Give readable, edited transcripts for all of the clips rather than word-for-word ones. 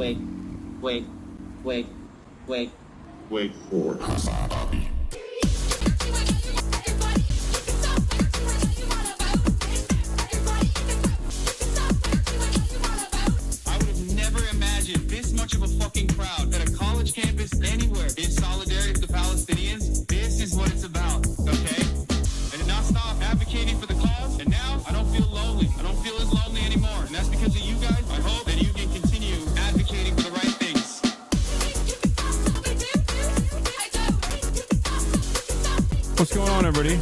wait, wait, wait, wait. Wait for HasanAbi. I would have never imagined this much of a fucking crowd at a college campus anywhere in solidarity with the Palestinians. This is what it's about, okay? I did not stop advocating for the cause, and now I don't feel lonely. I don't feel as lonely anymore, and that's because of you guys. I hope that you can continue advocating for the right things. What's going on, everybody?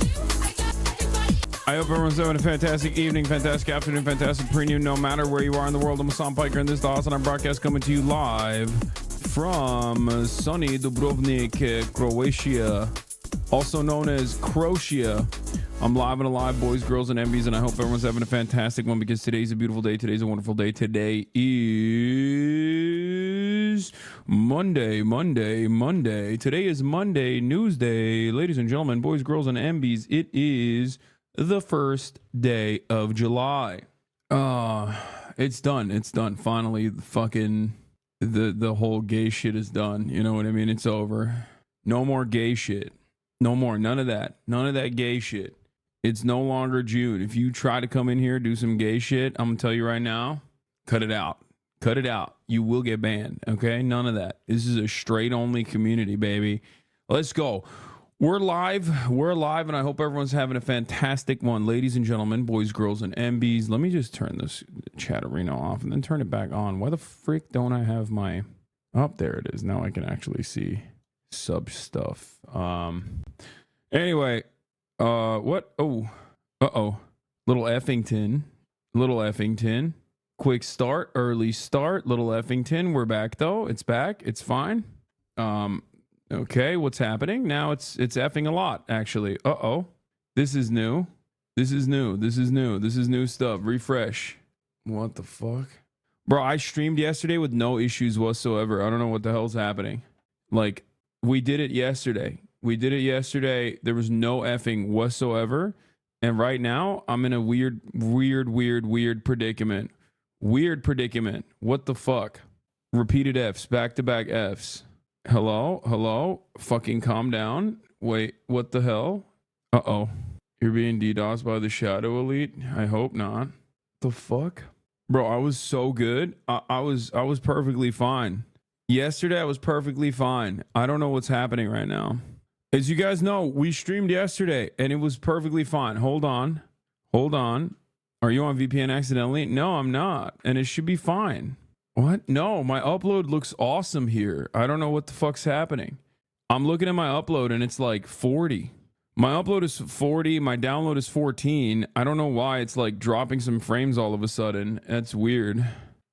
I hope everyone's having a fantastic evening, fantastic afternoon, fantastic pre-noon, no matter where you are in the world. I'm Hasan Piker, and this is the HasanAbi broadcast coming to you live from sunny Dubrovnik, Croatia, also known as Croatia. I'm live and alive, boys, girls, and MBs, and I hope everyone's having a fantastic one because today's a beautiful day. Today's a wonderful day. Today is Monday. Today is Monday, News Day. Ladies and gentlemen, boys, girls, and MBs, it is the first day of July. It's done. Finally, the whole gay shit is done. You know what I mean? It's over. No more gay shit. No more. None of that gay shit. It's no longer June. If you try to come in here, do some gay shit, I'm gonna tell you right now, cut it out. You will get banned. Okay? None of that. This is a straight only community, baby. Let's go. We're live, and I hope everyone's having a fantastic one. Ladies and gentlemen, boys, girls, and MBs, let me just turn this chat arena off and then turn it back on. Why the frick don't I have my... Oh, there it is. Now I can actually see sub stuff. Anyway, what? Oh, Little Effington. Quick start, early start. Little Effington. We're back, though. It's back. It's fine. Okay, what's happening? Now it's effing a lot, actually. This is new. This is new stuff. Refresh. What the fuck? Bro, I streamed yesterday with no issues whatsoever. I don't know what the hell's happening. Like, we did it yesterday. There was no effing whatsoever. And right now, I'm in a weird predicament. What the fuck? Repeated Fs, back-to-back Fs. Hello? Fucking calm down. Wait, what the hell? You're being DDoSed by the Shadow Elite? I hope not. The fuck? Bro, I was so good. I was perfectly fine. Yesterday, I was perfectly fine. I don't know what's happening right now. As you guys know, we streamed yesterday, and it was perfectly fine. Hold on. Are you on VPN accidentally? No, I'm not. And it should be fine. What? No, my upload looks awesome here. I don't know what the fuck's happening. I'm looking at my upload, and it's like 40. My upload is 40. My download is 14. I don't know why it's like dropping some frames all of a sudden. That's weird.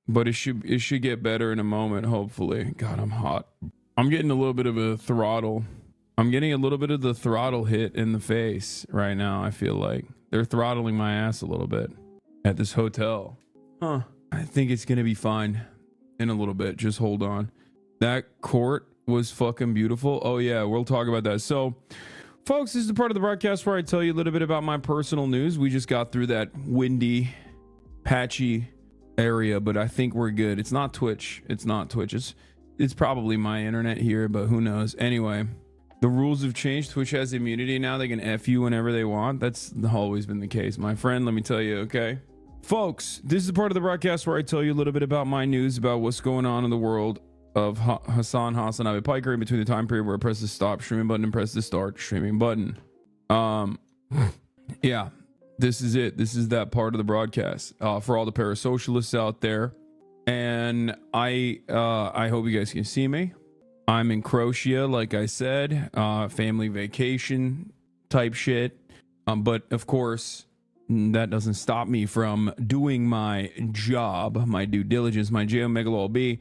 But it should get better in a moment, hopefully. God, I'm hot. I'm getting a little bit of a throttle. I'm getting a little bit of the throttle hit in the face right now, I feel like. They're throttling my ass a little bit at this hotel. I think it's going to be fine in a little bit. Just hold on. That court was fucking beautiful. Oh, yeah, we'll talk about that. So, folks, this is the part of the broadcast where I tell you a little bit about my personal news. We just got through that windy, patchy area, but I think we're good. It's not Twitch. It's probably my internet here, but who knows. Anyway, the rules have changed. Twitch has immunity now. They can F you whenever they want. That's always been the case, my friend. Let me tell you, okay? Folks, this is the part of the broadcast where I tell you a little bit about my news, about what's going on in the world of HasanAbi Piker in between the time period where I press the stop streaming button and press the start streaming button. Yeah, this is it. This is that part of the broadcast for all the parasocialists out there. And I hope you guys can see me. I'm in Croatia, like I said, family vacation type shit. But of course, that doesn't stop me from doing my job, my due diligence, my J-O-Megalo-B,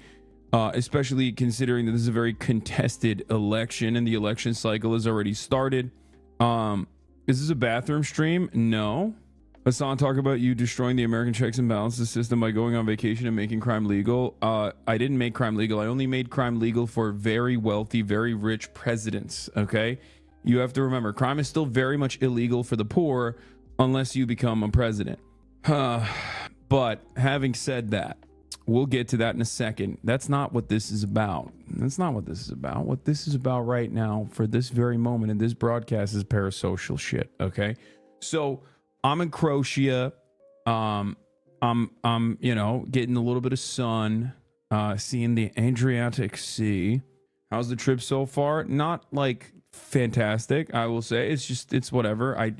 especially considering that this is a very contested election and the election cycle has already started. Is this a bathroom stream? No. Hasan, talk about you destroying the American checks and balances system by going on vacation and making crime legal. I didn't make crime legal. I only made crime legal for very wealthy, very rich presidents. Okay. You have to remember, crime is still very much illegal for the poor unless you become a president. But having said that, we'll get to that in a second. That's not what this is about. That's not what this is about. What this is about right now, for this very moment in this broadcast, is parasocial shit. Okay, so I'm in Croatia. I'm you know, getting a little bit of sun, seeing the Adriatic Sea. How's the trip so far? Not like fantastic, I will say. It's whatever. I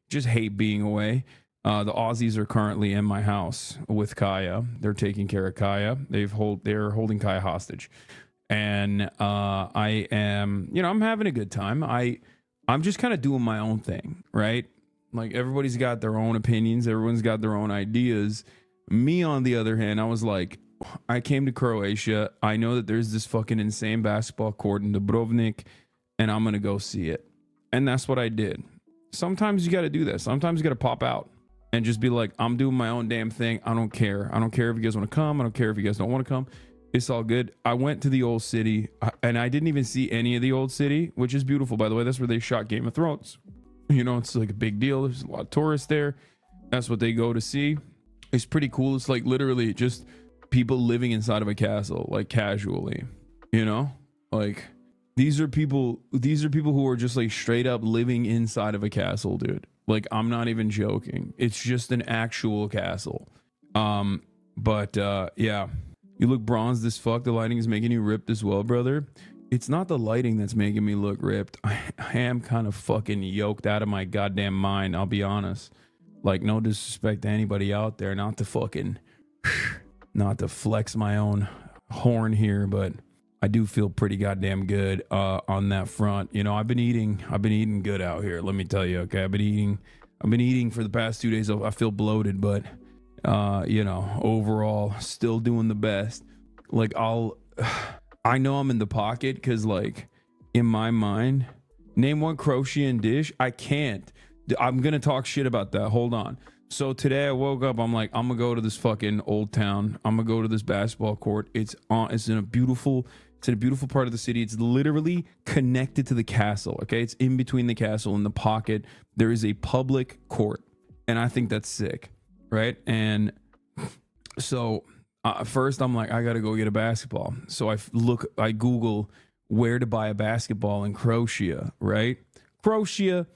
just hate being away. The Aussies are currently in my house with Kaya. They're taking care of Kaya. They're holding Kaya hostage, and I am, you know, I'm having a good time. I'm just kind of doing my own thing, right? Like, everybody's got their own opinions. Everyone's got their own ideas. Me, on the other hand, I was like, I came to Croatia. I know that there's this fucking insane basketball court in Dubrovnik, and I'm going to go see it. And that's what I did. Sometimes you got to do that. Sometimes you got to pop out and just be like, I'm doing my own damn thing. I don't care. I don't care if you guys want to come. I don't care if you guys don't want to come. It's all good. I went to the old city, and I didn't even see any of the old city, which is beautiful, by the way. That's where they shot Game of Thrones. You know, it's like a big deal. There's a lot of tourists there. That's what they go to see. It's pretty cool. It's like literally just people living inside of a castle, like casually, you know, like these are people who are just like straight up living inside of a castle, dude. Like, I'm not even joking. It's just an actual castle. But yeah, you look bronzed as fuck. The lighting is making you ripped as well, brother. It's not the lighting that's making me look ripped. I am kind of fucking yoked out of my goddamn mind, I'll be honest. Like, no disrespect to anybody out there, not to flex my own horn here, but I do feel pretty goddamn good on that front. You know, I've been eating good out here, let me tell you. Okay, I've been eating for the past 2 days. I feel bloated, but you know, overall still doing the best. Like, I know I'm in the pocket because, like, in my mind, name one Croatian dish. I can't. I'm gonna talk shit about that. Hold on. So today I woke up, I'm like, I'm gonna go to this fucking old town. I'm gonna go to this basketball court. It's in a beautiful part of the city. It's literally connected to the castle. Okay, it's in between the castle and the pocket. There is a public court, and I think that's sick, right? And so first I'm like, I gotta go get a basketball. So I Google where to buy a basketball in Croatia, right? Croatia.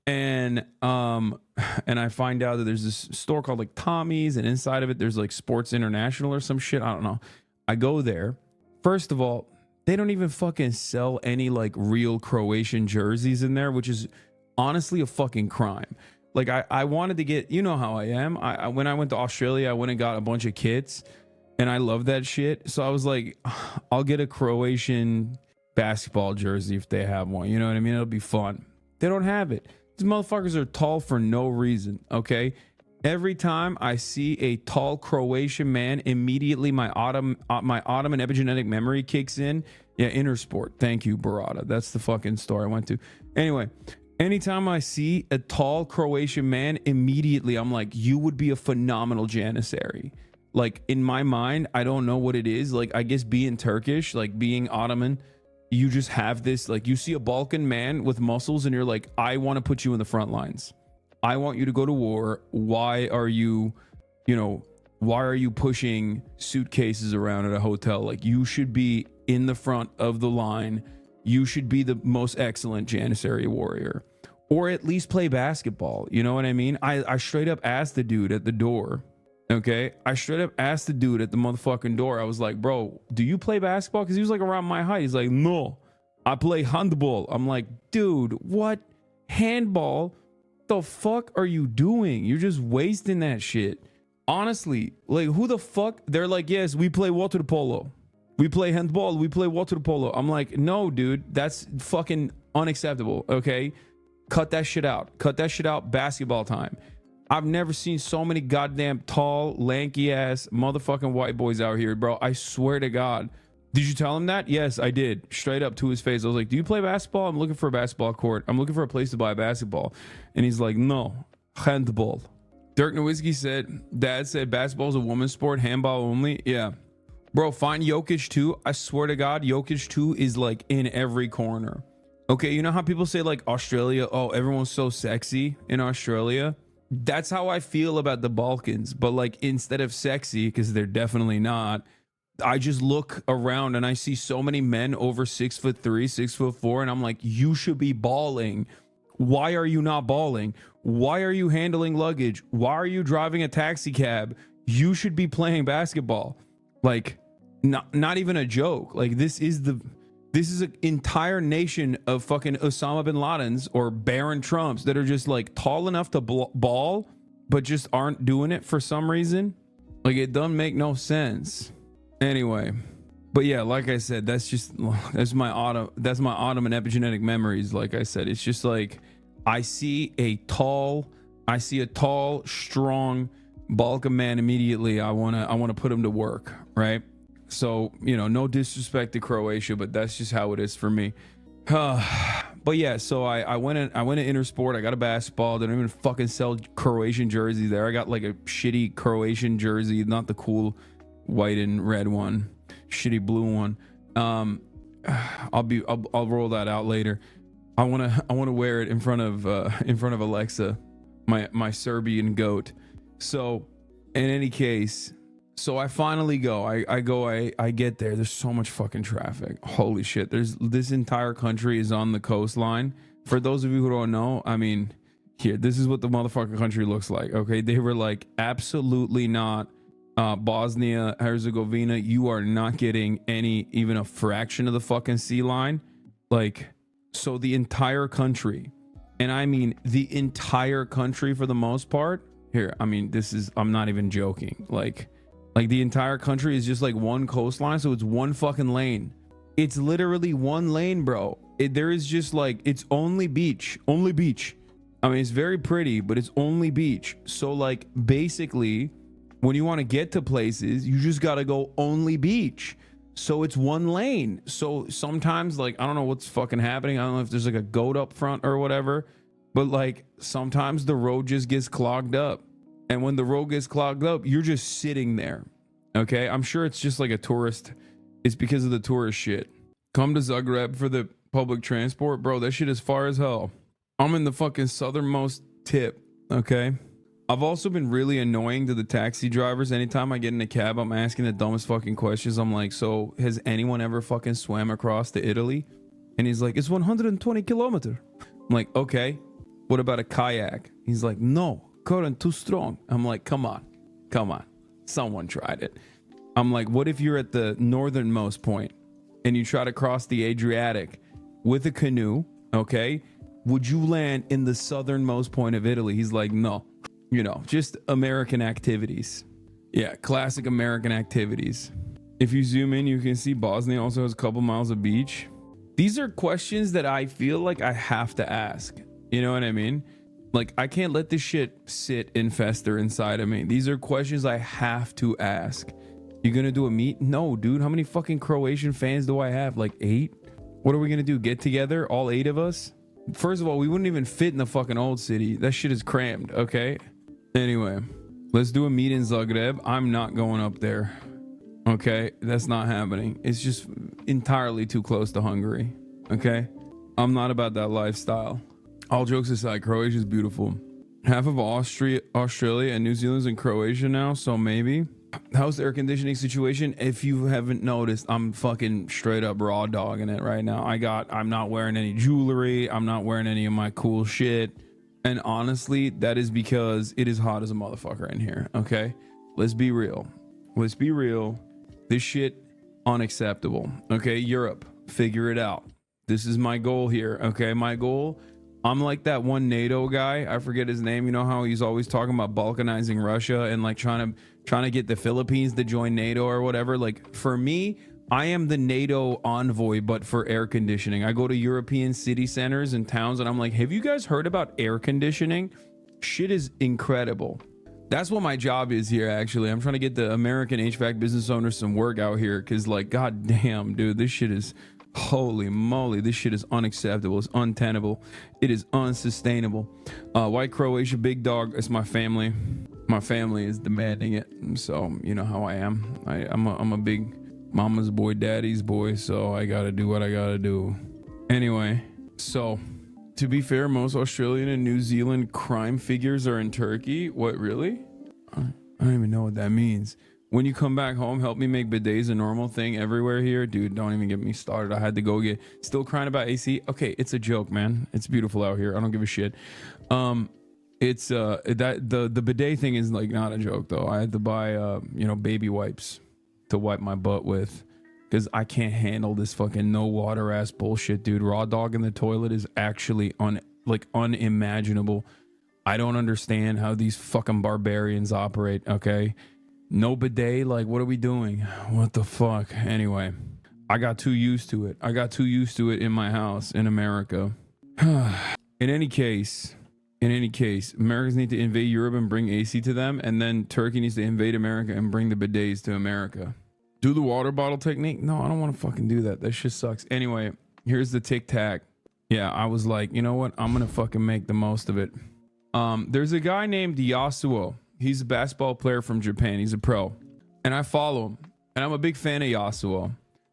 And I find out that there's this store called like Tommy's, and inside of it there's like Sports International or some shit. I don't know. I go there. First of all, they don't even fucking sell any like real Croatian jerseys in there, which is honestly a fucking crime. Like, I wanted to get, you know how I am. When I went to Australia, I went and got a bunch of kits, and I love that shit. So I was like, I'll get a Croatian basketball jersey if they have one. You know what I mean? It'll be fun. They don't have it. These motherfuckers are tall for no reason, okay? Every time I see a tall Croatian man, immediately my Ottoman epigenetic memory kicks in. Yeah, Intersport. Thank you, Barada. That's the fucking store I went to. Anyway, anytime I see a tall Croatian man, immediately I'm like, you would be a phenomenal Janissary. Like, in my mind, I don't know what it is. Like, I guess being Turkish, like being Ottoman, you just have this, like, you see a Balkan man with muscles and you're like, I want to put you in the front lines. I want you to go to war. Why are you pushing suitcases around at a hotel? Like, you should be in the front of the line. You should be the most excellent Janissary warrior, or at least play basketball. You know what I mean? I straight up asked the dude at the door. Okay, I straight up asked the dude at the motherfucking door. I was like, bro, do you play basketball? Because he was like around my height. He's like, no, I play handball. I'm like, dude, what? Handball? The fuck are you doing? You're just wasting that shit. Honestly, like, who the fuck? They're like, yes, we play water polo. We play handball. We play water polo. I'm like, no, dude, that's fucking unacceptable. Okay, cut that shit out. Cut that shit out. Basketball time. I've never seen so many goddamn tall, lanky ass motherfucking white boys out here, bro. I swear to God. Did you tell him that? Yes, I did. Straight up to his face. I was like, do you play basketball? I'm looking for a basketball court. I'm looking for a place to buy a basketball. And he's like, no, handball. Dirk Nowitzki said, Dad said basketball is a woman's sport, handball only. Yeah. Bro, find Jokic 2. I swear to God, Jokic 2 is like in every corner. Okay, you know how people say like Australia, oh, everyone's so sexy in Australia? that's how I feel about the Balkans. But like, instead of sexy, because they're definitely not, I just look around and I see so many men over 6'3", 6'4", and I'm like, you should be balling. Why are you not balling? Why are you handling luggage? Why are you driving a taxi cab? You should be playing basketball. Like, not even a joke. Like, this is an entire nation of fucking Osama bin Ladens or Barron Trumps that are just like tall enough to ball, but just aren't doing it for some reason. Like, it doesn't make no sense. Anyway, but yeah, like I said, that's my autumn and epigenetic memories. Like I said, it's just like I see a tall, strong Balkan man immediately. I wanna put him to work, right? So, you know, no disrespect to Croatia, but that's just how it is for me. But yeah, so I went to Intersport. I got a basketball. They don't even fucking sell Croatian jerseys there. I got like a shitty Croatian jersey, not the cool white and red one, shitty blue one. I'll roll that out later. I wanna wear it in front of Alexa, my Serbian goat. So in any case, so I finally go. I get there. There's so much fucking traffic. Holy shit. This entire country is on the coastline. For those of you who don't know, I mean, here, this is what the motherfucking country looks like. Okay, they were like, absolutely not. Bosnia Herzegovina, you are not getting even a fraction of the fucking sea line. Like, so the entire country, and I mean the entire country for the most part here, I mean, I'm not even joking. Like the entire country is just like one coastline, so it's one fucking lane. It's literally one lane, bro. There is just like, it's only beach. I mean, it's very pretty, but it's only beach. So like, basically, when you want to get to places, you just got to go only beach. So it's one lane. So sometimes, like, I don't know what's fucking happening. I don't know if there's like a goat up front or whatever, but like sometimes the road just gets clogged up. And when the road gets clogged up, you're just sitting there. Okay. I'm sure it's just like it's because of the tourist shit. Come to Zagreb for the public transport, bro. That shit is far as hell. I'm in the fucking southernmost tip. Okay. I've also been really annoying to the taxi drivers. Anytime I get in a cab, I'm asking the dumbest fucking questions. I'm like, so has anyone ever fucking swam across to Italy? And he's like, it's 120 kilometers. I'm like, okay, what about a kayak? He's like, no, current too strong. I'm like, come on. Someone tried it. I'm like, what if you're at the northernmost point and you try to cross the Adriatic with a canoe? Okay. Would you land in the southernmost point of Italy? He's like, no. You know, just American activities. Yeah, classic American activities. If you zoom in, you can see Bosnia also has a couple miles of beach. These are questions that I feel like I have to ask. You know what I mean? Like, I can't let this shit sit and fester inside of me. These are questions I have to ask. You gonna do a meet? No, dude. How many fucking Croatian fans do I have? Like 8? What are we gonna do? Get together? All 8 of us? First of all, we wouldn't even fit in the fucking old city. That shit is crammed, okay? Anyway, let's do a meet in Zagreb. I'm not going up there. Okay, that's not happening. It's just entirely too close to Hungary. Okay, I'm not about that lifestyle. All jokes aside, Croatia is beautiful. Half of Australia and New Zealand's in Croatia now, so maybe. How's the air conditioning situation? If you haven't noticed, I'm fucking straight up raw dogging it right now. I'm not wearing any jewelry. I'm not wearing any of my cool shit. And honestly, that is because it is hot as a motherfucker in here. Okay, let's be real. This shit unacceptable. Okay, Europe, figure it out. This is my goal here. Okay, my goal. I'm like that one NATO guy. I forget his name. You know how he's always talking about balkanizing Russia and like trying to get the Philippines to join NATO or whatever. Like, for me, I am the NATO envoy, but for air conditioning. I go to European city centers and towns and I'm like, have you guys heard about air conditioning? Shit is incredible. That's what my job is here, actually. I'm trying to get the American HVAC business owners some work out here because, like, god damn, dude, this shit is, holy moly, this shit is unacceptable. It's untenable. It is unsustainable. White Croatia, big dog. It's my family. My family is demanding it. So, you know how I am. I'm a big mama's boy, daddy's boy, so I gotta do what I gotta do. Anyway, so To be fair, most Australian and New Zealand crime figures are in Turkey. What, really? I don't even know what that means. When you come back home, help me make bidets a normal thing everywhere here. Dude, don't even get me started. I had to go get... Still crying about AC? Okay, it's a joke, man. It's beautiful out here. I don't give a shit. It's the bidet thing is like not a joke though. I had to buy baby wipes to wipe my butt with because I can't handle this fucking no water ass bullshit, dude. Raw dog in the toilet is actually unimaginable. I don't understand how these fucking barbarians operate. Okay, no bidet. Like, what are we doing? What the fuck? Anyway, I got too used to it. I got too used to it in my house in America. In any case, Americans need to invade Europe and bring AC to them, and then Turkey needs to invade America and bring the bidets to America. Do the water bottle technique? No, I don't want to fucking do that. That shit sucks. Anyway, here's the tic tac. Yeah, I was like, you know what? I'm gonna fucking make the most of it. There's a guy named Yasuo. He's a basketball player from Japan. He's a pro, and I follow him, and I'm a big fan of Yasuo.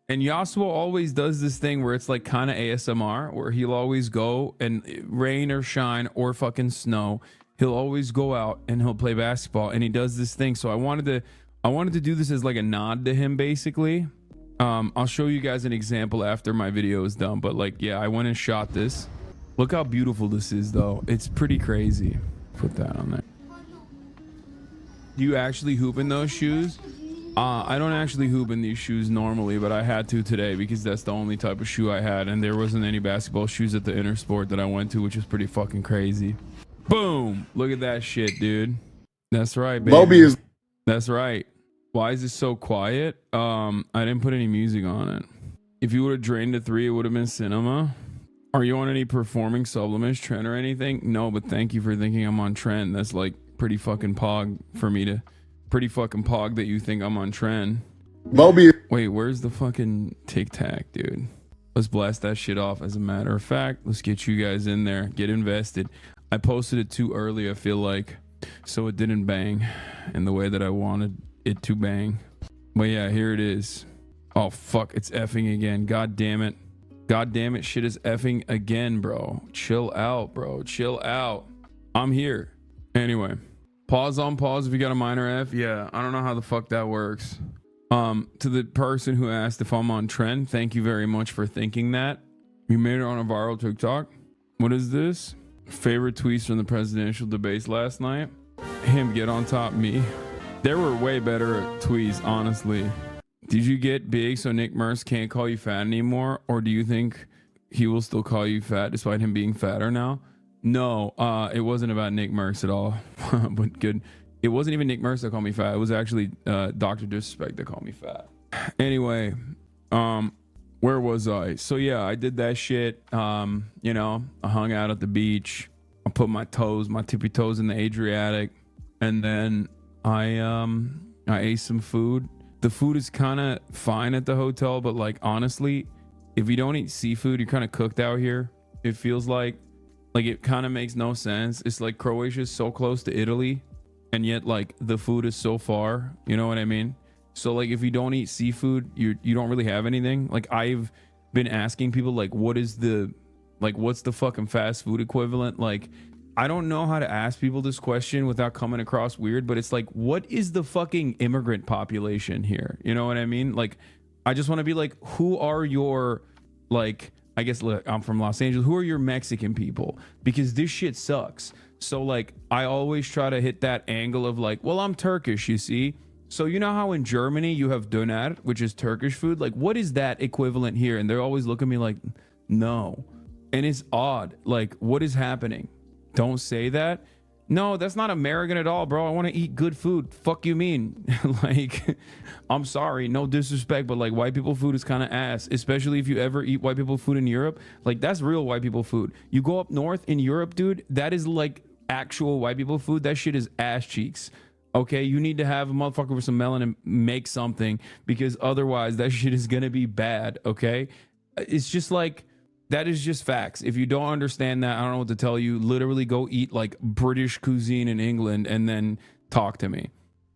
And Yasuo always does this thing where it's like kind of ASMR, where he'll always go and rain or shine or fucking snow, he'll always go out and he'll play basketball, and he does this thing. So I wanted to do this as like a nod to him, basically. I'll show you guys an example after my video is done, but like, yeah, I went and shot this. Look how beautiful this is though. It's pretty crazy. Put that on there. Do you actually hoop in those shoes? I don't actually hoop in these shoes normally, but I had to today because that's the only type of shoe I had, and there wasn't any basketball shoes at the Intersport that I went to, which is pretty fucking crazy. Boom! Look at that shit, dude. That's right, baby. Moby That's right. Why is it so quiet? I didn't put any music on it. If you would have drained a 3, it would have been cinema. Are you on any performing supplements, trend or anything? No, but thank you for thinking I'm on trend. That's like pretty fucking pog for me to... Pretty fucking pog that you think I'm on trend. Moby. Wait, where's the fucking tic tac, dude? Let's blast that shit off. As a matter of fact, let's get you guys in there. Get invested. I posted it too early, I feel like, so it didn't bang in the way that I wanted it to bang. But yeah, here it is. Oh fuck, it's effing again. God damn it. God damn it, shit is effing again, bro. Chill out, bro. Chill out. I'm here. Anyway. Pause on pause if you got a minor F. Yeah, I don't know how the fuck that works. To the person who asked if I'm on trend, thank you very much for thinking that. You made it on a viral TikTok. What is this? Favorite tweets from the presidential debates last night? Him get on top me. There were way better tweets, honestly. Did you get big so Nick Merckx can't call you fat anymore? Or do you think he will still call you fat despite him being fatter now? No, it wasn't about Nick Merckx at all. But good. It wasn't even Nick Merckx that called me fat. It was actually Dr. Disrespect that called me fat. Anyway, where was I? So yeah, I did that shit. I hung out at the beach. I put my tippy toes in the Adriatic, and then I ate some food. The food is kind of fine at the hotel, but like honestly, if you don't eat seafood, you're kind of cooked out here. It feels like it kind of makes no sense. It's like Croatia is so close to Italy, and yet like the food is so far. You know what I mean? So like if you don't eat seafood, you don't really have anything. Like I've been asking people like, what's the fucking fast food equivalent? Like I don't know how to ask people this question without coming across weird, but it's like, what is the fucking immigrant population here? You know what I mean? Like I just want to be like, who are your like, I guess look, I'm from Los Angeles. Who are your Mexican people? Because this shit sucks. So like, I always try to hit that angle of like, well, I'm Turkish, you see? So you know how in Germany you have döner, which is Turkish food? Like, what is that equivalent here? And they're always looking at me like, no. And it's odd. Like, what is happening? Don't say that. No, that's not American at all, bro. I want to eat good food. Fuck you mean? Like, I'm sorry, no disrespect, but like white people food is kind of ass, especially if you ever eat white people food in Europe. Like that's real white people food. You go up north in Europe, dude, that is like actual white people food. That shit is ass cheeks. Okay, you need to have a motherfucker with some melon and make something, because otherwise that shit is gonna be bad. Okay, it's just like, that is just facts. If you don't understand that, I don't know what to tell you. Literally go eat like British cuisine in England and then talk to me.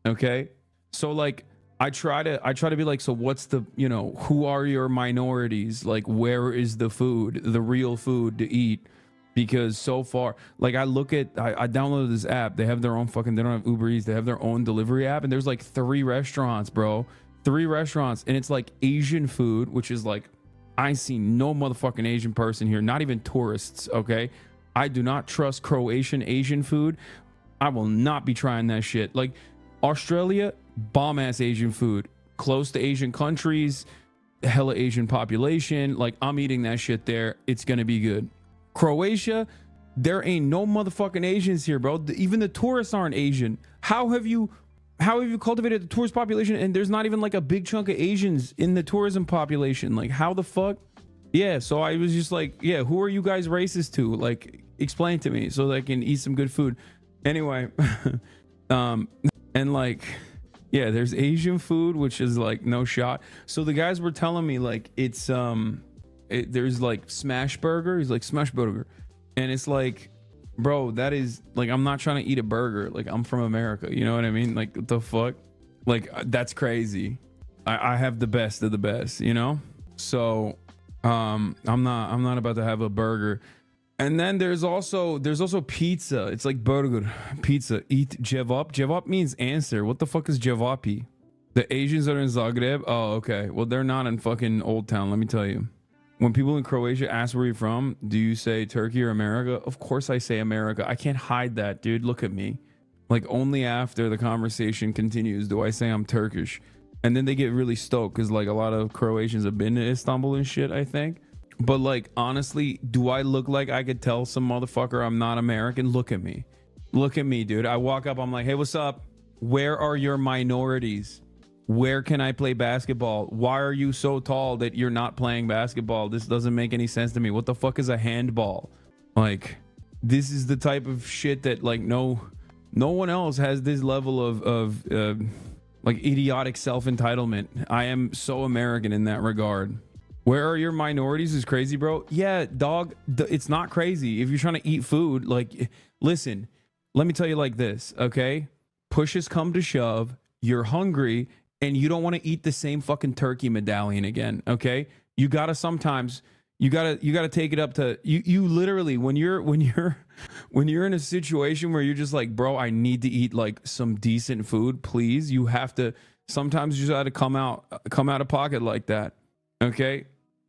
Okay? So like I try to be like, so what's the, who are your minorities? Like where is the food, the real food to eat? because so far, like I downloaded this app. They have their own fucking, they don't have Uber Eats. They have their own delivery app, and there's like 3 restaurants, bro. 3 restaurants, and it's like Asian food, which is like, I see no motherfucking Asian person here, not even tourists, okay? I do not trust Croatian Asian food. I will not be trying that shit. Like Australia, bomb ass Asian food, close to Asian countries, hella Asian population. Like I'm eating that shit there. It's gonna be good. Croatia, there ain't no motherfucking Asians here, bro. Even the tourists aren't Asian. How have you cultivated the tourist population and there's not even like a big chunk of Asians in the tourism population? Like how the fuck? Yeah, so I was just like, yeah, who are you guys racist to? Like explain to me so that I can eat some good food. Anyway, and like, yeah, there's Asian food, which is like no shot. So the guys were telling me like it's there's like smash burger. He's like smash burger, and it's like, bro, that is like, I'm not trying to eat a burger. Like I'm from America, you know what I mean? Like what the fuck? Like that's crazy. I have the best of the best, you know? So I'm not about to have a burger. And then there's also pizza. It's like burger, pizza. Eat jevap. Jevap means answer. What the fuck is jevapi? The Asians are in Zagreb. Oh, okay. Well, they're not in fucking Old Town, let me tell you. When people in Croatia ask where you're from, do you say Turkey or America? Of course I say America. I can't hide that, dude. Look at me. Like only after the conversation continues do I say I'm Turkish. And then they get really stoked because like a lot of Croatians have been to Istanbul and shit, I think. But like honestly, do I look like I could tell some motherfucker I'm not American? Look at me. Look at me, dude. I walk up, I'm like, hey, what's up? Where are your minorities? Where can I play basketball? Why are you so tall that you're not playing basketball? This doesn't make any sense to me. What the fuck is a handball? Like, this is the type of shit that like no one else has this level of like idiotic self-entitlement. I am so American in that regard. Where are your minorities is crazy, bro. Yeah, dog, it's not crazy. If you're trying to eat food, like, listen, let me tell you like this, okay? Pushes come to shove, you're hungry, and you don't want to eat the same fucking turkey medallion again, okay? You gotta sometimes, you gotta take it up to, you literally, when you're in a situation where you're just like, bro, I need to eat like some decent food, please, you have to, sometimes you just gotta come out of pocket like that, okay?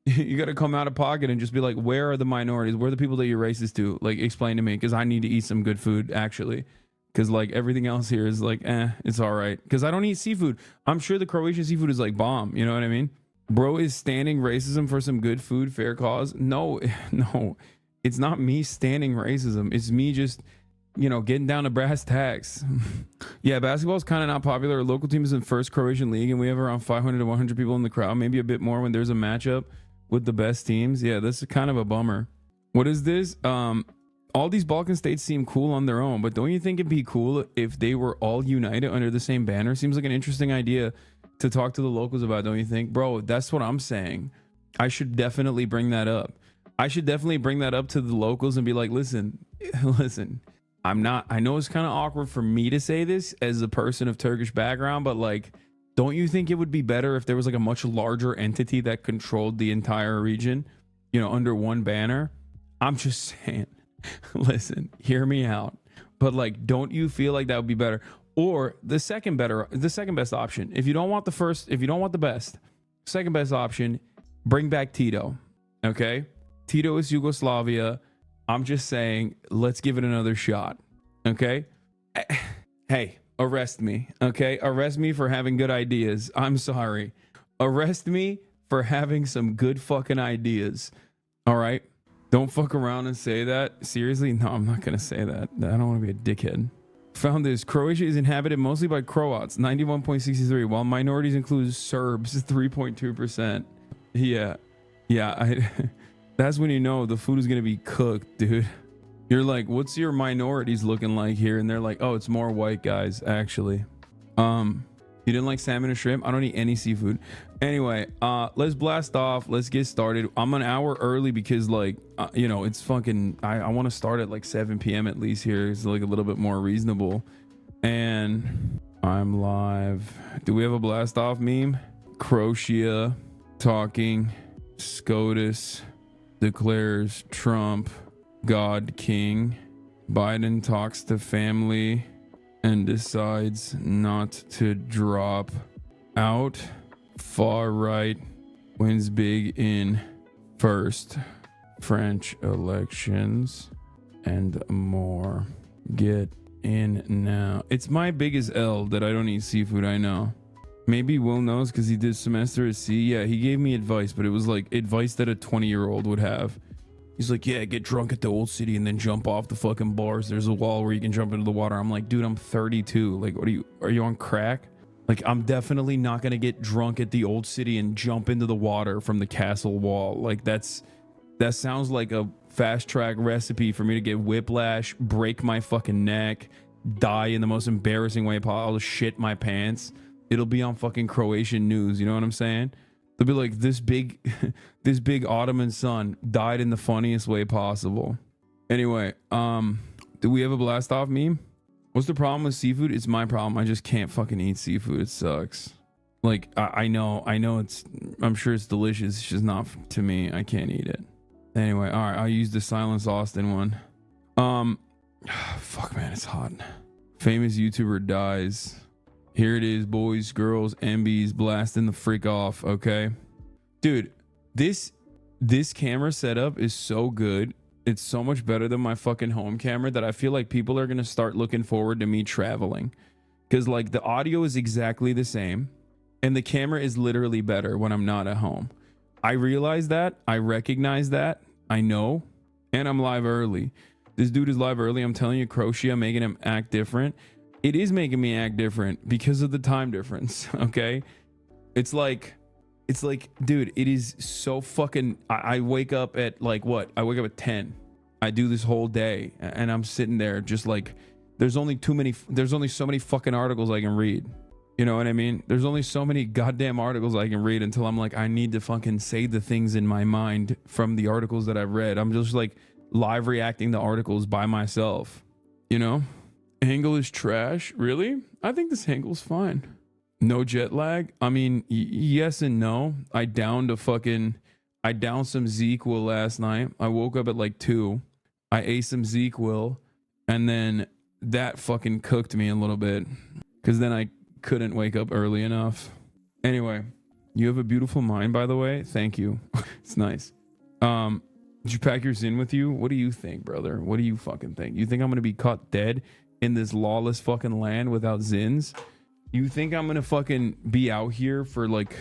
You got to come out of pocket and just be like, where are the minorities? Where are the people that you're racist to? Like, explain to me, because I need to eat some good food, actually. Because, like, everything else here is like, it's all right. Because I don't eat seafood. I'm sure the Croatian seafood is like bomb. You know what I mean? Bro is standing racism for some good food, fair cause. No, it's not me standing racism. It's me just, you know, getting down to brass tacks. Yeah, basketball is kind of not popular. Our local team is in first Croatian league, and we have around 500 to 100 people in the crowd, maybe a bit more when there's a matchup with the best teams. Yeah, this is kind of a bummer. What is this? All these Balkan states seem cool on their own, but don't you think it'd be cool if they were all united under the same banner? Seems like an interesting idea to talk to the locals about, don't you think? Bro, that's what I'm saying. I should definitely bring that up. I should definitely bring that up to the locals and be like, listen, I know it's kind of awkward for me to say this as a person of Turkish background, but like, don't you think it would be better if there was like a much larger entity that controlled the entire region, you know, under one banner? I'm just saying, listen, hear me out. But like, don't you feel like that would be better? Or the second best option, if you don't want the best, second best option, bring back Tito. Okay? Tito is Yugoslavia. I'm just saying, let's give it another shot. Okay? Hey, arrest me. Okay? Arrest me for having good ideas. I'm sorry. Arrest me for having some good fucking ideas. All right? Don't fuck around and say that. Seriously? No, I'm not going to say that. I don't want to be a dickhead. Found this. Croatia is inhabited mostly by Croats, 91.63, while minorities include Serbs, 3.2%. Yeah. That's when you know the food is going to be cooked, dude. You're like, what's your minorities looking like here? And they're like, oh, it's more white guys, actually. You didn't like salmon or shrimp? I don't eat any seafood. Anyway, let's blast off. Let's get started. I'm an hour early because like, you know, it's fucking, I want to start at like 7 p.m. at least here. It's like a little bit more reasonable. And I'm live. Do we have a blast off meme? Croatia talking. SCOTUS declares Trump God King. Biden talks to family and decides not to drop out. Far right wins big in first French elections and more. Get in now. It's my biggest L that I don't eat seafood. I know. Maybe Will knows because he did semester at sea. Yeah, he gave me advice, but it was like advice that a 20-year-old would have. He's like, yeah, get drunk at the old city and then jump off the fucking bars. There's a wall where you can jump into the water. I'm like, dude, I'm 32. Like, what are you on crack? Like, I'm definitely not going to get drunk at the old city and jump into the water from the castle wall. Like, that sounds like a fast track recipe for me to get whiplash, break my fucking neck, die in the most embarrassing way possible. I'll shit my pants. It'll be on fucking Croatian news. You know what I'm saying? They'll be like, this big Ottoman son died in the funniest way possible. Anyway, do we have a blast off meme? What's the problem with seafood? It's my problem. I just can't fucking eat seafood. It sucks. Like, I know I'm sure it's delicious. It's just not to me. I can't eat it. Anyway, all right, I'll use the Silence Austin one. Fuck, man, it's hot. Famous YouTuber dies. Here it is, boys, girls, MBs blasting the freak off, okay? Dude, this camera setup is so good. It's so much better than my fucking home camera that I feel like people are going to start looking forward to me traveling. Because, like, the audio is exactly the same. And the camera is literally better when I'm not at home. I realize that. I recognize that. I know. And I'm live early. This dude is live early. I'm telling you, Croatia making him act different. It is making me act different because of the time difference, okay? It's like, dude, it is so fucking... I wake up at, like, what? I wake up at 10. I do this whole day, and I'm sitting there just like... There's only so many fucking articles I can read. You know what I mean? There's only so many goddamn articles I can read until I'm like, I need to fucking say the things in my mind from the articles that I've read. I'm just, like, live reacting to articles by myself, you know? Angle is trash. Really? I think this angle's fine. No jet lag. I mean, yes and no. I downed some ZQL last night. I woke up at like 2. I ate some ZQL, and then that fucking cooked me a little bit because then I couldn't wake up early enough. Anyway, you have a beautiful mind, by the way. Thank you. It's nice. Did you pack your Zin with you? What do you think, brother? What do you fucking think? You think I'm gonna be caught dead in this lawless fucking land without Zins? You think I'm gonna fucking be out here for like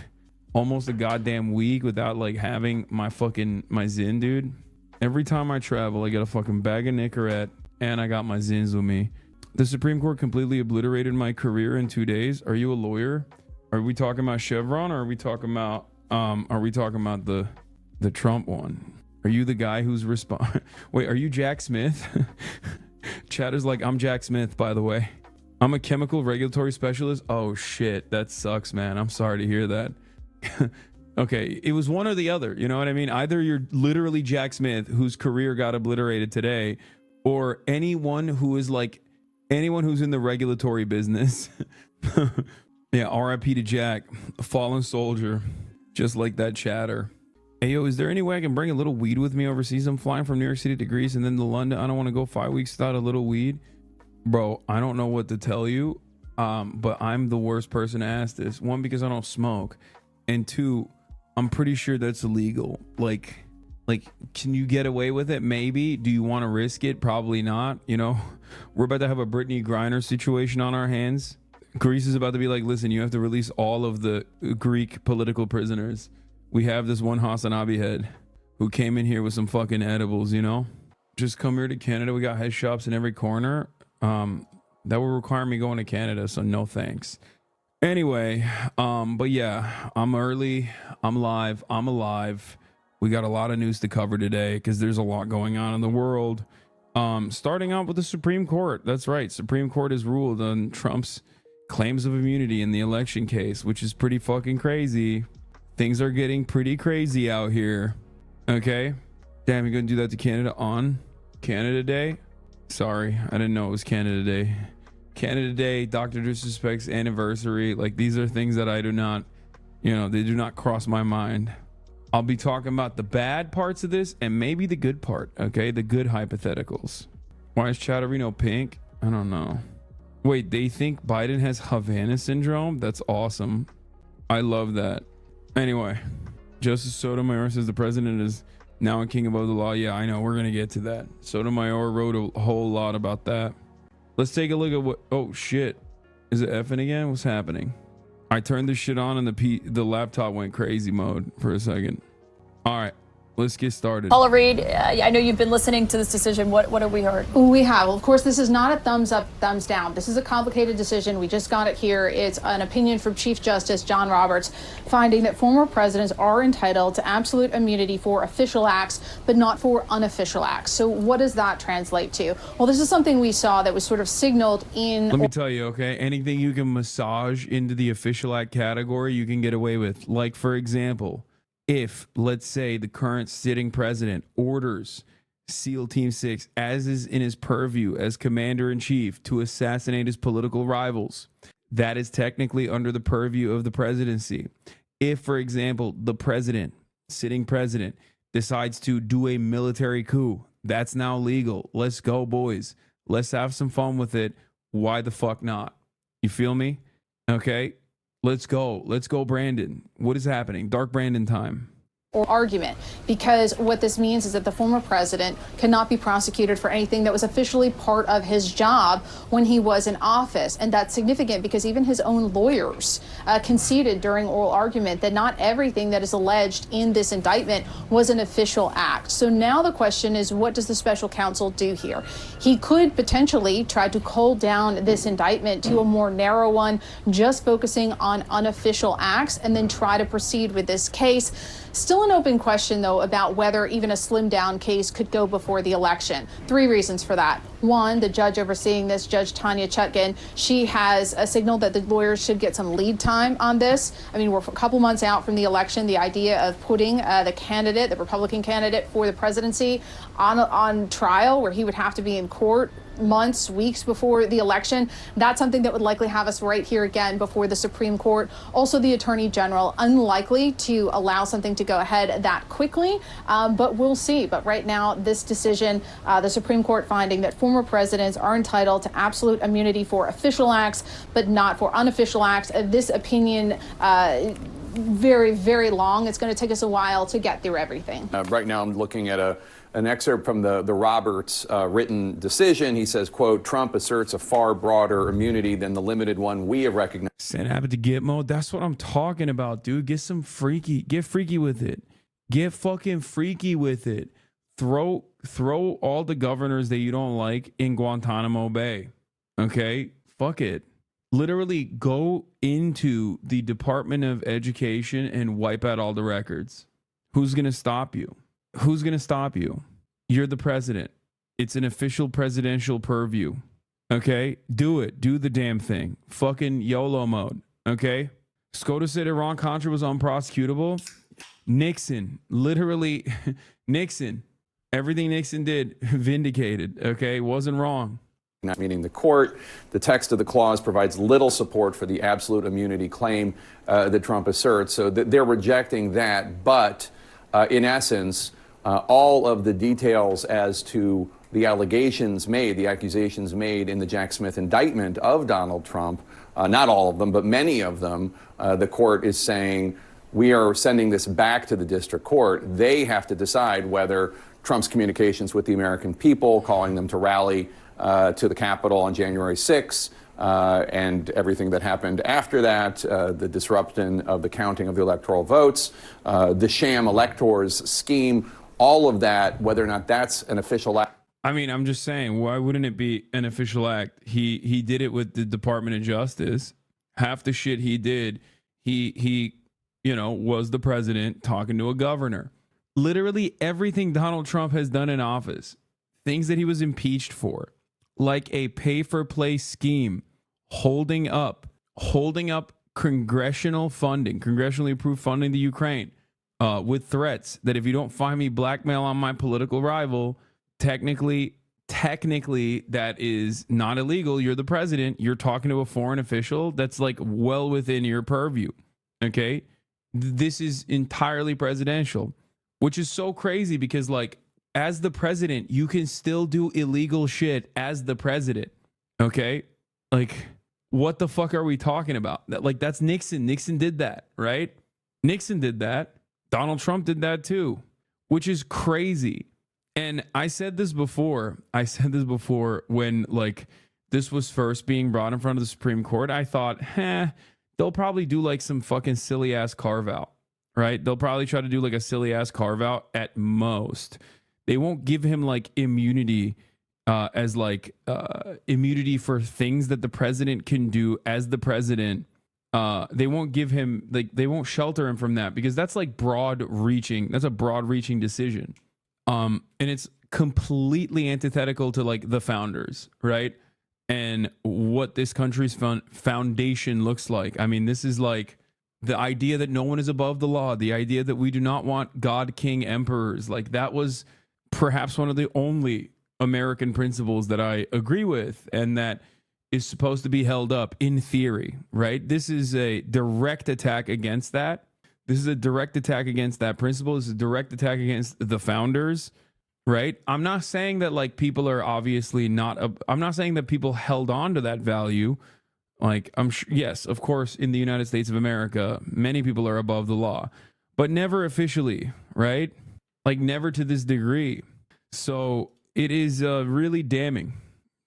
almost a goddamn week without like having my Zin, dude? Every time I travel, I get a fucking bag of Nicorette and I got my Zins with me. The Supreme Court completely obliterated my career in 2 days. Are you a lawyer? Are we talking about Chevron, or are we talking about the Trump one? Are you the guy who's wait, are you Jack Smith? Chatter's like, I'm Jack Smith, by the way. I'm a chemical regulatory specialist. Oh shit, that sucks, man. I'm sorry to hear that. Okay, it was one or the other, you know what I mean? Either you're literally Jack Smith, whose career got obliterated today, or anyone who's in the regulatory business. Yeah, RIP to Jack, a fallen soldier, just like that Chatter. Hey, yo, is there any way I can bring a little weed with me overseas? I'm flying from New York City to Greece and then to London. I don't want to go 5 weeks without a little weed. Bro, I don't know what to tell you, but I'm the worst person to ask this. 1, because I don't smoke. And 2, I'm pretty sure that's illegal. Like, can you get away with it? Maybe. Do you want to risk it? Probably not. You know, we're about to have a Brittany Griner situation on our hands. Greece is about to be like, listen, you have to release all of the Greek political prisoners. We have this one HasanAbi head who came in here with some fucking edibles, you know? Just come here to Canada. We got head shops in every corner. That would require me going to Canada, so no thanks. Anyway, but yeah, I'm early. I'm live. I'm alive. We got a lot of news to cover today because there's a lot going on in the world. Starting out with the Supreme Court. That's right. Supreme Court has ruled on Trump's claims of immunity in the election case, which is pretty fucking crazy. Things are getting pretty crazy out here. Okay. Damn, you're gonna do that to Canada on Canada Day? Sorry, I didn't know it was Canada Day. Canada Day, Dr. Disrespect's anniversary. Like, these are things that I do not, they do not cross my mind. I'll be talking about the bad parts of this and maybe the good part, okay? The good hypotheticals. Why is Chatterino pink? I don't know. Wait, they think Biden has Havana syndrome? That's awesome. I love that. Anyway, Justice Sotomayor says the president is now a king above the law. Yeah, I know. We're going to get to that. Sotomayor wrote a whole lot about that. Let's take a look at what... Oh, shit. Is it effing again? What's happening? I turned this shit on and the laptop went crazy mode for a second. All right, let's get started. Paula Reed, I know you've been listening to this decision. What have we heard? We have. Of course, this is not a thumbs up, thumbs down. This is a complicated decision. We just got it here. It's an opinion from Chief Justice John Roberts finding that former presidents are entitled to absolute immunity for official acts, but not for unofficial acts. So what does that translate to? Well, this is something we saw that was sort of signaled in... Let me tell you, okay? Anything you can massage into the official act category, you can get away with. Like, for example... If, let's say, the current sitting president orders SEAL Team 6, as is in his purview as commander-in-chief, to assassinate his political rivals, that is technically under the purview of the presidency. If, for example, the president, sitting president, decides to do a military coup, that's now legal. Let's go, boys. Let's have some fun with it. Why the fuck not? You feel me? Okay. Let's go. Let's go, Brandon. What is happening? Dark Brandon time. Or argument, because what this means is that the former president cannot be prosecuted for anything that was officially part of his job when he was in office. And that's significant because even his own lawyers conceded during oral argument that not everything that is alleged in this indictment was an official act. So now the question is, what does the special counsel do here? He could potentially try to cull down this indictment to a more narrow one, just focusing on unofficial acts, and then try to proceed with this case. Still an open question, though, about whether even a slimmed down case could go before the election. 3 reasons for that. One, the judge overseeing this, Judge Tanya Chutkan, she has signaled that the lawyers should get some lead time on this. I mean, we're a couple months out from the election. The idea of putting the Republican candidate for the presidency on trial, where he would have to be in court months, weeks before the election, that's something that would likely have us right here again before the Supreme Court. Also, the Attorney General, unlikely to allow something to go ahead that quickly, but we'll see. But right now, this decision, the Supreme Court finding that former presidents are entitled to absolute immunity for official acts, but not for unofficial acts. This opinion, very, very long. It's going to take us a while to get through everything. Right now, I'm looking at an excerpt from the Roberts written decision. He says, quote, Trump asserts a far broader immunity than the limited one we have recognized. Send habit to Gitmo. That's what I'm talking about, dude. Get freaky with it. Get fucking freaky with it. Throw all the governors that you don't like in Guantanamo Bay. Okay? Fuck it. Literally go into the Department of Education and wipe out all the records. Who's going to stop you? Who's going to stop you? You're the president. It's an official presidential purview. Okay? Do it. Do the damn thing. Fucking YOLO mode. Okay? SCOTUS said Iran-Contra was unprosecutable. Nixon. Literally, Nixon. Everything Nixon did, vindicated. Okay? Wasn't wrong. Not meaning the court. The text of the clause provides little support for the absolute immunity claim that Trump asserts. So they're rejecting that. But in essence, all of the details as to the allegations made, the accusations made in the Jack Smith indictment of Donald Trump, not all of them, but many of them, the court is saying, we are sending this back to the district court. They have to decide whether Trump's communications with the American people, calling them to rally to the Capitol on January 6th, and everything that happened after that, the disruption of the counting of the electoral votes, the sham electors scheme, all of that, whether or not that's an official act. I mean, I'm just saying, why wouldn't it be an official act? He did it with the Department of Justice. Half the shit he did, he was the president talking to a governor. Literally everything Donald Trump has done in office, things that he was impeached for, like a pay-for-play scheme, holding up congressional funding, congressionally approved funding to Ukraine, with threats that if you don't find me blackmail on my political rival, technically that is not illegal. You're the president. You're talking to a foreign official. That's like well within your purview. Okay. This is entirely presidential, which is so crazy because, like, as the president, you can still do illegal shit as the president. Okay? Like, what the fuck are we talking about? Like, that's Nixon. Nixon did that, right? Nixon did that. Donald Trump did that too, which is crazy. And I said this before. When, like, this was first being brought in front of the Supreme Court. I thought, they'll probably do like some fucking silly ass carve out, right? They'll probably try to do like a silly ass carve out at most. They won't give him like immunity as like immunity for things that the president can do as the president. They won't give him, like, they won't shelter him from that because that's like broad reaching. That's a broad reaching decision. And it's completely antithetical to like the founders, right? And what this country's foundation looks like. I mean, this is like the idea that no one is above the law, the idea that we do not want God, king, emperors. Like, that was perhaps one of the only American principles that I agree with and that is supposed to be held up in theory, right? This is a direct attack against that. This is a direct attack against that principle. This is a direct attack against the founders. Right. I'm not saying that like people are obviously not. I'm not saying that people held on to that value. Like, I'm sure, yes, of course, in the United States of America, many people are above the law, but never officially. Right. Like, never to this degree. So it is really damning.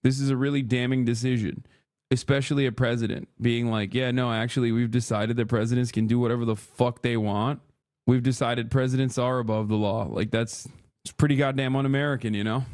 This is a really damning decision, especially a president being like, yeah, no, actually, we've decided that presidents can do whatever the fuck they want. We've decided presidents are above the law. Like, it's pretty goddamn un-American, you know?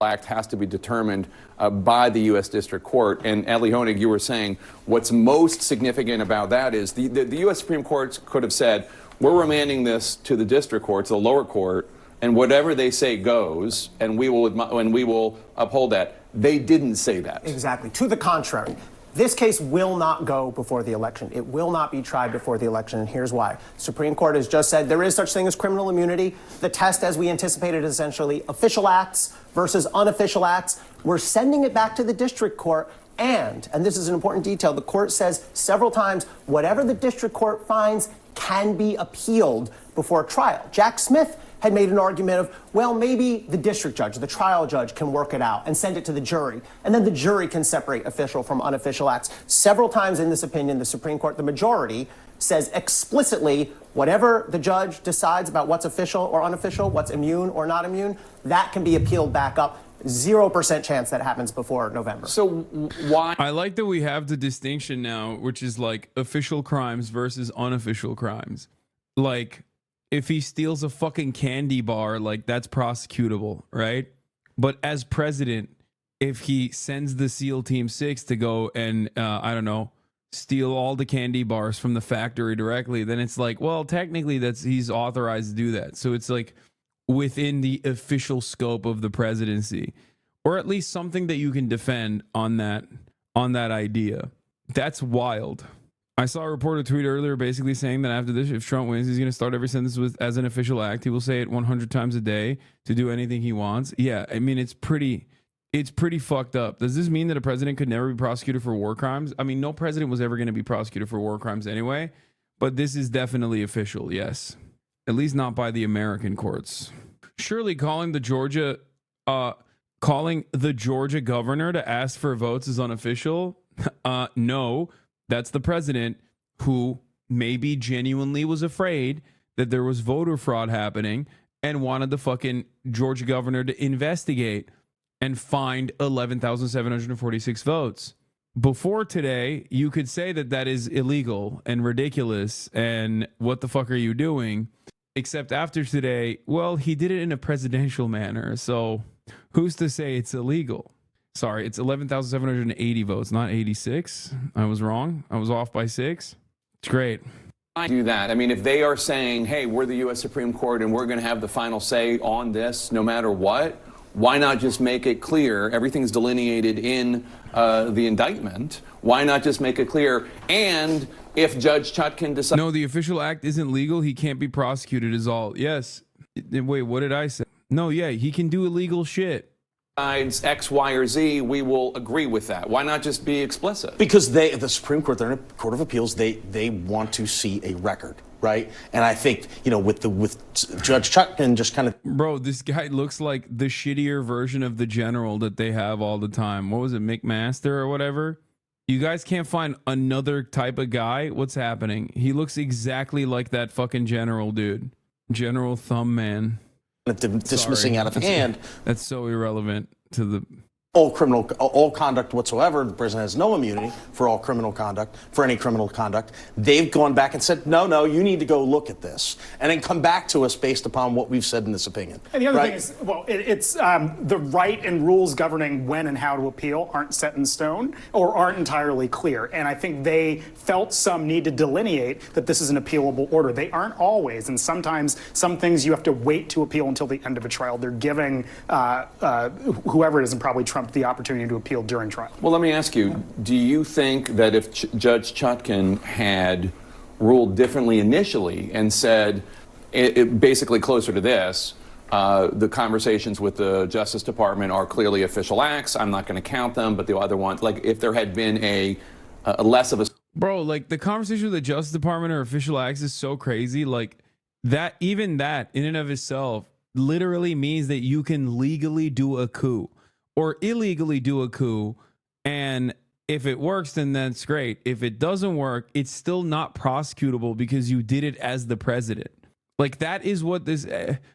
Act has to be determined by the U.S. District Court. And Adley Honig, you were saying what's most significant about that is the U.S. Supreme Court could have said, we're remanding this to the district court, to the lower court, and whatever they say goes, and we will uphold that. They didn't say that. Exactly. To the contrary. This case will not go before the election. It will not be tried before the election, and here's why. The Supreme Court has just said there is such thing as criminal immunity. The test, as we anticipated, is essentially official acts versus unofficial acts. We're sending it back to the district court, and this is an important detail, the court says several times, whatever the district court finds can be appealed before trial. Jack Smith had made an argument of, well, maybe the district judge, the trial judge, can work it out and send it to the jury, and then the jury can separate official from unofficial acts. Several times in this opinion, the Supreme Court, the majority, says explicitly whatever the judge decides about what's official or unofficial, what's immune or not immune, that can be appealed back up. 0% chance that happens before November. So why? I like that we have the distinction now, which is like official crimes versus unofficial crimes. Like, if he steals a fucking candy bar, like, that's prosecutable, right? But as president, if he sends the SEAL Team 6 to go and, I don't know, steal all the candy bars from the factory directly, then it's like, well, technically he's authorized to do that. So it's like within the official scope of the presidency, or at least something that you can defend on that idea. That's wild. I saw a reporter tweet earlier basically saying that after this, if Trump wins, he's going to start every sentence as an official act. He will say it 100 times a day to do anything he wants. Yeah, I mean, it's pretty fucked up. Does this mean that a president could never be prosecuted for war crimes? I mean, no president was ever going to be prosecuted for war crimes anyway, but this is definitely official, yes. At least not by the American courts. Surely calling the Georgia governor to ask for votes is unofficial? No. That's the president who maybe genuinely was afraid that there was voter fraud happening and wanted the fucking Georgia governor to investigate and find 11,746 votes. Before today, you could say that that is illegal and ridiculous and what the fuck are you doing? Except after today, well, he did it in a presidential manner. So who's to say it's illegal? Sorry, it's 11,780 votes, not 86. I was wrong. I was off by 6. It's great. Do that. I mean, if they are saying, hey, we're the U.S. Supreme Court and we're going to have the final say on this no matter what, why not just make it clear? Everything's delineated in the indictment. Why not just make it clear? And if Judge Chutkan decides... No, the official act isn't legal. He can't be prosecuted is all. Yes. Wait, what did I say? No, yeah, he can do illegal shit. X, Y, or Z, we will agree with that. Why not just be explicit? Because the Supreme Court, they're in a court of appeals, they want to see a record. right? And I think, with Judge Chutkan just kind of... Bro, this guy looks like the shittier version of the general that they have all the time. What was it, McMaster or whatever? You guys can't find another type of guy? What's happening? He looks exactly like that fucking general, dude. General Thumb Man. dismissing out of hand. That's so irrelevant to the... all conduct whatsoever. The president has no immunity for all criminal conduct, for any criminal conduct. They've gone back and said, no, you need to go look at this and then come back to us based upon what we've said in this opinion. And the other thing is, it's the right and rules governing when and how to appeal aren't set in stone or aren't entirely clear. And I think they felt some need to delineate that this is an appealable order. They aren't always, and sometimes some things you have to wait to appeal until the end of a trial. They're giving whoever it is, and probably Trump, the opportunity to appeal during trial. Well, let me ask you, do you think that if Judge Chutkan had ruled differently initially and said, basically closer to this, the conversations with the Justice Department are clearly official acts, I'm not going to count them, but the other ones, like if there had been a less of a... Bro, like the conversation with the Justice Department or official acts is so crazy, like that, even that in and of itself literally means that you can legally do a coup or illegally do a coup, and if it works, then that's great. If it doesn't work, it's still not prosecutable because you did it as the president. Like, that is what this...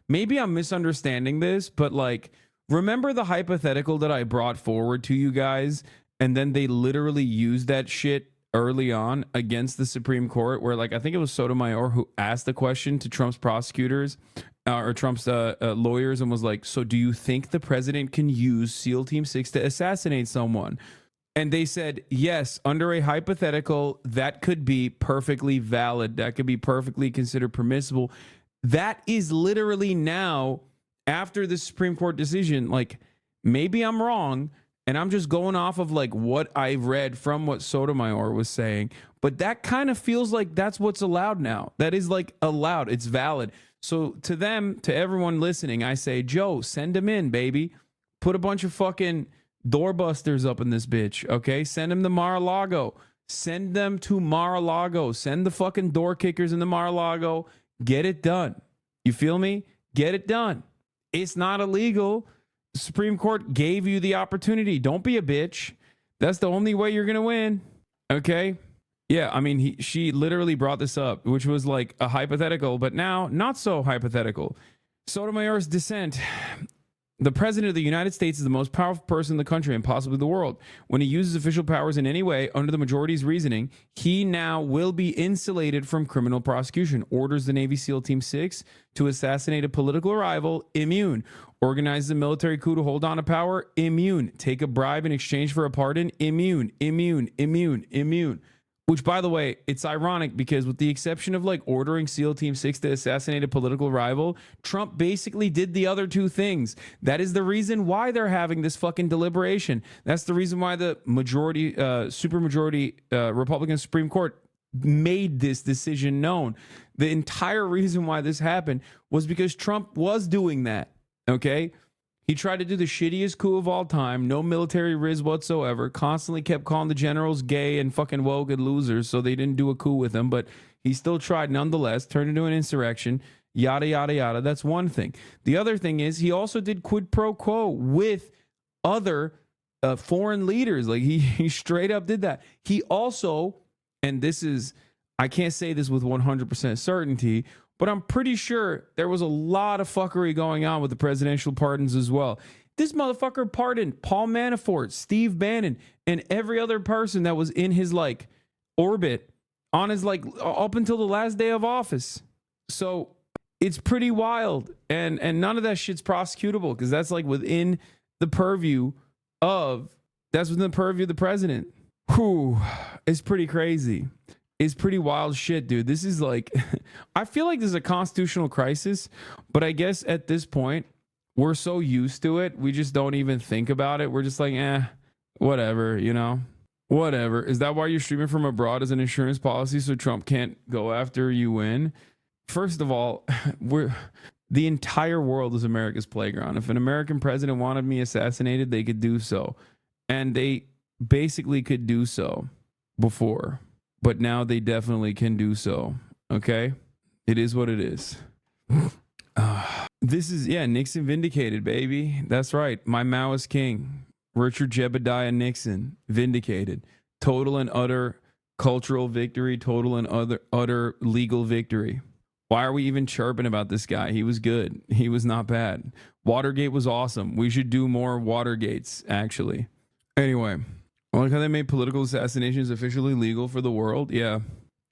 maybe I'm misunderstanding this, but like, remember the hypothetical that I brought forward to you guys, and then they literally used that shit early on against the Supreme Court, where like, I think it was Sotomayor who asked the question to Trump's prosecutors, or Trump's lawyers, and was like, so do you think the president can use SEAL Team 6 to assassinate someone? And they said, yes, under a hypothetical, that could be perfectly valid. That could be perfectly considered permissible. That is literally now, after the Supreme Court decision, like, maybe I'm wrong, and I'm just going off of like what I read from what Sotomayor was saying, but that kind of feels like that's what's allowed now. That is like allowed. It's valid. So to them, to everyone listening, I say, Joe, send them in, baby. Put a bunch of fucking doorbusters up in this bitch, okay? Send them to Mar-a-Lago. Send them to Mar-a-Lago. Send the fucking door kickers in the Mar-a-Lago. Get it done. You feel me? Get it done. It's not illegal. The Supreme Court gave you the opportunity. Don't be a bitch. That's the only way you're going to win, okay? Yeah, I mean, she literally brought this up, which was like a hypothetical, but now not so hypothetical. Sotomayor's dissent. The president of the United States is the most powerful person in the country and possibly the world. When he uses official powers in any way under the majority's reasoning, he now will be insulated from criminal prosecution. Orders the Navy SEAL Team 6 to assassinate a political rival, immune. Organizes a military coup to hold on to power, immune. Take a bribe in exchange for a pardon, immune. Which, by the way, it's ironic because with the exception of like ordering SEAL Team 6 to assassinate a political rival, Trump basically did the other two things. That is the reason why they're having this fucking deliberation. That's the reason why the majority, supermajority Republican Supreme Court made this decision known. The entire reason why this happened was because Trump was doing that, okay? He tried to do the shittiest coup of all time, no military riz whatsoever, constantly kept calling the generals gay and fucking woke and losers, so they didn't do a coup with him, but he still tried nonetheless, turned into an insurrection, yada, yada, yada. That's one thing. The other thing is he also did quid pro quo with other foreign leaders. Like he straight up did that. He also, and this is, I can't say this with 100% certainty, but I'm pretty sure there was a lot of fuckery going on with the presidential pardons as well. This motherfucker pardoned Paul Manafort, Steve Bannon, and every other person that was in his like orbit on his like up until the last day of office. So it's pretty wild. And none of that shit's prosecutable because that's like within the purview of the president. Whew, it's pretty crazy. It's pretty wild shit, dude. This is like, I feel like this is a constitutional crisis, but I guess at this point, we're so used to it, we just don't even think about it. We're just like, whatever, you know? Whatever. Is that why you're streaming from abroad as an insurance policy so Trump can't go after you win? First of all, the entire world is America's playground. If an American president wanted me assassinated, they could do so. And they basically could do so before. But now they definitely can do so, okay? It is what it is. This is, yeah, Nixon vindicated, baby. That's right. My Maoist king, Richard Jebediah Nixon, vindicated. Total and utter cultural victory, total and utter legal victory. Why are we even chirping about this guy? He was good. He was not bad. Watergate was awesome. We should do more Watergates, actually. Anyway, I like how they made political assassinations officially legal for the world. Yeah.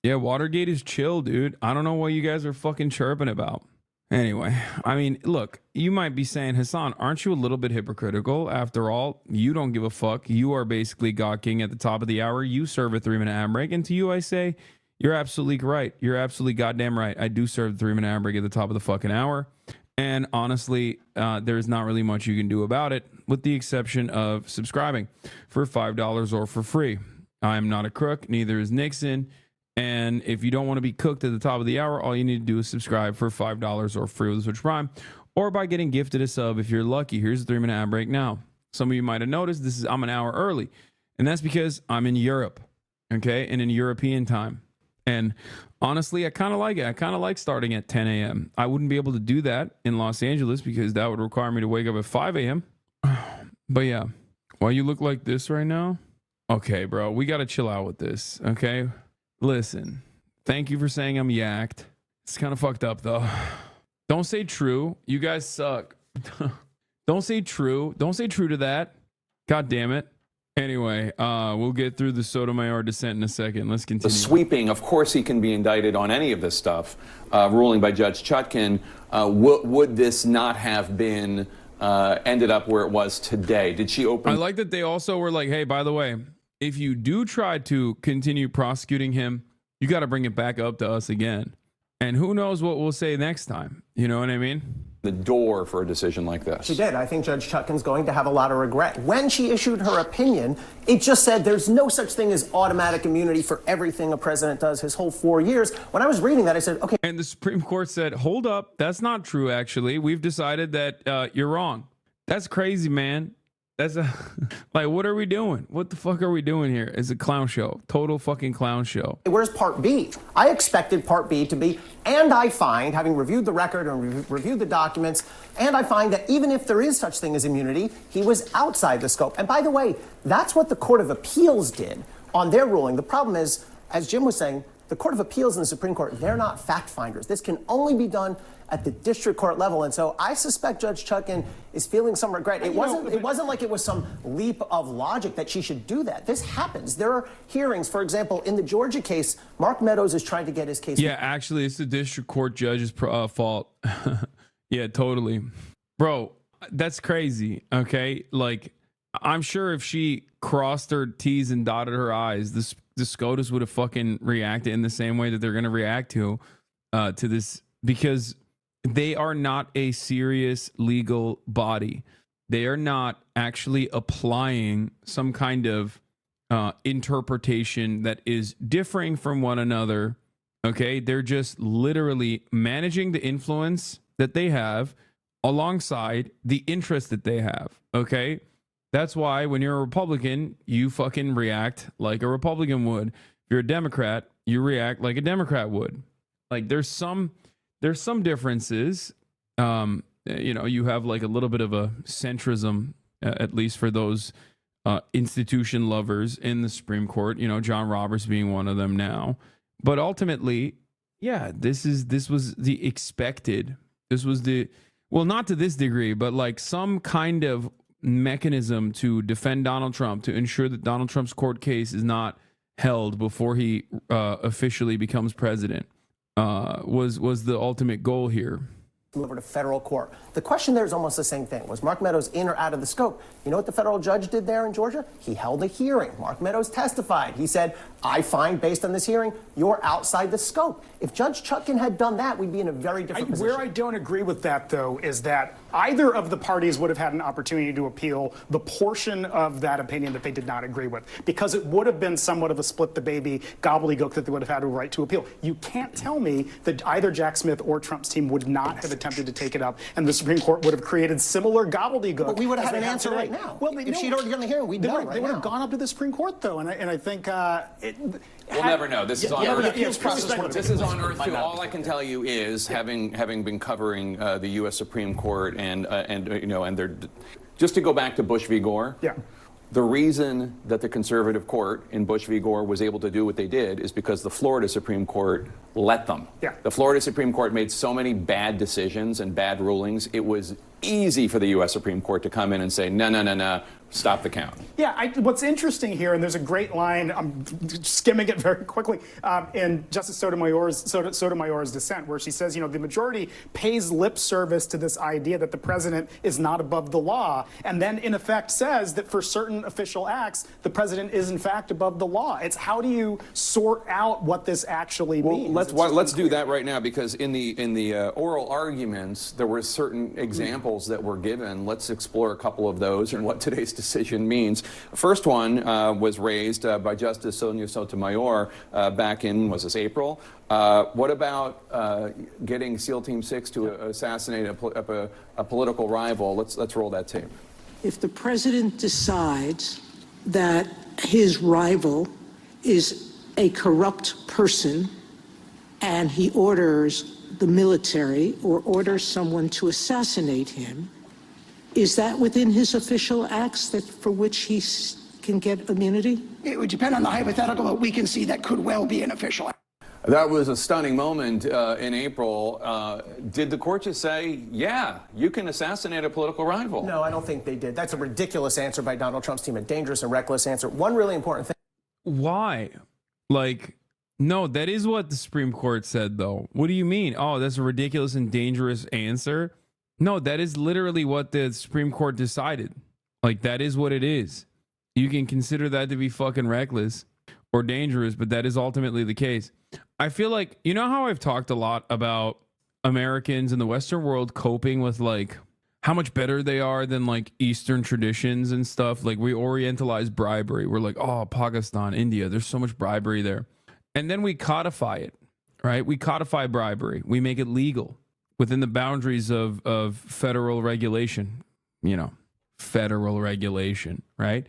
Yeah, Watergate is chill, dude. I don't know what you guys are fucking chirping about. Anyway, I mean, look, you might be saying, Hasan, aren't you a little bit hypocritical? After all, you don't give a fuck. You are basically God King at the top of the hour. You serve a 3-minute ad break. And to you, I say, you're absolutely right. You're absolutely goddamn right. I do serve the 3-minute ad break at the top of the fucking hour. And honestly, there's not really much you can do about it, with the exception of subscribing for $5 or for free. I'm not a crook. Neither is Nixon. And if you don't want to be cooked at the top of the hour, all you need to do is subscribe for $5 or free with Switch Prime, or by getting gifted a sub if you're lucky. Here's the 3-minute ad break now. Some of you might have noticed I'm an hour early, and that's because I'm in Europe, okay, and in European time. And honestly, I kind of like it. I kind of like starting at 10 a.m. I wouldn't be able to do that in Los Angeles because that would require me to wake up at 5 a.m. But yeah, why you look like this right now? Okay, bro, we got to chill out with this, okay? Listen, thank you for saying I'm yacked. It's kind of fucked up, though. Don't say true. You guys suck. Don't say true. Don't say true to that. God damn it. Anyway, we'll get through the Sotomayor dissent in a second. Let's continue. The sweeping, of course he can be indicted on any of this stuff, ruling by Judge Chutkan. Would this not have been ended up where it was today? Did she open? I like that they also were like, hey, by the way, if you do try to continue prosecuting him, you got to bring it back up to us again. And who knows what we'll say next time. You know what I mean? The door for a decision like this. She did. I think Judge Chutkan's going to have a lot of regret. When she issued her opinion, it just said there's no such thing as automatic immunity for everything a president does his whole 4 years. When I was reading that, I said, okay. And the Supreme Court said, hold up, that's not true, actually. We've decided that you're wrong. That's crazy, man. That's like, what are we doing? What the fuck are we doing here? It's a clown show. Total fucking clown show. Where's Part B? I expected Part B to be, and I find, having reviewed the record and reviewed the documents, and I find that even if there is such thing as immunity, he was outside the scope. And by the way, that's what the Court of Appeals did on their ruling. The problem is, as Jim was saying, the Court of Appeals and the Supreme Court, they're not fact finders. This can only be done at the district court level. And so I suspect Judge Chutkan is feeling some regret. It wasn't like it was some leap of logic that she should do that. This happens. There are hearings. For example, in the Georgia case, Mark Meadows is trying to get his case. Yeah, actually, it's the district court judge's fault. Yeah, totally. Bro, that's crazy, okay? Like, I'm sure if she crossed her T's and dotted her I's, the SCOTUS would have fucking reacted in the same way that they're going to react to this, because they are not a serious legal body. They are not actually applying some kind of interpretation that is differing from one another. Okay, they're just literally managing the influence that they have alongside the interest that they have. Okay, that's why when you're a Republican, you fucking react like a Republican would. If you're a Democrat, you react like a Democrat would. Like, there's some differences. You know, you have like a little bit of a centrism, at least for those institution lovers in the Supreme Court, you know, John Roberts being one of them now. But ultimately, yeah, this was the expected. This was well, not to this degree, but like some kind of mechanism to defend Donald Trump, to ensure that Donald Trump's court case is not held before he officially becomes president. Was the ultimate goal here. Over to federal court. The question there is almost the same thing. Was Mark Meadows in or out of the scope? You know what the federal judge did there in Georgia? He held a hearing. Mark Meadows testified. He said, I find, based on this hearing, you're outside the scope. If Judge Chutkan had done that, we'd be in a very different position. Where I don't agree with that, though, is that either of the parties would have had an opportunity to appeal the portion of that opinion that they did not agree with, because it would have been somewhat of a split the baby gobbledygook that they would have had a right to appeal. You can't tell me that either Jack Smith or Trump's team would not have attempted to take it up, and the Supreme Court would have created similar gobbledygook. But we would have as had they an answer today. right now. Well, If she'd already done the hearing, we'd know right They would now. have gone up to the Supreme Court, though, and I think We'll never know. This is on Yeah, Earth. appeals process would have This taken is place. on Earth too. All I can tell you is, having been covering the U.S. Supreme Court and their, just to go back to Bush v. Gore. Yeah. The reason that the conservative court in Bush v. Gore was able to do what they did is because the Florida Supreme Court let them. Yeah. The Florida Supreme Court made so many bad decisions and bad rulings, it was easy for the U.S. Supreme Court to come in and say, no, stop the count. Yeah, what's interesting here, and there's a great line, I'm skimming it very quickly, in Justice Sotomayor's dissent, where she says, the majority pays lip service to this idea that the president is not above the law, and then in effect says that for certain official acts, the president is in fact above the law. It's how do you sort out what this actually means? Let's do that right now, because in the oral arguments, there were certain examples that were given. Let's explore a couple of those and what today's decision means. First one was raised by Justice Sonia Sotomayor back in, was this April? What about getting SEAL Team 6 to assassinate a political rival? Let's roll that tape. If the president decides that his rival is a corrupt person and he orders the military or orders someone to assassinate him, is that within his official acts for which he can get immunity? It would depend on the hypothetical, but we can see that could well be an official act. That was a stunning moment in April. Did the court just say, yeah, you can assassinate a political rival? No, I don't think they did. That's a ridiculous answer by Donald Trump's team, a dangerous and reckless answer. One really important thing. Why? No, that is what the Supreme Court said, though. What do you mean? Oh, that's a ridiculous and dangerous answer. No, that is literally what the Supreme Court decided. That is what it is. You can consider that to be fucking reckless or dangerous, but that is ultimately the case. I feel like, you know how I've talked a lot about Americans in the Western world coping with how much better they are than Eastern traditions and stuff. We orientalize bribery. We're like, oh, Pakistan, India, there's so much bribery there. And then we codify it, right? We codify bribery. We make it legal within the boundaries of federal regulation, federal regulation, right?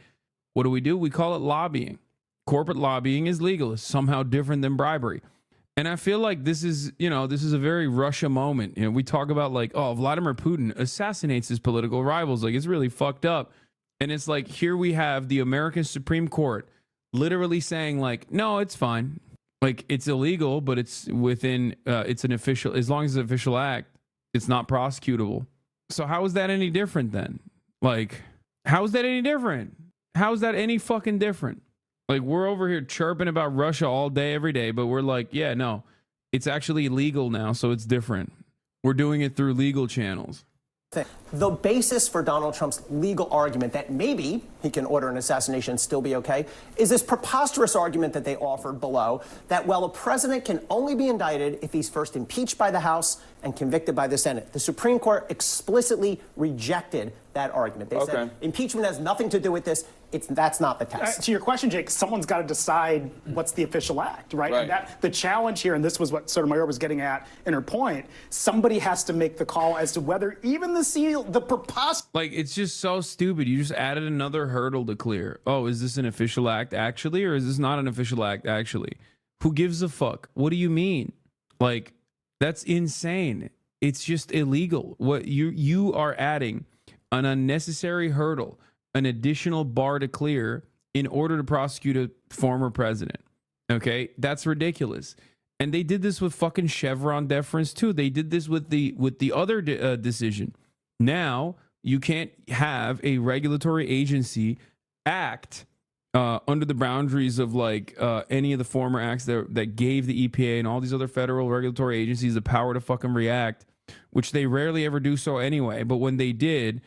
What do? We call it lobbying. Corporate lobbying is legal. It's somehow different than bribery. And I feel like this is a very Russia moment. We talk about Vladimir Putin assassinates his political rivals. It's really fucked up. And it's here we have the American Supreme Court literally saying no, it's fine. It's illegal, but it's within, it's an official, as long as it's an official act, it's not prosecutable. So how is that any different then? How is that any different? How is that any fucking different? We're over here chirping about Russia all day, every day, but we're yeah, no, it's actually illegal now, so it's different. We're doing it through legal channels. The basis for Donald Trump's legal argument that maybe he can order an assassination and still be okay is this preposterous argument that they offered below that, well, a president can only be indicted if he's first impeached by the House and convicted by the Senate. The Supreme Court explicitly rejected that argument. They said impeachment has nothing to do with this. That's not the test. To your question, Jake, someone's got to decide what's the official act, right? And the challenge here, and this was what Sotomayor was getting at in her point, somebody has to make the call as to whether even the preposterous... It's just so stupid. You just added another hurdle to clear. Oh, is this an official act actually, or is this not an official act actually? Who gives a fuck? What do you mean? That's insane. It's just illegal. What you are adding an unnecessary hurdle, an additional bar to clear in order to prosecute a former president. Okay, that's ridiculous. And they did this with fucking Chevron deference too. They did this with the other decision. Now you can't have a regulatory agency act under the boundaries of any of the former acts that gave the EPA and all these other federal regulatory agencies the power to fucking react, which they rarely ever do so anyway. But when they did,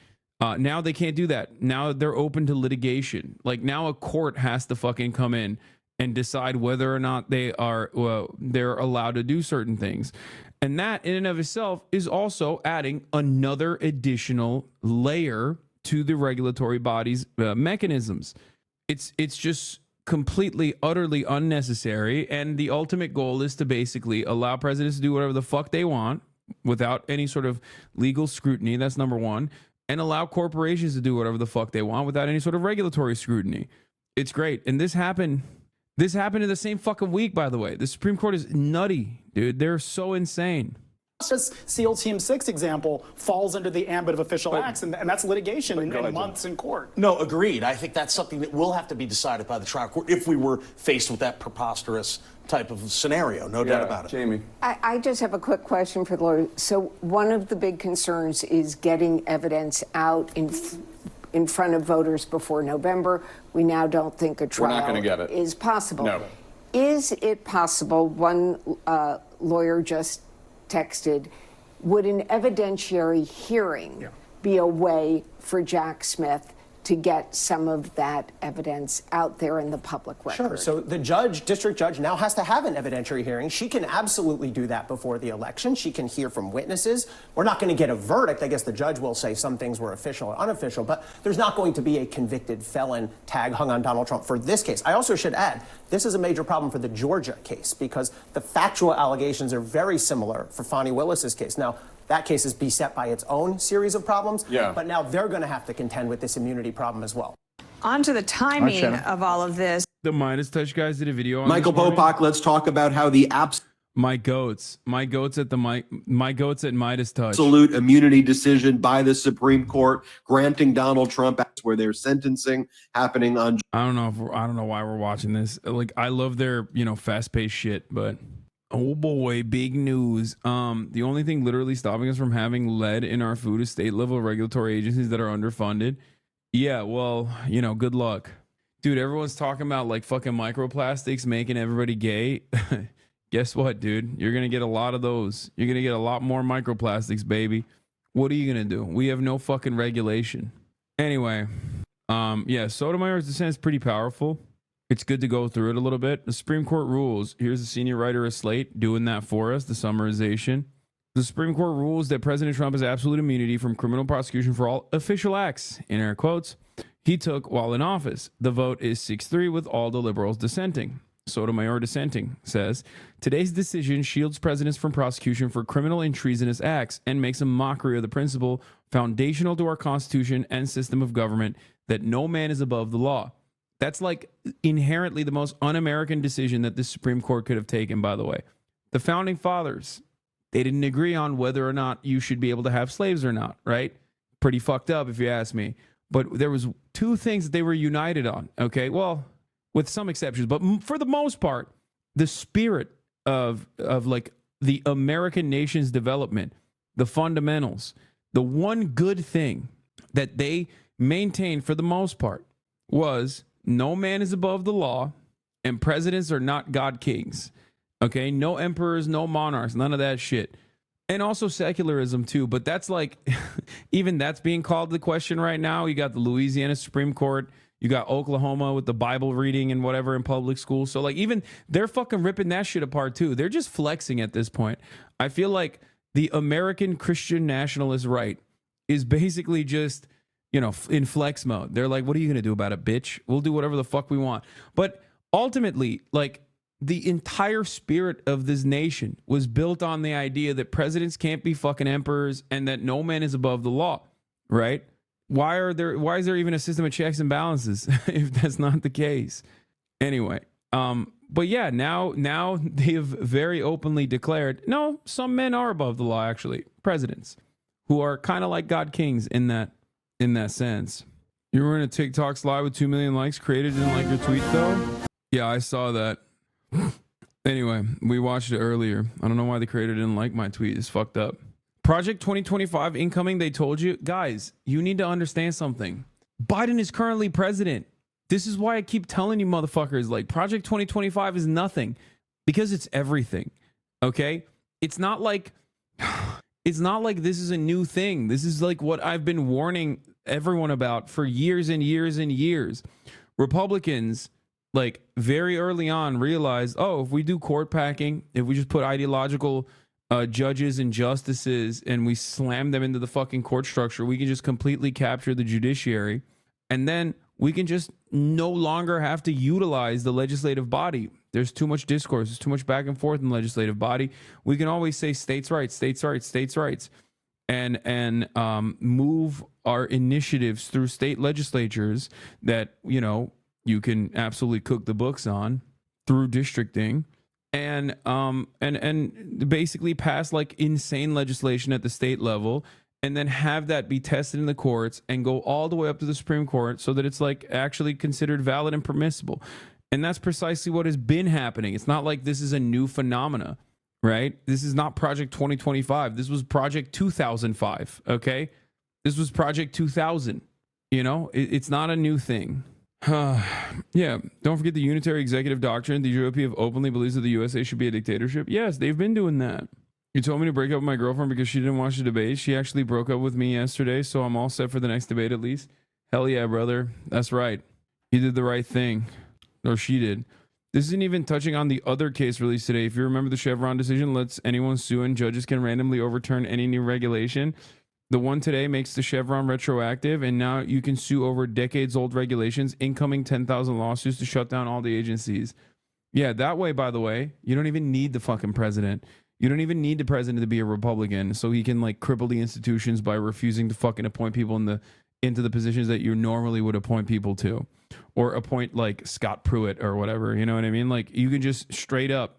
now they can't do that. Now they're open to litigation. Now a court has to fucking come in and decide whether or not they're allowed to do certain things. And that in and of itself is also adding another additional layer to the regulatory body's mechanisms. It's just completely, utterly unnecessary. And the ultimate goal is to basically allow presidents to do whatever the fuck they want without any sort of legal scrutiny. That's number one. And allow corporations to do whatever the fuck they want without any sort of regulatory scrutiny. It's great. And this happened in the same fucking week, by the way. The Supreme Court is nutty, dude. They're so insane. Just SEAL Team 6 example falls under the ambit of official acts, and that's litigation in months in court. No, agreed. I think that's something that will have to be decided by the trial court if we were faced with that preposterous type of scenario. No doubt about it. Jamie. I just have a quick question for the lawyer. So one of the big concerns is getting evidence out in front of voters before November. We now don't think a trial We're not gonna get it. is possible. No. Is it possible, one lawyer just texted, would an evidentiary hearing be a way for Jack Smith to get some of that evidence out there in the public record? Sure. So the district judge now has to have an evidentiary hearing. She can absolutely do that before the election. She can hear from witnesses. We're not going to get a verdict. I guess the judge will say some things were official or unofficial, but there's not going to be a convicted felon tag hung on Donald Trump for this case. I also should add, this is a major problem for the Georgia case because the factual allegations are very similar for Fani Willis's case. Now, that case is beset by its own series of problems, but now they're going to have to contend with this immunity problem as well. On to the timing of all of this. The Midas Touch guys did a video on Michael this morning. Popak, let's talk about how the My goats at Midas Touch. absolute immunity decision by the Supreme Court granting Donald Trump where their sentencing happening on. I don't know why we're watching this. Like, I love their, fast-paced shit, but oh boy, big news. The only thing literally stopping us from having lead in our food is state-level regulatory agencies that are underfunded. Yeah, well, good luck. Dude, everyone's talking about like fucking microplastics making everybody gay. Guess what, dude? You're going to get a lot of those. You're going to get a lot more microplastics, baby. What are you going to do? We have no fucking regulation. Anyway, Sotomayor's dissent is pretty powerful. It's good to go through it a little bit. The Supreme Court rules. Here's the senior writer of Slate doing that for us, the summarization. The Supreme Court rules that President Trump has absolute immunity from criminal prosecution for all official acts, in air quotes, he took while in office. The vote is 6-3 with all the liberals dissenting. Sotomayor dissenting says, today's decision shields presidents from prosecution for criminal and treasonous acts and makes a mockery of the principle foundational to our Constitution and system of government that no man is above the law. That's like inherently the most un-American decision that the Supreme Court could have taken, by the way. The founding fathers, they didn't agree on whether or not you should be able to have slaves or not, right? Pretty fucked up if you ask me. But there was two things that they were united on, okay? Well, with some exceptions, but for the most part, the spirit of like the American nation's development, the fundamentals, the one good thing that they maintained for the most part was no man is above the law and presidents are not God kings. Okay, no emperors, no monarchs, none of that shit. And also secularism too, but that's like, even that's being called the question right now. You got the Louisiana Supreme Court, you got Oklahoma with the Bible reading and whatever in public school. So like even they're fucking ripping that shit apart too. They're just flexing at this point. I feel like the American Christian nationalist right is basically just, in flex mode. They're like, what are you going to do about it, bitch? We'll do whatever the fuck we want. But ultimately, like, the entire spirit of this nation was built on the idea that presidents can't be fucking emperors and that no man is above the law, right? Why is there even a system of checks and balances if that's not the case? Anyway, but yeah, now they've very openly declared, no, some men are above the law, actually, presidents, who are kind of like God kings in that sense. You were in a TikTok slide with 2 million likes. Created didn't like your tweet though. Yeah, I saw that. Anyway, we watched it earlier. I don't know why the creator didn't like my tweet. It's fucked up. Project 2025 incoming, they told you. Guys, you need to understand something. Biden is currently president. This is why I keep telling you motherfuckers, like, Project 2025 is nothing. Because it's everything. Okay? It's not like this is a new thing. This is like what I've been warning everyone about for years and years and years. Republicans, like, very early on realized, if we do court packing, if we just put ideological judges and justices and we slam them into the fucking court structure, we can just completely capture the judiciary. And then we can just no longer have to utilize the legislative body There's too much discourse. There's too much back and forth in the legislative body. We can always say states' rights, states' rights, states' rights, and move our initiatives through state legislatures that, you know, you can absolutely cook the books on through districting, and basically pass like insane legislation at the state level, and then have that be tested in the courts and go all the way up to the Supreme Court so that it's like actually considered valid and permissible. And that's precisely what has been happening. It's not like this is a new phenomena, right? This is not Project 2025. This was Project 2005, okay? This was Project 2000, you know? It's not a new thing. Yeah, don't forget the unitary executive doctrine. The GOP have openly believes that the USA should be a dictatorship. Yes, they've been doing that. You told me to break up with my girlfriend because she didn't watch the debate. She actually broke up with me yesterday, so I'm all set for the next debate at least. Hell yeah, brother. That's right. You did the right thing. Or she did. This isn't even touching on the other case released today. If you remember, the Chevron decision lets anyone sue and judges can randomly overturn any new regulation. The one today makes the Chevron retroactive, and now you can sue over decades-old regulations, incoming 10,000 lawsuits to shut down all the agencies. Yeah, that way, by the way, you don't even need the fucking president. You don't even need the president to be a Republican so he can like cripple the institutions by refusing to fucking appoint people into the positions that you normally would appoint people to, or appoint like Scott Pruitt or whatever. You know what I mean? Like you can just straight up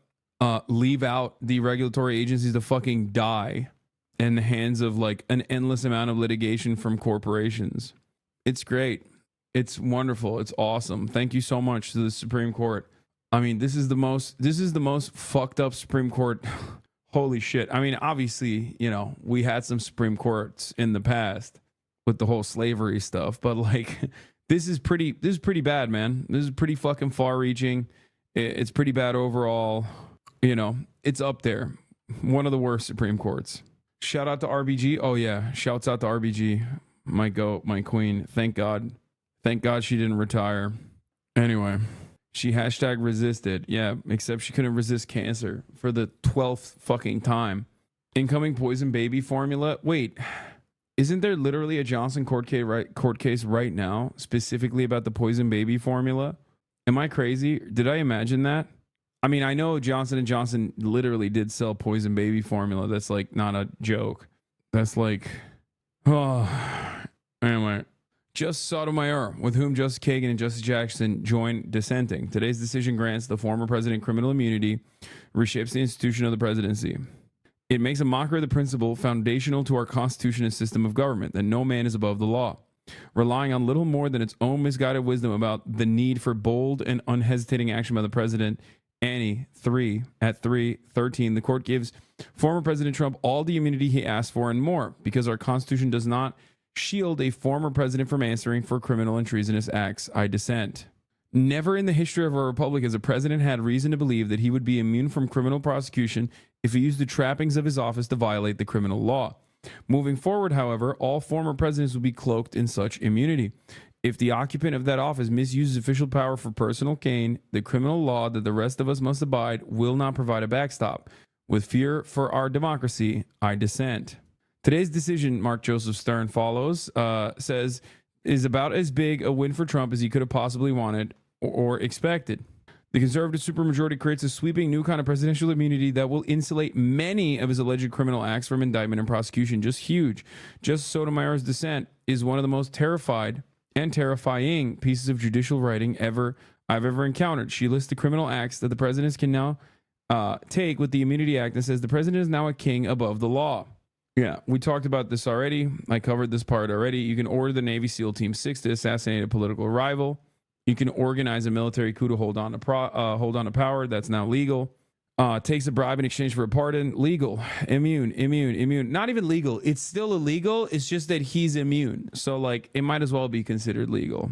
leave out the regulatory agencies to fucking die in the hands of like an endless amount of litigation from corporations. It's great. It's wonderful. It's awesome. Thank you so much to the Supreme Court. I mean, this is the most fucked up Supreme Court. Holy shit. I mean, obviously, you know, we had some Supreme Courts in the past with the whole slavery stuff, but like this is pretty bad, man. This is pretty fucking far reaching. It's pretty bad overall. You know, it's up there. One of the worst Supreme Courts. Shout out to RBG. Oh yeah, shouts out to RBG. My goat, my queen. Thank God she didn't retire. Anyway, she hashtag resisted. Yeah, except she couldn't resist cancer for the 12th fucking time. Incoming poison baby formula. Wait, isn't there literally a Johnson court case right now specifically about the poison baby formula? Am I crazy? Did I imagine that? I mean, I know Johnson & Johnson literally did sell poison baby formula. That's like not a joke. That's like, oh, anyway. Justice Sotomayor, with whom Justice Kagan and Justice Jackson joined dissenting. Today's decision grants the former president criminal immunity, reshapes the institution of the presidency. It makes a mockery of the principle foundational to our Constitution and system of government, that no man is above the law. Relying on little more than its own misguided wisdom about the need for bold and unhesitating action by the president, Annie 3 at 3:13, the court gives former President Trump all the immunity he asked for and more, because our Constitution does not shield a former president from answering for criminal and treasonous acts. I dissent. Never in the history of our republic has a president had reason to believe that he would be immune from criminal prosecution if he used the trappings of his office to violate the criminal law. Moving forward, however, all former presidents will be cloaked in such immunity. If the occupant of that office misuses official power for personal gain, the criminal law that the rest of us must abide will not provide a backstop. With fear for our democracy, I dissent. Today's decision, Mark Joseph Stern follows, says, is about as big a win for Trump as he could have possibly wanted or expected. The conservative supermajority creates a sweeping new kind of presidential immunity that will insulate many of his alleged criminal acts from indictment and prosecution. Just huge. Justice Sotomayor's dissent is one of the most terrified and terrifying pieces of judicial writing I've ever encountered. She lists the criminal acts that the presidents can now take with the Immunity Act and says the president is now a king above the law. Yeah, we talked about this already. I covered this part already. You can order the Navy SEAL Team 6 to assassinate a political rival. You can organize a military coup to hold on to power. That's now legal. Takes a bribe in exchange for a pardon. Legal. Immune. Not even legal. It's still illegal. It's just that he's immune. So like it might as well be considered legal,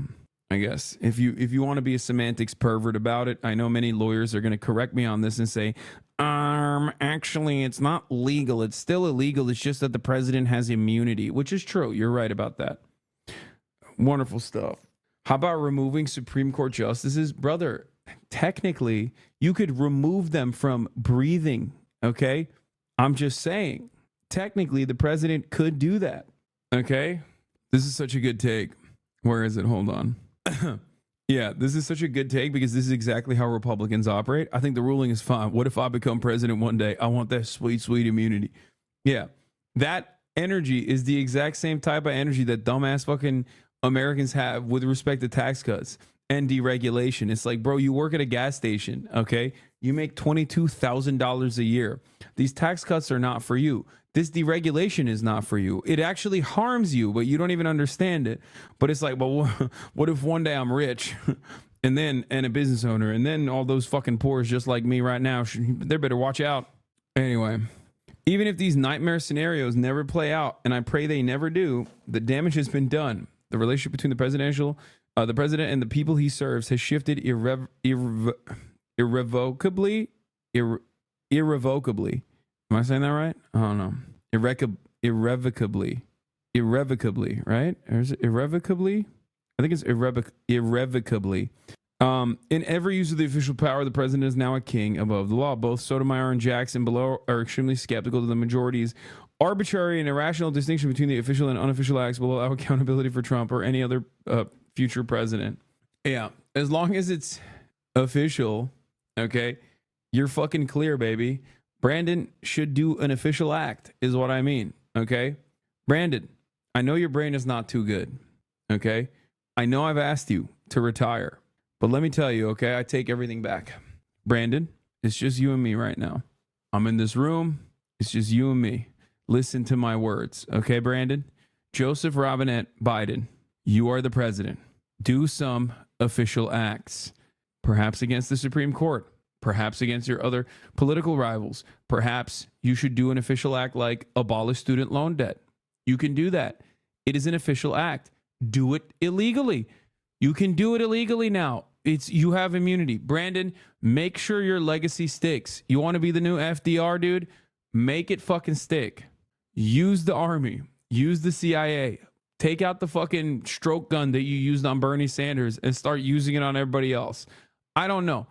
I guess. If you want to be a semantics pervert about it, I know many lawyers are going to correct me on this and say, actually it's not legal. It's still illegal. It's just that the president has immunity, which is true. You're right about that. Wonderful stuff. How about removing Supreme Court justices? Brother, technically, you could remove them from breathing, okay? I'm just saying, technically, the president could do that, okay? This is such a good take. Where is it? Hold on. Yeah, this is such a good take because this is exactly how Republicans operate. I think the ruling is fine. What if I become president one day? I want that sweet, sweet immunity. Yeah, that energy is the exact same type of energy that dumbass fucking Americans have with respect to tax cuts and deregulation. It's like, bro, you work at a gas station, okay? You make $22,000 a year. These tax cuts are not for you. This deregulation is not for you. It actually harms you, but you don't even understand it. But it's like, well, what if one day I'm rich and a business owner, and then all those fucking poors just like me right now, they better watch out. Anyway, even if these nightmare scenarios never play out, and I pray they never do, the damage has been done. The relationship between the president and the people he serves has shifted irrevocably. Irrevocably. Am I saying that right? I don't know. Irrevocably, right? Or is it irrevocably? I think it's irrevocably. In every use of the official power, the president is now a king above the law. Both Sotomayor and Jackson below are extremely skeptical to the majority's arbitrary and irrational distinction between the official and unofficial acts will allow accountability for Trump or any other future president. Yeah, as long as it's official, okay, you're fucking clear, baby. Brandon should do an official act, is what I mean, okay? Brandon, I know your brain is not too good, okay? I know I've asked you to retire, but let me tell you, okay, I take everything back. Brandon, it's just you and me right now. I'm in this room. It's just you and me. Listen to my words, okay, Brandon? Joseph Robinette Biden, you are the president. Do some official acts, perhaps against the Supreme Court, perhaps against your other political rivals. Perhaps you should do an official act like abolish student loan debt. You can do that. It is an official act. Do it illegally. You can do it illegally now. You have immunity. Brandon, make sure your legacy sticks. You want to be the new FDR, dude? Make it fucking stick. Use the army. Use the CIA. Take out the fucking stroke gun that you used on Bernie Sanders and start using it on everybody else. I don't know.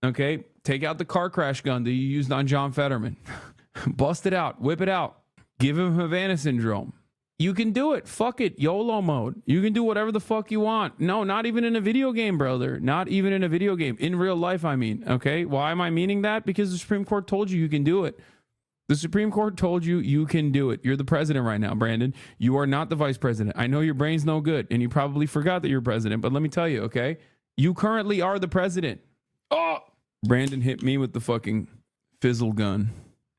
Okay? Take out the car crash gun that you used on John Fetterman. Bust it out. Whip it out. Give him Havana syndrome. You can do it. Fuck it. YOLO mode. You can do whatever the fuck you want. No, not even in a video game, brother. Not even in a video game. In real life, I mean. Okay? Why am I meaning that? Because the Supreme Court told you can do it. The Supreme Court told you can do it. You're the president right now, Brandon. You are not the vice president. I know your brain's no good, and you probably forgot that you're president, but let me tell you, okay? You currently are the president. Oh! Brandon hit me with the fucking fizzle gun.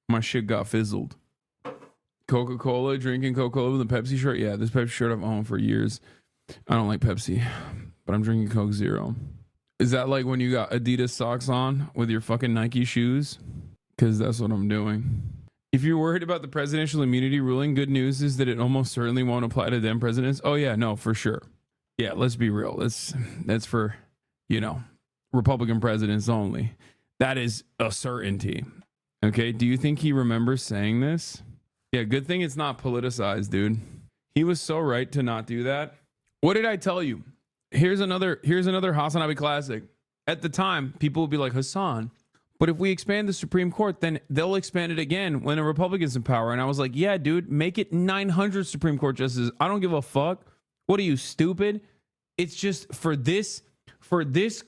My shit got fizzled. Coca-Cola, drinking Coca-Cola with a Pepsi shirt. Yeah, this Pepsi shirt I've owned for years. I don't like Pepsi, but I'm drinking Coke Zero. Is that like when you got Adidas socks on with your fucking Nike shoes? Because that's what I'm doing. If you're worried about the presidential immunity ruling, good news is that it almost certainly won't apply to them presidents. Oh yeah, no, for sure. Yeah, let's be real. That's for, Republican presidents only. That is a certainty. Okay, do you think he remembers saying this? Yeah, good thing it's not politicized, dude. He was so right to not do that. What did I tell you? Here's another HasanAbi classic. At the time, people would be like, Hasan, but if we expand the Supreme Court, then they'll expand it again when a Republican's in power. And I was like, yeah, dude, make it 900 Supreme Court justices. I don't give a fuck. What are you, stupid? It's just for this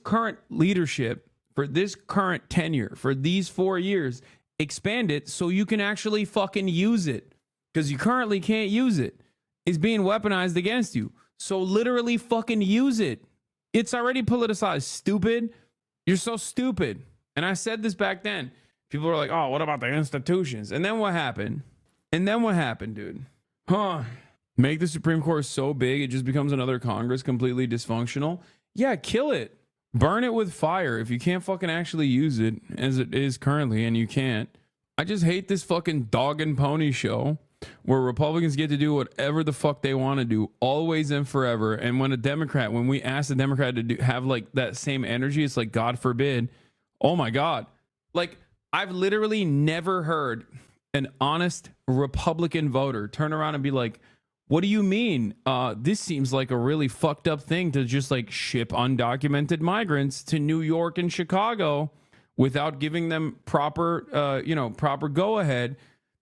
current leadership, for this current tenure, for these 4 years, expand it so you can actually fucking use it. Because you currently can't use it. It's being weaponized against you. So literally fucking use it. It's already politicized, stupid. You're so stupid. And I said this back then. People were like, oh, what about the institutions? And then what happened? Dude? Make the Supreme Court so big it just becomes another Congress completely dysfunctional? Yeah, kill it. Burn it with fire if you can't fucking actually use it as it is currently, and you can't. I just hate this fucking dog and pony show where Republicans get to do whatever the fuck they want to do always and forever. And when we ask a Democrat to have like that same energy, it's like, God forbid. Oh my God. Like, I've literally never heard an honest Republican voter turn around and be like, what do you mean? This seems like a really fucked up thing to just like ship undocumented migrants to New York and Chicago without giving them proper go ahead.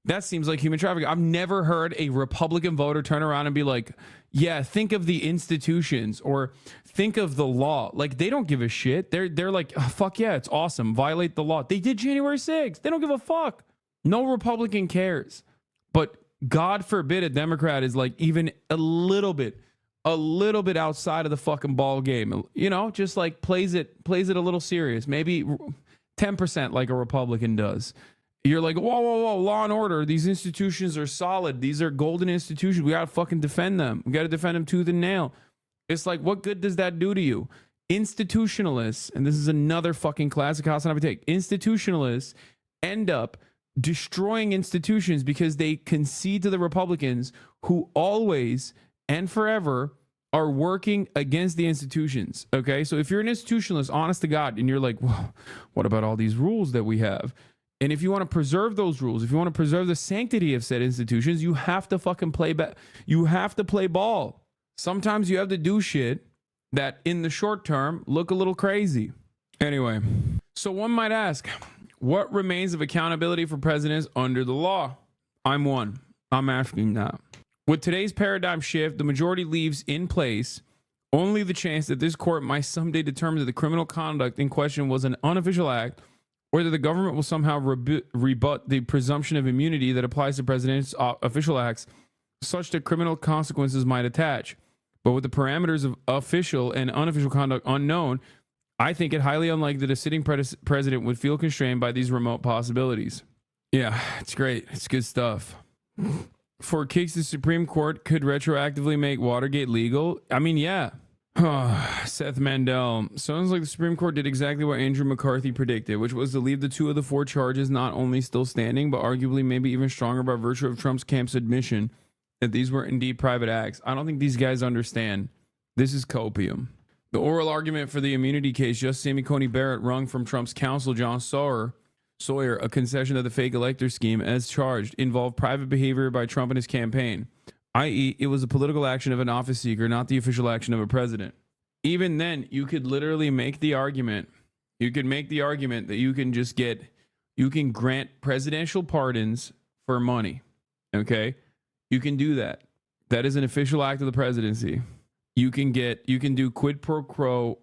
That seems like human trafficking. I've never heard a Republican voter turn around and be like, yeah, think of the institutions or think of the law. Like, they don't give a shit. They're like, oh, fuck yeah, it's awesome. Violate the law. They did January 6th. They don't give a fuck. No Republican cares. But God forbid a Democrat is like even a little bit outside of the fucking ball game. You know, just like plays it a little serious. Maybe 10% like a Republican does. You're like, whoa, law and order. These institutions are solid. These are golden institutions. We got to fucking defend them. We got to defend them tooth and nail. It's like, what good does that do to you? Institutionalists, and this is another fucking classic HasanAbi take, institutionalists end up destroying institutions because they concede to the Republicans who always and forever are working against the institutions. Okay, so if you're an institutionalist, honest to God, and you're like, well, what about all these rules that we have? And if you want to preserve those rules, if you want to preserve the sanctity of said institutions, you have to fucking play you have to play ball. Sometimes you have to do shit that in the short term look a little crazy. Anyway, so one might ask, what remains of accountability for presidents under the law? I'm asking that. With today's paradigm shift, the majority leaves in place only the chance that this court might someday determine that the criminal conduct in question was an unofficial act, or that the government will somehow rebut the presumption of immunity that applies to president's official acts, such that criminal consequences might attach. But with the parameters of official and unofficial conduct unknown, I think it highly unlikely that a sitting president would feel constrained by these remote possibilities. Yeah, it's great. It's good stuff. For kicks, the Supreme Court could retroactively make Watergate legal. I mean, yeah. Seth Mandel. Sounds like the Supreme Court did exactly what Andrew McCarthy predicted, which was to leave the 2 of the 4 charges not only still standing, but arguably maybe even stronger by virtue of Trump's camp's admission that these were indeed private acts. I don't think these guys understand. This is copium. The oral argument for the immunity case, Justice Amy Coney Barrett wrung from Trump's counsel, John Sawyer, a concession that the fake elector scheme, as charged, involved private behavior by Trump and his campaign, i.e., it was a political action of an office seeker, not the official action of a president. Even then, you could literally make the argument. You could make the argument that you can grant presidential pardons for money. Okay? You can do that. That is an official act of the presidency. You can do quid pro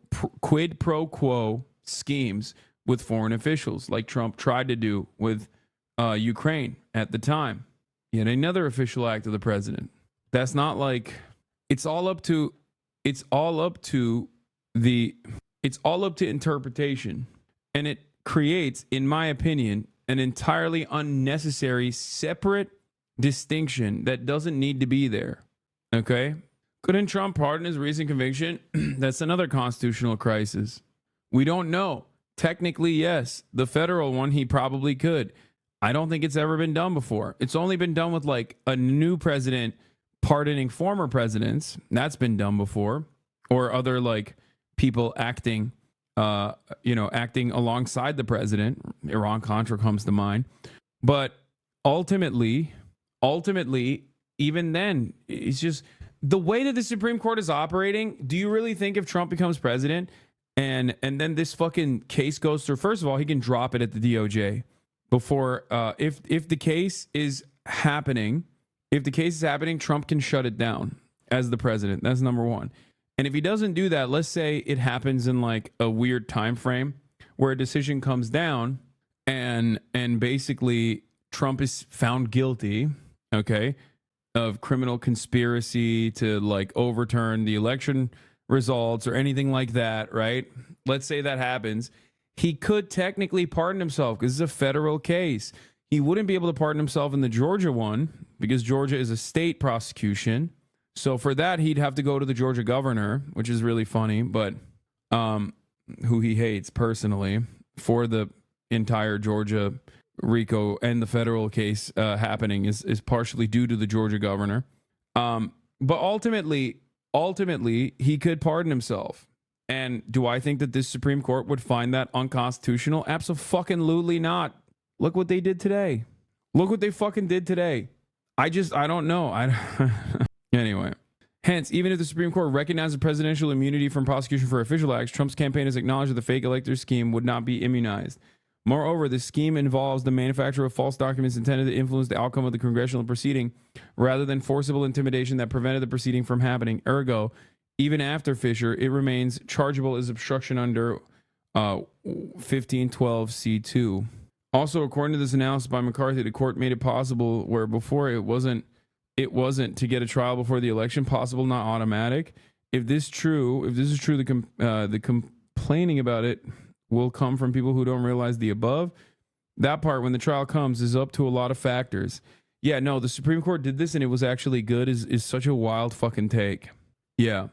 quo schemes with foreign officials, like Trump tried to do with Ukraine at the time. Yet another official act of the president. That's not like it's all up to interpretation, and it creates, in my opinion, an entirely unnecessary separate distinction that doesn't need to be there. Okay? Couldn't Trump pardon his recent conviction? That's another constitutional crisis. We don't know. Technically, yes. The federal one, he probably could. I don't think it's ever been done before. It's only been done with like a new president pardoning former presidents. That's been done before. Or other like people acting alongside the president. Iran-Contra comes to mind. But ultimately, even then, it's just the way that the Supreme Court is operating. Do you really think if Trump becomes president and then this fucking case goes through, first of all, he can drop it at the DOJ before, if the case is happening, Trump can shut it down as the president. That's number one. And if he doesn't do that, let's say it happens in like a weird time frame where a decision comes down and basically Trump is found guilty, okay, of criminal conspiracy to like overturn the election results or anything like that, right? Let's say that happens. He could technically pardon himself because it's a federal case. He wouldn't be able to pardon himself in the Georgia one because Georgia is a state prosecution. So for that, he'd have to go to the Georgia governor, which is really funny, but who he hates personally for the entire Georgia RICO and the federal case happening is partially due to the Georgia governor. But ultimately, he could pardon himself. And do I think that this Supreme Court would find that unconstitutional? Abso-fucking-lutely not. Look what they did today. Look what they fucking did today. I don't know. Anyway. Hence, even if the Supreme Court recognized presidential immunity from prosecution for official acts, Trump's campaign has acknowledged that the fake elector scheme would not be immunized. Moreover, the scheme involves the manufacture of false documents intended to influence the outcome of the congressional proceeding rather than forcible intimidation that prevented the proceeding from happening. Ergo, even after Fisher, it remains chargeable as obstruction under 1512C2. Also, according to this analysis by McCarthy, the court made it possible where before it wasn't to get a trial before the election, possible, not automatic. If this is true, the complaining about it will come from people who don't realize the above. That part, when the trial comes, is up to a lot of factors. Yeah, no, the Supreme Court did this and it was actually good is such a wild fucking take. Yeah.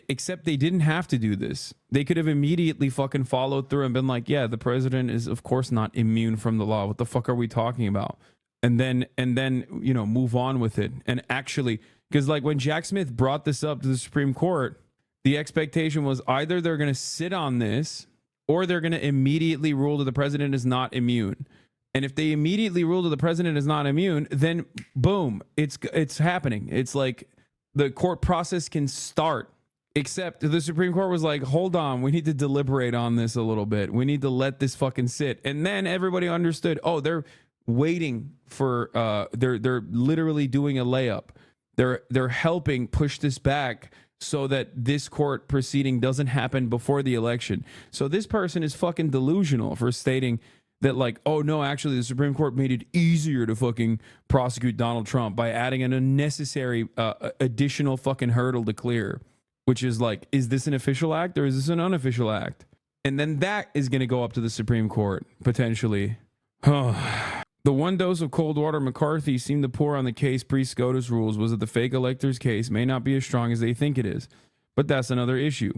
Except they didn't have to do this. They could have immediately fucking followed through and been like, yeah, the president is of course not immune from the law. What the fuck are we talking about? And then, you know, move on with it. And actually, because like when Jack Smith brought this up to the Supreme Court, the expectation was either they're going to sit on this or they're going to immediately rule that the president is not immune. And if they immediately rule that the president is not immune, then boom, it's happening. It's like the court process can start. Except the Supreme Court was like, hold on, we need to deliberate on this a little bit. We need to let this fucking sit. And then everybody understood, oh, they're waiting for, they're literally doing a layup. They're helping push this back so that this court proceeding doesn't happen before the election. So this person is fucking delusional for stating that like, oh no, actually the Supreme Court made it easier to fucking prosecute Donald Trump by adding an unnecessary additional fucking hurdle to clear. Which is like, is this an official act or is this an unofficial act? And then that is going to go up to the Supreme Court, potentially. The one dose of cold water McCarthy seemed to pour on the case pre-SCOTUS rules was that the fake electors case may not be as strong as they think it is. But that's another issue.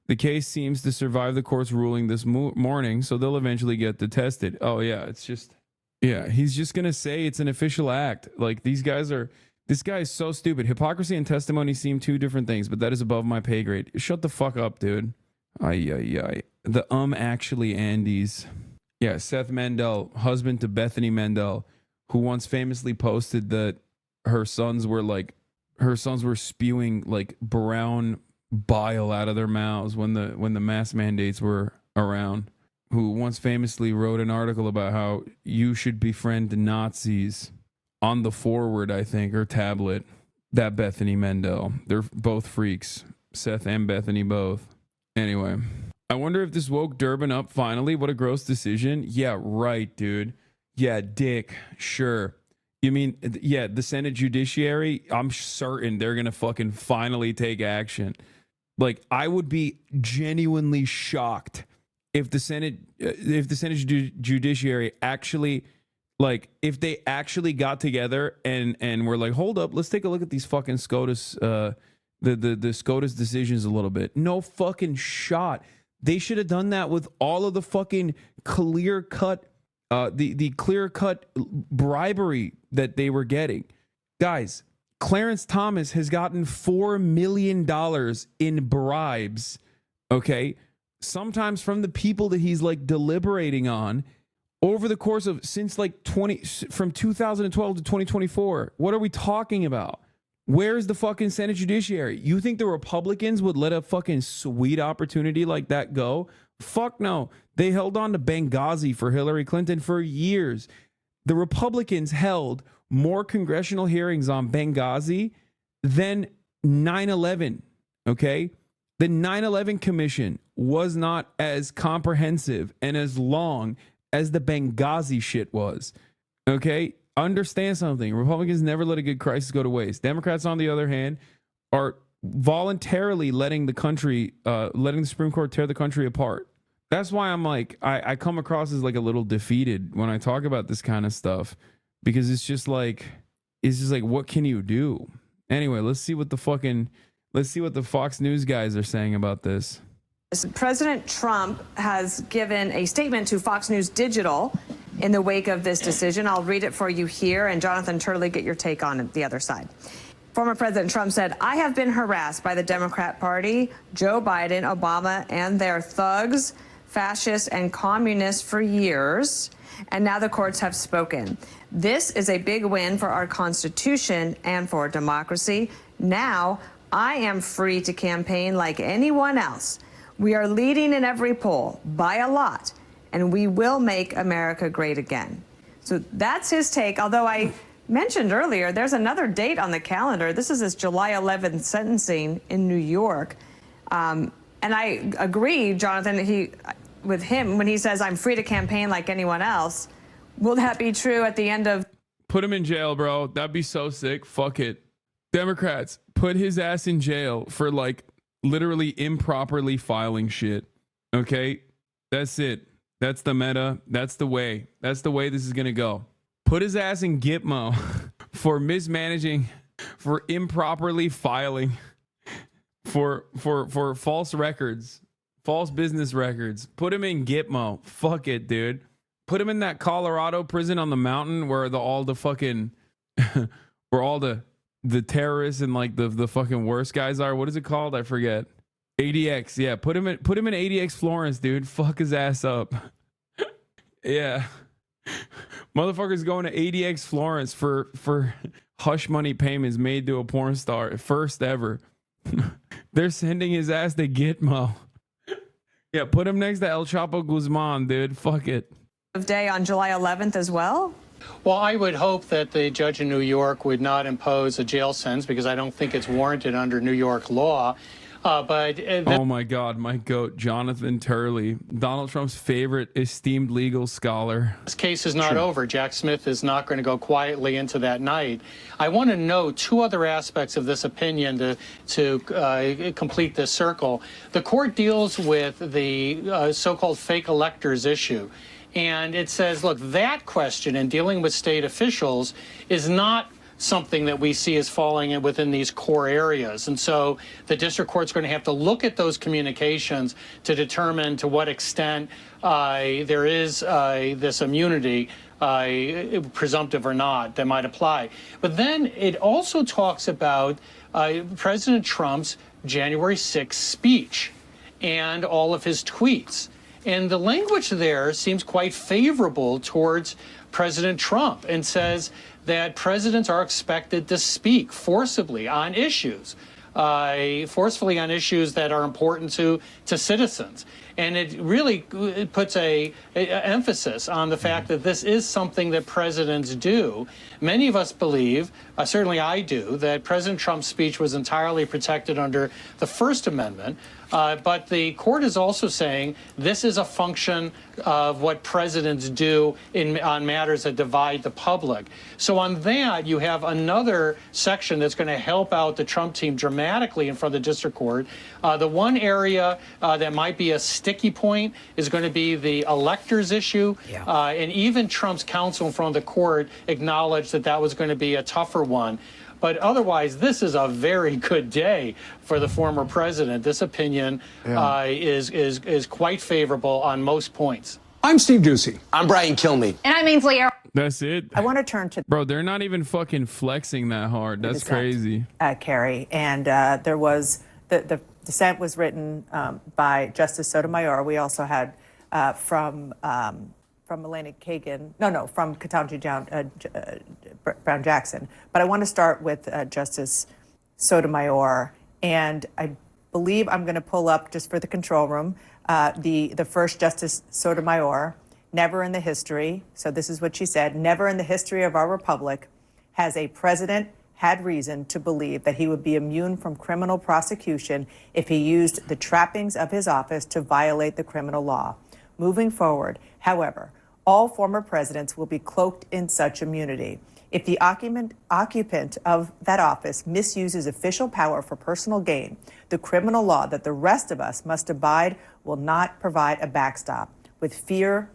The case seems to survive the court's ruling this morning, so they'll eventually get to test it. Oh, yeah, it's just... Yeah, he's just going to say it's an official act. Like, these guys are... This guy is so stupid. Hypocrisy and testimony seem two different things, but that is above my pay grade. Shut the fuck up, dude. Ay. The actually Andes. Yeah, Seth Mandel, husband to Bethany Mandel, who once famously posted that her sons were spewing like brown bile out of their mouths when the mask mandates were around. Who once famously wrote an article about how you should befriend Nazis. On the forward, I think, or tablet, that Bethany Mandel. They're both freaks. Seth and Bethany both. Anyway, I wonder if this woke Durbin up finally. What a gross decision. Yeah, right, dude. Yeah, dick. Sure. You mean, yeah, the Senate Judiciary? I'm certain they're going to fucking finally take action. Like, I would be genuinely shocked if the Senate Judiciary actually... Like, if they actually got together and were like, hold up, let's take a look at these fucking SCOTUS, the SCOTUS decisions a little bit. No fucking shot. They should have done that with all of the fucking clear-cut, the clear-cut bribery that they were getting. Guys, Clarence Thomas has gotten $4 million in bribes, okay? Sometimes from the people that he's, like, deliberating on, over the course of from 2012 to 2024. What are we talking about? Where's the fucking Senate Judiciary? You think the Republicans would let a fucking sweet opportunity like that go? Fuck no. They held on to Benghazi for Hillary Clinton for years. The Republicans held more congressional hearings on Benghazi than 9/11. Okay? The 9/11 Commission was not as comprehensive and as long as the Benghazi shit was. Okay? Understand something. Republicans never let a good crisis go to waste. Democrats, on the other hand, are voluntarily letting the Supreme Court tear the country apart. That's why I'm like, I come across as like a little defeated when I talk about this kind of stuff, because it's just like, what can you do? Anyway, let's see what the Fox News guys are saying about this. President Trump has given a statement to Fox News Digital in the wake of this decision. I'll read it for you here, and Jonathan Turley, get your take on it the other side. Former President Trump said, I have been harassed by the Democrat Party, Joe Biden, Obama, and their thugs, fascists, and communists for years, and now the courts have spoken. This is a big win for our Constitution and for democracy. Now I am free to campaign like anyone else. We are leading in every poll by a lot, and we will make America great again. So that's his take, although I mentioned earlier, there's another date on the calendar. This is his July 11th sentencing in New York. And I agree, Jonathan, with him when he says, I'm free to campaign like anyone else. Will that be true at the end of... Put him in jail, bro. That'd be so sick. Fuck it. Democrats, put his ass in jail for like literally improperly filing shit. Okay? That's it. That's the meta. That's the way. That's the way this is going to go. Put his ass in Gitmo for mismanaging, for improperly filing, for false records, false business records. Put him in Gitmo. Fuck it, dude. Put him in that Colorado prison on the mountain where all the terrorists and like the fucking worst guys are. What is it called? I forget. ADX. Yeah, put him in ADX Florence, dude. Fuck his ass up. Yeah. Motherfucker's going to ADX Florence for hush money payments made to a porn star. First ever. They're sending his ass to Gitmo. Yeah, put him next to El Chapo Guzman, dude. Fuck it. Day on July 11th as well? Well, I would hope that the judge in New York would not impose a jail sentence because I don't think it's warranted under New York law. Oh my God, my goat, Jonathan Turley, Donald Trump's favorite esteemed legal scholar. This case is not over. Jack Smith is not going to go quietly into that night. I want to note two other aspects of this opinion to complete this circle. The court deals with the so-called fake electors issue. And it says, look, that question in dealing with state officials is not something that we see as falling within these core areas. And so the district court's going to have to look at those communications to determine to what extent there is this immunity, presumptive or not, that might apply. But then it also talks about President Trump's January 6th speech and all of his tweets. And the language there seems quite favorable towards President Trump and says that presidents are expected to speak forcibly on issues, forcefully on issues that are important to citizens. And it really puts a emphasis on the fact that this is something that presidents do. Many of us believe, certainly I do, that President Trump's speech was entirely protected under the First Amendment. But the court is also saying this is a function of what presidents do on matters that divide the public. So on that, you have another section that's going to help out the Trump team dramatically in front of the district court. The one area that might be a sticky point is going to be the electors issue. Yeah. And even Trump's counsel in front of the court acknowledged that that was going to be a tougher one. But otherwise, this is a very good day for the former president. This opinion is quite favorable on most points. I'm Steve Ducey. I'm Brian Kilmeade. And I'm Ainsley Earl. That's it. I want to turn to... Bro, they're not even fucking flexing that hard. That's crazy. Carrie. And there was... The dissent was written by Justice Sotomayor. We also had from Elena Kagan, from Ketanji Brown Jackson. But I want to start with Justice Sotomayor. And I believe I'm going to pull up, just for the control room, the first Justice Sotomayor. Never in the history, so this is what she said, never in the history of our republic has a president had reason to believe that he would be immune from criminal prosecution if he used the trappings of his office to violate the criminal law. Moving forward, however, all former presidents will be cloaked in such immunity. If the occupant of that office misuses official power for personal gain, the criminal law that the rest of us must abide will not provide a backstop. With fear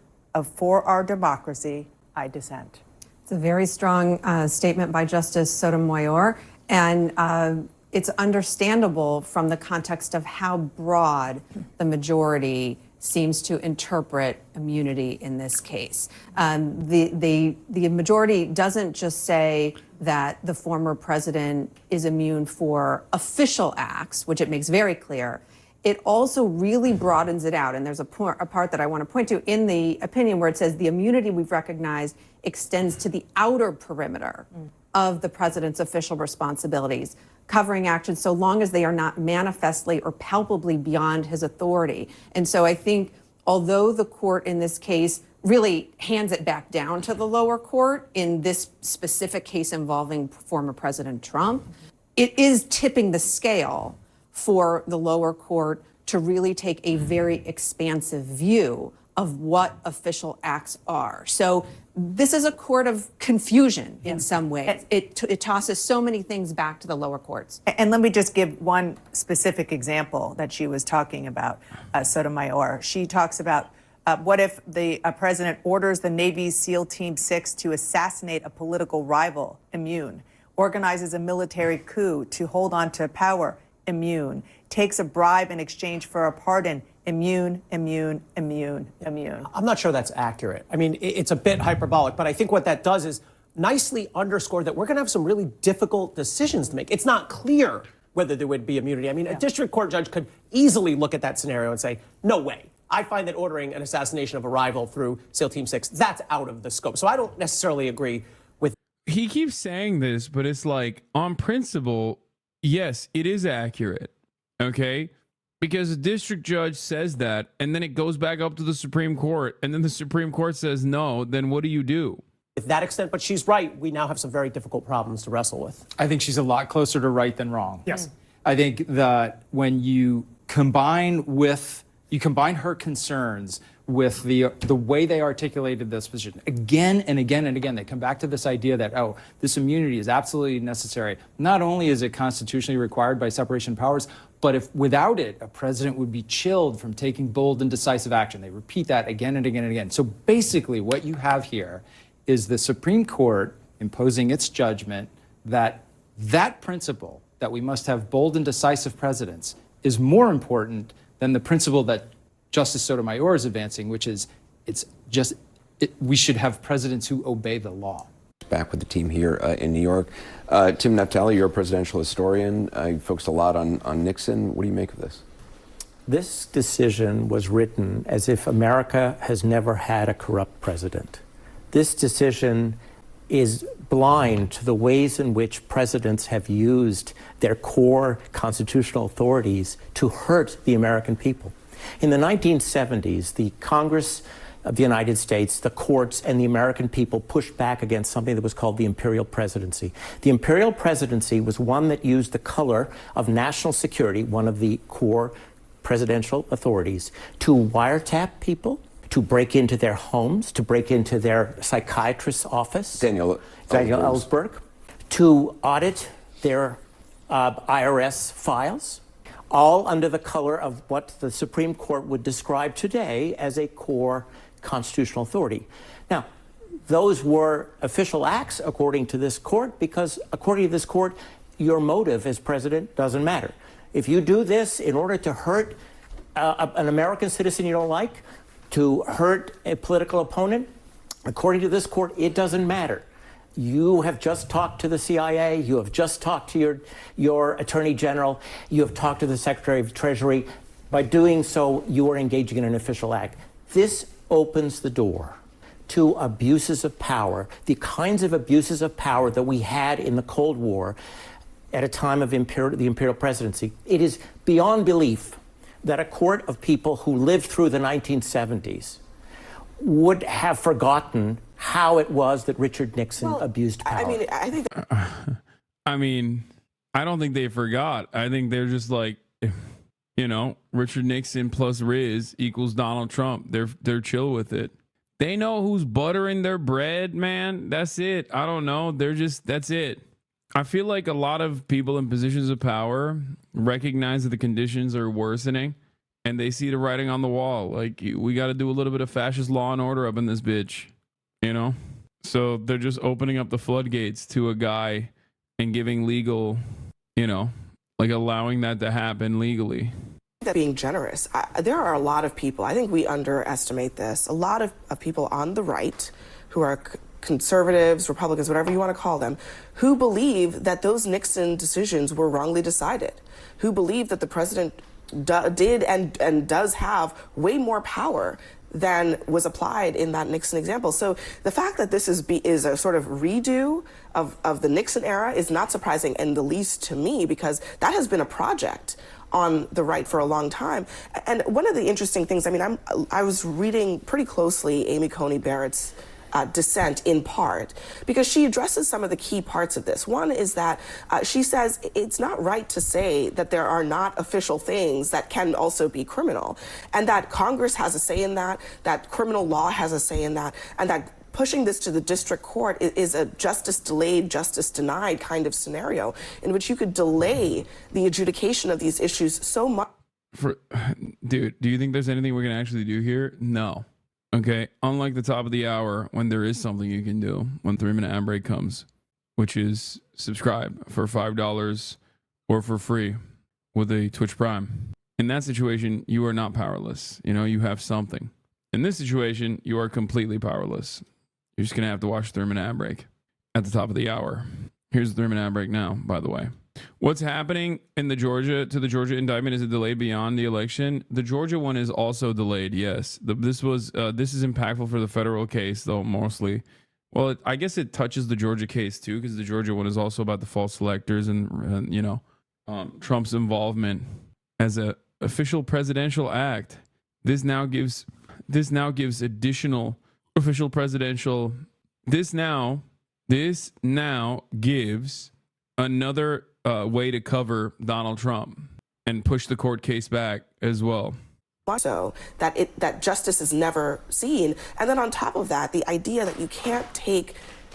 for our democracy, I dissent. It's a very strong statement by Justice Sotomayor, and it's understandable from the context of how broad the majority seems to interpret immunity in this case. The majority doesn't just say that the former president is immune for official acts, which it makes very clear. It also really broadens it out. And there's a part that I want to point to in the opinion where it says the immunity we've recognized extends to the outer perimeter of the president's official responsibilities, covering actions so long as they are not manifestly or palpably beyond his authority. And so I think although the court in this case really hands it back down to the lower court in this specific case involving former President Trump, it is tipping the scale for the lower court to really take a very expansive view of what official acts are. So this is a court of confusion in some ways. It tosses so many things back to the lower courts. And let me just give one specific example that she was talking about, Sotomayor. She talks about what if the president orders the Navy's SEAL Team 6 to assassinate a political rival, immune, organizes a military coup to hold on to power, immune, takes a bribe in exchange for a pardon, immune, immune, immune, immune. I'm not sure that's accurate. I mean, it's a bit hyperbolic, but I think what that does is nicely underscore that we're going to have some really difficult decisions to make. It's not clear whether there would be immunity. I mean, a district court judge could easily look at that scenario and say, no way. I find that ordering an assassination of a rival through SEAL Team 6, that's out of the scope. So I don't necessarily agree with. He keeps saying this, but it's like, on principle, yes, it is accurate. Okay? Because a district judge says that, and then it goes back up to the Supreme Court, and then the Supreme Court says no, then what do you do? To that extent, but she's right. We now have some very difficult problems to wrestle with. I think she's a lot closer to right than wrong. Yes. I think that when you combine her concerns with the way they articulated this position again and again and again, they come back to this idea that, oh, this immunity is absolutely necessary. Not only is it constitutionally required by separation of powers, but if without it, a president would be chilled from taking bold and decisive action. They repeat that again and again and again. So basically what you have here is the Supreme Court imposing its judgment that that principle, that we must have bold and decisive presidents, is more important than the principle that Justice Sotomayor is advancing, which is we should have presidents who obey the law. Back with the team here in New York. Tim Naftali, you're a presidential historian. You focused a lot on Nixon. What do you make of this? This decision was written as if America has never had a corrupt president. This decision is blind to the ways in which presidents have used their core constitutional authorities to hurt the American people. In the 1970s, the Congress of the United States, the courts, and the American people pushed back against something that was called the imperial presidency. The imperial presidency was one that used the color of national security, one of the core presidential authorities, to wiretap people, to break into their homes, to break into their psychiatrist's office, Daniel Ellsberg, to audit their IRS files, all under the color of what the Supreme Court would describe today as a core constitutional authority. Now, those were official acts according to this court, because according to this court, your motive as president doesn't matter. If you do this in order to hurt an American citizen you don't like, to hurt a political opponent, according to this court, it doesn't matter. You have just talked to the CIA, you have just talked to your Attorney General, you have talked to the Secretary of Treasury. By doing so, you are engaging in an official act. This opens the door to abuses of power, the kinds of abuses of power that we had in the Cold War at a time of the imperial presidency. It is beyond belief that a court of people who lived through the 1970s would have forgotten how it was that Richard Nixon abused power. I don't think they forgot. I think they're just like, Richard Nixon plus Riz equals Donald Trump. They're chill with it. They know who's buttering their bread, man. That's it. I don't know. That's it. I feel like a lot of people in positions of power recognize that the conditions are worsening and they see the writing on the wall. Like, we got to do a little bit of fascist law and order up in this bitch, So they're just opening up the floodgates to a guy and giving legal, allowing that to happen legally. That being generous. There are a lot of people, I think we underestimate this, a lot of people on the right who are conservatives, Republicans, whatever you want to call them, who believe that those Nixon decisions were wrongly decided, who believe that the president did and does have way more power than was applied in that Nixon example. So the fact that this is a sort of redo of the Nixon era is not surprising in the least to me, because that has been a project on the right for a long time. And one of the interesting things, I mean, I was reading pretty closely Amy Coney Barrett's dissent in part because she addresses some of the key parts of this. One is that she says it's not right to say that there are not official things that can also be criminal, and that Congress has a say in that, that criminal law has a say in that, and that pushing this to the district court is a justice delayed, justice denied kind of scenario in which you could delay the adjudication of these issues so much. Dude, do you think there's anything we can actually do here? No. Okay, unlike the top of the hour, when there is something you can do when 3-minute ad break comes, which is subscribe for $5 or for free with a Twitch Prime. In that situation, you are not powerless. You know, you have something. In this situation, you are completely powerless. You're just going to have to watch 3-minute ad break at the top of the hour. Here's the 3-minute ad break now, by the way. What's happening in the Georgia indictment? Is it delayed beyond the election? The Georgia one is also delayed. Yes, this is impactful for the federal case, though mostly. Well, I guess it touches the Georgia case too, because the Georgia one is also about the false electors and you know, Trump's involvement as a official presidential act. This now gives additional official presidential. This now gives another way to cover Donald Trump and push the court case back as well. So that justice is never seen. And then on top of that, the idea that you can't take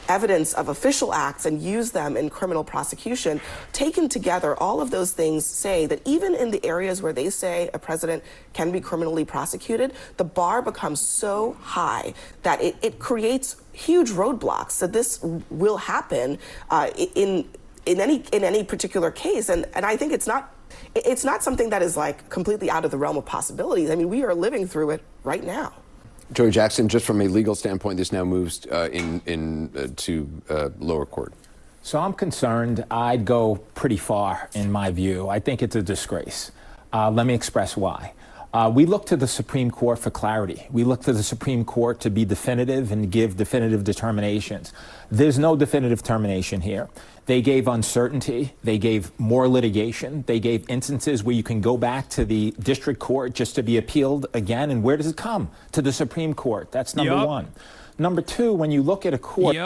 evidence of official acts and use them in criminal prosecution, taken together, all of those things say that even in the areas where they say a president can be criminally prosecuted, the bar becomes so high that it creates huge roadblocks that this will happen in any particular case. And I think it's not something that is like completely out of the realm of possibilities. I mean, we are living through it right now. Joey Jackson, just from a legal standpoint, this now moves to lower court. So I'm concerned. I'd go pretty far in my view. I think it's a disgrace. Let me express why. We look to the Supreme Court for clarity. We look to the Supreme Court to be definitive and give definitive determinations. There's no definitive determination here. They gave uncertainty. They gave more litigation. They gave instances where you can go back to the district court just to be appealed again. And where does it come? To the Supreme Court. That's number one. Number two, when you look at a court.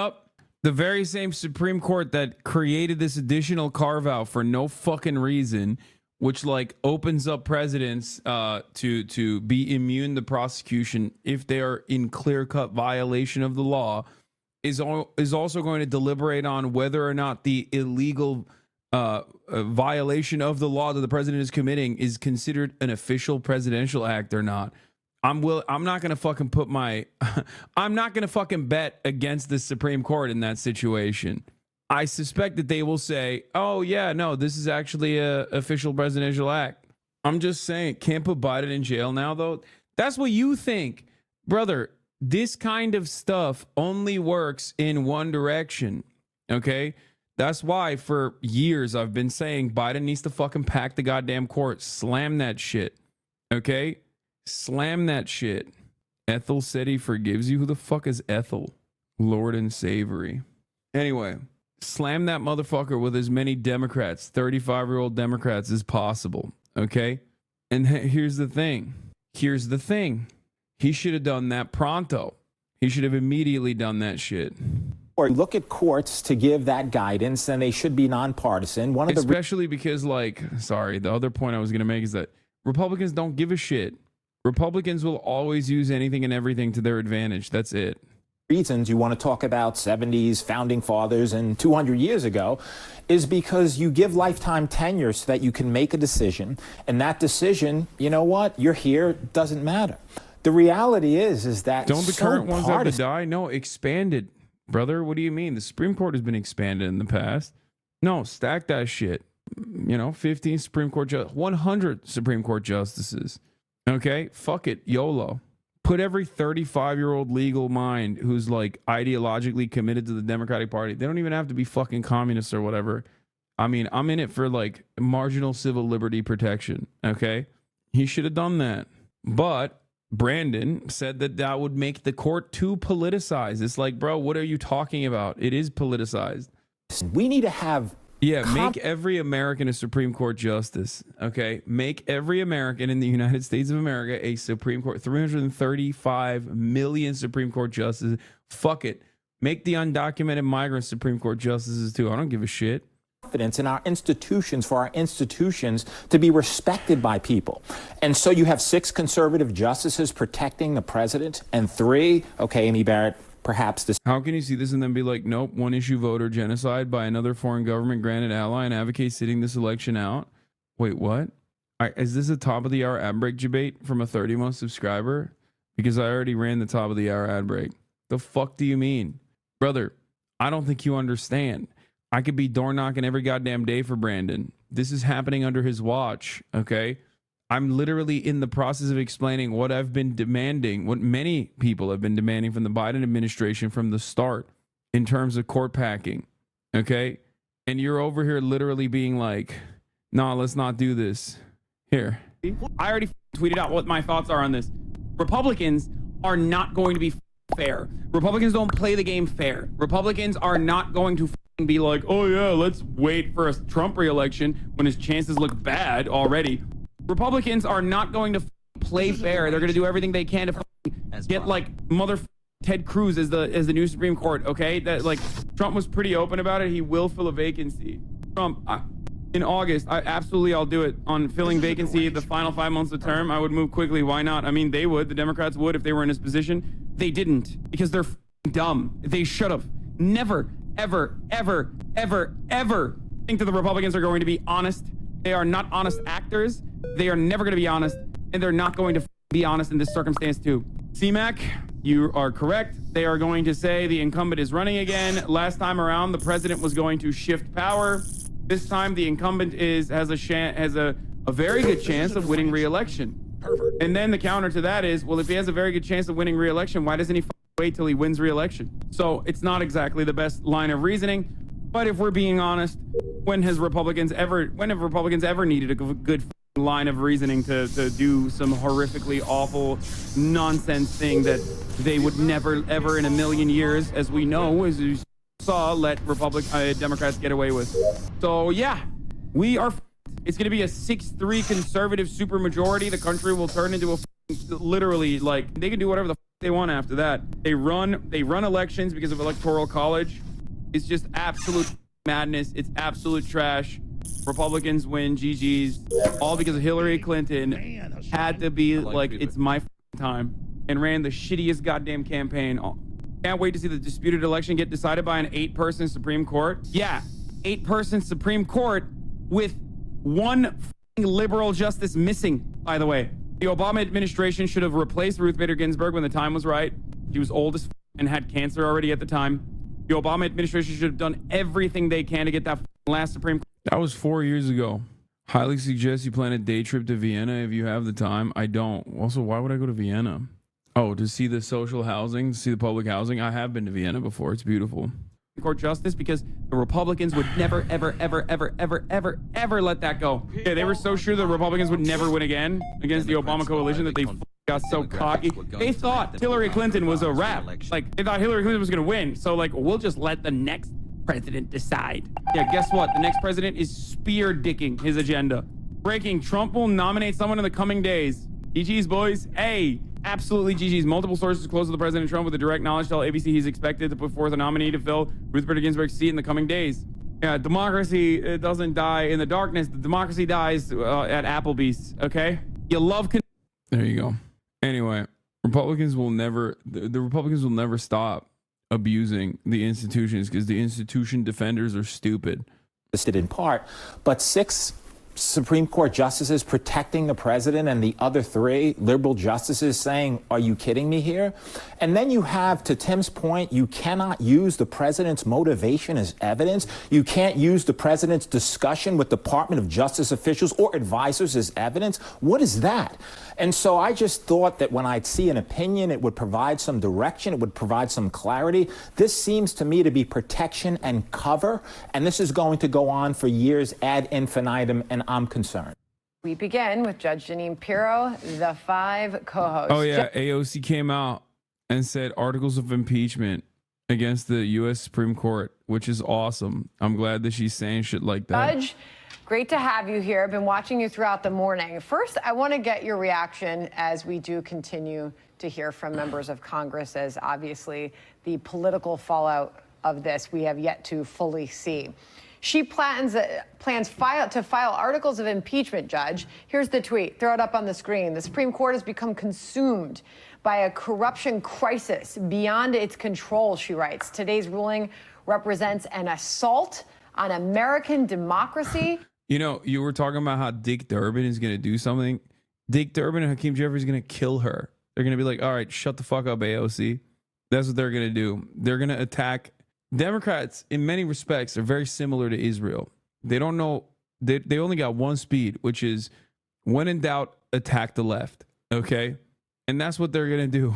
The very same Supreme Court that created this additional carve out for no fucking reason, which like opens up presidents to be immune to prosecution if they are in clear-cut violation of the law, is also going to deliberate on whether or not the illegal violation of the law that the president is committing is considered an official presidential act or not. I'm not gonna fucking put my I'm not gonna fucking bet against the Supreme Court in that situation. I suspect that they will say, oh, yeah, no, this is actually a official presidential act. I'm just saying, can't put Biden in jail now, though. That's what you think. Brother, this kind of stuff only works in one direction, okay? That's why for years I've been saying Biden needs to fucking pack the goddamn court. Slam that shit, okay? Slam that shit. Ethel said he forgives you. Who the fuck is Ethel? Lord and Savory. Anyway. Slam that motherfucker with as many Democrats, 35-year-old Democrats as possible, okay? And here's the thing. He should have done that pronto. He should have immediately done that shit. Or look at courts to give that guidance, and they should be nonpartisan. Especially because, the other point I was going to make is that Republicans don't give a shit. Republicans will always use anything and everything to their advantage. That's it. Reasons you want to talk about 70s founding fathers and 200 years ago is because you give lifetime tenure so that you can make a decision, and that decision, you know what, you're here, doesn't matter. The reality is that don't the current ones have to die? No, expanded, brother. What do you mean? The Supreme Court has been expanded in the past. No, stack that shit. 15 Supreme Court 100 Supreme Court justices. Okay, fuck it, YOLO. Put every 35-year-old legal mind who's like ideologically committed to the Democratic Party. They don't even have to be fucking communists or whatever. I mean, I'm in it for like marginal civil liberty protection. Okay. He should have done that. But Brandon said that would make the court too politicized. It's like, bro, what are you talking about? It is politicized. We need to have Yeah, make every American a Supreme Court justice, okay? Make every American in the United States of America a Supreme Court, 335 million Supreme Court justices. Fuck it. Make the undocumented migrants Supreme Court justices too. I don't give a shit. Confidence in our institutions, for our institutions to be respected by people. And so you have 6 conservative justices protecting the president and 3, okay, Amy Barrett, perhaps this. How can you see this and then be like, nope, one issue voter genocide by another foreign government granted ally and advocate sitting this election out? Wait, what? Is this a top of the hour ad break debate from a 30-month subscriber? Because I already ran the top of the hour ad break. The fuck do you mean? Brother, I don't think you understand. I could be door knocking every goddamn day for Brandon. This is happening under his watch, okay? I'm literally in the process of explaining what I've been demanding, what many people have been demanding from the Biden administration from the start in terms of court packing, okay? And you're over here literally being like, nah, let's not do this. Here. I already tweeted out what my thoughts are on this. Republicans are not going to be fair. Republicans don't play the game fair. Republicans are not going to be like, oh yeah, let's wait for a Trump re-election when his chances look bad already. Republicans are not going to play fair. They're going to do everything they can to get like mother Ted Cruz as the new Supreme Court. Okay, that like Trump was pretty open about it. He will fill a vacancy. Trump in August, I'll do it on filling vacancy. The final 5 months of term, I would move quickly. Why not? I mean, they would. The Democrats would if they were in his position. They didn't because they're dumb. They should have never, ever, ever, ever, ever think that the Republicans are going to be honest. They are not honest actors. They are never going to be honest, and they're not going to be honest in this circumstance too. CMAC, you are correct. They are going to say the incumbent is running again. Last time around, the president was going to shift power. This time, the incumbent has a very good chance of winning re-election. Perfect. And then the counter to that is, well, if he has a very good chance of winning re-election, why doesn't he wait till he wins re-election? So it's not exactly the best line of reasoning. But if we're being honest, when have Republicans ever needed a good line of reasoning to do some horrifically awful nonsense thing that they would never, ever in a million years, as we know, as you saw, let Democrats get away with? So yeah, we are. It's going to be a 6-3 conservative supermajority. The country will turn into a literally like they can do whatever the they want after that. They run elections because of electoral college. It's just absolute madness. It's absolute trash. Republicans win, GG's, all because of Hillary Clinton had to be like, it's my time, and ran the shittiest goddamn campaign. Can't wait to see the disputed election get decided by an 8-person Supreme Court. Yeah, 8-person Supreme Court with 1 liberal justice missing, by the way. The Obama administration should have replaced Ruth Bader Ginsburg when the time was right. She was old as and had cancer already at the time. The Obama administration should have done everything they can to get that last Supreme Court. That was 4 years ago. Highly suggest you plan a day trip to Vienna if you have the time. I don't. Also, why would I go to Vienna? Oh, to see the social housing, to see the public housing. I have been to Vienna before. It's beautiful. Court justice because the Republicans would never, ever, ever, ever, ever, ever, ever let that go. Yeah, they were so sure the Republicans would never win again against the Obama coalition that they got so cocky. They thought Hillary Clinton was a wrap. Like, they thought Hillary Clinton was going to win. So, like, we'll just let the next president decide. Yeah, guess what? The next president is spear dicking his agenda. Breaking, Trump will nominate someone in the coming days. GG's, boys. Hey, absolutely GG's. Multiple sources close to the President Trump with the direct knowledge tell ABC he's expected to put forth a nominee to fill Ruth Bader Ginsburg's seat in the coming days. Yeah, democracy doesn't die in the darkness. The democracy dies at Applebee's, okay? You love... There you go. Anyway, Republicans will never... The Republicans will never stop abusing the institutions because the institution defenders are stupid. Listed in part, but 6 Supreme Court justices protecting the president and the other 3 liberal justices saying, are you kidding me here? And then you have, to Tim's point, you cannot use the president's motivation as evidence. You can't use the president's discussion with Department of Justice officials or advisors as evidence. What is that? And so I just thought that when I'd see an opinion, it would provide some direction, it would provide some clarity. This seems to me to be protection and cover, and this is going to go on for years ad infinitum, and I'm concerned. We begin with Judge Jeanine Pirro, the 5 co-hosts. Oh yeah, AOC came out and said articles of impeachment against the U.S. Supreme Court, which is awesome. I'm glad that she's saying shit like that. Judge, great to have you here. I've been watching you throughout the morning. First, I want to get your reaction as we do continue to hear from members of Congress, as obviously the political fallout of this we have yet to fully see. She plans to file articles of impeachment, Judge. Here's the tweet. Throw it up on the screen. The Supreme Court has become consumed by a corruption crisis beyond its control, she writes. Today's ruling represents an assault on American democracy. You know, you were talking about how Dick Durbin is going to do something. Dick Durbin and Hakeem Jeffries are going to kill her. They're going to be like, all right, shut the fuck up, AOC. That's what they're going to do. They're going to attack. Democrats, in many respects, are very similar to Israel. They don't know. They only got one speed, which is when in doubt, attack the left. Okay? And that's what they're going to do.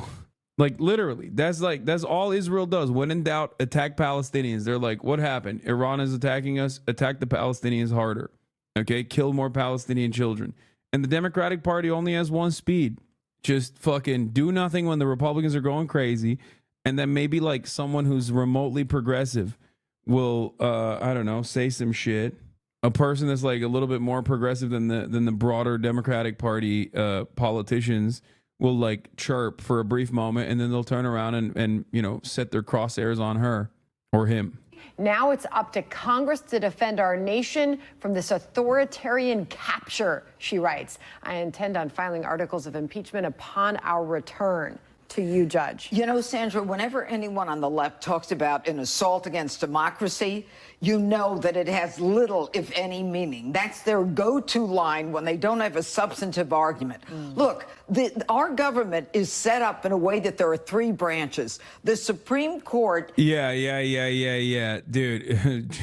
Like, literally, that's all Israel does. When in doubt, attack Palestinians. They're like, what happened? Iran is attacking us. Attack the Palestinians harder. Okay? Kill more Palestinian children. And the Democratic Party only has one speed. Just fucking do nothing when the Republicans are going crazy. And then maybe like someone who's remotely progressive will, I don't know, say some shit. A person that's like a little bit more progressive than the broader Democratic Party politicians will like chirp for a brief moment, and then they'll turn around and you know, set their crosshairs on her or him. Now it's up to Congress to defend our nation from this authoritarian capture, she writes. I intend on filing articles of impeachment upon our return. To you, Judge. You know, Sandra, whenever anyone on the left talks about an assault against democracy, you know that it has little, if any, meaning. That's their go-to line when they don't have a substantive argument. Look, our government is set up in a way that there are three branches. The Supreme Court... Yeah. Dude,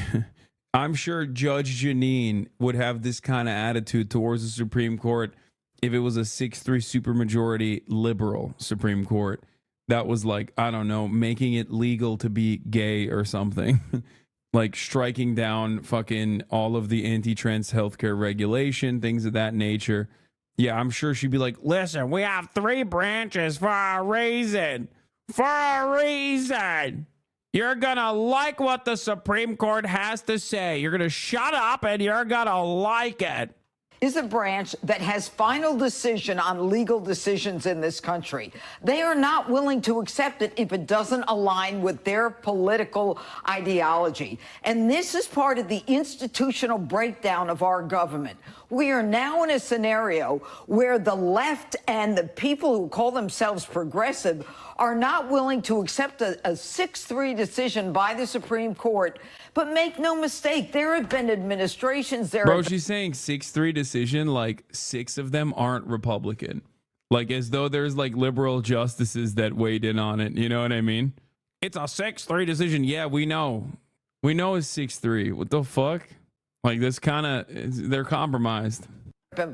I'm sure Judge Jeanine would have this kind of attitude towards the Supreme Court if it was a 6-3 supermajority liberal Supreme Court that was like, I don't know, making it legal to be gay or something. Like striking down fucking all of the anti-trans healthcare regulation, things of that nature. Yeah, I'm sure she'd be like, listen, we have three branches for a reason. For a reason. You're gonna like what the Supreme Court has to say. You're gonna shut up and you're gonna like it. Is a branch that has final decision on legal decisions in this country. They are not willing to accept it if it doesn't align with their political ideology. And this is part of the institutional breakdown of our government. We are now in a scenario where the left and the people who call themselves progressive are not willing to accept a 6-3 decision by the Supreme Court. But make no mistake, there have been administrations there. Bro, she's saying 6-3 decision, like 6 of them aren't Republican. Like as though there's like liberal justices that weighed in on it. You know what I mean? It's a 6-3 decision. Yeah, we know. We know it's 6-3. What the fuck? Like this kind of, they're compromised.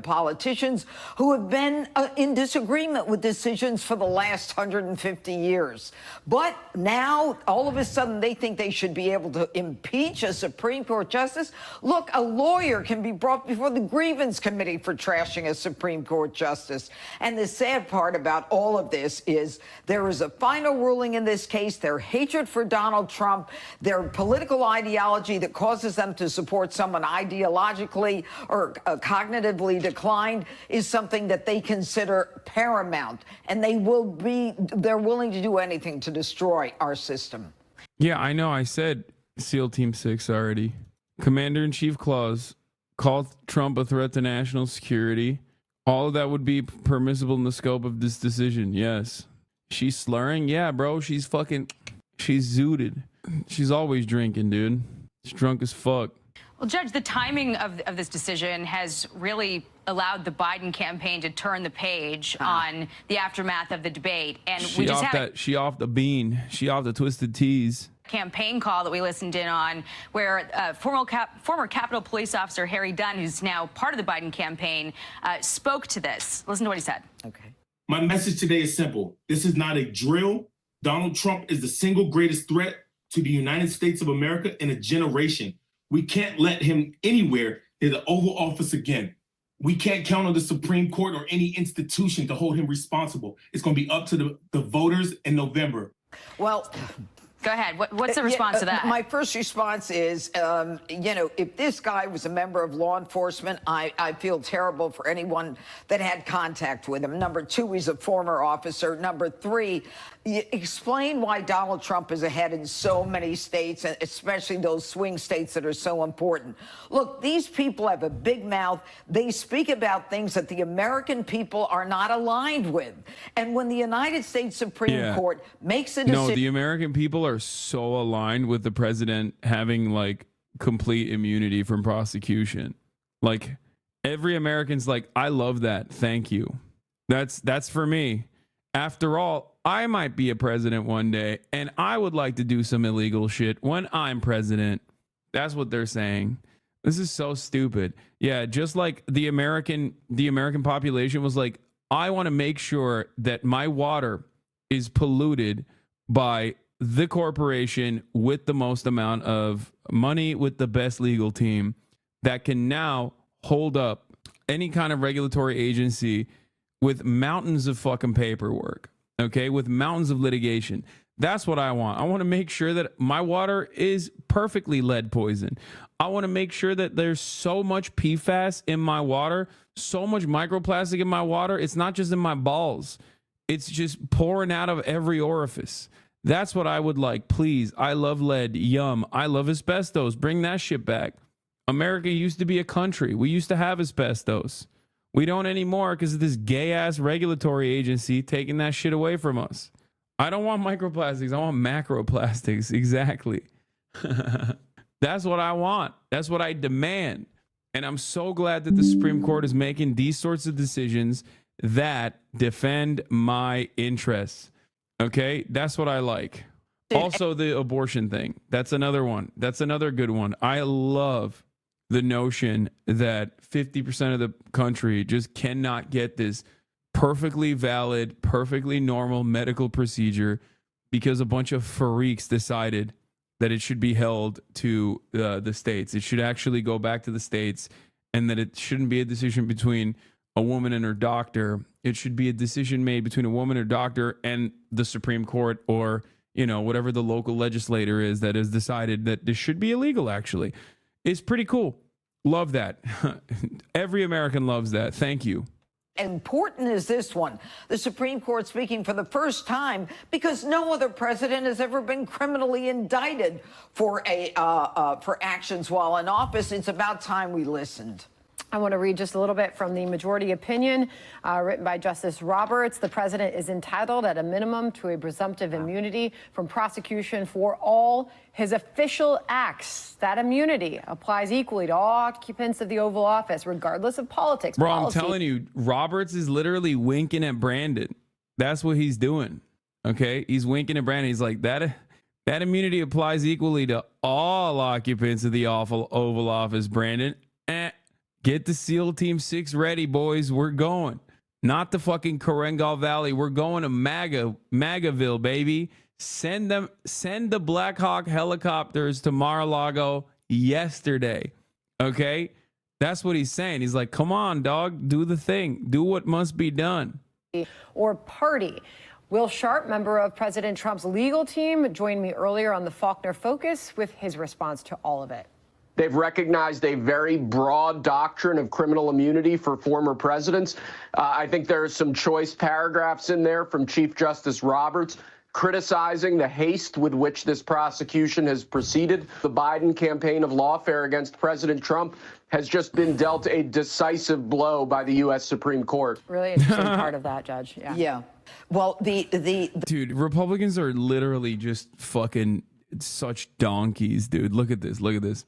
Politicians who have been in disagreement with decisions for the last 150 years. But now, all of a sudden, they think they should be able to impeach a Supreme Court justice. Look, a lawyer can be brought before the grievance committee for trashing a Supreme Court justice. And the sad part about all of this is there is a final ruling in this case. Their hatred for Donald Trump, their political ideology that causes them to support someone ideologically or cognitively declined is something that they consider paramount, and they're willing to do anything to destroy our system. Yeah, I know. I said SEAL Team 6 already. Commander-in-Chief clause called Trump a threat to national security. All of that would be permissible in the scope of this decision. Yes. She's slurring. Yeah, bro. She's zooted. She's always drinking, dude. She's drunk as fuck. Well, Judge, the timing of this decision has really allowed the Biden campaign to turn the page on the aftermath of the debate. And She off the bean. She off the twisted teas. Campaign call that we listened in on where former Capitol Police Officer Harry Dunn, who's now part of the Biden campaign, spoke to this. Listen to what he said. Okay. My message today is simple. This is not a drill. Donald Trump is the single greatest threat to the United States of America in a generation. We can't let him anywhere near the Oval Office again. We can't count on the Supreme Court or any institution to hold him responsible. It's going to be up to the voters in November. Well, Go ahead. What's the response to that? My first response is, if this guy was a member of law enforcement, I feel terrible for anyone that had contact with him. Number two, he's a former officer. Number three, explain why Donald Trump is ahead in so many states, and especially those swing states that are so important. Look, these people have a big mouth. They speak about things that the American people are not aligned with. And when the United States Supreme Court makes a decision... No, the American people are so aligned with the president having like complete immunity from prosecution. Like every American's like, I love that. Thank you. That's for me. After all, I might be a president one day and I would like to do some illegal shit when I'm president. That's what they're saying. This is so stupid. Yeah, just like the American population was like, I want to make sure that my water is polluted by the corporation with the most amount of money with the best legal team that can now hold up any kind of regulatory agency with mountains of fucking paperwork, okay, with mountains of litigation. That's what I want. I want to make sure that my water is perfectly lead poison. I want to make sure that there's so much PFAS in my water, so much microplastic in my water. It's not just in my balls. It's just pouring out of every orifice. That's what I would like. Please. I love lead. Yum. I love asbestos. Bring that shit back. America used to be a country. We used to have asbestos. We don't anymore because of this gay ass regulatory agency taking that shit away from us. I don't want microplastics. I want macroplastics. Exactly. That's what I want. That's what I demand. And I'm so glad that the Supreme Court is making these sorts of decisions that defend my interests. Okay? That's what I like. Also, the abortion thing. That's another one. That's another good one. I love the notion that 50% of the country just cannot get this perfectly valid, perfectly normal medical procedure because a bunch of freaks decided that it should be held to the states. It should actually go back to the states, and that it shouldn't be a decision between a woman and her doctor. It should be a decision made between a woman or doctor and the Supreme Court, or, whatever the local legislator is that has decided that this should be illegal, actually. It's pretty cool. Love that. Every American loves that. Thank you. Important is this one. The Supreme Court speaking for the first time because no other president has ever been criminally indicted for actions while in office. It's about time we listened. I want to read just a little bit from the majority opinion written by Justice Roberts. The president is entitled at a minimum to a presumptive immunity from prosecution for all his official acts. That immunity applies equally to all occupants of the Oval Office, regardless of politics. Bro, I'm telling you, Roberts is literally winking at Brandon. That's what he's doing. Okay? He's winking at Brandon. He's like, that immunity applies equally to all occupants of the Oval Office, Brandon. Get the SEAL Team 6 ready, boys. We're going. Not the fucking Korengal Valley. We're going to MAGAville, baby. Send the Black Hawk helicopters to Mar-a-Lago yesterday. Okay? That's what he's saying. He's like, come on, dog. Do the thing. Do what must be done. Or party. Will Sharp, member of President Trump's legal team, joined me earlier on the Faulkner Focus with his response to all of it. They've recognized a very broad doctrine of criminal immunity for former presidents. I think there are some choice paragraphs in there from Chief Justice Roberts criticizing the haste with which this prosecution has proceeded. The Biden campaign of lawfare against President Trump has just been dealt a decisive blow by the U.S. Supreme Court. Really interesting part of that, Judge. Yeah. Well, Dude, Republicans are literally just fucking such donkeys, dude. Look at this. Look at this.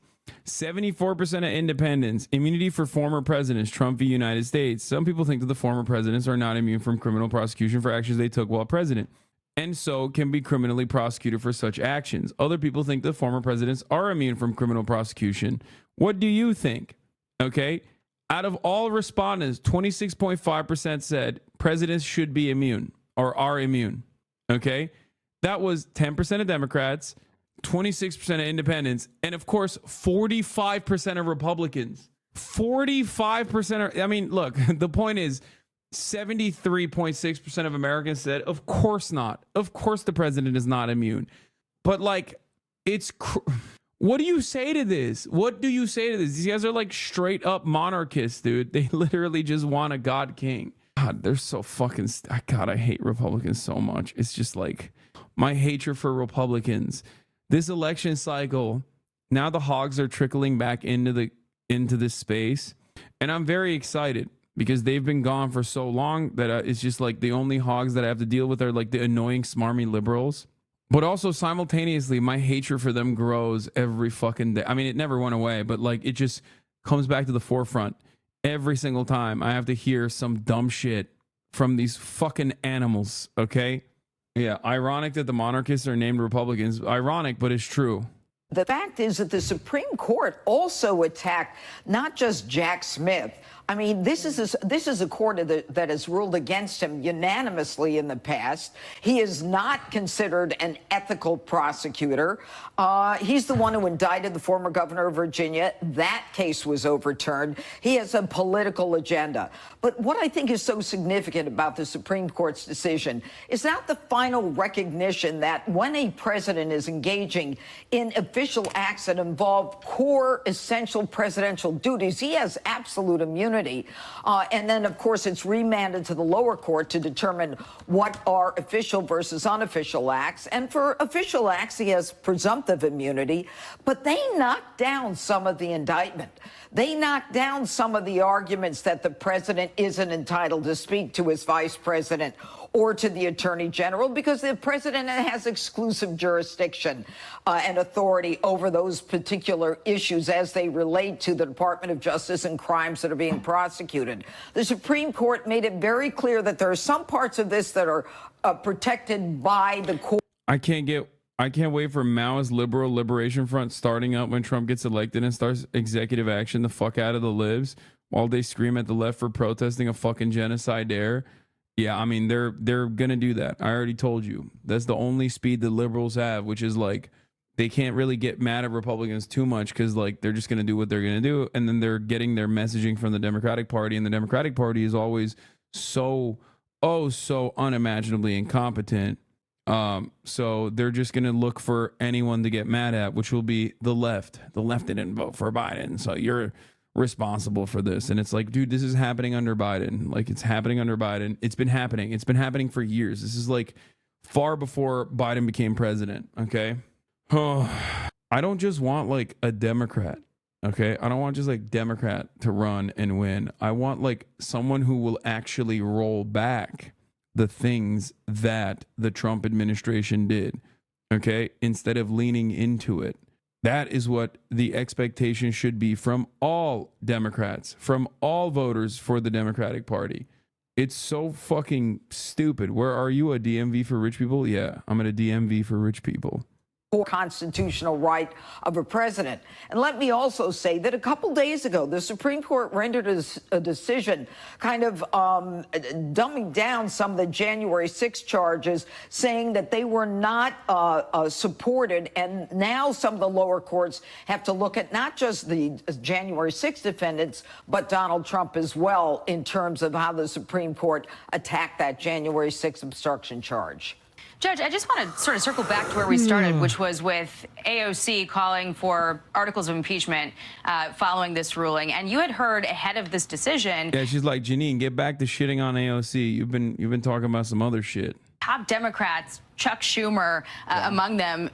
74% of independents, immunity for former presidents, Trump v. United States. Some people think that the former presidents are not immune from criminal prosecution for actions they took while president, and so can be criminally prosecuted for such actions. Other people think the former presidents are immune from criminal prosecution. What do you think? Okay. Out of all respondents, 26.5% said presidents should be immune or are immune. Okay. That was 10% of Democrats, 26% of independents, and of course, 45% of Republicans. 45%. Look, the point is 73.6% of Americans said, of course not. Of course the president is not immune. But like, what do you say to this? What do you say to this? These guys are like straight up monarchists, dude. They literally just want a God king. God, they're so fucking. God, I hate Republicans so much. It's just like my hatred for Republicans. This election cycle, now the hogs are trickling back into this space, and I'm very excited because they've been gone for so long that it's just like the only hogs that I have to deal with are like the annoying, smarmy liberals. But also simultaneously, my hatred for them grows every fucking day. I mean, it never went away, but like it just comes back to the forefront every single time I have to hear some dumb shit from these fucking animals, okay? Yeah, ironic that the monarchists are named Republicans. Ironic, but it's true. The fact is that the Supreme Court also attacked not just Jack Smith. I mean, this is a court that has ruled against him unanimously in the past. He is not considered an ethical prosecutor. He's the one who indicted the former governor of Virginia. That case was overturned. He has a political agenda. But what I think is so significant about the Supreme Court's decision is not the final recognition that when a president is engaging in official acts that involve core essential presidential duties, he has absolute immunity. And then, of course, it's remanded to the lower court to determine what are official versus unofficial acts. And for official acts, he has presumptive immunity. But they knocked down some of the indictment. They knocked down some of the arguments that the president isn't entitled to speak to his vice president or to the attorney general because the president has exclusive jurisdiction and authority over those particular issues as they relate to the Department of Justice and crimes that are being prosecuted. The Supreme Court made it very clear that there are some parts of this that are protected by the court. I can't wait for Maoist Liberal Liberation Front starting up when Trump gets elected and starts executive action the fuck out of the libs while they scream at the left for protesting a fucking genocide there. Yeah, I mean, they're gonna do that. I already told you. That's the only speed the liberals have, which is like they can't really get mad at Republicans too much because like they're just gonna do what they're gonna do, and then they're getting their messaging from the Democratic Party, and the Democratic Party is always so unimaginably incompetent. So they're just gonna look for anyone to get mad at, which will be the left. The left didn't vote for Biden, so you're responsible for this. And it's like, dude, this is happening under Biden. Like, it's happening under Biden. It's been happening for years. This is like far before Biden became president. Okay. Oh, I don't just want like a Democrat. Okay. I don't want just like Democrat to run and win. I want like someone who will actually roll back the things that the Trump administration did. Okay. Instead of leaning into it. That is what the expectation should be from all Democrats, from all voters for the Democratic Party. It's so fucking stupid. Where are you, a DMV for rich people? Yeah, I'm at a DMV for rich people. Constitutional right of a president. And let me also say that a couple days ago, the Supreme Court rendered a decision kind of dumbing down some of the January 6 charges, saying that they were not supported. And now some of the lower courts have to look at not just the January 6 defendants, but Donald Trump as well, in terms of how the Supreme Court attacked that January 6 obstruction charge. Judge, I just want to sort of circle back to where we started, which was with AOC calling for articles of impeachment following this ruling. And you had heard ahead of this decision. Yeah, she's like, Janine, get back to shitting on AOC. You've been talking about some other shit. Top Democrats, Chuck Schumer among them,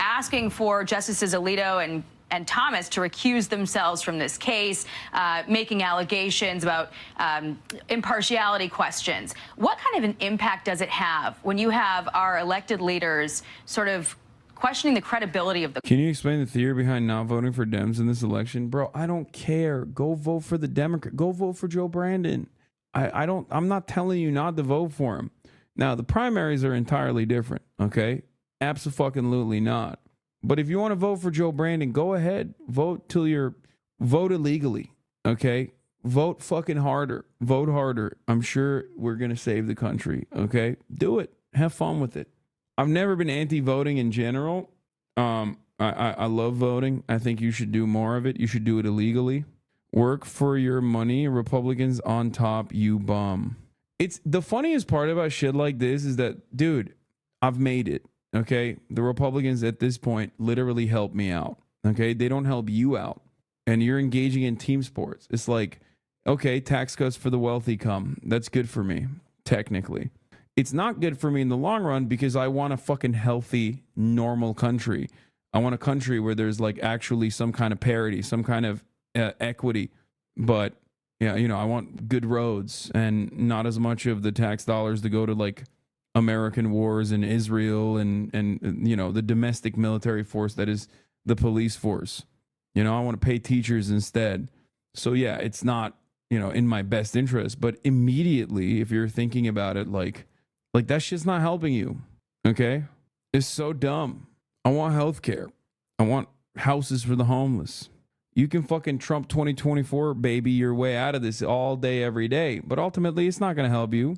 asking for Justices Alito and Thomas to recuse themselves from this case, making allegations about impartiality questions. What kind of an impact does it have when you have our elected leaders sort of questioning the credibility of the... Can you explain the theory behind not voting for Dems in this election? Bro, I don't care. Go vote for the Democrat. Go vote for Joe Brandon. I'm not telling you not to vote for him. Now, the primaries are entirely different, okay? Abso-fucking-lutely not. But if you want to vote for Joe Brandon, go ahead. Vote illegally. Okay? Vote fucking harder. Vote harder. I'm sure we're going to save the country. Okay? Do it. Have fun with it. I've never been anti-voting in general. I love voting. I think you should do more of it. You should do it illegally. Work for your money. Republicans on top, you bum. It's the funniest part about shit like this is that, dude, I've made it. Okay. The Republicans at this point literally help me out. Okay. They don't help you out. And you're engaging in team sports. It's like, okay, tax cuts for the wealthy come. That's good for me, technically. It's not good for me in the long run because I want a fucking healthy, normal country. I want a country where there's like actually some kind of parity, some kind of equity. But yeah, you know, I want good roads and not as much of the tax dollars to go to like American wars in Israel and you know, the domestic military force that is the police force. You know, I want to pay teachers instead. So yeah, it's not, you know, in my best interest. But immediately, if you're thinking about it, like that shit's not helping you. Okay? It's so dumb. I want healthcare. I want houses for the homeless. You can fucking Trump 2024 baby your way out of this all day, every day. But ultimately, it's not going to help you.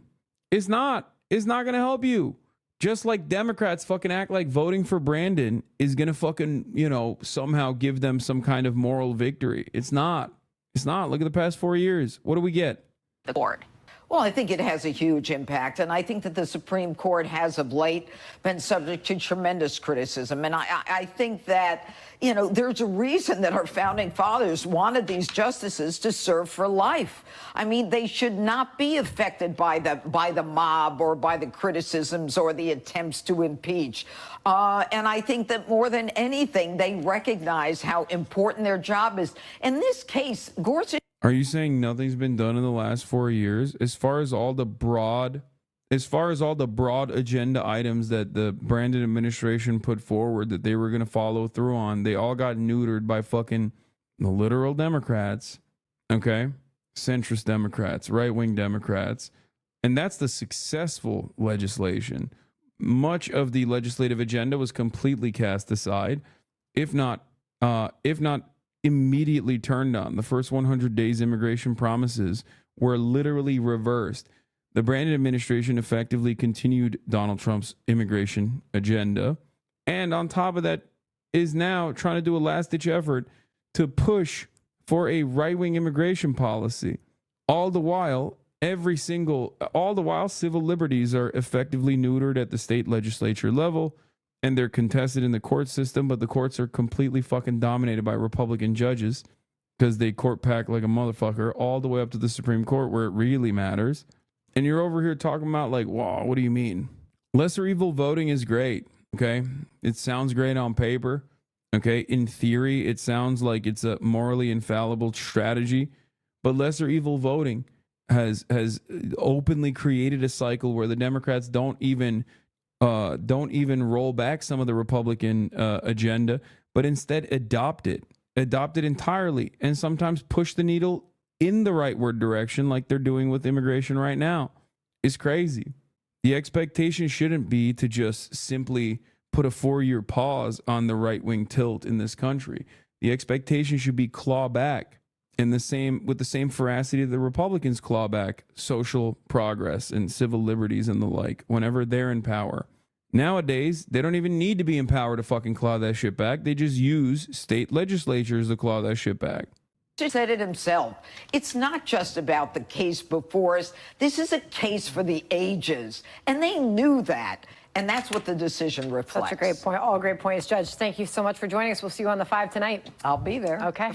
It's not. It's not going to help you. Just like Democrats fucking act like voting for Brandon is going to fucking, you know, somehow give them some kind of moral victory. It's not. It's not. Look at the past 4 years. What do we get? The board. Well, I think it has a huge impact, and I think that the Supreme Court has of late been subject to tremendous criticism. And I think that, you know, there's a reason that our founding fathers wanted these justices to serve for life. I mean, they should not be affected by the mob or by the criticisms or the attempts to impeach. And I think that more than anything, they recognize how important their job is. In this case, Gorsuch. Are you saying nothing's been done in the last 4 years as far as all the broad agenda items that the Brandon administration put forward that they were going to follow through on? They all got neutered by fucking the literal Democrats, okay? Centrist Democrats, right-wing Democrats. And that's the successful legislation. Much of the legislative agenda was completely cast aside, if not immediately turned on. The first 100 days immigration promises were literally reversed. The Brandon administration effectively continued Donald Trump's immigration agenda. And on top of that, is now trying to do a last-ditch effort to push for a right-wing immigration policy. All the while, civil liberties are effectively neutered at the state legislature level. And they're contested in the court system, but the courts are completely fucking dominated by Republican judges because they court pack like a motherfucker all the way up to the Supreme Court where it really matters. And you're over here talking about like, wow, what do you mean? Lesser evil voting is great, okay? It sounds great on paper, okay? In theory, it sounds like it's a morally infallible strategy, but lesser evil voting has openly created a cycle where the Democrats don't even roll back some of the Republican agenda, but instead adopt it entirely, and sometimes push the needle in the rightward direction like they're doing with immigration right now. It's crazy. The expectation shouldn't be to just simply put a 4-year pause on the right-wing tilt in this country. The expectation should be claw back with the same veracity the Republicans claw back social progress and civil liberties and the like whenever they're in power. Nowadays, they don't even need to be in power to fucking claw that shit back. They just use state legislatures to claw that shit back. He said it himself. It's not just about the case before us. This is a case for the ages. And they knew that. And that's what the decision reflects. Such a great point. All great points, Judge. Thank you so much for joining us. We'll see you on the 5 tonight. I'll be there. Okay.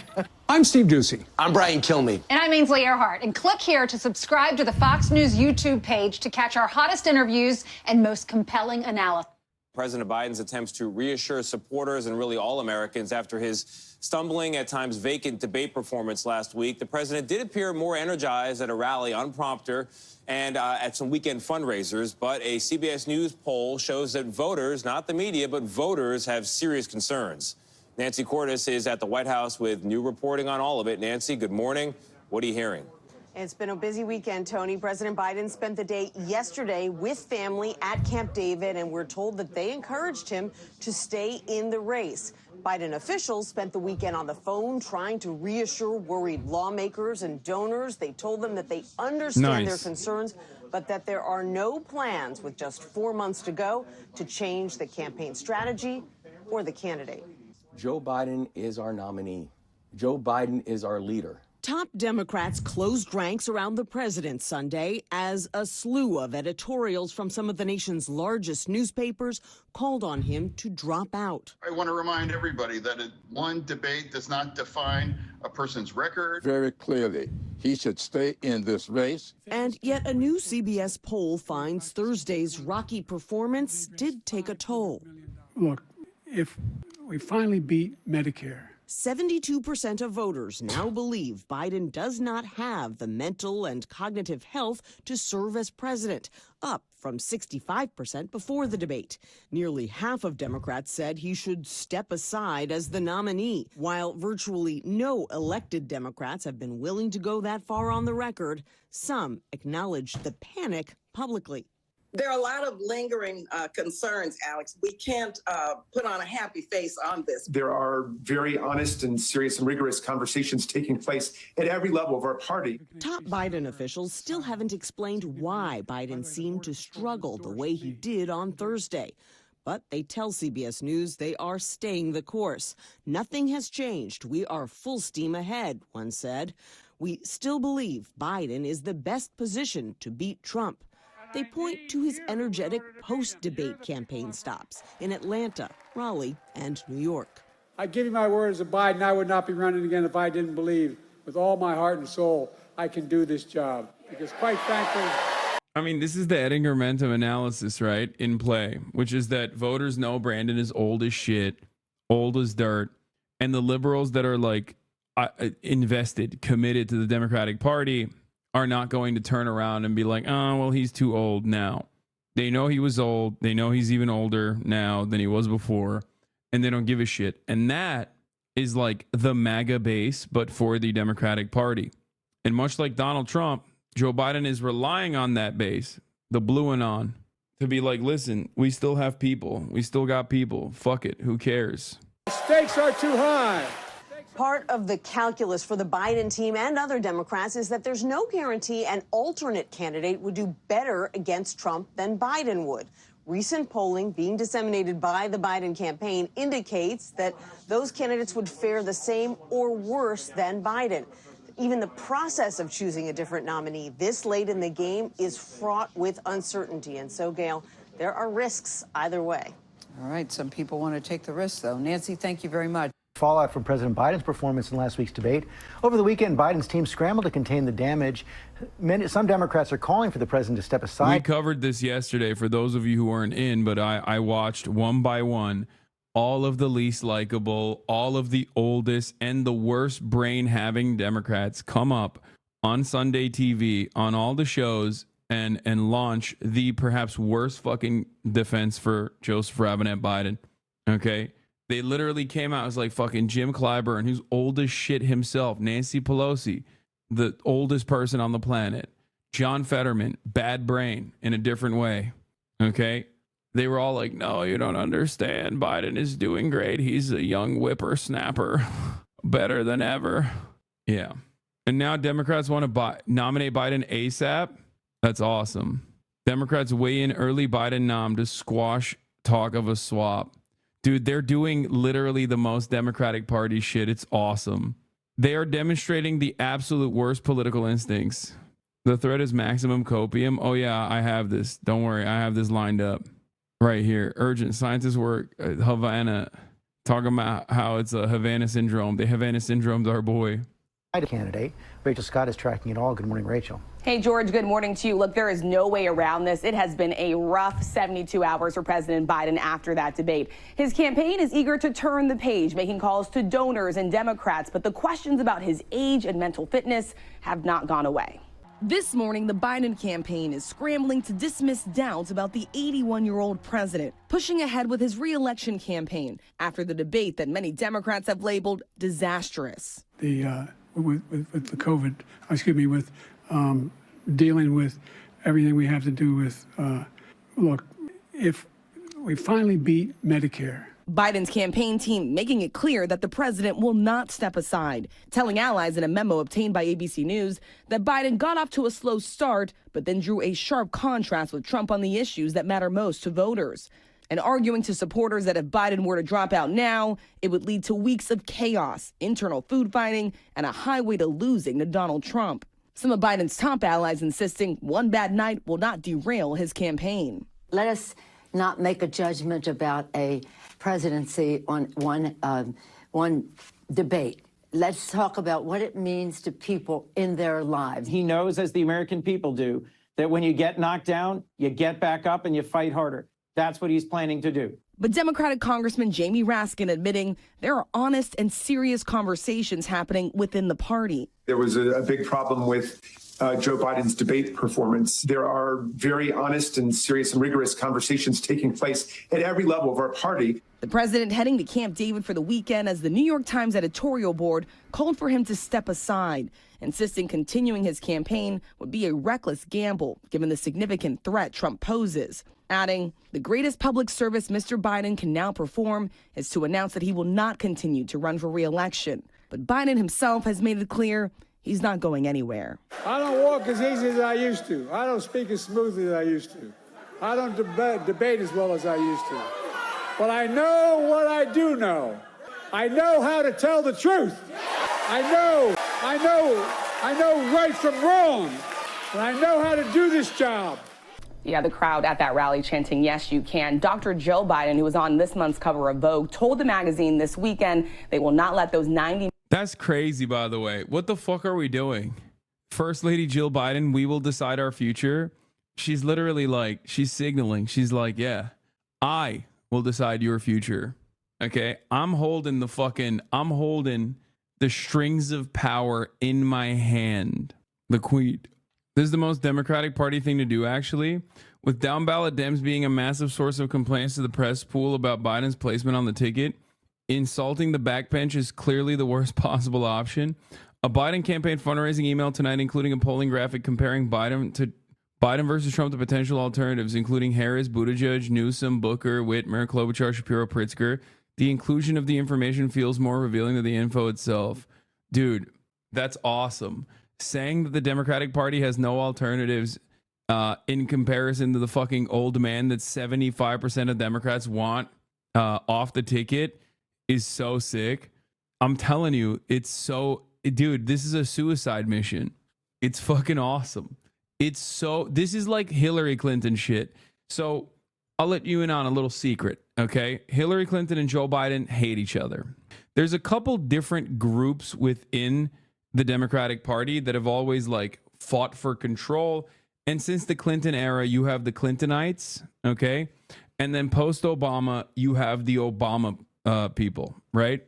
I'm Steve Ducey. I'm Brian Kilmeade. And I'm Ainsley Earhart. And click here to subscribe to the Fox News YouTube page to catch our hottest interviews and most compelling analysis. President Biden's attempts to reassure supporters and really all Americans after his stumbling, at times vacant debate performance last week. The president did appear more energized at a rally on prompter and at some weekend fundraisers. But a CBS News poll shows that voters, not the media, but voters have serious concerns. Nancy Cordes is at the White House with new reporting on all of it. Nancy, good morning. What are you hearing? It's been a busy weekend, Tony. President Biden spent the day yesterday with family at Camp David, and we're told that they encouraged him to stay in the race. Biden officials spent the weekend on the phone trying to reassure worried lawmakers and donors. They told them that they understand their concerns, but that there are no plans with just 4 months to go to change the campaign strategy or the candidate. Joe Biden is our nominee. Joe Biden is our leader. Top Democrats closed ranks around the president Sunday as a slew of editorials from some of the nation's largest newspapers called on him to drop out. I want to remind everybody that one debate does not define a person's record. Very clearly, he should stay in this race. And yet a new CBS poll finds Thursday's rocky performance did take a toll. Look, if we finally beat Medicare, 72% of voters now believe Biden does not have the mental and cognitive health to serve as president, up from 65% before the debate. Nearly half of Democrats said he should step aside as the nominee, while virtually no elected Democrats have been willing to go that far on the record. Some acknowledged the panic publicly. There are a lot of lingering concerns, Alex. We can't put on a happy face on this. There are very honest and serious and rigorous conversations taking place at every level of our party. Top Biden officials still haven't explained why Biden seemed to struggle the way he did on Thursday. But they tell CBS News they are staying the course. Nothing has changed. We are full steam ahead, one said. We still believe Biden is the best position to beat Trump. They point to his energetic post-debate campaign stops in Atlanta, Raleigh, and New York. I give you my word as a Biden, I would not be running again if I didn't believe with all my heart and soul I can do this job. Because quite frankly... I mean, this is the Edinger Momentum analysis, right, in play, which is that voters know Brandon is old as shit, old as dirt, and the liberals that are like invested, committed to the Democratic Party are not going to turn around and be like, oh, well, he's too old now. They know he was old. They know he's even older now than he was before, and they don't give a shit. And that is like the MAGA base, but for the Democratic Party. And much like Donald Trump, Joe Biden is relying on that base, the blue and on, to be like, listen, we still have people. We still got people. Fuck it. Who cares? The stakes are too high. Part of the calculus for the Biden team and other Democrats is that there's no guarantee an alternate candidate would do better against Trump than Biden would. Recent polling being disseminated by the Biden campaign indicates that those candidates would fare the same or worse than Biden. Even the process of choosing a different nominee this late in the game is fraught with uncertainty. And so, Gail, there are risks either way. All right, some people want to take the risk, though. Nancy, thank you very much. Fallout from President Biden's performance in last week's debate. Over the weekend, Biden's team scrambled to contain the damage. Some Democrats are calling for the president to step aside. We covered this yesterday for those of you who weren't in, but I watched one by one all of the least likable, all of the oldest and the worst brain-having Democrats come up on Sunday TV, on all the shows, and launch the perhaps worst fucking defense for Joseph Robinette Biden. Okay? They literally came out as like fucking Jim Clyburn, who's old as shit himself. Nancy Pelosi, the oldest person on the planet. John Fetterman, bad brain in a different way. Okay? They were all like, no, you don't understand. Biden is doing great. He's a young whippersnapper. Better than ever. Yeah. And now Democrats want to nominate Biden ASAP. That's awesome. Democrats weigh in early Biden nom to squash talk of a swap. Dude, they're doing literally the most Democratic Party shit. It's awesome. They are demonstrating the absolute worst political instincts. The threat is maximum copium. Oh, yeah, I have this. Don't worry. I have this lined up right here. Urgent scientists work at Havana talking about how it's a Havana syndrome. The Havana syndrome's our boy. Candidate. Rachel Scott is tracking it all. Good morning, Rachel. Hey, George, good morning to you. Look, there is no way around this. It has been a rough 72 hours for President Biden after that debate. His campaign is eager to turn the page, making calls to donors and Democrats, but the questions about his age and mental fitness have not gone away. This morning, the Biden campaign is scrambling to dismiss doubts about the 81-year-old president, pushing ahead with his re-election campaign after the debate that many Democrats have labeled disastrous. With the COVID, with dealing with everything we have to do with, look, if we finally beat Medicare. Biden's campaign team making it clear that the president will not step aside, telling allies in a memo obtained by ABC News that Biden got off to a slow start, but then drew a sharp contrast with Trump on the issues that matter most to voters. and arguing to supporters that if Biden were to drop out now, it would lead to weeks of chaos, internal food fighting, and a highway to losing to Donald Trump. Some of Biden's top allies insisting one bad night will not derail his campaign. Let us not make a judgment about a presidency on one debate. Let's talk about what it means to people in their lives. He knows, as the American people do, that when you get knocked down, you get back up and you fight harder. That's what he's planning to do. But Democratic Congressman Jamie Raskin admitting there are honest and serious conversations happening within the party. There was a big problem with Joe Biden's debate performance. There are very honest and serious and rigorous conversations taking place at every level of our party. The president heading to Camp David for the weekend as the New York Times editorial board called for him to step aside, insisting continuing his campaign would be a reckless gamble given the significant threat Trump poses, adding, the greatest public service Mr. Biden can now perform is to announce that he will not continue to run for re-election. But Biden himself has made it clear he's not going anywhere. I don't walk as easy as I used to. I don't speak as smoothly as I used to. I don't debate as well as I used to. But I know what I do know. I know how to tell the truth. I know right from wrong. And I know how to do this job. Yeah, the crowd at that rally chanting, yes, you can. Dr. Joe Biden, who was on this month's cover of Vogue, told the magazine this weekend they will not let those 90... That's crazy, by the way. What the fuck are we doing? First Lady Jill Biden, we will decide our future. She's literally like, she's signaling. She's like, yeah, I will decide your future. Okay? I'm holding the strings of power in my hand. The queen. This is the most Democratic Party thing to do, actually. With down ballot Dems being a massive source of complaints to the press pool about Biden's placement on the ticket, insulting the backbench is clearly the worst possible option. A Biden campaign fundraising email tonight, including a polling graphic comparing Biden versus Trump to potential alternatives, including Harris, Buttigieg, Newsom, Booker, Whitmer, Klobuchar, Shapiro, Pritzker. The inclusion of the information feels more revealing than the info itself. Dude, that's awesome. Saying that the Democratic Party has no alternatives in comparison to the fucking old man that 75% of Democrats want off the ticket is so sick. I'm telling you, dude, this is a suicide mission. It's fucking awesome. This is like Hillary Clinton shit. So I'll let you in on a little secret, okay? Hillary Clinton and Joe Biden hate each other. There's a couple different groups within the Democratic Party that have always like fought for control. And since the Clinton era, you have the Clintonites, okay? And then post-Obama, you have the Obama people, right?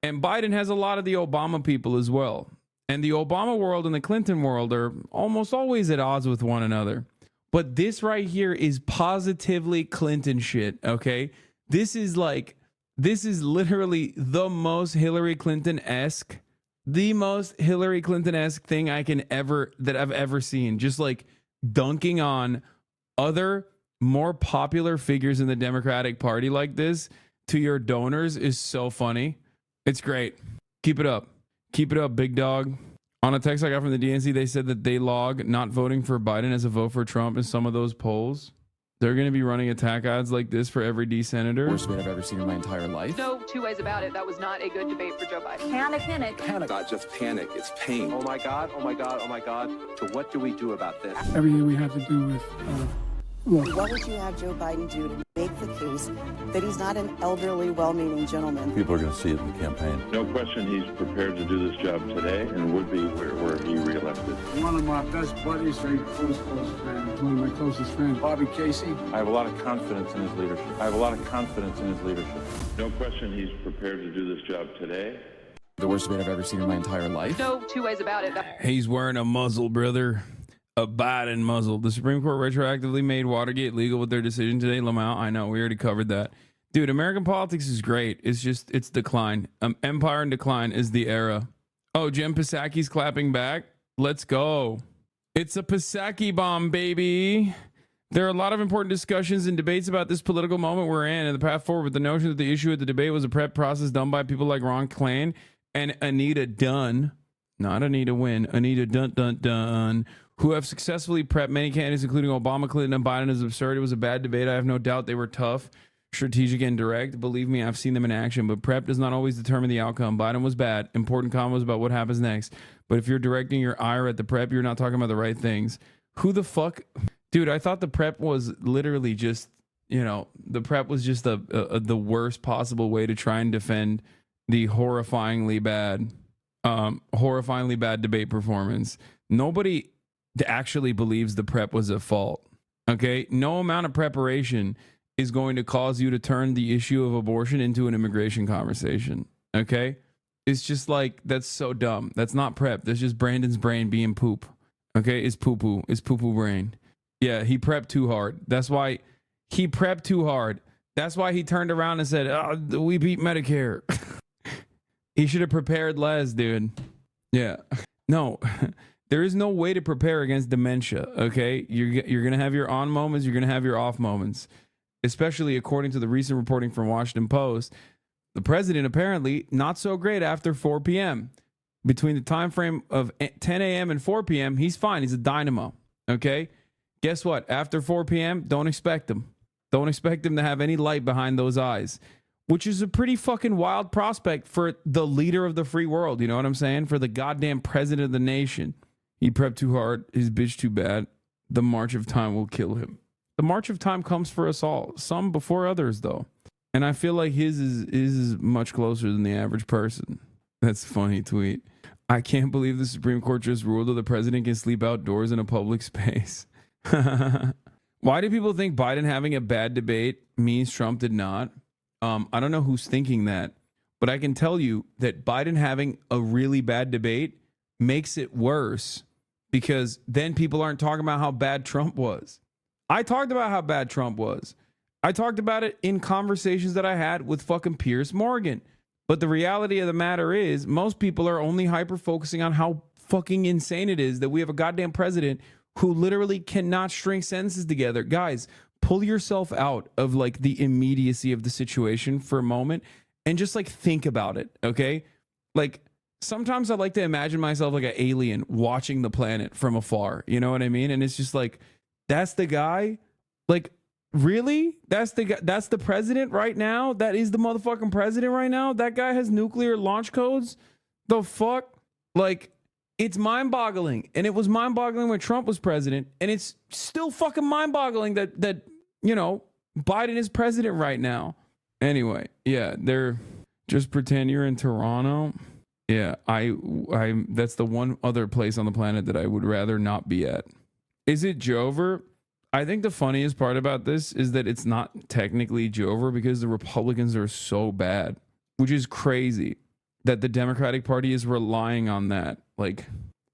And Biden has a lot of the Obama people as well. And the Obama world and the Clinton world are almost always at odds with one another. But this right here is positively Clinton shit, okay? This is literally the most Hillary Clinton-esque thing that I've ever seen. Just like dunking on other more popular figures in the Democratic Party like this to your donors is so funny. It's great. Keep it up. Keep it up, big dog. On a text I got from the DNC, they said that they log not voting for Biden as a vote for Trump in some of those polls. They're going to be running attack ads like this for every D senator. Worst debate I've ever seen in my entire life. No two ways about it. That was not a good debate for Joe Biden. Panic. Not just panic, it's pain. Oh my God, oh my God, oh my God. So what do we do about this? Everything we have to do with look. What would you have Joe Biden do to make the case that he's not an elderly, well-meaning gentleman? People are going to see it in the campaign. No question he's prepared to do this job today and would be were he reelected. One of my best buddies, very close friend, one of my closest friends, Bobby Casey. I have a lot of confidence in his leadership. No question he's prepared to do this job today. The worst debate I've ever seen in my entire life. No two ways about it. He's wearing a muzzle, brother. A Biden muzzle. The Supreme Court retroactively made Watergate legal with their decision today. Lamau, I know, we already covered that. Dude, American politics is great. It's decline. Empire in decline is the era. Oh, Jen Psaki's clapping back. Let's go. It's a Psaki bomb, baby. There are a lot of important discussions and debates about this political moment we're in and the path forward, with the notion that the issue at the debate was a prep process done by people like Ron Klain and Anita Dunn. Not Anita Wynn, Anita Dunn, who have successfully prepped many candidates, including Obama, Clinton, and Biden, is absurd. It was a bad debate. I have no doubt they were tough. strategic and direct. Believe me, I've seen them in action, but prep does not always determine the outcome. Biden was bad. Important combos about what happens next. But if you're directing your ire at the prep, you're not talking about the right things. Who the fuck? Dude, I thought the prep was literally just, the prep was just the worst possible way to try and defend the horrifyingly bad debate performance. Nobody actually believes the prep was at fault. Okay? No amount of preparation is going to cause you to turn the issue of abortion into an immigration conversation. Okay? It's just like, that's so dumb. That's not prep. That's just Brandon's brain being poop. Okay? It's poo-poo. It's poo-poo brain. Yeah, he prepped too hard. That's why he prepped too hard. That's why he turned around and said, we beat Medicare. He should have prepared less, dude. Yeah. No, there is no way to prepare against dementia, okay? You're going to have your on moments. You're going to have your off moments. Especially according to the recent reporting from Washington Post, the president apparently not so great after 4 p.m. Between the time frame of 10 a.m. and 4 p.m., he's fine. He's a dynamo, okay? Guess what? After 4 p.m., don't expect him. Don't expect him to have any light behind those eyes, which is a pretty fucking wild prospect for the leader of the free world. You know what I'm saying? For the goddamn president of the nation. He prepped too hard. His bitch too bad. The march of time will kill him. The march of time comes for us all. Some before others, though. And I feel like his is much closer than the average person. That's a funny tweet. I can't believe the Supreme Court just ruled that the president can sleep outdoors in a public space. Why do people think Biden having a bad debate means Trump did not? I don't know who's thinking that, but I can tell you that Biden having a really bad debate makes it worse because then people aren't talking about how bad Trump was. I talked about how bad Trump was. I talked about it in conversations that I had with fucking Piers Morgan. But the reality of the matter is most people are only hyper focusing on how fucking insane it is that we have a goddamn president who literally cannot string sentences together. Guys, pull yourself out of like the immediacy of the situation for a moment and just like think about it, okay? Like sometimes I like to imagine myself like an alien watching the planet from afar. You know what I mean? And it's just like, that's the guy? Like, really? That's the guy, that's the president right now? That is the motherfucking president right now? That guy has nuclear launch codes? The fuck? Like, it's mind-boggling. And it was mind-boggling when Trump was president. And it's still fucking mind-boggling that Biden is president right now. Anyway, yeah, they're just pretend you're in Toronto. Yeah, I that's the one other place on the planet that I would rather not be at. Is it Jover? I think the funniest part about this is that it's not technically Jover because the Republicans are so bad, which is crazy that the Democratic Party is relying on that. Like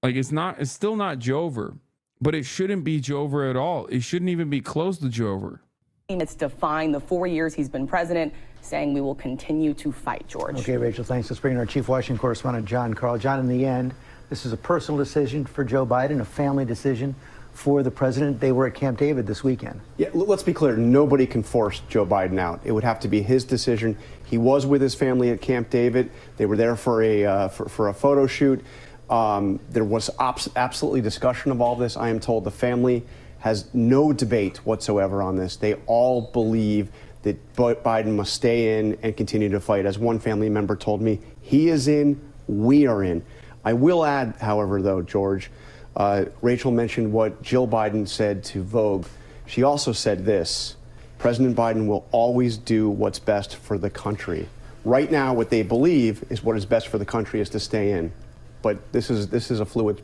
it's still not Jover, but it shouldn't be Jover at all. It shouldn't even be close to Jover. It's defined the 4 years he's been president, saying we will continue to fight, George. Okay, Rachel, thanks. Let's bring in our chief Washington correspondent, John Carl. John, in the end, this is a personal decision for Joe Biden, a family decision for the president. They were at Camp David this weekend. Yeah, let's be clear. Nobody can force Joe Biden out. It would have to be his decision. He was with his family at Camp David. They were there for a photo shoot. There was absolutely discussion of all this. I am told the family has no debate whatsoever on this. They all believe that Biden must stay in and continue to fight. As one family member told me, he is in, we are in. I will add, however, though, George, Rachel mentioned what Jill Biden said to Vogue. She also said this: President Biden will always do what's best for the country. Right now, what they believe is what is best for the country is to stay in. But this is a fluid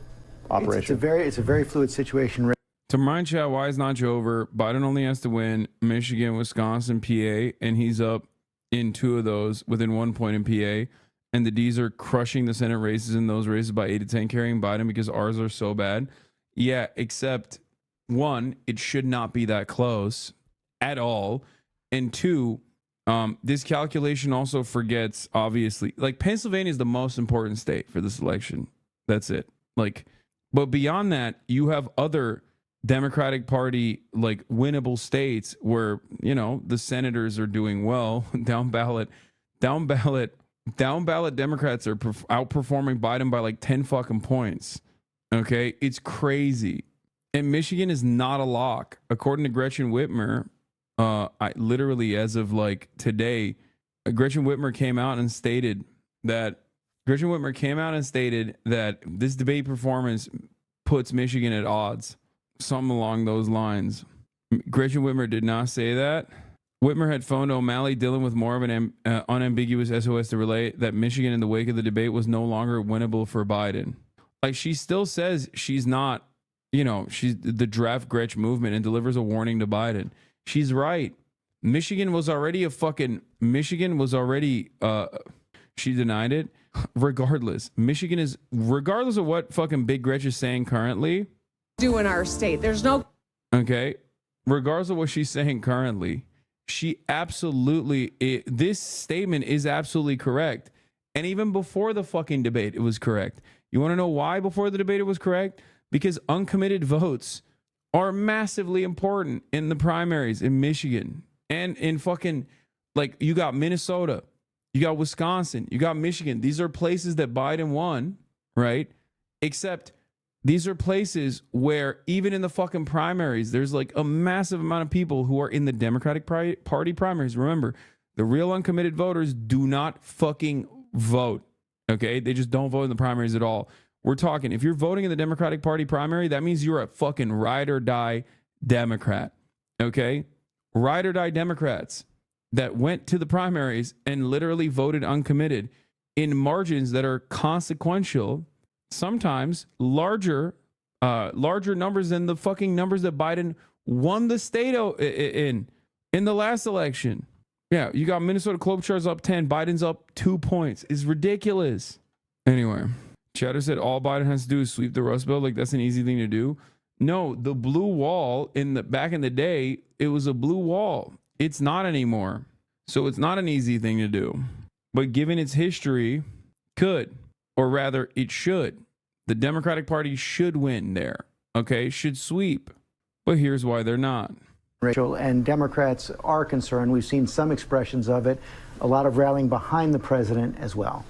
operation. It's a very fluid situation. To remind chat why it's not Jover, Biden only has to win Michigan, Wisconsin, PA, and he's up in 2 of those within 1 point in PA. And the D's are crushing the Senate races in those races by 8 to 10, carrying Biden because ours are so bad. Yeah, except 1, it should not be that close at all. And 2, this calculation also forgets, obviously, like Pennsylvania is the most important state for this election. That's it. Like, but beyond that, you have other Democratic Party like winnable states where, the senators are doing well. Down ballot Democrats are outperforming Biden by like 10 fucking points. Okay, it's crazy. And Michigan is not a lock. According to Gretchen Whitmer, I literally, as of like today, Gretchen Whitmer came out and stated that this debate performance puts Michigan at odds, something along those lines. Gretchen Whitmer did not say that. Whitmer had phoned O'Malley Dillon with more of an unambiguous SOS to relay that Michigan in the wake of the debate was no longer winnable for Biden. Like, she still says she's not, she's the draft Gretch movement and delivers a warning to Biden. She's right. Michigan was already, she denied it. Regardless of what fucking Big Gretch is saying currently. Do in our state. There's no. Okay. Regardless of what she's saying currently, she absolutely, this statement is absolutely correct. And even before the fucking debate, it was correct. You want to know why before the debate it was correct? Because uncommitted votes are massively important in the primaries in Michigan and in fucking, like, you got Minnesota, you got Wisconsin, you got Michigan. These are places that Biden won, right? Except these are places where even in the fucking primaries, there's like a massive amount of people who are in the Democratic Party primaries. Remember, the real uncommitted voters do not fucking vote. Okay? They just don't vote in the primaries at all. We're talking, if you're voting in the Democratic Party primary, that means you're a fucking ride or die Democrat. Okay? Ride or die Democrats that went to the primaries and literally voted uncommitted in margins that are consequential, sometimes larger numbers than the fucking numbers that Biden won the state in the last election. Yeah, you got Minnesota Klobuchar's up 10, Biden's up 2 points. It's ridiculous. Anyway, Chatter said all Biden has to do is sweep the Rust Belt. Like, that's an easy thing to do. No, the blue wall back in the day, it was a blue wall. It's not anymore. So it's not an easy thing to do. But given its history, could, or rather it should. The Democratic Party should win there. Okay, should sweep. But here's why they're not. Rachel, and Democrats are concerned. We've seen some expressions of it, a lot of rallying behind the president as well.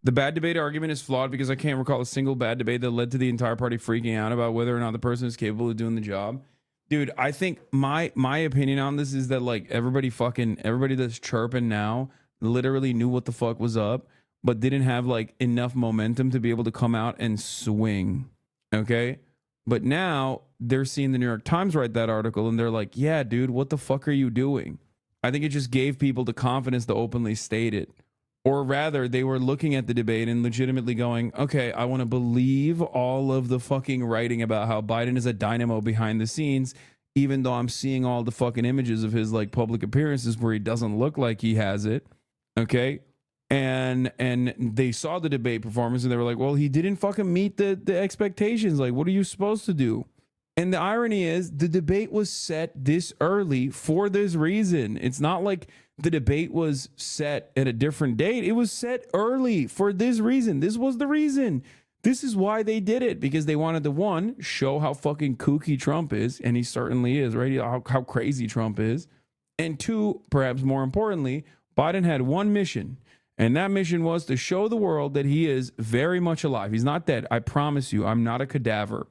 The bad debate argument is flawed because I can't recall a single bad debate that led to the entire party freaking out about whether or not the person is capable of doing the job. Dude, I think my opinion on this is that, like, everybody that's chirping now literally knew what the fuck was up, but didn't have like enough momentum to be able to come out and swing. Okay? But now they're seeing the New York Times write that article and they're like, yeah, dude, what the fuck are you doing? I think it just gave people the confidence to openly state it. Or rather, they were looking at the debate and legitimately going, okay, I want to believe all of the fucking writing about how Biden is a dynamo behind the scenes, even though I'm seeing all the fucking images of his like public appearances where he doesn't look like he has it. Okay? And they saw the debate performance and they were like, well, he didn't fucking meet the expectations. Like, what are you supposed to do? And the irony is the debate was set this early for this reason. It's not like the debate was set at a different date. It was set early for this reason. This was the reason. This is why they did it, because they wanted to, one, show how fucking kooky Trump is, and he certainly is, right? How crazy Trump is. And two, perhaps more importantly, Biden had one mission, and that mission was to show the world that he is very much alive. He's not dead. I promise you, I'm not a cadaver.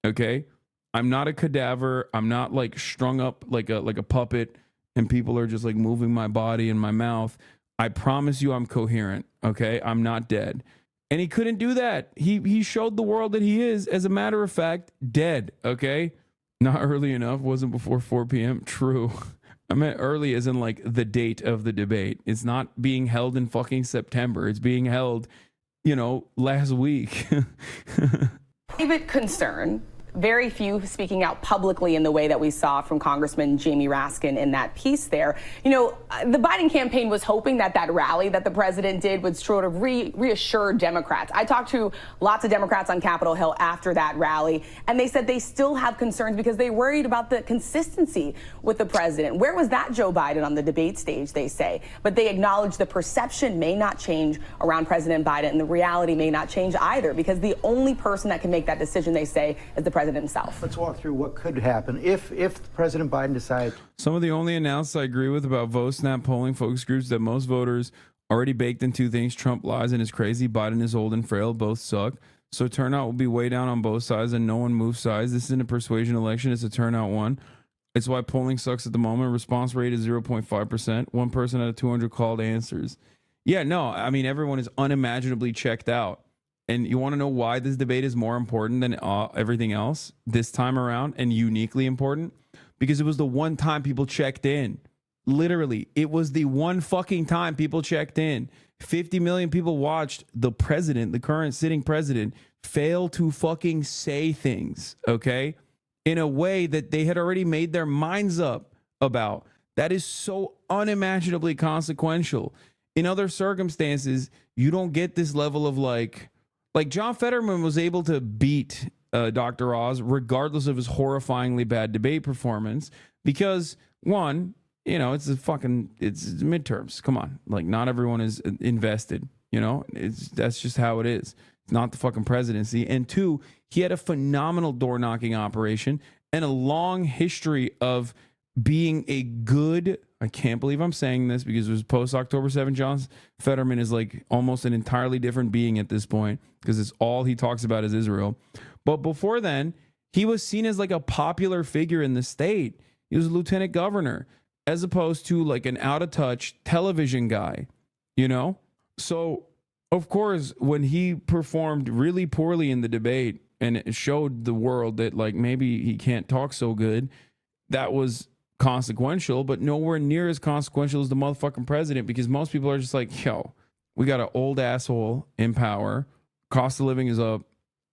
Okay? I'm not a cadaver. I'm not like strung up like a puppet and people are just like moving my body and my mouth. I promise you I'm coherent. Okay? I'm not dead. And he couldn't do that. He showed the world that he is, as a matter of fact, dead. Okay? Not early enough. Wasn't before 4 p.m. True. I meant early as in like the date of the debate. It's not being held in fucking September. It's being held, last week. Private concern. Very few speaking out publicly in the way that we saw from Congressman Jamie Raskin in that piece there. The Biden campaign was hoping that rally that the president did would sort of reassure Democrats. I talked to lots of Democrats on Capitol Hill after that rally, and they said they still have concerns because they worried about the consistency with the president. Where was that Joe Biden on the debate stage, they say? But they acknowledge the perception may not change around President Biden, and the reality may not change either, because the only person that can make that decision, they say, is the president himself. Let's walk through what could happen if President Biden decides. Some of the only analysis I agree with about VoteSnap polling focus groups that most voters already baked in two things: Trump lies and is crazy, Biden is old and frail, both suck. So turnout will be way down on both sides and no one moves sides. This isn't a persuasion election, it's a turnout one. It's why polling sucks at the moment. Response rate is 0.5%. 1 person out of 200 called answers. Yeah, no, I mean, everyone is unimaginably checked out. And you want to know why this debate is more important than everything else this time around and uniquely important? Because it was the one time people checked in. Literally, it was the one fucking time people checked in. 50 million people watched the president, the current sitting president, fail to fucking say things, okay? In a way that they had already made their minds up about. That is so unimaginably consequential. In other circumstances, you don't get this level of like John Fetterman was able to beat Dr. Oz regardless of his horrifyingly bad debate performance because, one, you know, it's midterms. Come on. Like, not everyone is invested, you know? That's just how it is. It's not the fucking presidency. And two, he had a phenomenal door-knocking operation and a long history of being a good, I can't believe I'm saying this because it was post-October 7. John Fetterman is like almost an entirely different being at this point because it's all he talks about is Israel. But before then, he was seen as like a popular figure in the state. He was a lieutenant governor as opposed to like an out-of-touch television guy, you know? So, of course, when he performed really poorly in the debate and it showed the world that like maybe he can't talk so good, that was consequential, but nowhere near as consequential as the motherfucking president because most people are just like, yo, we got an old asshole in power, cost of living is up,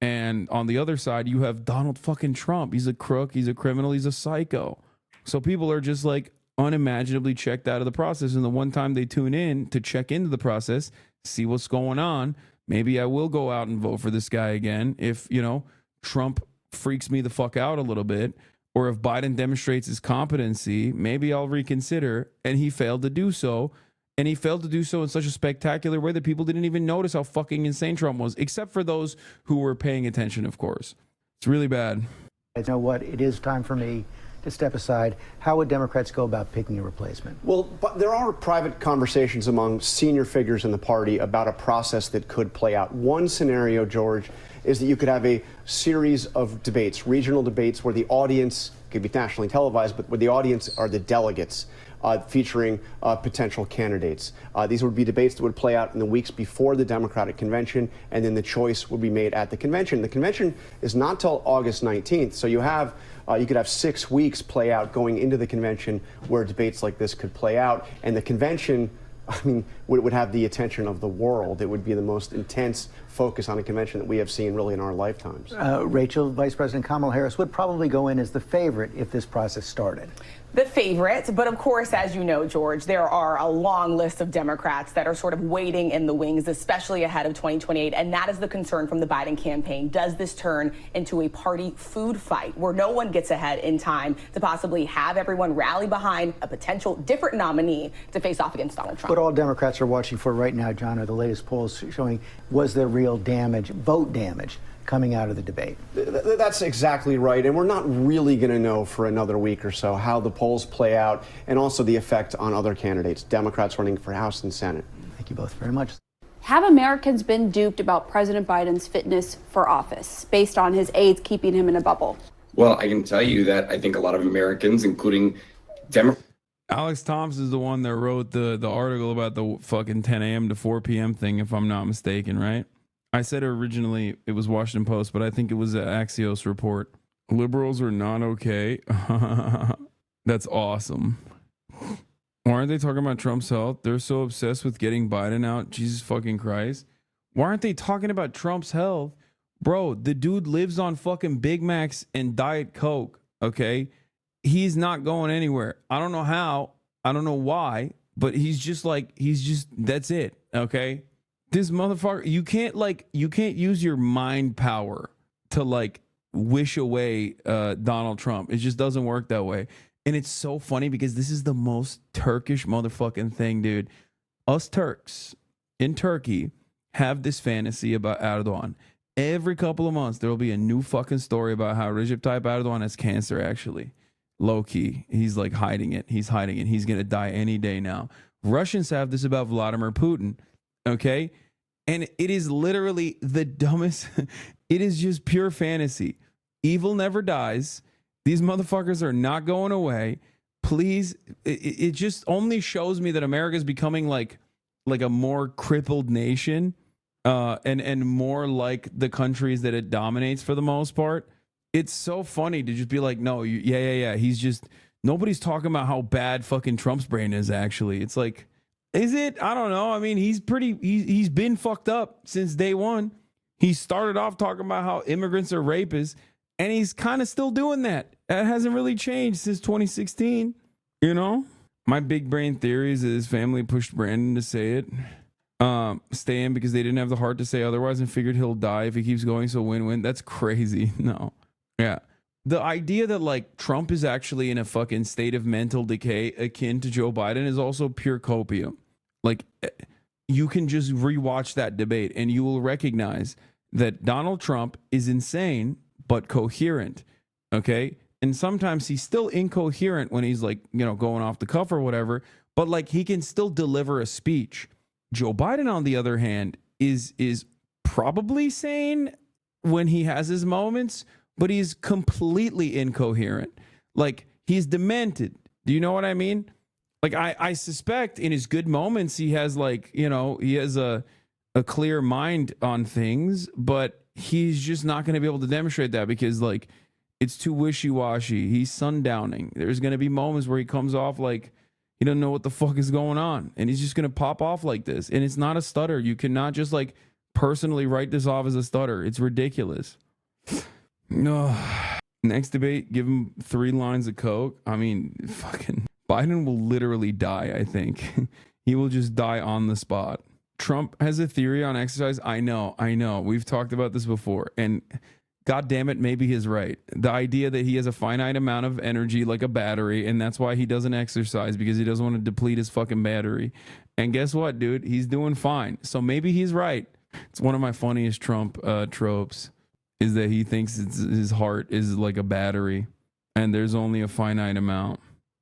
and on the other side, you have Donald fucking Trump. He's a crook, he's a criminal, he's a psycho. So people are just like unimaginably checked out of the process, and the one time they tune in to check into the process, see what's going on, maybe I will go out and vote for this guy again if, you know, Trump freaks me the fuck out a little bit. Or if Biden demonstrates his competency, maybe I'll reconsider. And he failed to do so. And he failed to do so in such a spectacular way that people didn't even notice how fucking insane Trump was, except for those who were paying attention, of course. It's really bad. You know what? It is time for me to step aside. How would Democrats go about picking a replacement? Well, but there are private conversations among senior figures in the party about a process that could play out. One scenario, George, is that you could have a series of debates, regional debates, where the audience could be nationally televised, but where the audience are the delegates featuring potential candidates. These would be debates that would play out in the weeks before the Democratic convention, and then the choice would be made at the convention. The convention is not till August 19th, so you could have 6 weeks play out going into the convention where debates like this could play out, and the convention, I mean, would have the attention of the world. It would be the most intense focus on a convention that we have seen really in our lifetimes. Rachel, Vice President Kamala Harris would probably go in as the favorite if this process started. The favorite, but of course, as you know, George, there are a long list of Democrats that are sort of waiting in the wings, especially ahead of 2028, and that is the concern from the Biden campaign. Does this turn into a party food fight where no one gets ahead in time to possibly have everyone rally behind a potential different nominee to face off against Donald Trump? What all Democrats are watching for right now, John, are the latest polls showing was there real damage, vote damage, coming out of the debate. That's exactly right. And we're not really going to know for another week or so how the polls play out and also the effect on other candidates, Democrats running for House and Senate. Thank you both very much. Have Americans been duped about President Biden's fitness for office based on his aides keeping him in a bubble? Well, I can tell you that I think a lot of Americans, including Democrats. Alex Thompson is the one that wrote the article about the fucking 10 a.m. to 4 p.m. thing, if I'm not mistaken, right? I said originally it was Washington Post, but I think it was an Axios report. Liberals are not okay. That's awesome. Why aren't they talking about Trump's health? They're so obsessed with getting Biden out. Jesus fucking Christ. Why aren't they talking about Trump's health? Bro, the dude lives on fucking Big Macs and Diet Coke, okay? He's not going anywhere. I don't know how. I don't know why, but he's just, that's it, okay? This motherfucker, you can't use your mind power to wish away Donald Trump. It just doesn't work that way. And it's so funny because this is the most Turkish motherfucking thing, dude. Us Turks in Turkey have this fantasy about Erdogan. Every couple of months, there will be a new fucking story about how Recep Tayyip Erdogan has cancer, actually. Low key. He's hiding it. He's hiding it. He's going to die any day now. Russians have this about Vladimir Putin. Okay. And it is literally the dumbest. It is just pure fantasy. Evil never dies. These motherfuckers are not going away. Please, it just only shows me that America is becoming like a more crippled nation, and more like the countries that it dominates for the most part. It's so funny to just be like, no, yeah. He's just, nobody's talking about how bad fucking Trump's brain is actually. It's like, is it? I don't know. I mean, he's been fucked up since day one. He started off talking about how immigrants are rapists, and he's kind of still doing that. That hasn't really changed since 2016, you know? My big brain theory is that his family pushed Brandon to say it. Stay in because they didn't have the heart to say otherwise and figured he'll die if he keeps going, so win-win. That's crazy. No. Yeah. The idea that like Trump is actually in a fucking state of mental decay akin to Joe Biden is also pure copium. Like, you can just rewatch that debate and you will recognize that Donald Trump is insane but coherent. Okay? And sometimes he's still incoherent when he's like, you know, going off the cuff or whatever, but like he can still deliver a speech. Joe Biden, on the other hand, is probably sane when he has his moments, but he's completely incoherent. Like, he's demented. Do you know what I mean? Like, I suspect in his good moments, he has like, you know, he has a clear mind on things, but he's just not going to be able to demonstrate that because like, it's too wishy-washy. He's sundowning. There's going to be moments where he comes off like he doesn't know what the fuck is going on. And he's just going to pop off like this. And it's not a stutter. You cannot just like personally write this off as a stutter. It's ridiculous. No. Next debate, give him 3 lines of coke. I mean, fucking Biden will literally die, I think. He will just die on the spot. Trump has a theory on exercise. I know. We've talked about this before. And God damn it, maybe he's right. The idea that he has a finite amount of energy like a battery, and that's why he doesn't exercise, because he doesn't want to deplete his fucking battery. And guess what, dude? He's doing fine. So maybe he's right. It's one of my funniest Trump tropes, is that he thinks his heart is like a battery, and there's only a finite amount.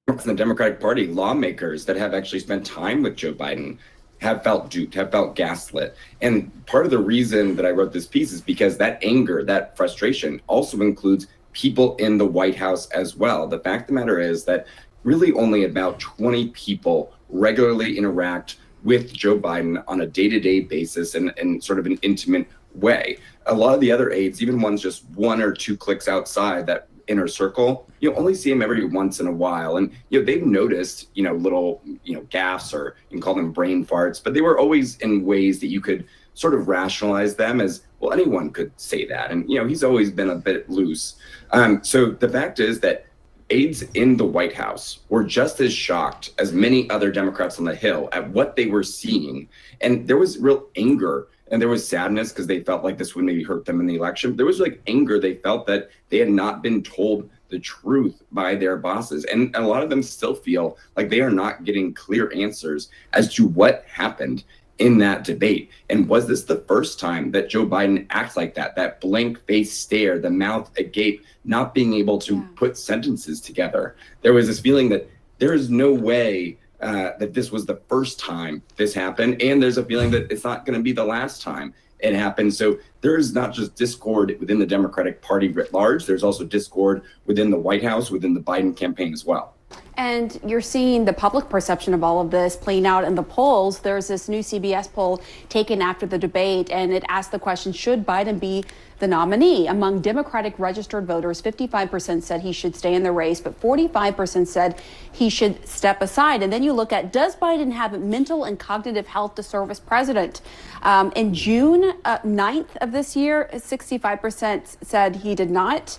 From the Democratic Party, lawmakers that have actually spent time with Joe Biden have felt duped, have felt gaslit. And part of the reason that I wrote this piece is because that anger, that frustration also includes people in the White House as well. The fact of the matter is that really only about 20 people regularly interact with Joe Biden on a day-to-day basis in sort of an intimate way. A lot of the other aides, even ones just 1 or 2 clicks outside that inner circle, you only see him every once in a while. And, they've noticed, little, gaffes, or you can call them brain farts, but they were always in ways that you could sort of rationalize them as, well, anyone could say that. And, he's always been a bit loose. So the fact is that aides in the White House were just as shocked as many other Democrats on the Hill at what they were seeing. And there was real anger. And there was sadness because they felt like this would maybe hurt them in the election. There was like anger. They felt that they had not been told the truth by their bosses. And a lot of them still feel like they are not getting clear answers as to what happened in that debate. And was this the first time that Joe Biden acts like that? That blank face stare, the mouth agape, not being able to put sentences together. There was this feeling that there is no way that this was the first time this happened, and there's a feeling that it's not going to be the last time it happened. So there is not just discord within the Democratic Party writ large, there's also discord within the White House, within the Biden campaign as well. And you're seeing the public perception of all of this playing out in the polls. There's this new CBS poll taken after the debate, and it asked the question, should Biden be the nominee? Among Democratic registered voters, 55% said he should stay in the race, but 45% said he should step aside. And then you look at, does Biden have mental and cognitive health to serve as president? In June 9th of this year, 65% said he did not.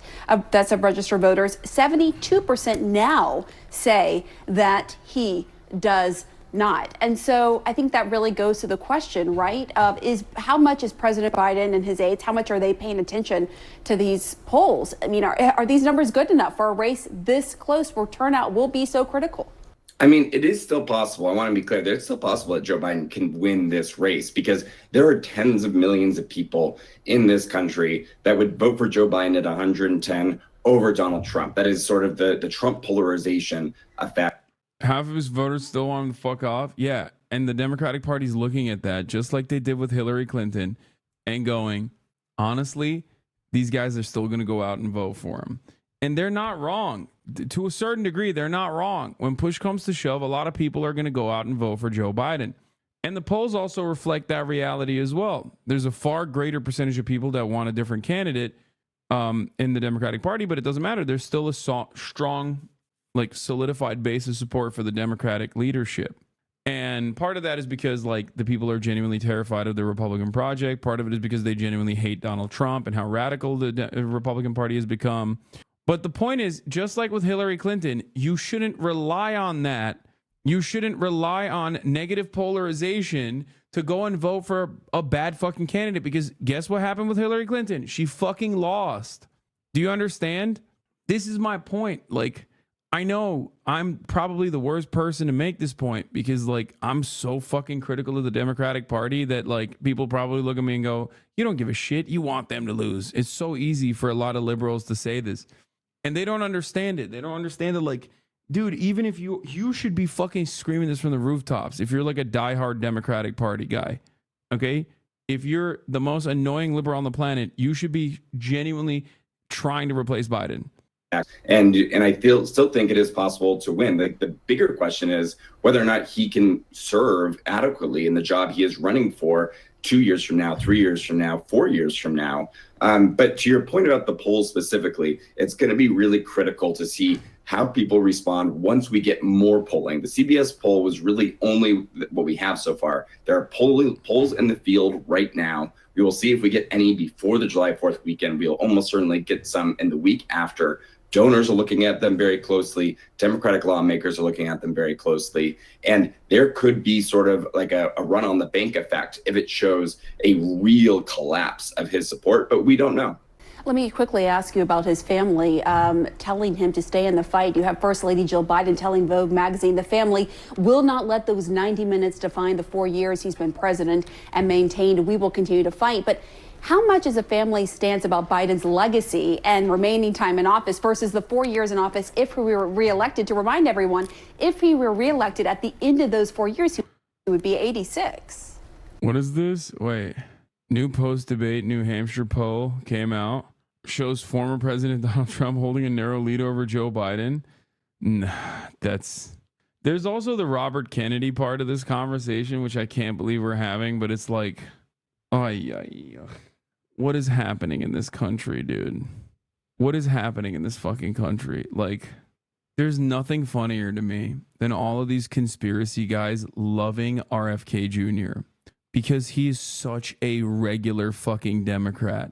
That's of registered voters. 72% now say that he does not. And so I think that really goes to the question, right, of how much is President Biden and his aides, how much are they paying attention to these polls? I mean, are these numbers good enough for a race this close where turnout will be so critical? I mean, it is still possible. I want to be clear. It's still possible that Joe Biden can win this race because there are tens of millions of people in this country that would vote for Joe Biden at 110 over Donald Trump. That is sort of the Trump polarization effect. Half of his voters still want him to fuck off. Yeah. And the Democratic Party's looking at that just like they did with Hillary Clinton and going, honestly, these guys are still going to go out and vote for him. And they're not wrong. To a certain degree, they're not wrong. When push comes to shove, a lot of people are going to go out and vote for Joe Biden. And the polls also reflect that reality as well. There's a far greater percentage of people that want a different candidate in the Democratic Party, but it doesn't matter. There's still a strong, like, solidified base of support for the Democratic leadership. And part of that is because, like, the people are genuinely terrified of the Republican project. Part of it is because they genuinely hate Donald Trump and how radical the Republican Party has become. But the point is, just like with Hillary Clinton, you shouldn't rely on that. You shouldn't rely on negative polarization to go and vote for a bad fucking candidate, because guess what happened with Hillary Clinton? She fucking lost. Do you understand? This is my point. Like, I know I'm probably the worst person to make this point because, like, I'm so fucking critical of the Democratic Party that, like, people probably look at me and go, you don't give a shit. You want them to lose. It's so easy for a lot of liberals to say this. And they don't understand it. They don't understand that, like, dude, even if you should be fucking screaming this from the rooftops if you're like a diehard Democratic Party guy, okay? If you're the most annoying liberal on the planet, you should be genuinely trying to replace Biden. And I still think it is possible to win. The bigger question is whether or not he can serve adequately in the job he is running for 2 years from now, 3 years from now, 4 years from now. But to your point about the polls specifically, it's going to be really critical to see how people respond once we get more polling. The CBS poll was really only what we have so far. There are polls in the field right now. We will see if we get any before the July 4th weekend. We'll almost certainly get some in the week after. Donors are looking at them very closely. Democratic lawmakers are looking at them very closely. And there could be sort of like a run on the bank effect if it shows a real collapse of his support, but we don't know. Let me quickly ask you about his family telling him to stay in the fight. You have First Lady Jill Biden telling Vogue magazine the family will not let those 90 minutes define the 4 years he's been president, and maintained we will continue to fight. But how much is a family's stance about Biden's legacy and remaining time in office versus the 4 years in office if he were reelected? To remind everyone, if he were reelected at the end of those 4 years, he would be 86. What is this? Wait. New post-debate New Hampshire poll came out. Shows former President Donald Trump holding a narrow lead over Joe Biden. Nah, there's also the Robert Kennedy part of this conversation, which I can't believe we're having, but it's like, what is happening in this country, dude? What is happening in this fucking country? Like, there's nothing funnier to me than all of these conspiracy guys loving RFK Jr. because he's such a regular fucking Democrat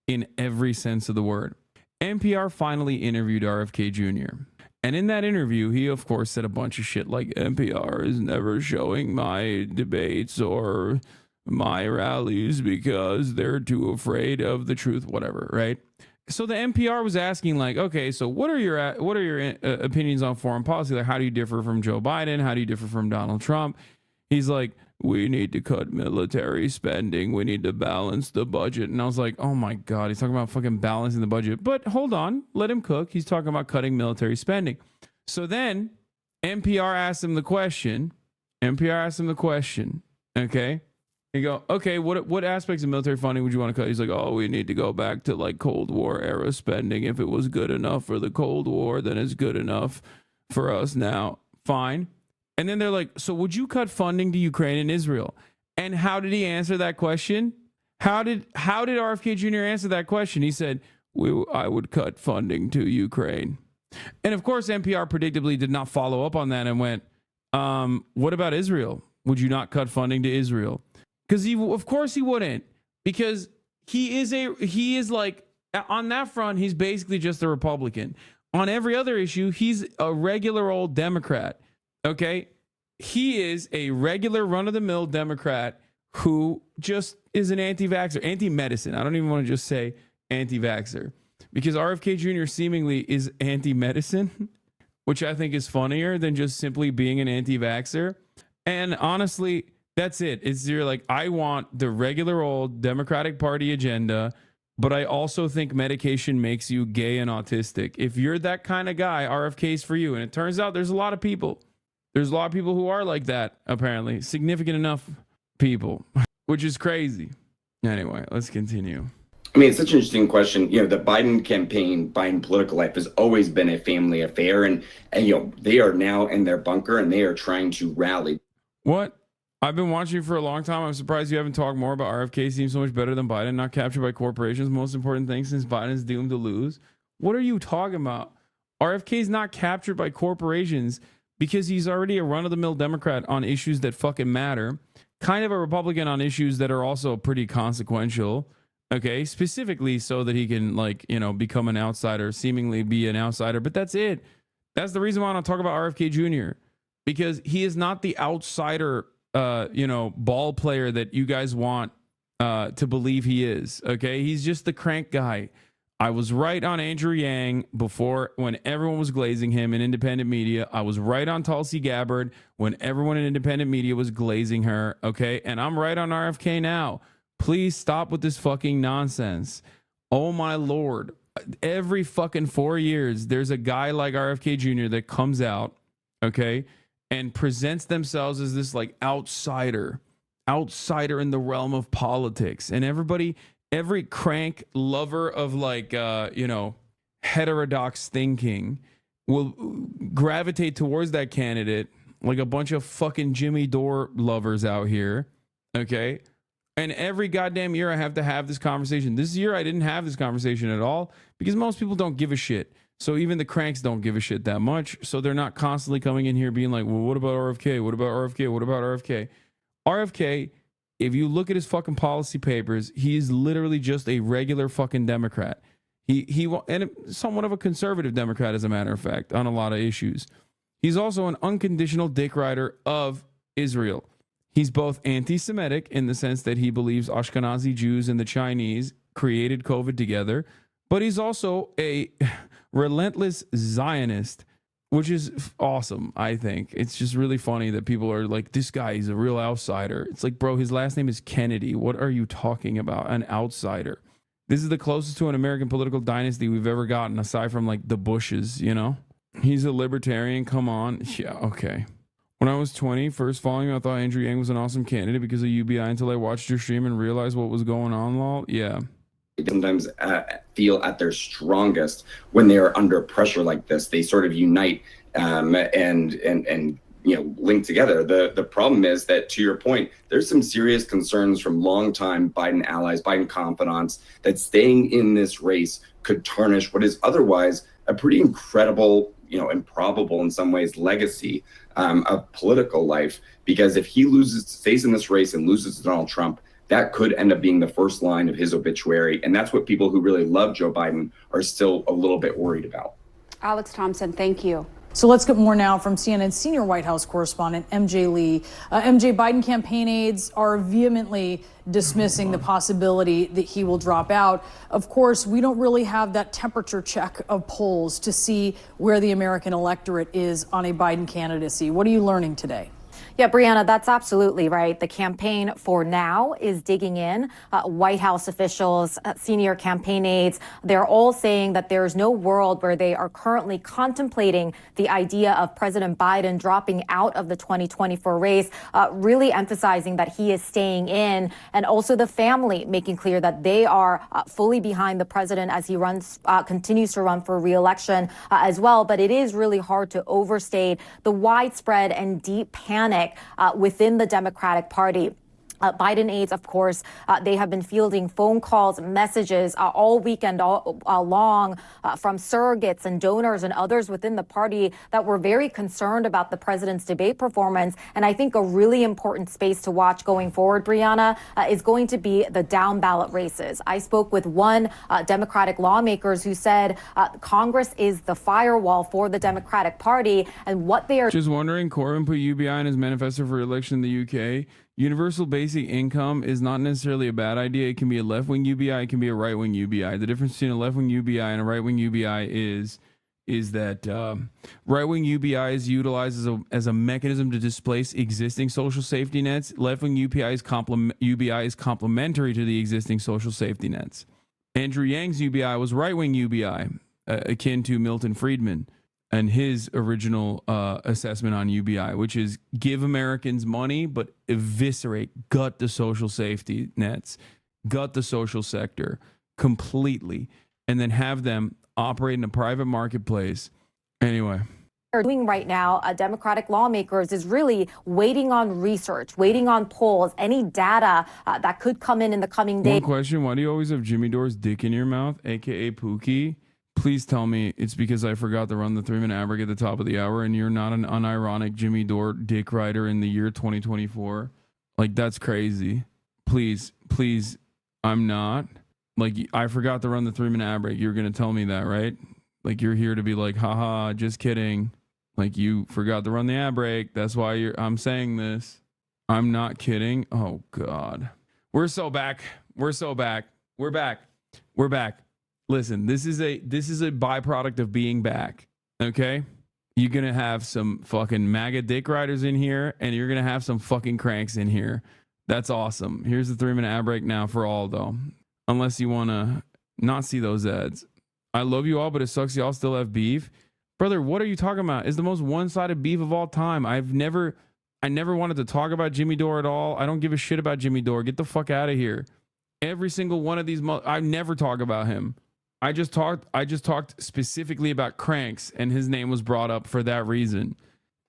in every sense of the word. NPR finally interviewed RFK Jr. And in that interview, he, of course, said a bunch of shit like NPR is never showing my debates or my rallies because they're too afraid of the truth, whatever, right? So the NPR was asking, like, okay, so what are your opinions on foreign policy? Like, how do you differ from Joe Biden? How do you differ from Donald Trump? He's like, we need to cut military spending. We need to balance the budget. And I was like, oh my God, he's talking about fucking balancing the budget. But hold on, let him cook. He's talking about cutting military spending. So then NPR asked him the question. Okay. You go, okay, what aspects of military funding would you want to cut? He's like, oh, we need to go back to like Cold War era spending. If it was good enough for the Cold War, then it's good enough for us now. Fine. And then they're like, so would you cut funding to Ukraine and Israel? And how did he answer that question? How did RFK Jr. answer that question? He said, I would cut funding to Ukraine. And of course, NPR predictably did not follow up on that and went, what about Israel? Would you not cut funding to Israel? Because of course he wouldn't, because he is like, on that front, he's basically just a Republican. On every other issue, he's a regular old Democrat. Okay, he is a regular run-of-the-mill Democrat who just is an anti-vaxxer, anti-medicine. I don't even want to just say anti-vaxxer, because RFK Jr. seemingly is anti-medicine, which I think is funnier than just simply being an anti-vaxxer. And honestly, that's it. You're like, I want the regular old Democratic Party agenda, but I also think medication makes you gay and autistic. If you're that kind of guy, RFK's for you. And it turns out there's a lot of people. There's a lot of people who are like that, apparently. Significant enough people, which is crazy. Anyway, let's continue. I mean, it's such an interesting question. The Biden campaign, Biden political life has always been a family affair. And they are now in their bunker and they are trying to rally. What? I've been watching you for a long time. I'm surprised you haven't talked more about RFK. Seems so much better than Biden. Not captured by corporations. Most important thing since Biden's doomed to lose. What are you talking about? RFK's not captured by corporations because he's already a run-of-the-mill Democrat on issues that fucking matter. Kind of a Republican on issues that are also pretty consequential. Okay, specifically so that he can, become an outsider, seemingly be an outsider. But that's it. That's the reason why I don't talk about RFK Jr. Because he is not the outsider, ball player that you guys want to believe he is. Okay, he's just the crank guy. I was right on Andrew Yang before when everyone was glazing him in independent media. I was right on Tulsi Gabbard when everyone in independent media was glazing her. Okay, and I'm right on RFK now. Please stop with this fucking nonsense. Oh my Lord. Every fucking 4 years, there's a guy like RFK Jr. that comes out, okay, and presents themselves as this outsider in the realm of politics. And every crank lover of heterodox thinking will gravitate towards that candidate like a bunch of fucking Jimmy Dore lovers out here, okay? And every goddamn year I have to have this conversation. This year I didn't have this conversation at all because most people don't give a shit. So even the cranks don't give a shit that much. So they're not constantly coming in here being like, well, what about RFK? What about RFK? What about RFK? RFK, if you look at his fucking policy papers, he's literally just a regular fucking Democrat. And somewhat of a conservative Democrat, as a matter of fact, on a lot of issues. He's also an unconditional dick rider of Israel. He's both anti-Semitic in the sense that he believes Ashkenazi Jews and the Chinese created COVID together, but he's also a relentless Zionist, which is awesome, I think. It's just really funny that people are like, this guy is a real outsider. It's like, bro, his last name is Kennedy. What are you talking about? An outsider. This is the closest to an American political dynasty we've ever gotten, aside from the Bushes, He's a libertarian. Come on. Yeah, okay. When I was 20, first following you, I thought Andrew Yang was an awesome candidate because of UBI until I watched your stream and realized what was going on, lol. Yeah. They sometimes feel at their strongest when they are under pressure like this. They sort of unite and link together. The problem is that, to your point, there's some serious concerns from longtime Biden allies, Biden confidants, that staying in this race could tarnish what is otherwise a pretty incredible, improbable in some ways legacy of political life. Because if he stays in this race and loses to Donald Trump, that could end up being the first line of his obituary. And that's what people who really love Joe Biden are still a little bit worried about. Alex Thompson, thank you. So let's get more now from CNN's senior White House correspondent, MJ Lee. MJ, Biden campaign aides are vehemently dismissing the possibility that he will drop out. Of course, we don't really have that temperature check of polls to see where the American electorate is on a Biden candidacy. What are you learning today? Yeah, Brianna, that's absolutely right. The campaign for now is digging in. White House officials, senior campaign aides, they're all saying that there's no world where they are currently contemplating the idea of President Biden dropping out of the 2024 race, really emphasizing that he is staying in, and also the family making clear that they are fully behind the president as he continues to run for re-election as well. But it is really hard to overstate the widespread and deep panic within the Democratic Party. Biden aides, of course, they have been fielding phone calls, messages all weekend long from surrogates and donors and others within the party that were very concerned about the president's debate performance. And I think a really important space to watch going forward, Brianna, is going to be the down ballot races. I spoke with one Democratic lawmakers who said Congress is the firewall for the Democratic Party, and what they are. Just wondering, Corbyn put UBI in his manifesto for election in the UK. Universal basic income is not necessarily a bad idea. It can be a left-wing UBI. It can be a right-wing UBI. The difference between a left-wing UBI and a right-wing UBI is that right-wing UBI is utilized as a mechanism to displace existing social safety nets. Left-wing UBI is complementary to the existing social safety nets. Andrew Yang's UBI was right-wing UBI, akin to Milton Friedman and his original assessment on UBI, which is give Americans money, but gut the social safety nets, gut the social sector, completely, and then have them operate in a private marketplace. Anyway. Are doing right now, Democratic lawmakers is really waiting on research, waiting on polls, any data that could come in the coming days. One question, why do you always have Jimmy Dore's dick in your mouth, aka Pookie? Please tell me it's because I forgot to run the 3-minute ad break at the top of the hour and you're not an unironic Jimmy Dore dick rider in the year 2024. Like, that's crazy. Please, I'm not. Like, I forgot to run the 3-minute ad break. You're going to tell me that, right? Like, you're here to be like, haha, just kidding. Like, you forgot to run the ad break. That's why I'm saying this. I'm not kidding. Oh, God. We're back. We're back. Listen, this is a byproduct of being back. Okay? You're going to have some fucking MAGA dick riders in here, and you're going to have some fucking cranks in here. That's awesome. Here's the 3-minute ad break now for all, though. Unless you want to not see those ads. I love you all, but it sucks y'all still have beef. Brother, what are you talking about? It's the most one-sided beef of all time. I never wanted to talk about Jimmy Dore at all. I don't give a shit about Jimmy Dore. Get the fuck out of here. Every single one of these, I never talk about him. I just talked specifically about cranks, and his name was brought up for that reason.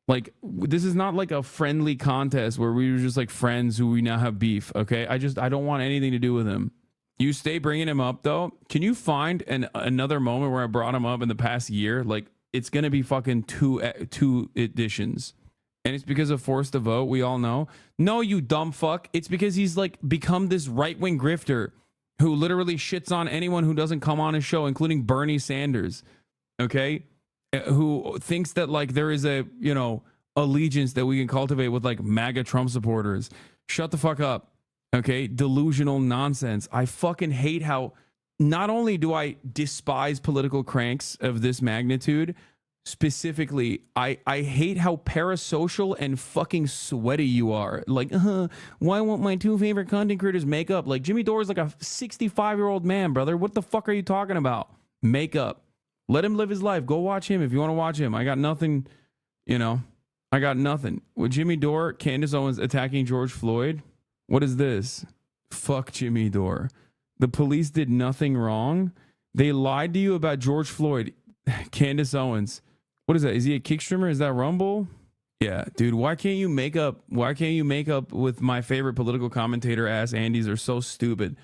Like, this is not like a friendly contest where we were just like friends who we now have beef. Okay, I don't want anything to do with him. You stay bringing him up though. Can you find another moment where I brought him up in the past year? Like, it's going to be fucking two editions. And it's because of forced to vote. We all know. No, you dumb fuck. It's because he's like become this right-wing grifter who literally shits on anyone who doesn't come on his show, including Bernie Sanders. Okay. Who thinks that like there is a, allegiance that we can cultivate with like MAGA Trump supporters. Shut the fuck up. Okay. Delusional nonsense. I fucking hate how not only do I despise political cranks of this magnitude, specifically, I hate how parasocial and fucking sweaty you are. Like, why won't my two favorite content creators make up? Like, Jimmy Dore is like a 65-year-old man, brother. What the fuck are you talking about? Make up. Let him live his life. Go watch him if you want to watch him. I got nothing, I got nothing. With Jimmy Dore, Candace Owens attacking George Floyd, what is this? Fuck Jimmy Dore. The police did nothing wrong. They lied to you about George Floyd. Candace Owens. What is that? Is he a kick streamer? Is that Rumble? Yeah, dude. Why can't you make up with my favorite political commentator ass Andes are so stupid?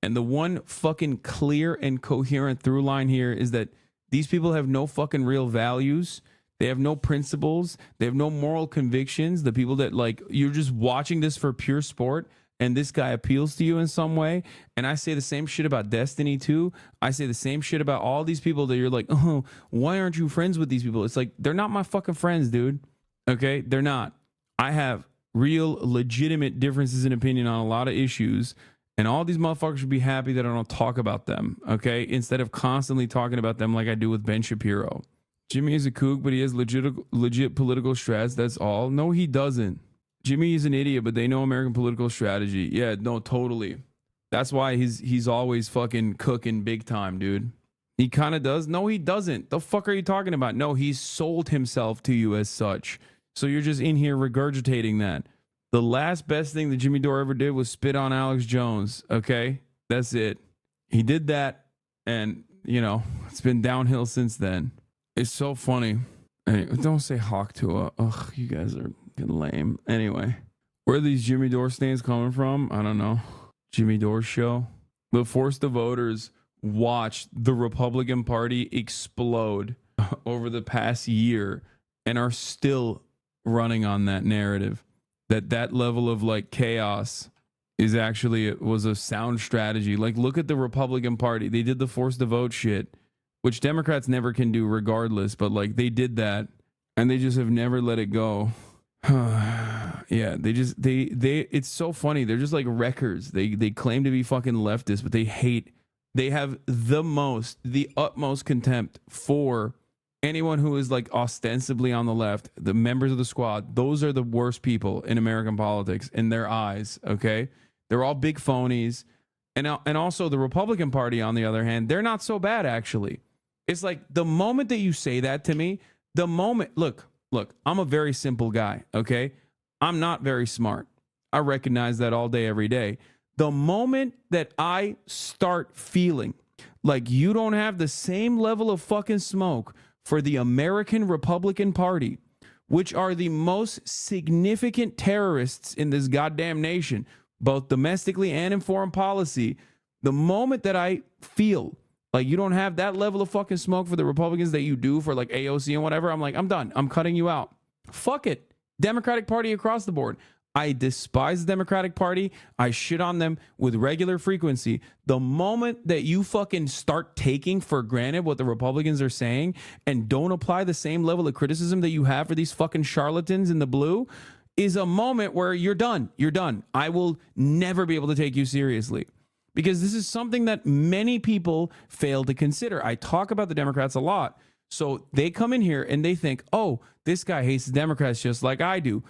And the one fucking clear and coherent through line here is that these people have no fucking real values. They have no principles. They have no moral convictions. The people that like, you're just watching this for pure sport. And this guy appeals to you in some way. And I say the same shit about Destiny too. I say the same shit about all these people that you're like, oh, why aren't you friends with these people? It's like, they're not my fucking friends, dude. Okay? They're not. I have real legitimate differences in opinion on a lot of issues. And all these motherfuckers should be happy that I don't talk about them. Okay? Instead of constantly talking about them like I do with Ben Shapiro. Jimmy is a kook, but he has legit political strats. That's all. No, he doesn't. Jimmy is an idiot, but they know American political strategy. Yeah, no, totally. That's why he's always fucking cooking big time, dude. He kind of does. No, he doesn't. The fuck are you talking about? No, he's sold himself to you as such. So you're just in here regurgitating that. The last best thing that Jimmy Dore ever did was spit on Alex Jones. Okay, that's it. He did that, and it's been downhill since then. It's so funny. Anyway, don't say hawk to a. Ugh, you guys are lame. Anyway, where are these Jimmy Dore stands coming from? I don't know. Jimmy Dore show. The forced the voters watched the Republican Party explode over the past year and are still running on that narrative that level of like chaos is actually was a sound strategy. Like, look at the Republican Party. They did the forced to vote shit, which Democrats never can do regardless, but like they did that and they just have never let it go. Yeah, they it's so funny. They're just like wreckers. They claim to be fucking leftists, but they have the utmost contempt for anyone who is like ostensibly on the left. The members of the squad, those are the worst people in American politics in their eyes. Okay, they're all big phonies. And also the Republican Party, on the other hand, they're not so bad actually. It's like the moment that you say that to me, look, I'm a very simple guy, okay? I'm not very smart. I recognize that all day, every day. The moment that I start feeling like you don't have the same level of fucking smoke for the American Republican Party, which are the most significant terrorists in this goddamn nation, both domestically and in foreign policy, the moment that I feel like you don't have that level of fucking smoke for the Republicans that you do for like AOC and whatever, I'm like, I'm done. I'm cutting you out. Fuck it. Democratic Party across the board. I despise the Democratic Party. I shit on them with regular frequency. The moment that you fucking start taking for granted what the Republicans are saying and don't apply the same level of criticism that you have for these fucking charlatans in the blue is a moment where you're done. You're done. I will never be able to take you seriously because this is something that many people fail to consider. I talk about the Democrats a lot. So they come in here and they think, oh, this guy hates the Democrats just like I do.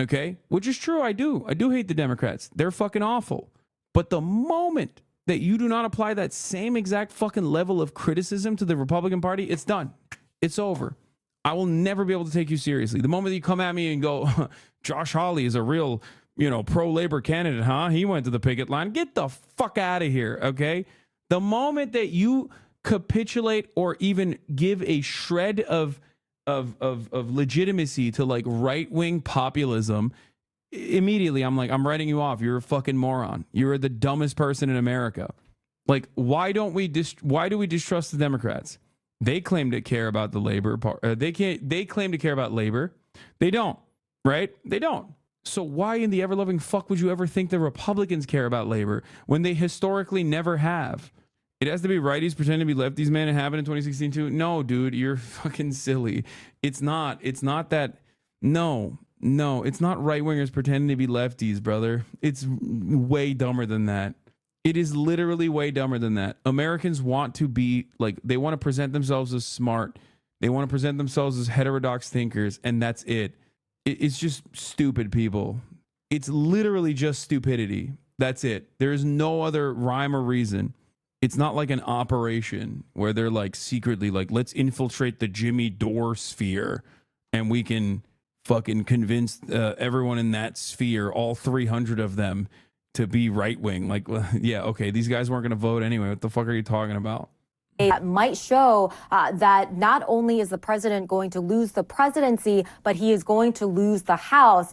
Okay, which is true. I do hate the Democrats. They're fucking awful. But the moment that you do not apply that same exact fucking level of criticism to the Republican Party, it's done. It's over. I will never be able to take you seriously. The moment that you come at me and go, Josh Hawley is a real, pro-labor candidate, huh? He went to the picket line. Get the fuck out of here, okay? The moment that you capitulate or even give a shred of legitimacy to like right-wing populism, immediately I'm like, I'm writing you off. You're a fucking moron. You're the dumbest person in America. Like, why do we distrust the Democrats? They claim to care about the labor part. They claim to care about labor. They don't, right? They don't. So why in the ever-loving fuck would you ever think the Republicans care about labor when they historically never have? It has to be righties pretending to be lefties, man. It happened in 2016 too. No, dude, you're fucking silly. It's not that. No, it's not right wingers pretending to be lefties, brother. It's way dumber than that. It is literally way dumber than that. Americans want to be like, they want to present themselves as smart. They want to present themselves as heterodox thinkers, and that's it. It's just stupid people. It's literally just stupidity. That's it. There is no other rhyme or reason. It's not like an operation where they're like secretly like, let's infiltrate the Jimmy Dore sphere and we can fucking convince everyone in that sphere, all 300 of them, to be right wing. Like, well, yeah, okay, these guys weren't going to vote anyway. What the fuck are you talking about? That might show that not only is the president going to lose the presidency, but he is going to lose the House.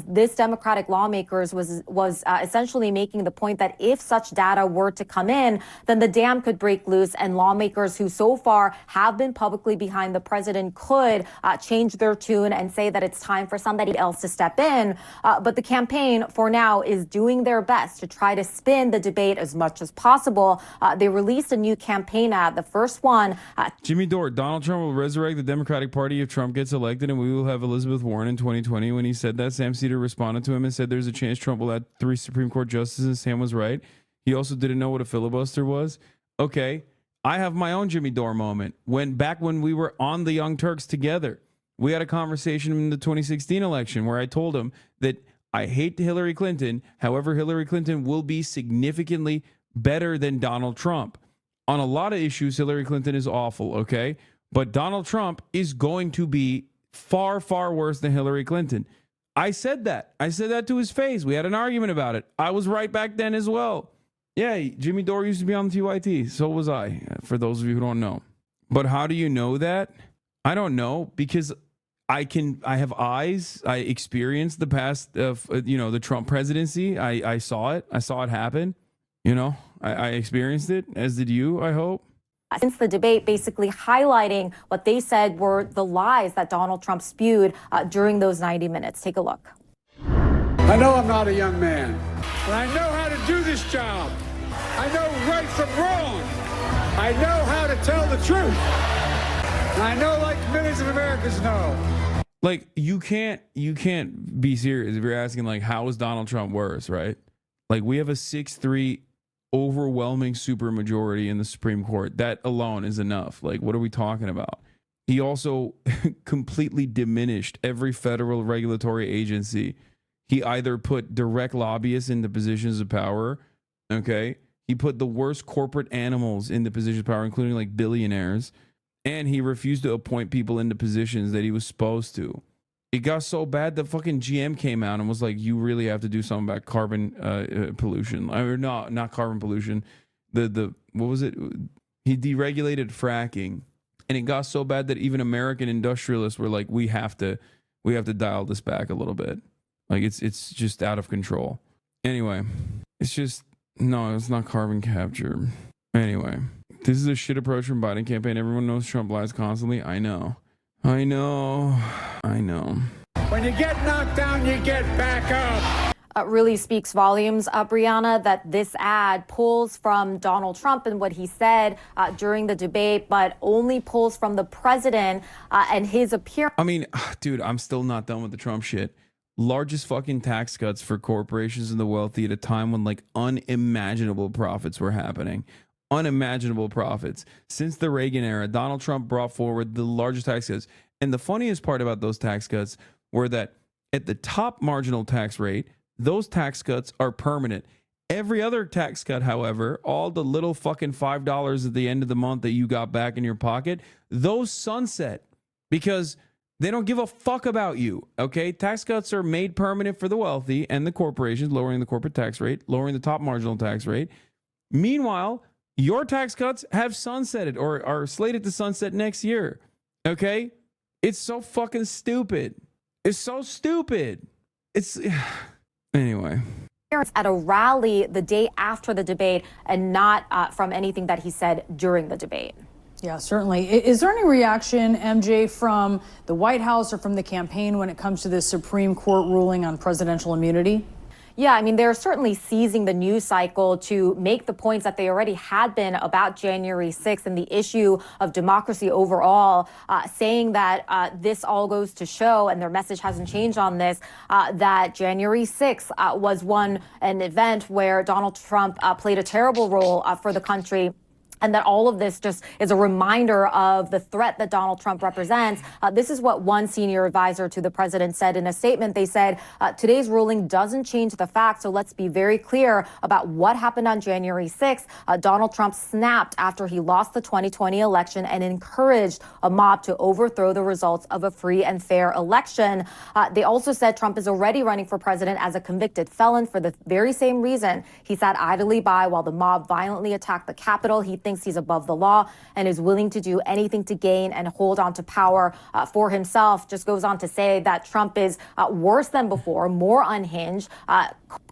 This Democratic lawmakers was essentially making the point that if such data were to come in, then the dam could break loose, and lawmakers who so far have been publicly behind the president could change their tune and say that it's time for somebody else to step in. But the campaign for now is doing their best to try to spin the debate as much as possible. They released a new campaign ad. The first one. Jimmy Dore, Donald Trump will resurrect the Democratic Party if Trump gets elected, and we will have Elizabeth Warren in 2020. When he said that, Sam Cedar responded to him and said there's a chance Trump will add 3 Supreme Court justices. Sam was right. He also didn't know what a filibuster was. Okay, I have my own Jimmy Dore moment. Back when we were on the Young Turks together, we had a conversation in the 2016 election where I told him that I hate Hillary Clinton. However, Hillary Clinton will be significantly better than Donald Trump. On a lot of issues, Hillary Clinton is awful, okay? But Donald Trump is going to be far, far worse than Hillary Clinton. I said that. I said that to his face. We had an argument about it. I was right back then as well. Yeah, Jimmy Dore used to be on the TYT. So was I, for those of you who don't know. But how do you know that? I don't know, because I have eyes. I experienced the past of, the Trump presidency. I saw it. I saw it happen. I experienced it, as did you, I hope. Since the debate, basically highlighting what they said were the lies that Donald Trump spewed during those 90 minutes. Take a look. I know I'm not a young man, but I know how to do this job. I know right from wrong. I know how to tell the truth. And I know, like millions of Americans know. Like, you can't be serious if you're asking, like, how is Donald Trump worse, right? Like, we have a 6-3 overwhelming supermajority in the Supreme Court. That alone is enough. Like, what are we talking about? He also completely diminished every federal regulatory agency. He either put direct lobbyists into positions of power, okay? He put the worst corporate animals into positions of power, including like billionaires, and he refused to appoint people into positions that he was supposed to. it got so bad that fucking GM came out and was like, you really have to do something about carbon pollution. Or no, not carbon pollution. The what was it? He deregulated fracking. And it got so bad that even American industrialists were like, we have to dial this back a little bit. Like it's just out of control. Anyway, it's not carbon capture. Anyway, this is a shit approach from Biden campaign. Everyone knows Trump lies constantly. I know. When you get knocked down, you get back up. Really speaks volumes, Brianna, that this ad pulls from Donald Trump and what he said during the debate, but only pulls from the president and his appearance. I mean, dude, I'm still not done with the Trump shit. Largest fucking tax cuts for corporations and the wealthy at a time when like unimaginable profits were happening. Unimaginable profits. Since the Reagan era, Donald Trump brought forward the largest tax cuts. And the funniest part about those tax cuts were that at the top marginal tax rate, those tax cuts are permanent. Every other tax cut, however, all the little fucking $5 at the end of the month that you got back in your pocket, those sunset because they don't give a fuck about you, okay? Tax cuts are made permanent for the wealthy and the corporations, lowering the corporate tax rate, lowering the top marginal tax rate. Meanwhile, your tax cuts have sunsetted or are slated to sunset next year, okay? It's so fucking stupid. It's so stupid. It's... Anyway. At a rally the day after the debate and not from anything that he said during the debate. Yeah, certainly. Is there any reaction, MJ, from the White House or from the campaign when it comes to this Supreme Court ruling on presidential immunity? Yeah, I mean, they're certainly seizing the news cycle to make the points that they already had been about January 6th and the issue of democracy overall, saying that this all goes to show, and their message hasn't changed on this, that January 6th was an event where Donald Trump played a terrible role for the country. And that all of this just is a reminder of the threat that Donald Trump represents. This is what one senior advisor to the president said in a statement. They said, today's ruling doesn't change the facts. So let's be very clear about what happened on January 6th. Donald Trump snapped after he lost the 2020 election and encouraged a mob to overthrow the results of a free and fair election. They also said Trump is already running for president as a convicted felon for the very same reason. He sat idly by while the mob violently attacked the Capitol. He thinks he's above the law and is willing to do anything to gain and hold on to power for himself. Just goes on to say that Trump is worse than before, more unhinged,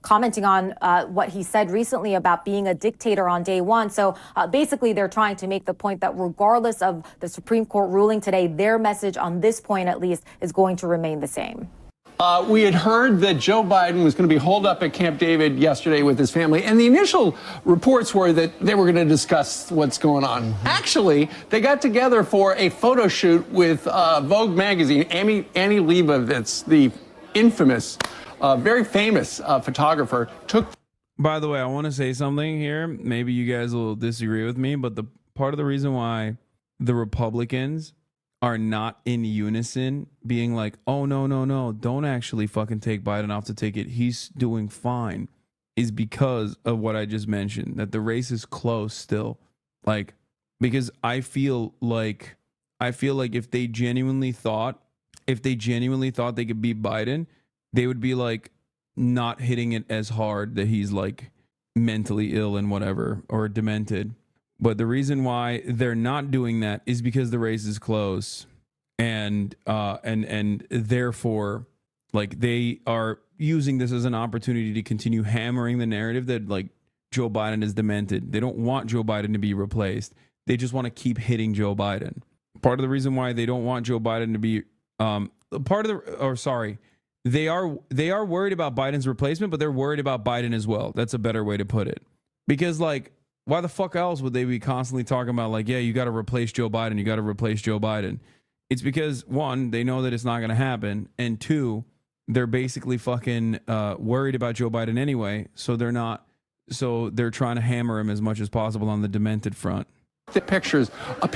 commenting on what he said recently about being a dictator on day one. So basically, they're trying to make the point that regardless of the Supreme Court ruling today, their message on this point, at least, is going to remain the same. We had heard that Joe Biden was going to be holed up at Camp David yesterday with his family, and the initial reports were that they were going to discuss what's going on. Actually, they got together for a photo shoot with Vogue magazine. Annie Leibovitz, the infamous, very famous photographer, took... By the way, I want to say something here. Maybe you guys will disagree with me, but the part of the reason why the Republicans are not in unison being like, oh, no, don't actually fucking take Biden off the ticket, he's doing fine, is because of what I just mentioned, that the race is close still. Like, because I feel like if they genuinely thought they could beat Biden, they would be like not hitting it as hard that he's like mentally ill and whatever, or demented. But the reason why they're not doing that is because the race is close, and therefore, like, they are using this as an opportunity to continue hammering the narrative that like Joe Biden is demented. They don't want Joe Biden to be replaced. They just want to keep hitting Joe Biden. Part of the reason why they don't want Joe Biden to be they are worried about Biden's replacement, but they're worried about Biden as well. That's a better way to put it, because like, why the fuck else would they be constantly talking about like, yeah, you got to replace Joe Biden. You got to replace Joe Biden. It's because one, they know that it's not going to happen. And two, they're basically fucking worried about Joe Biden anyway. So they're trying to hammer him as much as possible on the demented front. The pictures.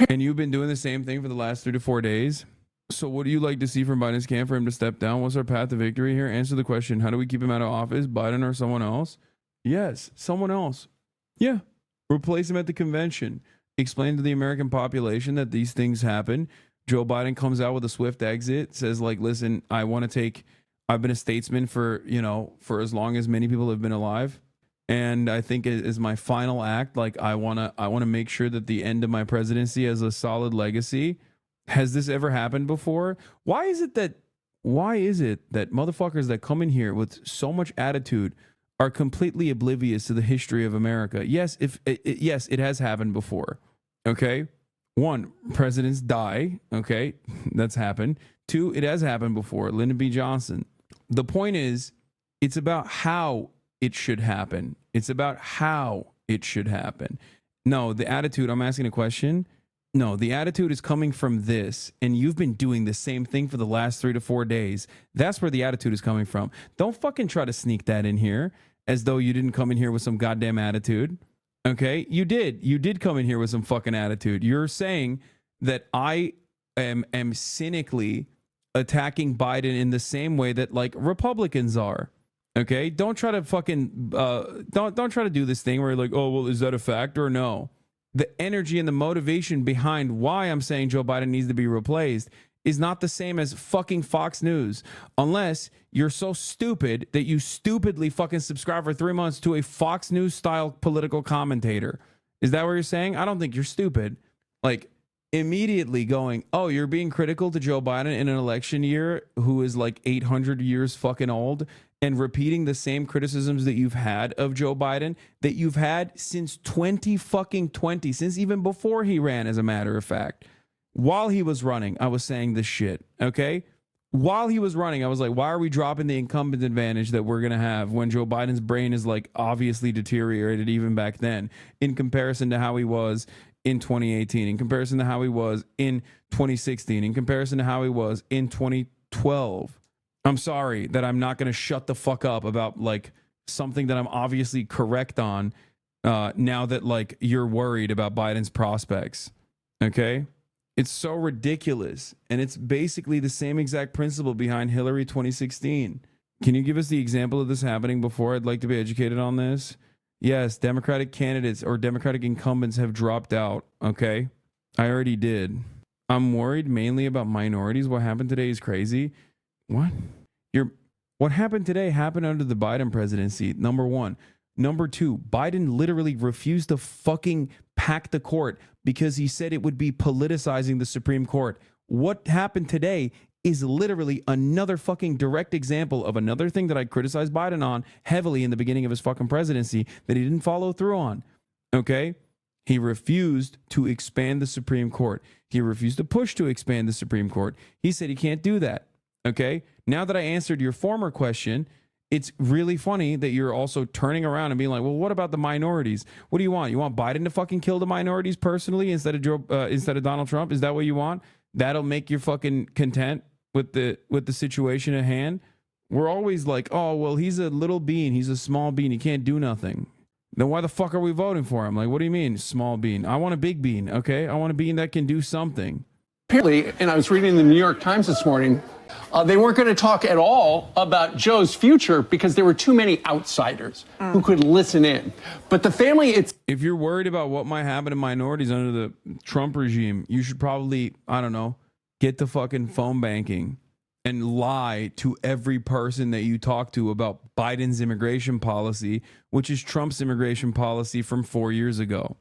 And you've been doing the same thing for the last 3 to 4 days. So what do you like to see from Biden's camp for him to step down? What's our path to victory here? Answer the question. How do we keep him out of office? Biden or someone else? Yes, someone else. Yeah. Replace him at the convention. Explain to the American population that these things happen. Joe Biden comes out with a swift exit, says like, listen, I've been a statesman for, for as long as many people have been alive. And I think it is my final act. Like I want to make sure that the end of my presidency has a solid legacy. Has this ever happened before? Why is it that motherfuckers that come in here with so much attitude are completely oblivious to the history of America? Yes, yes, it has happened before. Okay. 1, presidents die. Okay. That's happened. 2, it has happened before. Lyndon B. Johnson. The point is, it's about how it should happen. It's about how it should happen. No, the attitude, I'm asking a question. No, the attitude is coming from this, and you've been doing the same thing for the last 3 to 4 days. That's where the attitude is coming from. Don't fucking try to sneak that in here as though you didn't come in here with some goddamn attitude. Okay? You did come in here with some fucking attitude. You're saying that I am cynically attacking Biden in the same way that like Republicans are. Okay? Don't try to fucking don't try to do this thing where you're like, oh, well, is that a fact or no? The energy and the motivation behind why I'm saying Joe Biden needs to be replaced is not the same as fucking Fox News. Unless you're so stupid that you stupidly fucking subscribe for 3 months to a Fox News style political commentator. Is that what you're saying? I don't think you're stupid. Like immediately going, oh, you're being critical to Joe Biden in an election year who is like 800 years fucking old, and repeating the same criticisms that you've had of Joe Biden that you've had since 2020, since even before he ran, as a matter of fact. While he was running, I was saying this shit, okay? While he was running, I was like, why are we dropping the incumbent advantage that we're going to have when Joe Biden's brain is like obviously deteriorated even back then in comparison to how he was in 2018, in comparison to how he was in 2016, in comparison to how he was in 2012. I'm sorry that I'm not going to shut the fuck up about like something that I'm obviously correct on now that like you're worried about Biden's prospects. Okay? It's so ridiculous. And it's basically the same exact principle behind Hillary 2016. Can you give us the example of this happening before? I'd like to be educated on this. Yes, Democratic candidates or Democratic incumbents have dropped out. Okay? I already did. I'm worried mainly about minorities. What happened today is crazy. What happened today happened under the Biden presidency, number 1. Number 2, Biden literally refused to fucking pack the court because he said it would be politicizing the Supreme Court. What happened today is literally another fucking direct example of another thing that I criticized Biden on heavily in the beginning of his fucking presidency that he didn't follow through on. Okay? He refused to expand the Supreme Court. He refused to push to expand the Supreme Court. He said he can't do that. Okay, now that I answered your former question, it's really funny that you're also turning around and being like, well, what about the minorities? What do you want? You want Biden to fucking kill the minorities personally instead of Donald Trump? Is that what you want? That'll make you fucking content with the situation at hand? We're always like, oh, well, he's a little bean. He's a small bean. He can't do nothing. Then why the fuck are we voting for him? Like, what do you mean, small bean? I want a big bean, okay? I want a bean that can do something. Apparently, and I was reading the New York Times this morning, they weren't going to talk at all about Joe's future because there were too many outsiders who could listen in. But the family, if you're worried about what might happen to minorities under the Trump regime, you should probably, I don't know, get to fucking phone banking and lie to every person that you talk to about Biden's immigration policy, which is Trump's immigration policy from 4 years ago.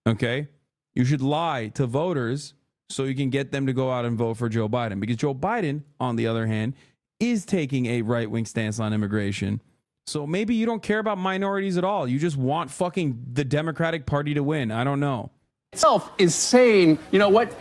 Okay? You should lie to voters so you can get them to go out and vote for Joe Biden. Because Joe Biden, on the other hand, is taking a right-wing stance on immigration. So maybe you don't care about minorities at all. You just want fucking the Democratic Party to win. I don't know. Itself is saying, you know what,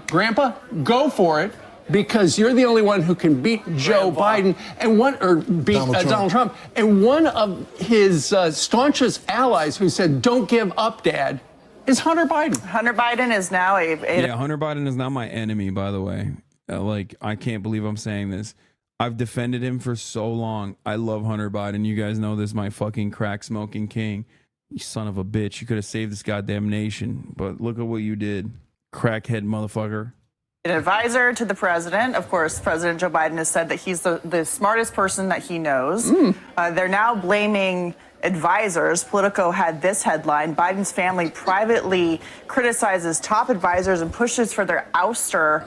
Grandpa, go for it because you're the only one who can beat Joe Biden and beat Donald Trump. And one of his staunchest allies who said, don't give up, Dad, is Hunter Biden. Hunter Biden is now Hunter Biden is not my enemy, by the way. Like, I can't believe I'm saying this. I've defended him for so long. I love Hunter Biden. You guys know this, my fucking crack smoking king. You son of a bitch. You could have saved this goddamn nation, but look at what you did. Crackhead motherfucker. An advisor to the president. Of course, President Joe Biden has said that he's the smartest person that he knows. They're now blaming advisors. Politico had this headline: Biden's family privately criticizes top advisors and pushes for their ouster.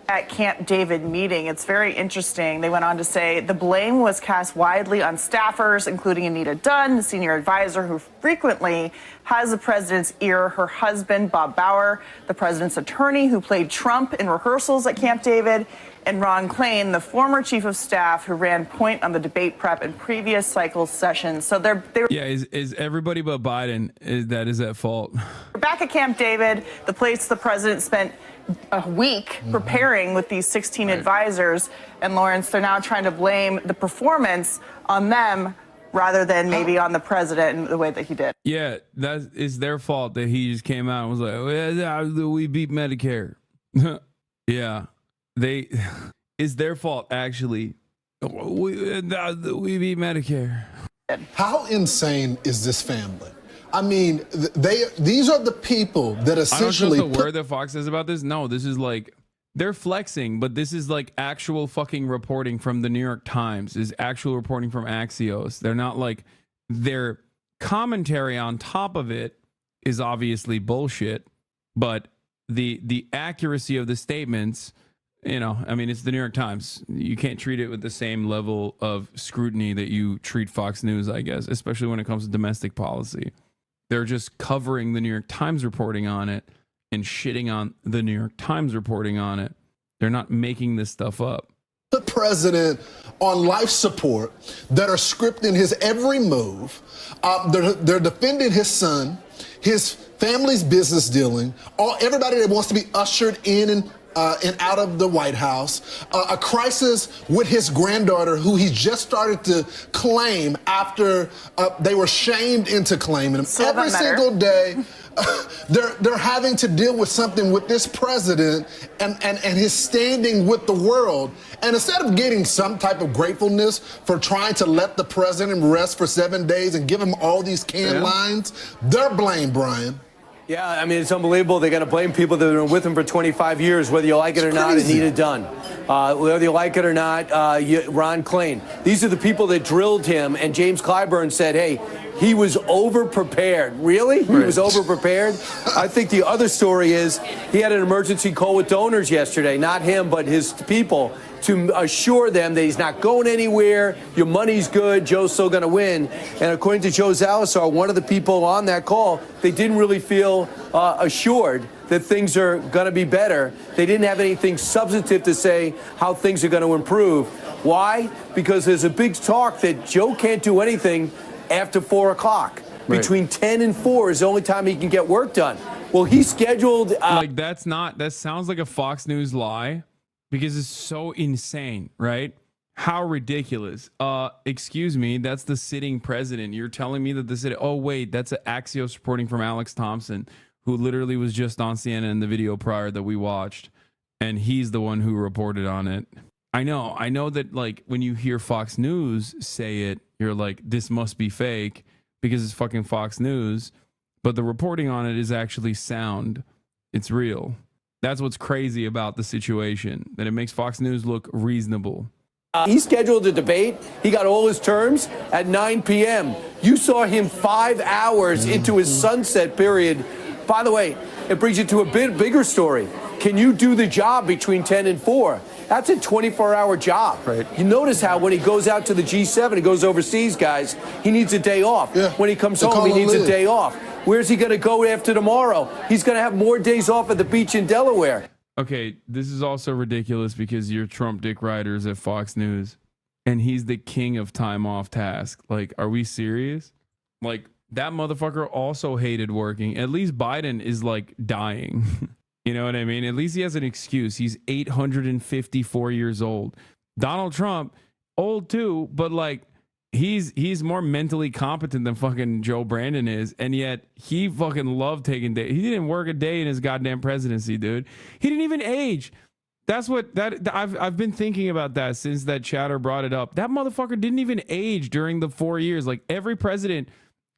at Camp David meeting. It's very interesting. They went on to say the blame was cast widely on staffers, including Anita Dunn, the senior advisor who frequently has the president's ear, her husband, Bob Bauer, the president's attorney who played Trump in rehearsals at Camp David, and Ron Klain, the former chief of staff who ran point on the debate prep in previous cycle sessions. So they're Yeah, is everybody but Biden is at fault? back at Camp David, the place the president spent a week preparing with these 16 advisors. And Lawrence, they're now trying to blame the performance on them rather than maybe on the president and the way that he did. Yeah, that is their fault that he just came out and was like, well, we beat Medicare. Yeah, it's their fault, actually. We beat Medicare. How insane is this family? I mean, these are the people that essentially. I don't trust the word that Fox says about this. No, this is like they're flexing, but this is like actual fucking reporting from the New York Times. Is actual reporting from Axios. They're not like their commentary on top of it is obviously bullshit, but the accuracy of the statements. You know, I mean, it's the New York Times. You can't treat it with the same level of scrutiny that you treat Fox News, I guess, especially when it comes to domestic policy. They're just covering the New York Times reporting on it and shitting on the New York Times reporting on it. They're not making this stuff up. The president on life support that are scripting his every move. They're defending his son, his family's business dealing, everybody that wants to be ushered in and out of the White House, a crisis with his granddaughter who he just started to claim after they were shamed into claiming him. Every single day, they're having to deal with something with this president and his standing with the world. And instead of getting some type of gratefulness for trying to let the president rest for 7 days and give him all these canned lines, they're blamed, Brian. Yeah, I mean, it's unbelievable. They're going to blame people that have been with him for 25 years, whether you like it or not, Anita Dunn. Whether you like it or not, Ron Klain. These are the people that drilled him, and James Clyburn said, hey, he was over-prepared. Really? He was over-prepared? I think the other story is he had an emergency call with donors yesterday, not him, but his people, to assure them that he's not going anywhere, your money's good, Joe's still going to win. And according to Joe Zalazar, one of the people on that call, they didn't really feel assured that things are going to be better. They didn't have anything substantive to say how things are going to improve. Why? Because there's a big talk that Joe can't do anything after 4 o'clock. Right. Between 10 and 4 is the only time he can get work done. Well, he scheduled... like, that sounds like a Fox News lie. Because it's so insane, right? How ridiculous. Excuse me, that's the sitting president. You're telling me that the sitting... Oh, wait, that's an Axios reporting from Alex Thompson, who literally was just on CNN in the video prior that we watched. And he's the one who reported on it. I know that, like, when you hear Fox News say it, you're like, this must be fake because it's fucking Fox News. But the reporting on it is actually sound. It's real. That's what's crazy about the situation, that it makes Fox News look reasonable. He scheduled a debate. He got all his terms at 9 p.m. You saw him 5 hours into his sunset period. By the way, it brings you to a bit bigger story. Can you do the job between 10 and 4? That's a 24-hour job. Right. You notice how when he goes out to the G7, he goes overseas, guys, he needs a day off. Yeah. When he comes home, he needs a day off. Where's he going to go after tomorrow? He's going to have more days off at the beach in Delaware. Okay, this is also ridiculous because you're Trump Dick Riders at Fox News, and he's the king of time off task. Like, are we serious? Like, that motherfucker also hated working. At least Biden is, like, dying. You know what I mean? At least he has an excuse. He's 854 years old. Donald Trump, old too, but, like, he's more mentally competent than fucking Joe Brandon is, and yet he fucking loved taking days. He didn't work a day in his goddamn presidency, dude. He didn't even age. That's what I've been thinking about that since that chatter brought it up. That motherfucker didn't even age during the 4 years. Like, every president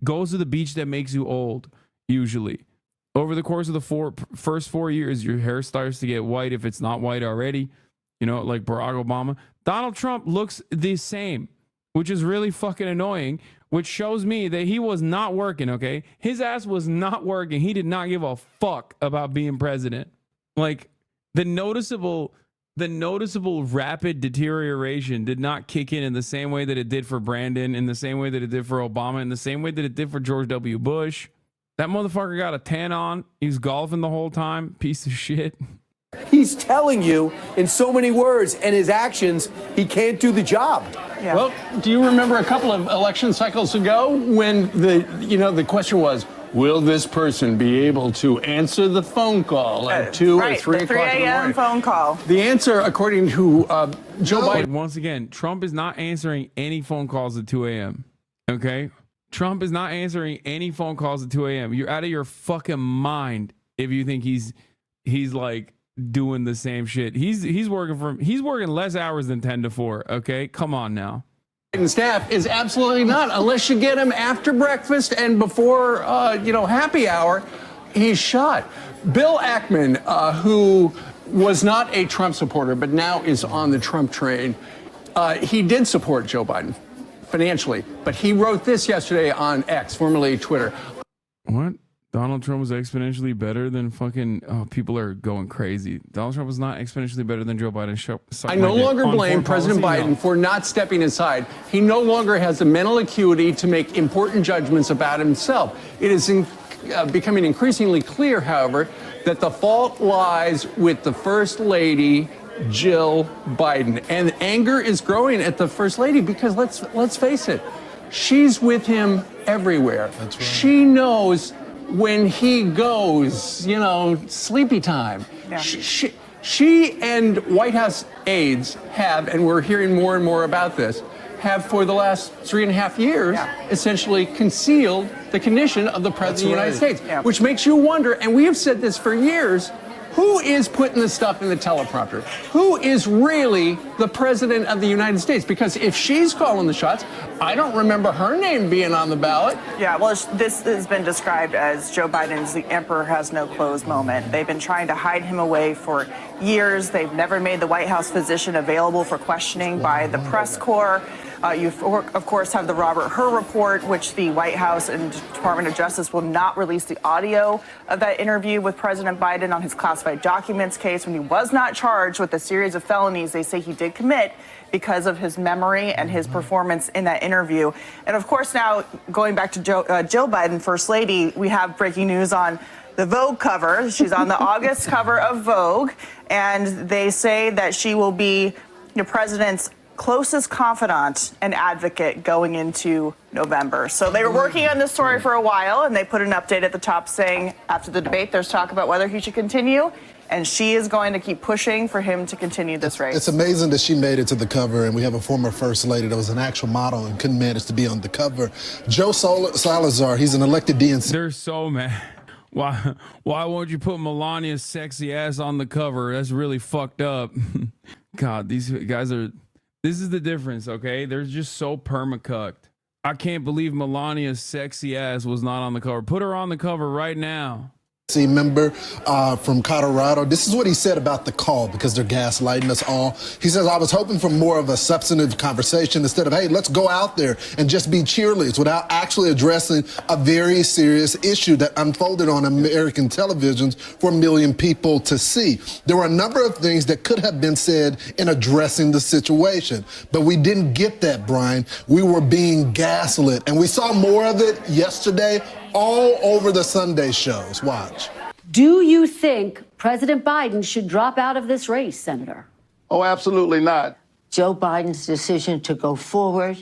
goes to the beach that makes you old, usually. Over the course of the first 4 years, your hair starts to get white if it's not white already. You know, like Barack Obama. Donald Trump looks the same, which is really fucking annoying, which shows me that he was not working, okay? His ass was not working. He did not give a fuck about being president. Like, the noticeable the noticeable rapid deterioration did not kick in the same way that it did for Brandon, in the same way that it did for Obama, in the same way that it did for George W. Bush. That motherfucker got a tan on. He was golfing the whole time. Piece of shit. He's telling you in so many words and his actions, he can't do the job. Yeah. Well, do you remember a couple of election cycles ago when the question was, will this person be able to answer the phone call at 2 or 3 o'clock in the morning? 3 a.m. phone call. The answer, according to Joe Biden. Once again, Trump is not answering any phone calls at 2 a.m. Okay? Trump is not answering any phone calls at 2 a.m. You're out of your fucking mind if you think he's like doing the same shit. He's working less hours than 10 to 4. Okay? Come on now. And staff is absolutely not, unless you get him after breakfast and before happy hour. He's shot. Bill Ackman, who was not a Trump supporter but now is on the Trump train, he did support Joe Biden financially, but he wrote this yesterday on X, formerly Twitter. What? Donald Trump was exponentially better than fucking... Oh, people are going crazy. Donald Trump was not exponentially better than Joe Biden. I no longer blame President Biden for not stepping aside. He no longer has the mental acuity to make important judgments about himself. It is becoming increasingly clear, however, that the fault lies with the First Lady, Jill Biden. And anger is growing at the First Lady because let's face it, she's with him everywhere. That's right. She knows when he goes, sleepy time. Yeah. She and White House aides have, and we're hearing more and more about this, have for the last 3.5 years essentially concealed the condition of the President of the United States, which makes you wonder, and we have said this for years, who is putting the stuff in the teleprompter? Who is really the President of the United States? Because if she's calling the shots, I don't remember her name being on the ballot. Yeah, well, this has been described as Joe Biden's the emperor has no clothes moment. They've been trying to hide him away for years. They've never made the White House physician available for questioning by the press corps. You, of course, have the Robert Hur report, which the White House and Department of Justice will not release the audio of that interview with President Biden on his classified documents case when he was not charged with a series of felonies they say he did commit because of his memory and his performance in that interview. And, of course, now going back to Jill Biden, First Lady, we have breaking news on the Vogue cover. She's on the August cover of Vogue, and they say that she will be the president's closest confidant and advocate going into November. So they were working on this story for a while, and they put an update at the top saying after the debate there's talk about whether he should continue, and she is going to keep pushing for him to continue this race. It's amazing that she made it to the cover, and we have a former First Lady that was an actual model and couldn't manage to be on the cover. Joe Salazar, he's an elected DNC. They're so mad. Why won't you put Melania's sexy ass on the cover? That's really fucked up. God, these guys are... This is the difference, okay? They're just so permacucked. I can't believe Melania's sexy ass was not on the cover. Put her on the cover right now. Member from Colorado. This is what he said about the call, because they're gaslighting us all. He says, I was hoping for more of a substantive conversation instead of, hey, let's go out there and just be cheerleaders without actually addressing a very serious issue that unfolded on American televisions for 1 million people to see. There were a number of things that could have been said in addressing the situation, but we didn't get that, Brian. We were being gaslit, and we saw more of it yesterday all over the Sunday shows. Watch. Do you think President Biden should drop out of this race, Senator? Oh, absolutely not. Joe Biden's decision to go forward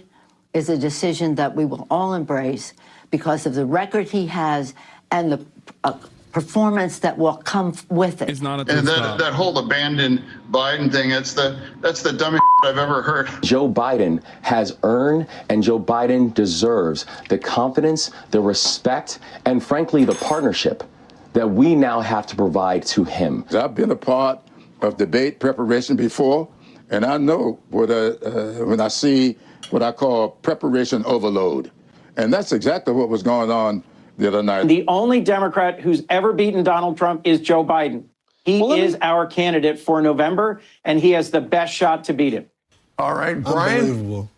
is a decision that we will all embrace because of the record he has and the performance that will come with it. It's not a and that whole abandoned Biden thing, that's the dumbest I've ever heard. Joe Biden has earned and Joe Biden deserves the confidence, the respect, and frankly, the partnership that we now have to provide to him. I've been a part of debate preparation before, and I know what when I see what I call preparation overload. And that's exactly what was going on the other night. The only Democrat who's ever beaten Donald Trump is Joe Biden. He is our candidate for November, and he has the best shot to beat him. All right, Brian. Unbelievable.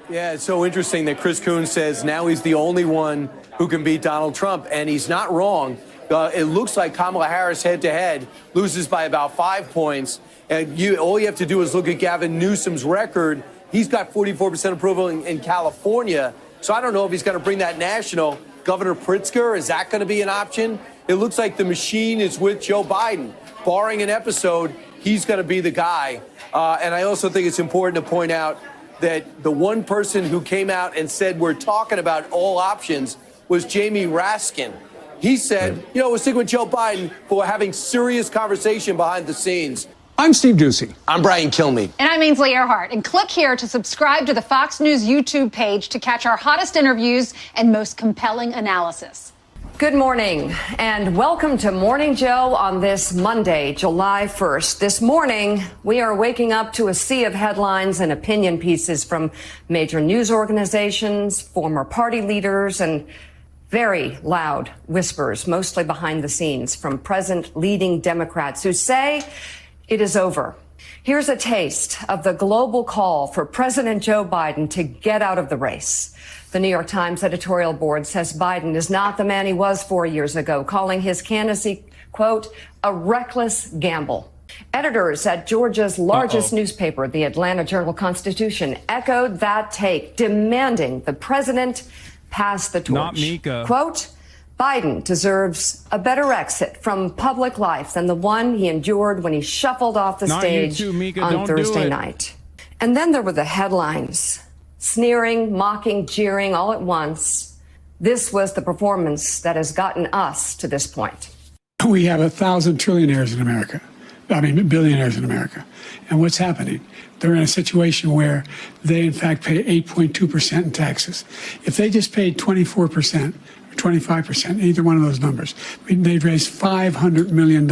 Yeah, it's so interesting that Chris Coons says now he's the only one who can beat Donald Trump, and he's not wrong. It looks like Kamala Harris head-to-head loses by about 5 points. And all you have to do is look at Gavin Newsom's record. He's got 44% approval in California. So I don't know if he's going to bring that national. Governor Pritzker, is that going to be an option? It looks like the machine is with Joe Biden. Barring an episode, he's going to be the guy. And I also think it's important to point out that the one person who came out and said we're talking about all options was Jamie Raskin. He said, we're sticking with Joe Biden, but we're having serious conversation behind the scenes. I'm Steve Ducey. I'm Brian Kilmeade. And I'm Ainsley Earhart. And click here to subscribe to the Fox News YouTube page to catch our hottest interviews and most compelling analysis. Good morning and welcome to Morning Joe on this Monday, July 1st. This morning, we are waking up to a sea of headlines and opinion pieces from major news organizations, former party leaders, and very loud whispers, mostly behind the scenes, from present leading Democrats who say it is over. Here's a taste of the global call for President Joe Biden to get out of the race. The New York Times editorial board says Biden is not the man he was 4 years ago, calling his candidacy, quote, a reckless gamble. Editors at Georgia's largest newspaper, the Atlanta Journal-Constitution, echoed that take, demanding the president pass the torch. Not Mika. Quote, Biden deserves a better exit from public life than the one he endured when he shuffled off the stage on Thursday night. And then there were the headlines. Sneering, mocking, jeering all at once. This was the performance that has gotten us to this point. We have 1,000 trillionaires in America. I mean, billionaires in America. And what's happening? They're in a situation where they, in fact, pay 8.2% in taxes. If they just paid 24%, 25%, either one of those numbers, they'd raise $500 million,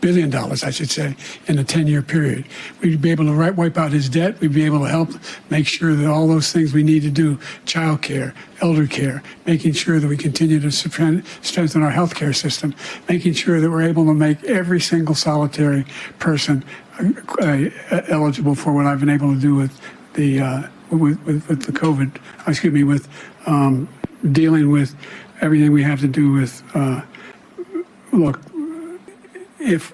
billion dollars, I should say, in a 10-year period. We'd be able to wipe out his debt. We'd be able to help make sure that all those things we need to do, child care, elder care, making sure that we continue to strengthen our healthcare system, making sure that we're able to make every single solitary person eligible for what I've been able to do with the COVID, with dealing with everything we have to do with, look, if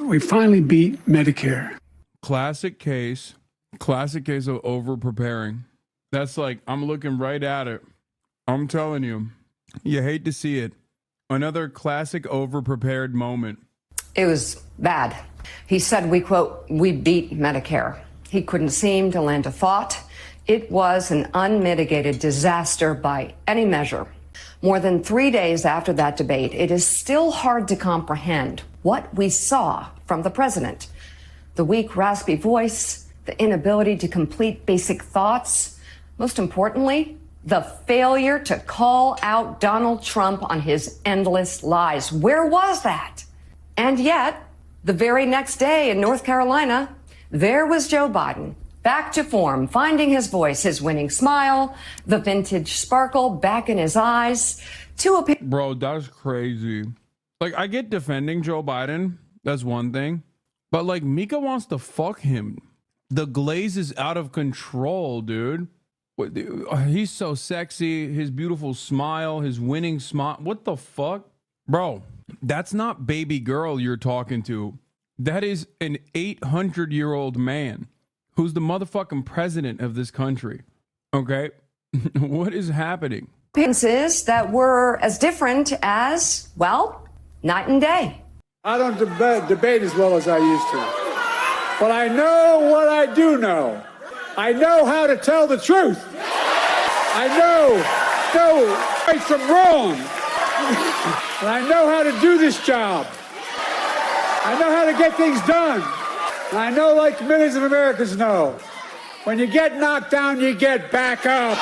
we finally beat Medicare. Classic case of over preparing. That's like, I'm looking right at it. I'm telling you, you hate to see it. Another classic over prepared moment. It was bad. He said, we quote, we beat Medicare. He couldn't seem to land a thought. It was an unmitigated disaster by any measure. More than 3 days after that debate, it is still hard to comprehend what we saw from the president. The weak, raspy voice, the inability to complete basic thoughts. Most importantly, the failure to call out Donald Trump on his endless lies. Where was that? And yet, the very next day in North Carolina, there was Joe Biden, back to form, finding his voice, his winning smile, the vintage sparkle back in his eyes. Bro, that's crazy. Like, I get defending Joe Biden. That's one thing. But, like, Mika wants to fuck him. The glaze is out of control, dude. He's so sexy. His beautiful smile, his winning smile. What the fuck? Bro, that's not baby girl you're talking to. That is an 800-year-old man who's the motherfucking president of this country. Okay? What is happening? Appearances that were as different as, well, night and day. I don't debate as well as I used to. But I know what I do know. I know how to tell the truth. I know right from wrong. And I know how to do this job. I know how to get things done. And I know, like millions of Americans know, when you get knocked down, you get back up.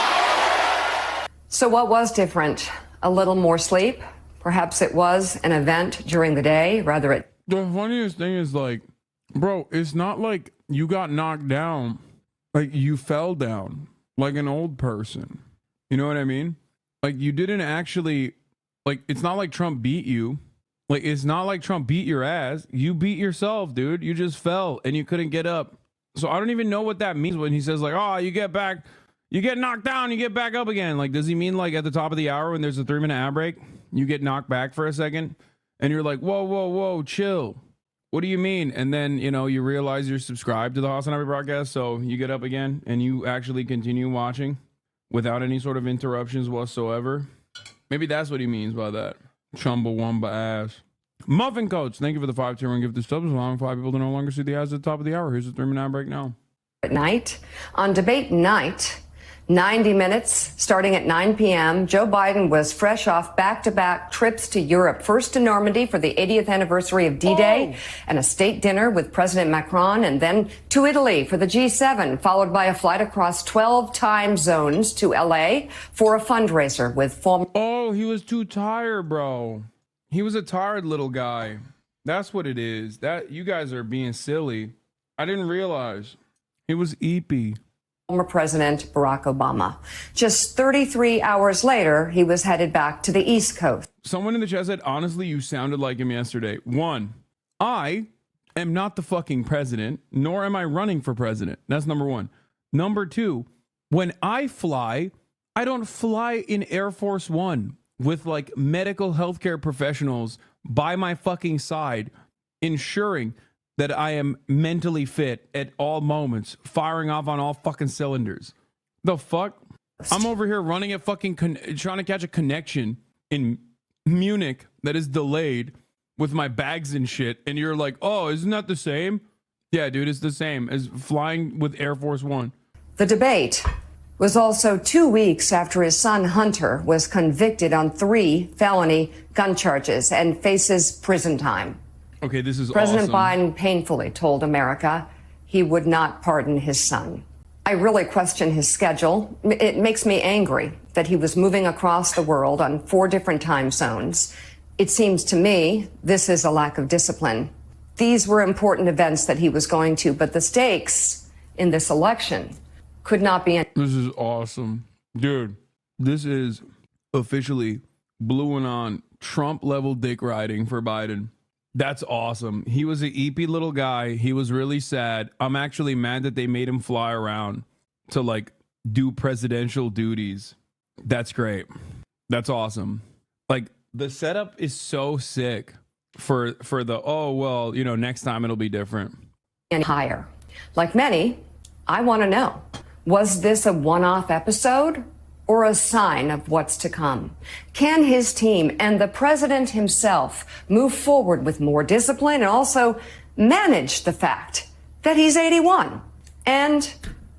So what was different? A little more sleep? Perhaps it was an event during the day, rather it... The funniest thing is, like, bro, it's not like you got knocked down. Like, you fell down like an old person. You know what I mean? Like, you didn't actually... Like, it's not like Trump beat you. Like, it's not like Trump beat your ass. You beat yourself, dude. You just fell and you couldn't get up. So I don't even know what that means when he says, like, oh, you get back, you get knocked down, you get back up again. Like, does he mean like at the top of the hour when there's a 3-minute ad break, you get knocked back for a second and you're like, whoa, whoa, whoa, chill. what do you mean? And then, you realize you're subscribed to the HasanAbi broadcast, so you get up again and you actually continue watching without any sort of interruptions whatsoever. Maybe that's what he means by that. Chumbawamba ass. Muffin Coats, thank you for the 5-tier and gift the subs, allowing 5 people to no longer see the ads at the top of the hour. Here's the 3-minute break now. At night, on debate night, 90 minutes starting at 9 p.m., Joe Biden was fresh off back-to-back trips to Europe, first to Normandy for the 80th anniversary of D-Day and a state dinner with President Macron, and then to Italy for the G7, followed by a flight across 12 time zones to L.A. for a fundraiser with former... Oh, he was too tired, bro. He was a tired little guy. That's what it is. That you guys are being silly. I didn't realize. He was eepy. Former President Barack Obama. Just 33 hours later, he was headed back to the East Coast. Someone in the chat said, honestly, you sounded like him yesterday. 1, I am not the fucking president, nor am I running for president. That's number 1. Number 2, when I fly, I don't fly in Air Force One with like medical healthcare professionals by my fucking side, ensuring that I am mentally fit at all moments, firing off on all fucking cylinders. The fuck? I'm over here running a fucking trying to catch a connection in Munich that is delayed with my bags and shit, and you're like, oh, isn't that the same? Yeah, dude, it's the same as flying with Air Force One. The debate was also 2 weeks after his son Hunter was convicted on 3 felony gun charges and faces prison time. Okay, this is President awesome. Biden painfully told America he would not pardon his son. I really question his schedule. It makes me angry that he was moving across the world on 4 different time zones. It seems to me this is a lack of discipline. These were important events that he was going to, but the stakes in this election could not be. This is awesome. Dude, this is officially blue and on Trump level dick riding for Biden. That's awesome. He was an eepy little guy. He was really sad. I'm actually mad that they made him fly around to like do presidential duties. That's great. That's awesome. Like the setup is so sick for the, oh, well, next time it'll be different. And higher. Like many, I want to know, was this a one-off episode or a sign of what's to come? Can his team and the president himself move forward with more discipline and also manage the fact that he's 81? And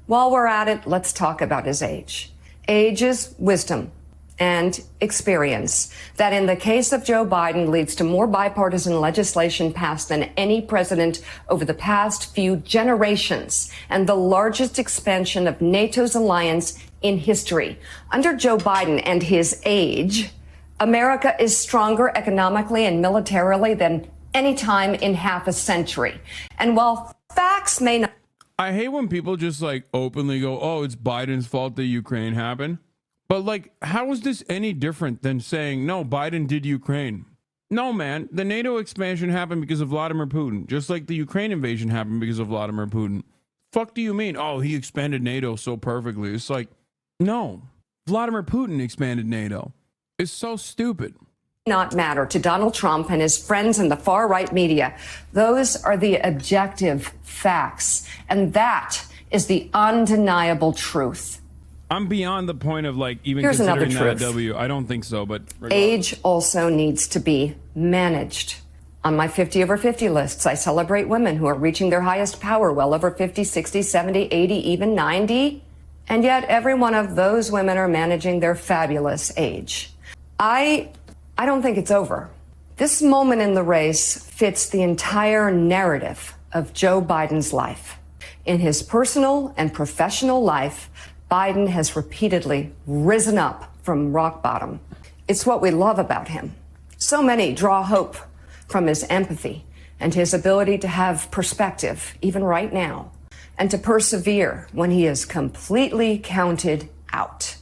while we're at it, let's talk about his age. Age is wisdom and experience that in the case of Joe Biden leads to more bipartisan legislation passed than any president over the past few generations and the largest expansion of NATO's alliance in history. Under Joe Biden and his age, America is stronger economically and militarily than any time in half a century. And while facts may not... I hate when people just like openly go, oh, it's Biden's fault that Ukraine happened. But like, how is this any different than saying, no, Biden did Ukraine? No, man, the NATO expansion happened because of Vladimir Putin, just like the Ukraine invasion happened because of Vladimir Putin. Fuck do you mean? Oh, he expanded NATO so perfectly. It's like, no, Vladimir Putin expanded NATO. It's so stupid. Not matter to Donald Trump and his friends in the far right media. Those are the objective facts. And that is the undeniable truth. I'm beyond the point of like even Here's considering another that a truth. W. I don't think so, but regardless. Age also needs to be managed. On my 50 over 50 lists, I celebrate women who are reaching their highest power well over 50, 60, 70, 80, even 90. And yet every one of those women are managing their fabulous age. I don't think it's over. This moment in the race fits the entire narrative of Joe Biden's life. In his personal and professional life, Biden has repeatedly risen up from rock bottom. It's what we love about him. So many draw hope from his empathy and his ability to have perspective, even right now, and to persevere when he is completely counted out.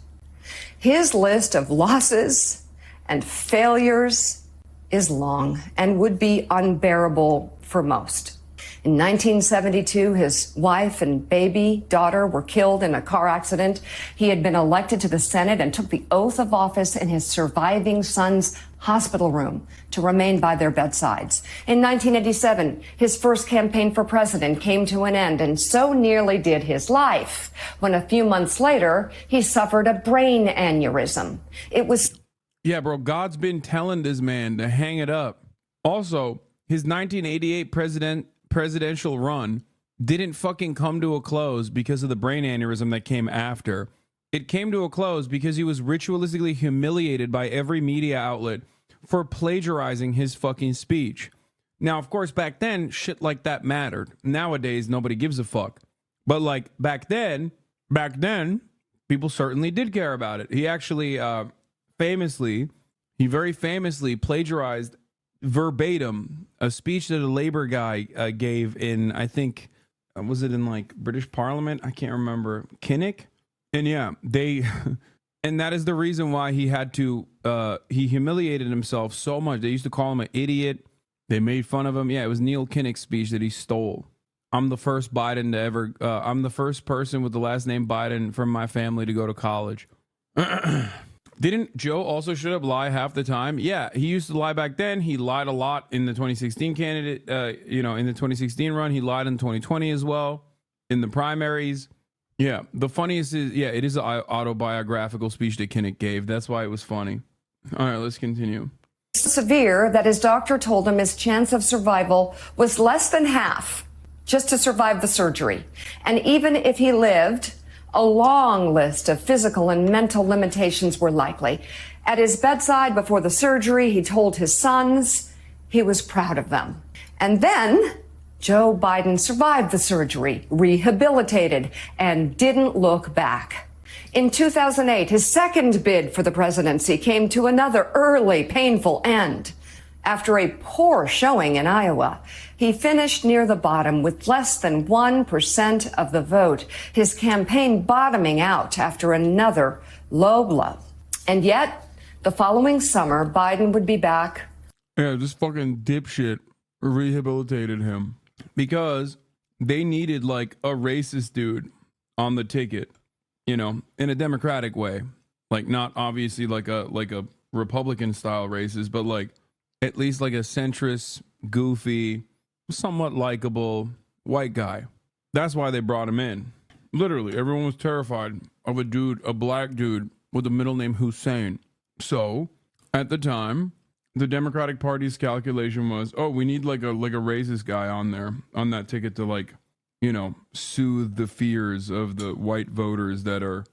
His list of losses and failures is long and would be unbearable for most. In 1972, his wife and baby daughter were killed in a car accident. He had been elected to the Senate and took the oath of office in his surviving son's hospital room to remain by their bedsides. In 1987, his first campaign for president came to an end, and so nearly did his life, when a few months later, he suffered a brain aneurysm. It was... Yeah, bro, God's been telling this man to hang it up. Also, his 1988 presidential run didn't fucking come to a close because of the brain aneurysm that came after. It came to a close because he was ritualistically humiliated by every media outlet for plagiarizing his fucking speech. Now, of course, back then, shit like that mattered. Nowadays, nobody gives a fuck. But like back then, people certainly did care about it. He actually very famously plagiarized verbatim a speech that a Labor guy gave in, I think, was it in like British Parliament? I can't remember. Kinnock? And yeah, and that is the reason why he had to, he humiliated himself so much. They used to call him an idiot. They made fun of him. Yeah, it was Neil Kinnock's speech that he stole. I'm the first Biden to ever, I'm the first person with the last name Biden from my family to go to college. Didn't Joe also should have lie half the time? Yeah, he used to lie back then. He lied a lot in the 2016 in the 2016 run. He lied in 2020 as well, in the primaries. Yeah, the funniest is, yeah, it is an autobiographical speech that Kinnock gave. That's why it was funny. All right, let's continue. Severe that his doctor told him his chance of survival was less than half just to survive the surgery. And even if he lived, a long list of physical and mental limitations were likely. At his bedside before the surgery, he told his sons he was proud of them. And then Joe Biden survived the surgery, rehabilitated, and didn't look back. In 2008, his second bid for the presidency came to another early, painful end. After a poor showing in Iowa, he finished near the bottom with less than 1% of the vote, his campaign bottoming out after another low blow. And yet, the following summer, Biden would be back. Yeah, this fucking dipshit rehabilitated him because they needed like a racist dude on the ticket, you know, in a democratic way. Like not obviously like a Republican style racist, but like at least like a centrist, goofy, somewhat likable white guy. That's why they brought him in. Literally, everyone was terrified of a black dude with the middle name Hussein. So at the time, the Democratic Party's calculation was, oh, we need like a racist guy on there, on that ticket to like, you know, soothe the fears of the white voters that are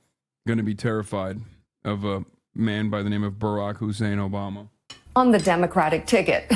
going to be terrified of a man by the name of Barack Hussein Obama. On the Democratic ticket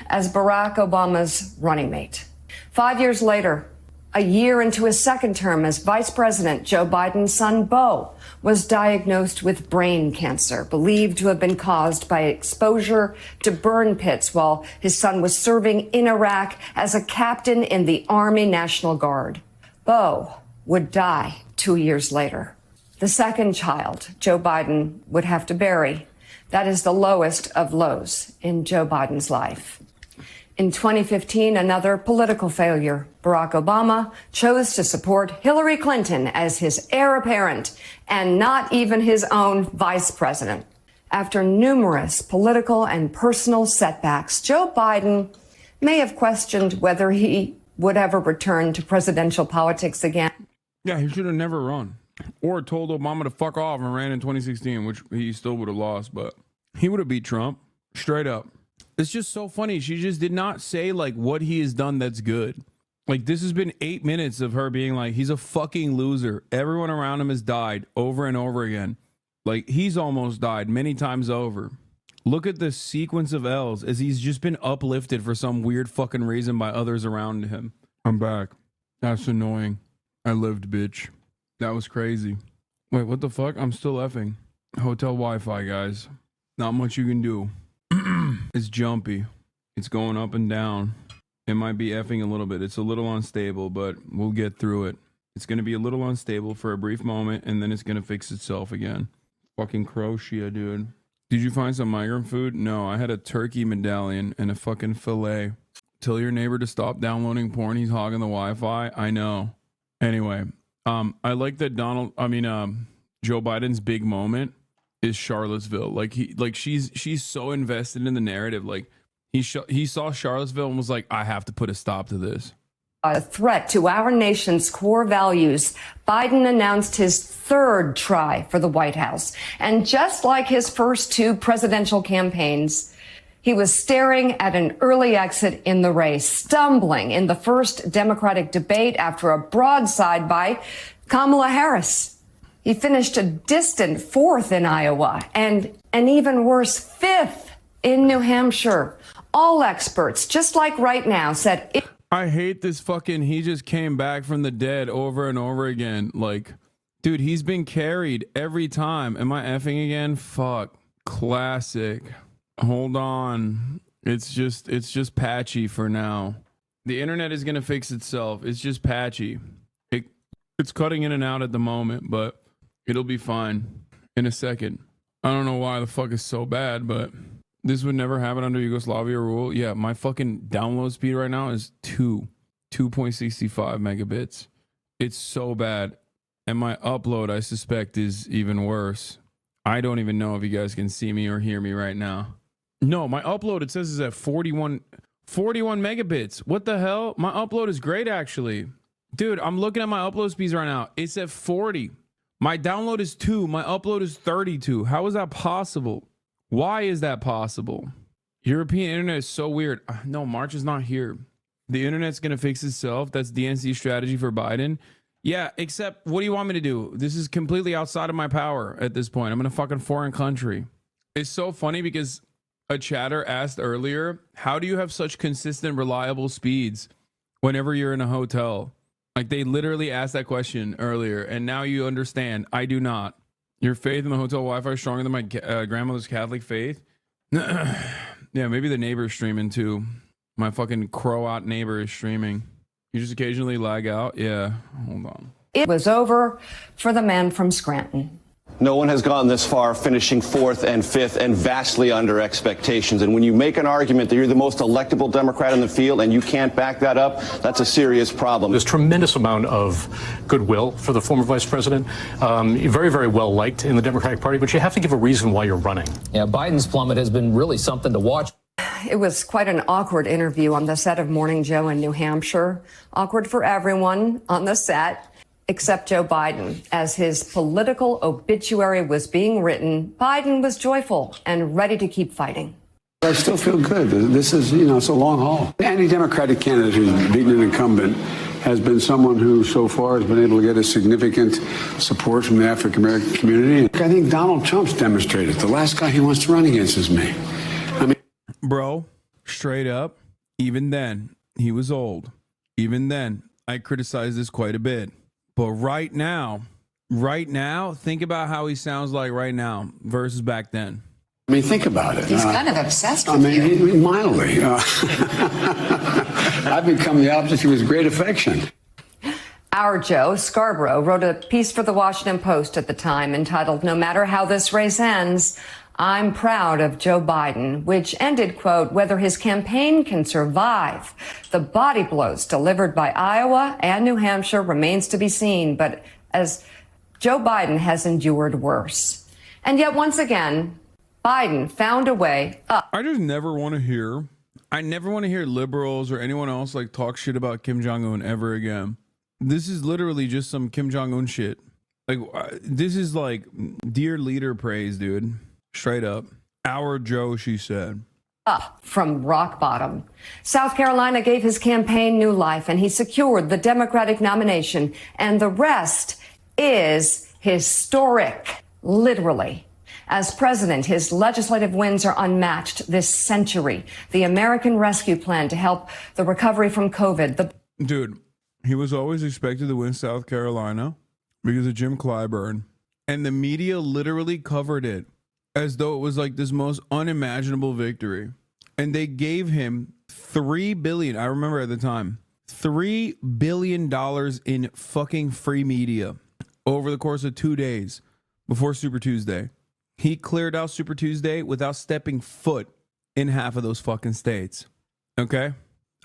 as Barack Obama's running mate. 5 years later, a year into his second term as vice president, Joe Biden's son, Beau, was diagnosed with brain cancer, believed to have been caused by exposure to burn pits while his son was serving in Iraq as a captain in the Army National Guard. Beau would die 2 years later. The second child Joe Biden would have to bury. That is the lowest of lows in Joe Biden's life. In 2015, another political failure. Barack Obama chose to support Hillary Clinton as his heir apparent and not even his own vice president. After numerous political and personal setbacks, Joe Biden may have questioned whether he would ever return to presidential politics again. Yeah, he should have never run. Or told Obama to fuck off and ran in 2016, which he still would have lost, but he would have beat Trump. Straight up. It's just so funny. She just did not say like what he has done that's good. Like this has been 8 minutes of her being like, he's a fucking loser. Everyone around him has died over and over again. Like he's almost died many times over. Look at the sequence of L's as he's just been uplifted for some weird fucking reason by others around him. I'm back. That's annoying. I lived, bitch. That was crazy. Wait, what the fuck? I'm still effing. Hotel Wi-Fi, guys. Not much you can do. It's jumpy. It's going up and down. It might be effing a little bit. It's a little unstable, but we'll get through it. It's going to be a little unstable for a brief moment, and then it's going to fix itself again. Fucking Croatia, dude. Did you find some migrant food? No, I had a turkey medallion and a fucking filet. tell your neighbor to stop downloading porn. He's hogging the Wi-Fi. I know. Anyway, I like that Joe Biden's big moment is Charlottesville. Like she's so invested in the narrative. Like he saw Charlottesville and was like, I have to put a stop to this. A threat to our nation's core values, Biden announced his third try for the White House. And just like his first two presidential campaigns, he was staring at an early exit in the race, stumbling in the first Democratic debate after a broadside by Kamala Harris. He finished a distant fourth in Iowa and an even worse fifth in New Hampshire. All experts, just like right now, said I hate this fucking, he just came back from the dead over and over again. Like, dude, he's been carried every time. Am I effing again? Fuck. Classic. Hold on. It's just patchy for now. The internet is going to fix itself. It's just patchy. It's cutting in and out at the moment, but it'll be fine in a second. I don't know why the fuck is so bad, but this would never happen under Yugoslavia rule. Yeah, my fucking download speed right now is 2.65 megabits. It's so bad. And my upload, I suspect, is even worse. I don't even know if you guys can see me or hear me right now. No, my upload, it says, is at 41 megabits. What the hell? My upload is great, actually. Dude, I'm looking at my upload speeds right now. It's at 40. My download is 2. My upload is 32. How is that possible? Why is that possible? European internet is so weird. No, March is not here. The internet's going to fix itself. That's DNC's strategy for Biden. Yeah, except what do you want me to do? This is completely outside of my power at this point. I'm in a fucking foreign country. It's so funny because a chatter asked earlier, how do you have such consistent, reliable speeds whenever you're in a hotel? Like they literally asked that question earlier, and now you understand. I do not. Your faith in the hotel Wi-Fi is stronger than my grandmother's Catholic faith. Yeah, maybe the neighbor's streaming too. My fucking Croat neighbor is streaming. You just occasionally lag out. Yeah, hold on. It was over for the man from Scranton. No one has gone this far, finishing fourth and fifth and vastly under expectations. And when you make an argument that you're the most electable Democrat in the field and you can't back that up, that's a serious problem. There's tremendous amount of goodwill for the former vice president. Very, very well liked in the Democratic Party, but you have to give a reason why you're running. Yeah, Biden's plummet has been really something to watch. It was quite an awkward interview on the set of Morning Joe in New Hampshire. Awkward for everyone on the set, except Joe Biden. As his political obituary was being written, Biden was joyful and ready to keep fighting. I still feel good. This is, it's a long haul. Any Democratic candidate who's beaten an incumbent has been someone who so far has been able to get a significant support from the African-American community. I think Donald Trump's demonstrated. The last guy he wants to run against is me. Bro, straight up, even then, he was old. Even then, I criticized this quite a bit. But right now, think about how he sounds like right now versus back then. Think about it. He's kind of obsessed with you. Mildly. I've become the opposite with great affection. Our Joe Scarborough wrote a piece for the Washington Post at the time entitled, "No Matter How This Race Ends, I'm Proud of Joe Biden," which ended, quote, "Whether his campaign can survive the body blows delivered by Iowa and New Hampshire remains to be seen, but as Joe Biden has endured worse." And yet, once again, Biden found a way up. I never want to hear liberals or anyone else like talk shit about Kim Jong-un ever again. This is literally just some Kim Jong-un shit. Like, this is like dear leader praise, dude. Straight up. Our Joe, she said. Up from rock bottom. South Carolina gave his campaign new life and he secured the Democratic nomination. And the rest is historic, literally. As president, his legislative wins are unmatched this century. The American Rescue Plan to help the recovery from COVID. Dude, he was always expected to win South Carolina because of Jim Clyburn. And the media literally covered it as though it was like this most unimaginable victory. And they gave him $3 billion. I remember at the time, $3 billion in fucking free media over the course of 2 days before Super Tuesday. He cleared out Super Tuesday without stepping foot in half of those fucking states. Okay?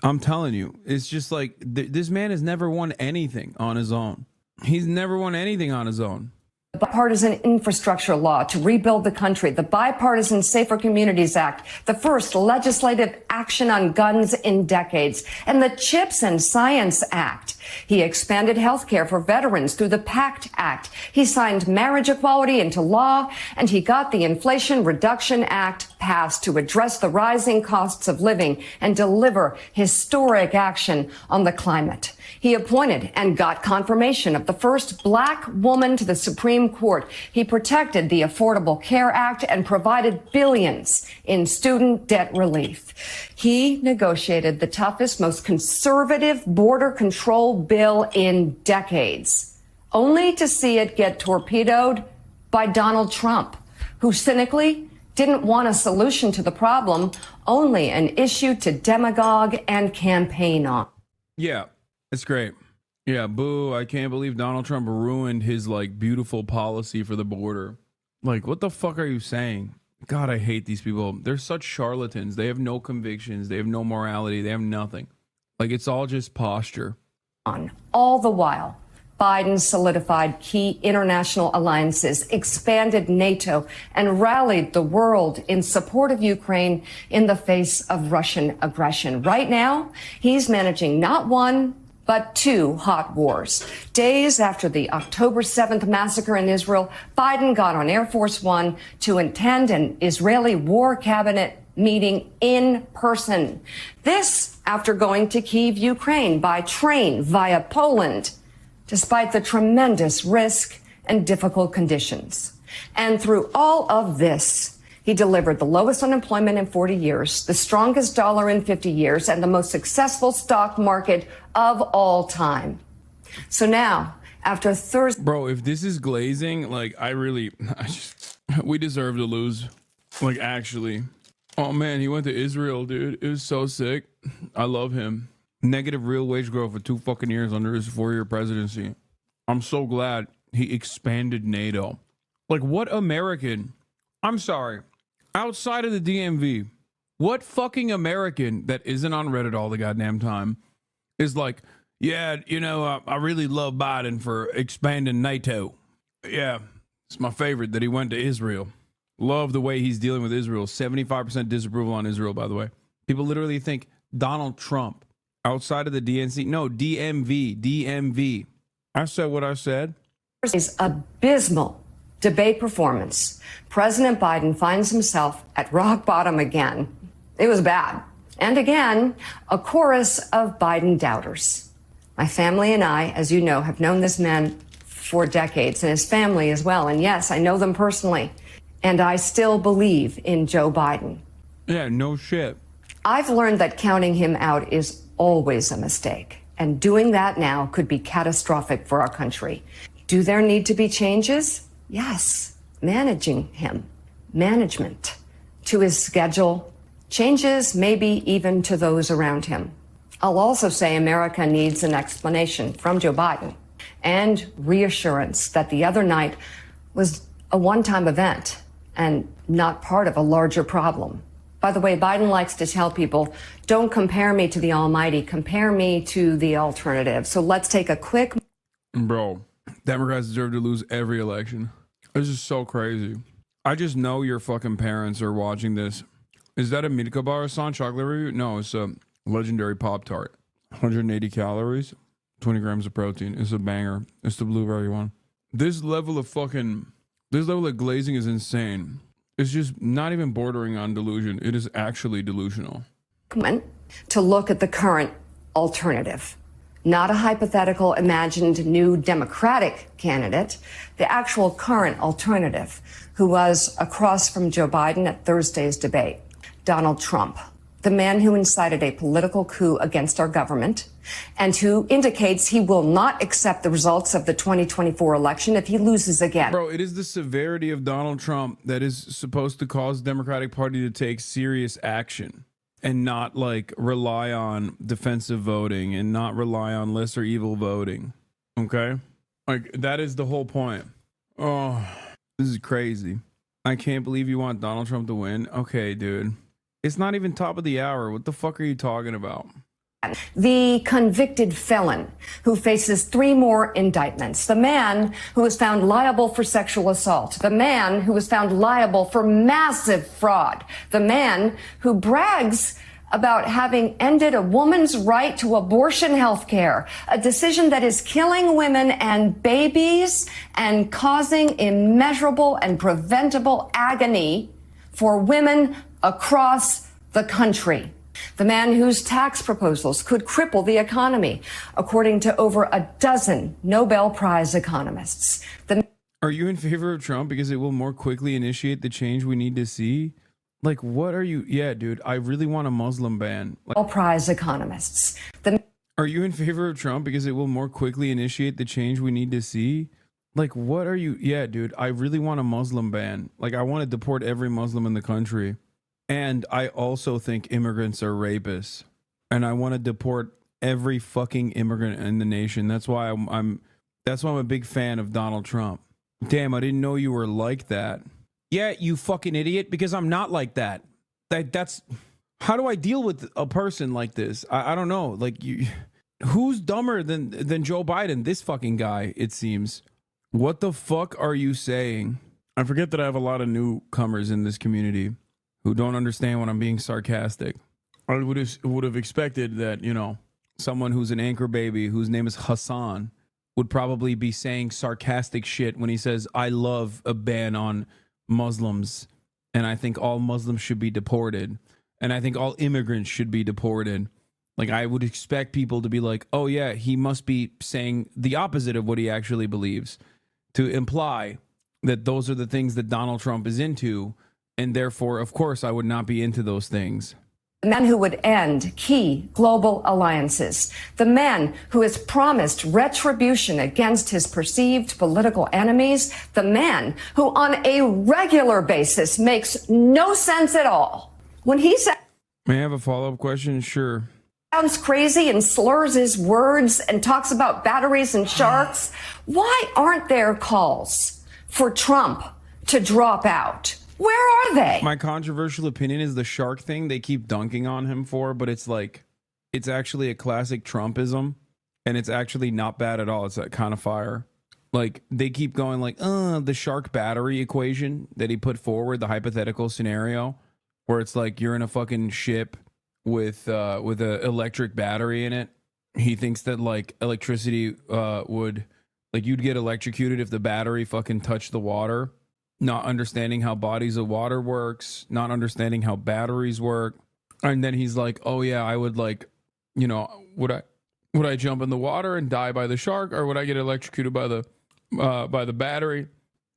I'm telling you, it's just like this man has never won anything on his own. He's never won anything on his own. Bipartisan infrastructure law to rebuild the country, the Bipartisan Safer Communities Act, the first legislative action on guns in decades, and the CHIPS and Science Act. He expanded health care for veterans through the PACT Act. He signed marriage equality into law, and he got the Inflation Reduction Act passed to address the rising costs of living and deliver historic action on the climate. He appointed and got confirmation of the first black woman to the Supreme Court. He protected the Affordable Care Act and provided billions in student debt relief. He negotiated the toughest, most conservative border control bill in decades, only to see it get torpedoed by Donald Trump, who cynically didn't want a solution to the problem, only an issue to demagogue and campaign on. Yeah. It's great. Yeah, boo. I can't believe Donald Trump ruined his like beautiful policy for the border. Like, what the fuck are you saying? God, I hate these people. They're such charlatans. They have no convictions. They have no morality. They have nothing. Like, it's all just posture. All the while, Biden solidified key international alliances, expanded NATO, and rallied the world in support of Ukraine in the face of Russian aggression. Right now, he's managing not one, but two hot wars. Days after the October 7th massacre in Israel, Biden got on Air Force One to attend an Israeli war cabinet meeting in person. This after going to Kyiv, Ukraine by train via Poland, despite the tremendous risk and difficult conditions. And through all of this, he delivered the lowest unemployment in 40 years, the strongest dollar in 50 years, and the most successful stock market of all time. So now, after Thursday... Bro, if this is glazing, like, we deserve to lose. Like, actually. Oh, man, he went to Israel, dude. It was so sick. I love him. Negative real wage growth for 2 fucking years under his 4-year presidency. I'm so glad he expanded NATO. Like, what American... I'm sorry. Outside of the DMV, what fucking American that isn't on Reddit all the goddamn time is like, yeah, you know, I really love Biden for expanding NATO. Yeah, it's my favorite that he went to Israel. Love the way he's dealing with Israel. 75% disapproval on Israel, by the way. People literally think Donald Trump outside of the DNC. No, DMV. I said what I said. Is abysmal debate performance. President Biden finds himself at rock bottom again. It was bad. And again, a chorus of Biden doubters. My family and I, as you know, have known this man for decades, and his family as well. And yes, I know them personally. And I still believe in Joe Biden. Yeah, no shit. I've learned that counting him out is always a mistake. And doing that now could be catastrophic for our country. Do there need to be changes? Yes. Managing him. Management. To his schedule. Changes maybe even to those around him. I'll also say America needs an explanation from Joe Biden and reassurance that the other night was a one-time event and not part of a larger problem. By the way, Biden likes to tell people, don't compare me to the almighty, compare me to the alternative. So let's take a quick... Bro, Democrats deserve to lose every election. This is so crazy. I just know your fucking parents are watching this. Is that a Milka bar San chocolate review? No, it's a legendary Pop-Tart. 180 calories, 20 grams of protein. It's a banger. It's the blueberry one. This level of glazing is insane. It's just not even bordering on delusion. It is actually delusional. To look at the current alternative. Not a hypothetical, imagined new Democratic candidate, the actual current alternative, who was across from Joe Biden at Thursday's debate. Donald Trump, the man who incited a political coup against our government and who indicates he will not accept the results of the 2024 election if he loses again. Bro, it is the severity of Donald Trump that is supposed to cause the Democratic Party to take serious action and not like rely on defensive voting and not rely on lesser evil voting. Okay? Like that is the whole point. Oh, this is crazy. I can't believe you want Donald Trump to win. Okay, dude. It's not even top of the hour. What the fuck are you talking about? The convicted felon who faces 3 more indictments, the man who was found liable for sexual assault, the man who was found liable for massive fraud, the man who brags about having ended a woman's right to abortion health care, a decision that is killing women and babies and causing immeasurable and preventable agony for women across the country. The man whose tax proposals could cripple the economy, according to over a dozen Nobel Prize economists. Are you in favor of Trump because it will more quickly initiate the change we need to see? Like, what are you? Yeah, dude, I really want a Muslim ban. Nobel Prize economists. Are you in favor of Trump because it will more quickly initiate the change we need to see? Like, what are you? Yeah, dude, I really want a Muslim ban. Like, I want to deport every Muslim in the country. And I also think immigrants are rapists. And I want to deport every fucking immigrant in the nation. That's why I'm a big fan of Donald Trump. Damn, I didn't know you were like that. Yeah, you fucking idiot, because I'm not like that. That's how do I deal with a person like this? I don't know. Like, who's dumber than Joe Biden? This fucking guy, it seems. What the fuck are you saying? I forget that I have a lot of newcomers in this community who don't understand when I'm being sarcastic. I would have expected that, you know, someone who's an anchor baby whose name is Hasan would probably be saying sarcastic shit when he says, I love a ban on Muslims, and I think all Muslims should be deported, and I think all immigrants should be deported. Like, I would expect people to be like, oh yeah, he must be saying the opposite of what he actually believes, to imply that those are the things that Donald Trump is into, and therefore, of course, I would not be into those things. The man who would end key global alliances. The man who has promised retribution against his perceived political enemies. The man who on a regular basis makes no sense at all. When he May I have a follow-up question? Sure. Sounds crazy and slurs his words and talks about batteries and sharks, why aren't there calls for Trump to drop out? Where are they? My controversial opinion is the shark thing they keep dunking on him for, but it's like, it's actually a classic Trumpism, and it's actually not bad at all. It's that kind of fire. Like, they keep going like, the shark battery equation that he put forward, the hypothetical scenario, where it's like you're in a fucking ship with a electric battery in it. He thinks that like electricity would, like, you'd get electrocuted if the battery fucking touched the water. Not understanding how bodies of water works, not understanding how batteries work. And then he's like, oh yeah, I would, like, you know, would I jump in the water and die by the shark, or would I get electrocuted by the battery?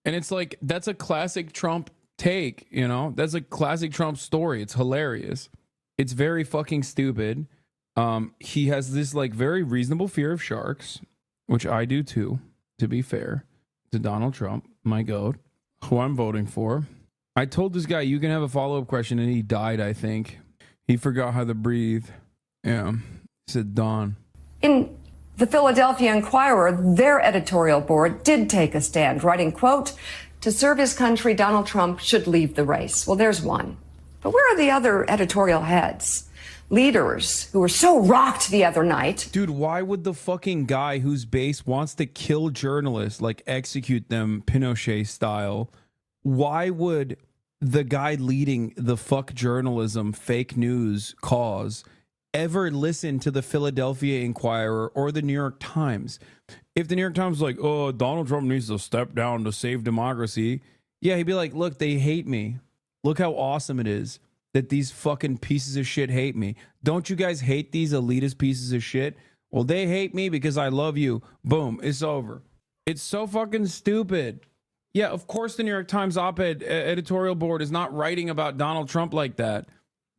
And it's like, that's a classic Trump take, you know? That's a classic Trump story. It's hilarious. It's very fucking stupid. He has this like very reasonable fear of sharks, which I do too, to be fair to Donald Trump, my goat, who I'm voting for. I told this guy you can have a follow-up question, and he died, I think. He forgot how to breathe. Yeah. He said Don. In the Philadelphia Inquirer, their editorial board did take a stand, writing, quote, to serve his country, Donald Trump should leave the race. Well, there's one. But where are the other editorial heads? Leaders who were so rocked the other night. Dude, why would the fucking guy whose base wants to kill journalists, like execute them Pinochet style, why would the guy leading the fuck journalism fake news cause ever listen to the Philadelphia Inquirer or the New York Times? If the New York Times is like, oh, Donald Trump needs to step down to save democracy, yeah, he'd be like, look, they hate me. Look how awesome it is that these fucking pieces of shit hate me. Don't you guys hate these elitist pieces of shit? Well, they hate me because I love you. Boom, it's over. It's so fucking stupid. Yeah, of course the New York Times op-ed editorial board is not writing about Donald Trump like that.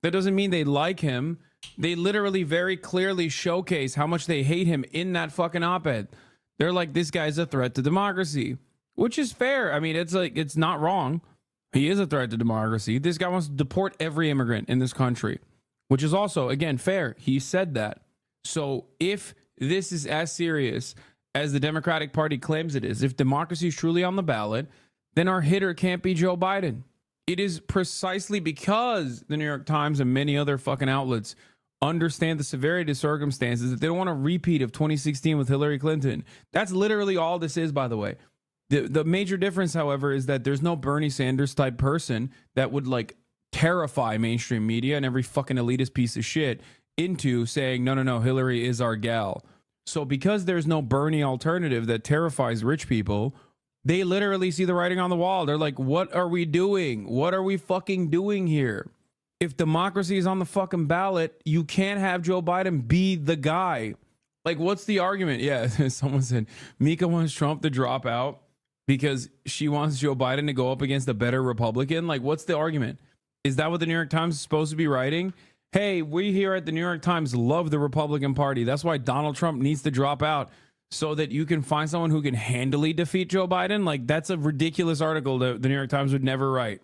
That doesn't mean they like him. They literally very clearly showcase how much they hate him in that fucking op-ed. They're like, this guy's a threat to democracy, which is fair. I mean, it's like, it's not wrong. He is a threat to democracy. This guy wants to deport every immigrant in this country, which is also, again, fair. He said that. So if this is as serious as the Democratic Party claims it is, if democracy is truly on the ballot, then our hitter can't be Joe Biden. It is precisely because the New York Times and many other fucking outlets understand the severity of circumstances, that they don't want a repeat of 2016 with Hillary Clinton. That's literally all this is, by the way. The major difference, however, is that there's no Bernie Sanders type person that would like terrify mainstream media and every fucking elitist piece of shit into saying, no, Hillary is our gal. So because there's no Bernie alternative that terrifies rich people, they literally see the writing on the wall. They're like, what are we doing? What are we fucking doing here? If democracy is on the fucking ballot, you can't have Joe Biden be the guy. Like, what's the argument? Yeah, someone said, Mika wants Trump to drop out because she wants Joe Biden to go up against a better Republican. Like, what's the argument? Is that what the New York Times is supposed to be writing? Hey, we here at the New York Times love the Republican Party. That's why Donald Trump needs to drop out so that you can find someone who can handily defeat Joe Biden. Like, that's a ridiculous article that the New York Times would never write.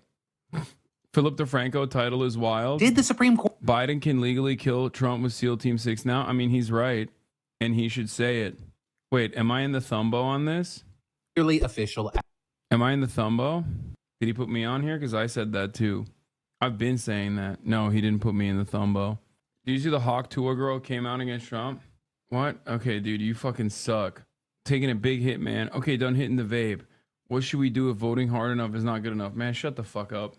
Philip DeFranco title is wild. Did the Supreme Court? Biden can legally kill Trump with SEAL Team 6 now? I mean, he's right, and he should say it. Wait, am I in the Thumbo on this? Purely official. Am I in the Thumbo? Did he put me on here? Because I said that too. I've been saying that. No, he didn't put me in the Thumbo. Did you see the Hawk Tour girl came out against Trump? What? Okay, dude, you fucking suck. Taking a big hit, man. Okay, done hitting the vape. What should we do if voting hard enough is not good enough? Man, shut the fuck up.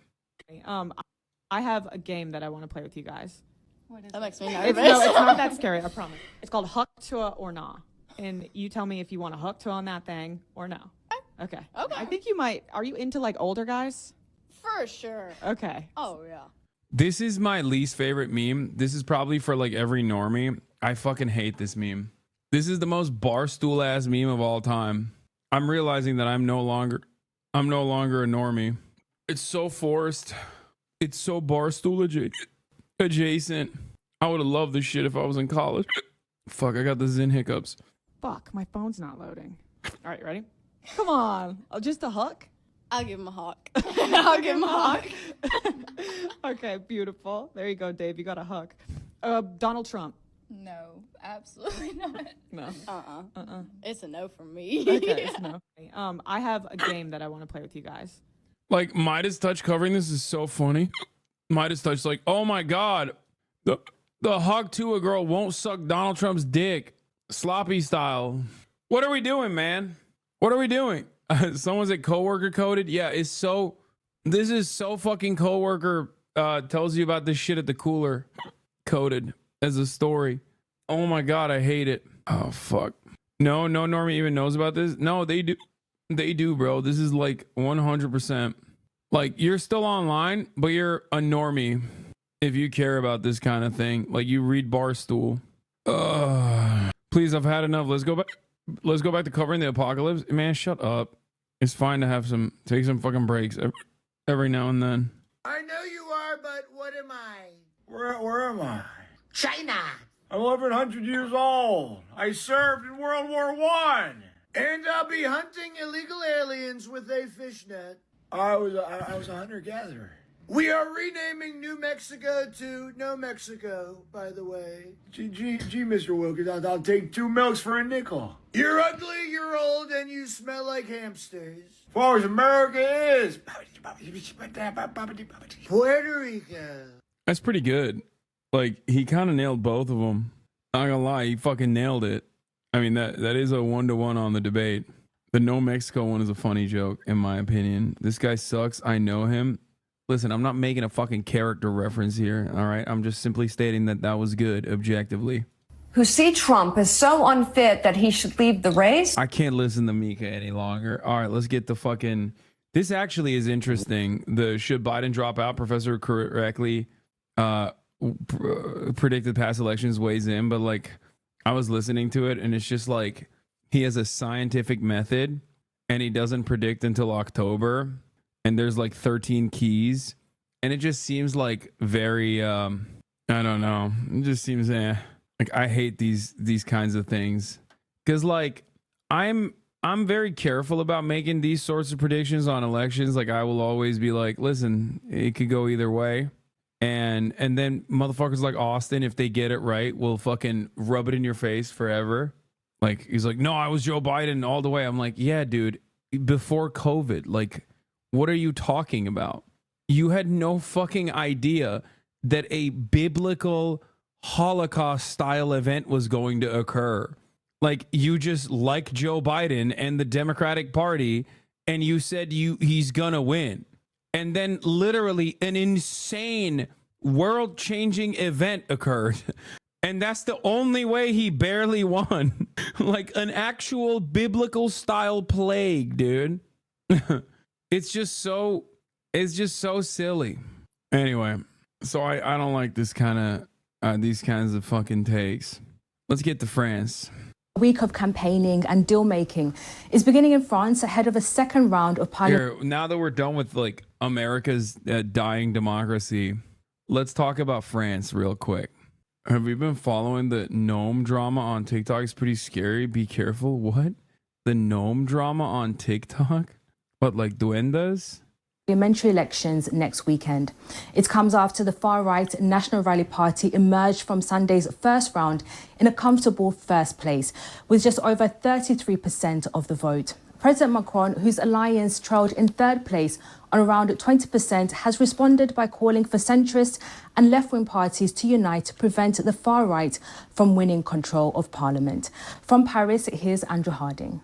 I have a game that I want to play with you guys. What is that? Makes me It's, nervous. no, it's not that scary, I promise. It's called Huck to or Nah. And you tell me if you want to hook to on that thing or no. Okay. I think you might. Are you into like older guys? For sure. Okay. Oh, yeah. This is my least favorite meme. This is probably for like every normie. I fucking hate this meme. This is the most barstool ass meme of all time. I'm realizing that I'm no longer a normie. It's so forced. It's so barstool adjacent. I would have loved this shit if I was in college. Fuck, I got the Zin hiccups. Fuck, my phone's not loading. All right, ready? Come on. Oh, just a hook? I'll give him a hawk. I'll give him a hawk. Okay, beautiful. There you go, Dave. You got a hook. Donald Trump. No, absolutely not. No. It's a no from me. Okay, it's no. I have a game that I want to play with you guys. Like, Midas Touch covering this is so funny. Midas Touch, like, oh my God, the Hawk Tua girl won't suck Donald Trump's dick, sloppy style. What are we doing, man? What are we doing? Someone said coworker coded. Yeah, this is so fucking coworker tells you about this shit at the cooler coded as a story. Oh my God, I hate it. Oh fuck. No normie even knows about this. No, they do. They do, bro. This is like 100%. Like, you're still online, but you're a normie if you care about this kind of thing. Like, you read Barstool. Please, I've had enough. Let's go back to covering the apocalypse. Man, shut up. It's fine to take some fucking breaks every now and then. I know you are, but what am I? Where am I? China. I'm 1,100 years old. I served in World War I. And I'll be hunting illegal aliens with a fishnet. I was a hunter-gatherer. We are renaming New Mexico to No Mexico, by the way. Gee, Mr. Wilkins, I'll take 2 milks for a nickel. You're ugly, you're old, and you smell like hamsters. As far as America is. Puerto Rico. That's pretty good. Like, he kind of nailed both of them. Not gonna lie, he fucking nailed it. I mean, that is a 1-to-1 on the debate. The No Mexico one is a funny joke, in my opinion. This guy sucks. I know him. Listen, I'm not making a fucking character reference here, all right? I'm just simply stating that was good, objectively. Who see Trump as so unfit that he should leave the race? I can't listen to Mika any longer. All right, let's get the fucking... This actually is interesting. The should Biden drop out, Professor correctly predicted past elections weighs in, but like... I was listening to it, and it's just like he has a scientific method, and he doesn't predict until October, and there's like 13 keys, and it just seems like very I don't know. It just seems like I hate these kinds of things, because like I'm very careful about making these sorts of predictions on elections. Like, I will always be like, listen, it could go either way. And then motherfuckers like Austin, if they get it right, will fucking rub it in your face forever. Like, he's like, no, I was Joe Biden all the way. I'm like, yeah, dude, before COVID, like, what are you talking about? You had no fucking idea that a biblical Holocaust-style event was going to occur. Like, you just like Joe Biden and the Democratic Party, and you said he's gonna win. And then literally an insane world-changing event occurred. And that's the only way he barely won. Like an actual biblical style plague, dude. It's just so silly. Anyway, so I don't like this kind of these kinds of fucking takes. Let's get to France. A week of campaigning and deal making is beginning in France ahead of a second round of parliament. Here, now that we're done with like America's dying democracy, let's talk about France real quick. Have you been following the gnome drama on TikTok? It's pretty scary. Be careful. What? The gnome drama on TikTok? What, like duendes? Parliamentary elections next weekend. It comes after the far-right National Rally Party emerged from Sunday's first round in a comfortable first place, with just over 33% of the vote. President Macron, whose alliance trailed in third place on around 20%, has responded by calling for centrist and left-wing parties to unite to prevent the far-right from winning control of Parliament. From Paris, here's Andrew Harding.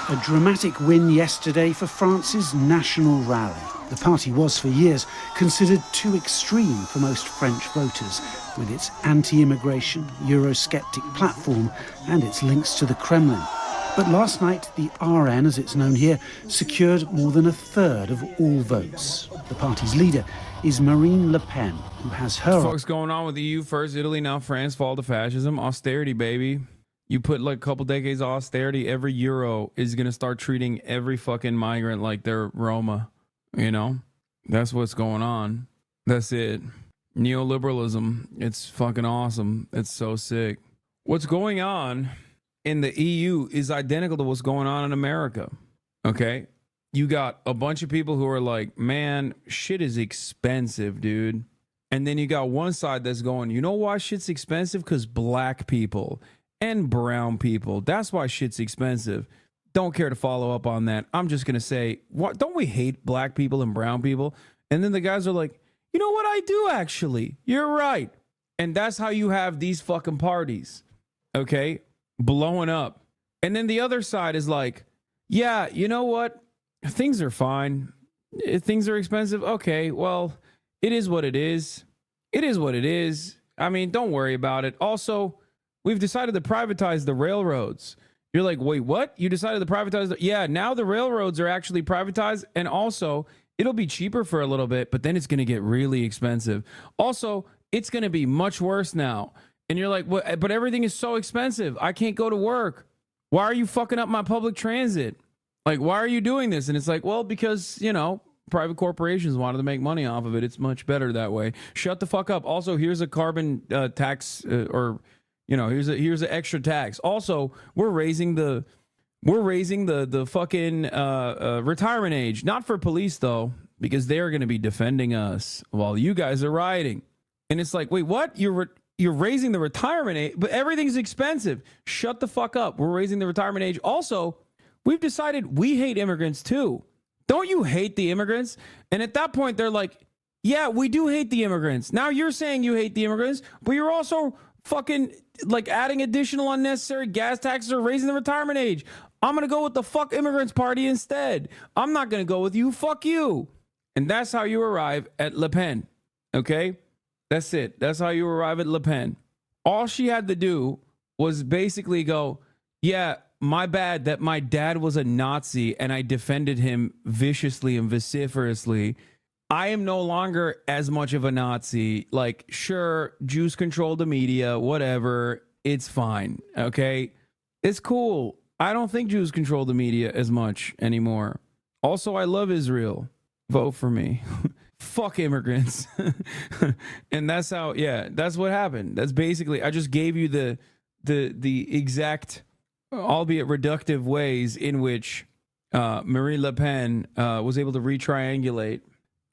A dramatic win yesterday for France's National Rally. The party was for years considered too extreme for most French voters, with its anti-immigration, Eurosceptic platform and its links to the Kremlin. But last night, the RN, as it's known here, secured more than a third of all votes. The party's leader is Marine Le Pen, who has her... What the fuck's going on with the EU first, Italy, now France, fall to fascism? Austerity, baby. You put like a couple decades of austerity, every euro is going to start treating every fucking migrant like they're Roma. You know? That's what's going on. That's it. Neoliberalism. It's fucking awesome. It's so sick. What's going on in the EU is identical to what's going on in America. Okay? You got a bunch of people who are like, man, shit is expensive, dude. And then you got one side that's going, you know why shit's expensive? Because black people and brown people. That's why shit's expensive. Don't care to follow up on that. I'm just going to say, what? Don't we hate black people and brown people? And then the guys are like, you know what? I do actually. You're right. And that's how you have these fucking parties. Okay? Blowing up. And then the other side is like, yeah, you know what? Things are fine. If things are expensive. Okay, well, it is what it is. It is what it is. I mean, don't worry about it. Also, we've decided to privatize the railroads. You're like, wait, what? You decided to privatize? Yeah, now the railroads are actually privatized. And also, it'll be cheaper for a little bit, but then it's going to get really expensive. Also, it's going to be much worse now. And you're like, well, but everything is so expensive. I can't go to work. Why are you fucking up my public transit? Like, why are you doing this? And it's like, well, because, you know, private corporations wanted to make money off of it. It's much better that way. Shut the fuck up. Also, here's a carbon tax or... You know, here's an extra tax. Also, we're raising the fucking retirement age. Not for police though, because they're going to be defending us while you guys are rioting. And it's like, wait, what? You're raising the retirement age, but everything's expensive. Shut the fuck up. We're raising the retirement age. Also, we've decided we hate immigrants too. Don't you hate the immigrants? And at that point, they're like, yeah, we do hate the immigrants. Now you're saying you hate the immigrants, but you're also fucking like adding additional unnecessary gas taxes or raising the retirement age. I'm going to go with the fuck immigrants party instead. I'm not going to go with you. Fuck you. And that's how you arrive at Le Pen. Okay? That's it. That's how you arrive at Le Pen. All she had to do was basically go, yeah, my bad that my dad was a Nazi and I defended him viciously and vociferously. I am no longer as much of a Nazi. Like, sure, Jews control the media, whatever. It's fine. Okay? It's cool. I don't think Jews control the media as much anymore. Also, I love Israel. Vote for me. Fuck immigrants. And that's how, yeah, that's what happened. That's basically, I just gave you the exact, albeit reductive ways in which Marine Le Pen was able to retriangulate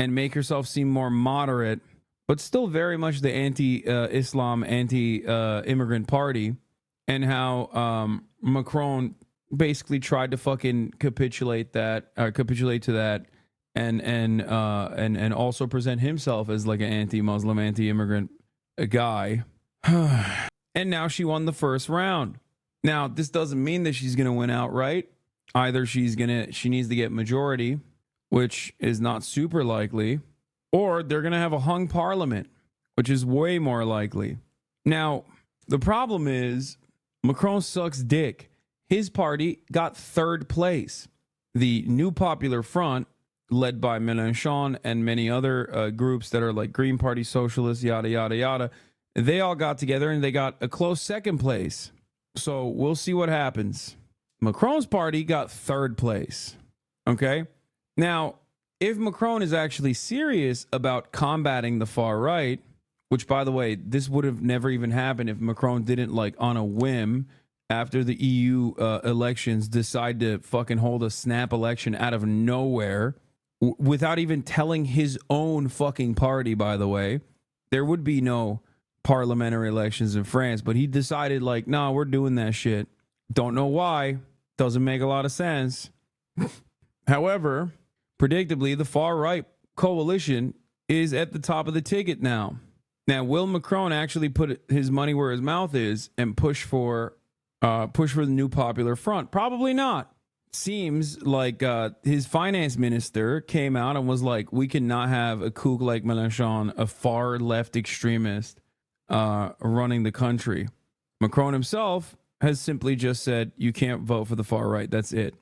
and make herself seem more moderate, but still very much the anti-Islam, anti-immigrant party, and how Macron basically tried to fucking capitulate to that, and also present himself as like an anti-Muslim, anti-immigrant a guy. And now she won the first round. Now, this doesn't mean that she's going to win outright. Either she needs to get majority, which is not super likely, or they're going to have a hung parliament, which is way more likely. Now, the problem is Macron sucks dick. His party got third place. The New Popular Front, led by Mélenchon and many other groups that are like Green Party, Socialists, yada, yada, yada, they all got together and they got a close second place. So we'll see what happens. Macron's party got third place. Okay? Now, if Macron is actually serious about combating the far right, which, by the way, this would have never even happened if Macron didn't, like, on a whim, after the EU elections, decide to fucking hold a snap election out of nowhere, without even telling his own fucking party, by the way. There would be no parliamentary elections in France, but he decided, like, no, we're doing that shit. Don't know why. Doesn't make a lot of sense. However, predictably, the far-right coalition is at the top of the ticket now. Now, will Macron actually put his money where his mouth is and push for the New Popular Front? Probably not. Seems like his finance minister came out and was like, we cannot have a kook like Mélenchon, a far-left extremist, running the country. Macron himself has simply just said, you can't vote for the far right. That's it.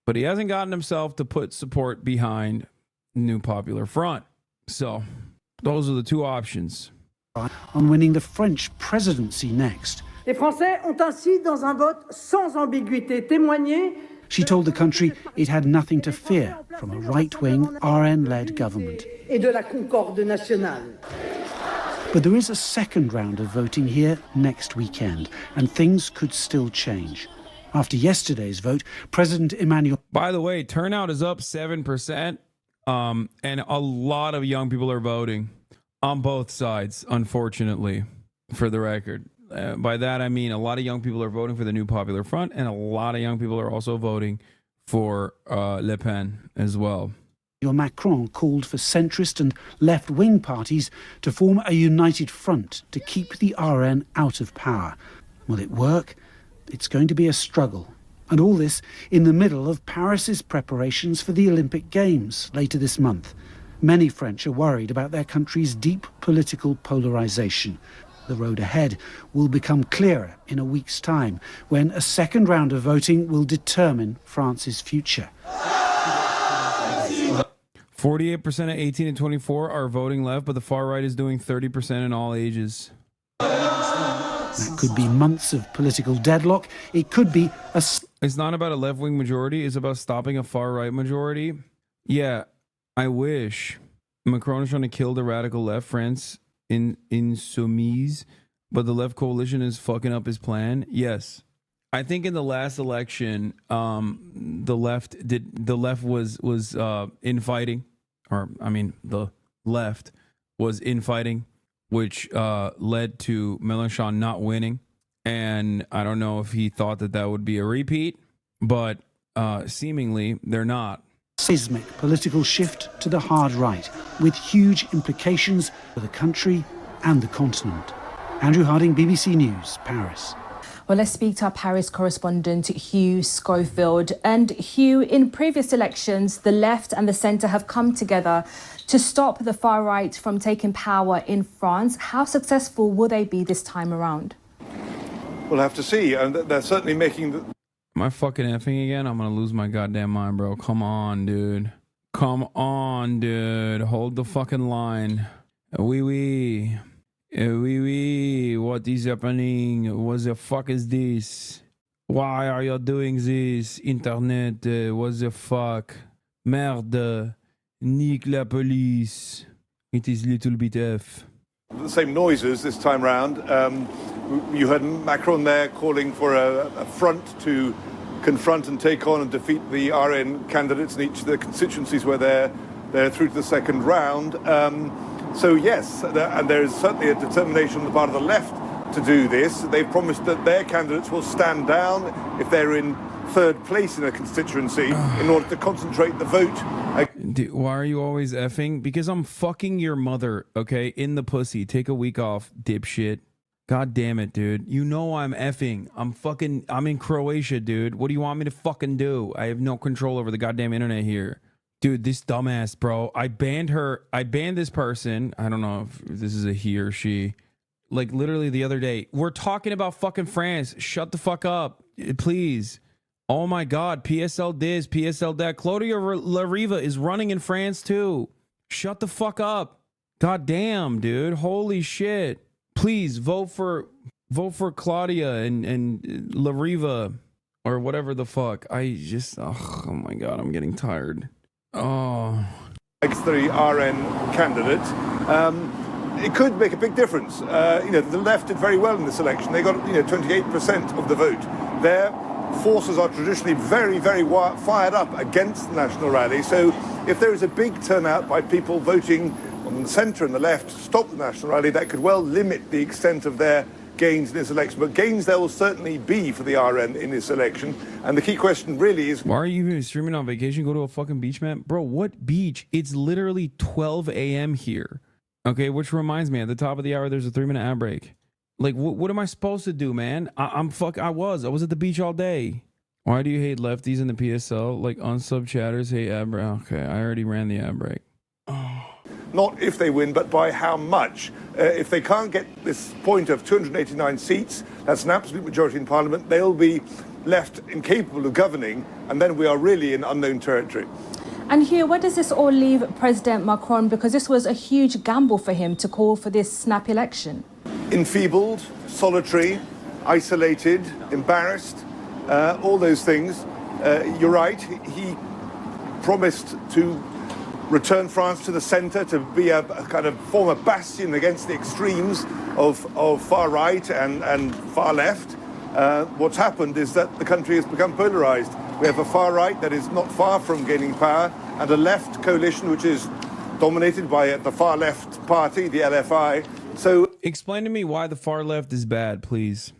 But he hasn't gotten himself to put support behind New Popular Front. So those are the two options. On winning the French presidency next. Les Français ont ainsi, dans un vote sans ambiguïté, témoigné. She told the country it had nothing to fear from a right-wing RN-led government. Et de la concorde nationale. But there is a second round of voting here next weekend, and things could still change. After yesterday's vote, President Emmanuel... By the way, turnout is up 7%, and a lot of young people are voting on both sides, unfortunately, for the record. By that, I mean a lot of young people are voting for the New Popular Front, and a lot of young people are also voting for Le Pen as well. Macron called for centrist and left-wing parties to form a united front to keep the RN out of power. Will it work? It's going to be a struggle. And all this in the middle of Paris's preparations for the Olympic Games later this month. Many French are worried about their country's deep political polarisation. The road ahead will become clearer in a week's time, when a second round of voting will determine France's future. 48% of 18 and 24 are voting left, but the far right is doing 30% in all ages. That could be months of political deadlock. It could be a... It's not about a left-wing majority. It's about stopping a far-right majority. Yeah, I wish. Macron is trying to kill the radical left, France, in Insoumise, but the left coalition is fucking up his plan. Yes. I think in the last election, the left was infighting, or I mean, the left was infighting, which led to Mélenchon not winning. And I don't know if he thought that would be a repeat, but seemingly they're not. Seismic political shift to the hard right, with huge implications for the country and the continent. Andrew Harding, BBC News, Paris. Well, let's speak to our Paris correspondent, Hugh Schofield. And Hugh, in previous elections, the left and the centre have come together to stop the far right from taking power in France. How successful will they be this time around? We'll have to see. And they're certainly making the... Am I fucking effing again? I'm going to lose my goddamn mind, bro. Come on, dude. Come on, dude. Hold the fucking line. Oui, oui. Oui, oui, what is happening? What the fuck is this? Why are you doing this? Internet, what the fuck? Merde. Nique la police. It is little bit F. The same noises this time round. You heard Macron there calling for a front to confront and take on and defeat the RN candidates in each of the constituencies where they're through to the second round. So yes, and there is certainly a determination on the part of the left to do this. They've promised that their candidates will stand down if they're in third place in a constituency in order to concentrate the vote. Dude, why are you always effing? Because I'm fucking your mother, okay? In the pussy. Take a week off, dipshit. God damn it, dude. You know I'm effing. I'm in Croatia, dude. What do you want me to fucking do? I have no control over the goddamn internet here. Dude, this dumbass, bro. I banned this person. I don't know if this is a he or she. Like, literally the other day. We're talking about fucking France. Shut the fuck up, please. Oh my God. PSL this, PSL that. Claudia Lariva is running in France too. Shut the fuck up. God damn, dude. Holy shit. Please vote for Claudia and Lariva or whatever the fuck. Oh my God, I'm getting tired. Oh. It's the RN candidate. It could make a big difference. The left did very well in this election. They got 28% of the vote. Their forces are traditionally very, very fired up against the National Rally. So if there is a big turnout by people voting on the centre and the left to stop the National Rally, that could well limit the extent of their gains in this election. But gains there will certainly be for the RN in this election. And the key question really is... Why are you even streaming on vacation? Go to a fucking beach, man? Bro, what beach? It's literally 12 a.m. here. Okay, which reminds me, at the top of the hour, there's a 3-minute ad break. Like, what am I supposed to do, man? I was at the beach all day. Why do you hate lefties in the PSL? Like, unsub chatters hate ad break. Okay, I already ran the ad break. Not if they win, but by how much. If they can't get this point of 289 seats, that's an absolute majority in Parliament, they'll be left incapable of governing, and then we are really in unknown territory. And here, where does this all leave President Macron? Because this was a huge gamble for him to call for this snap election. Enfeebled, solitary, isolated, embarrassed, all those things. You're right, he promised to return France to the centre, to be a kind of former bastion against the extremes of far right and far left. What's happened is that the country has become polarised. We have a far right that is not far from gaining power, and a left coalition which is dominated by the far left party, the LFI. So, explain to me why the far left is bad, please.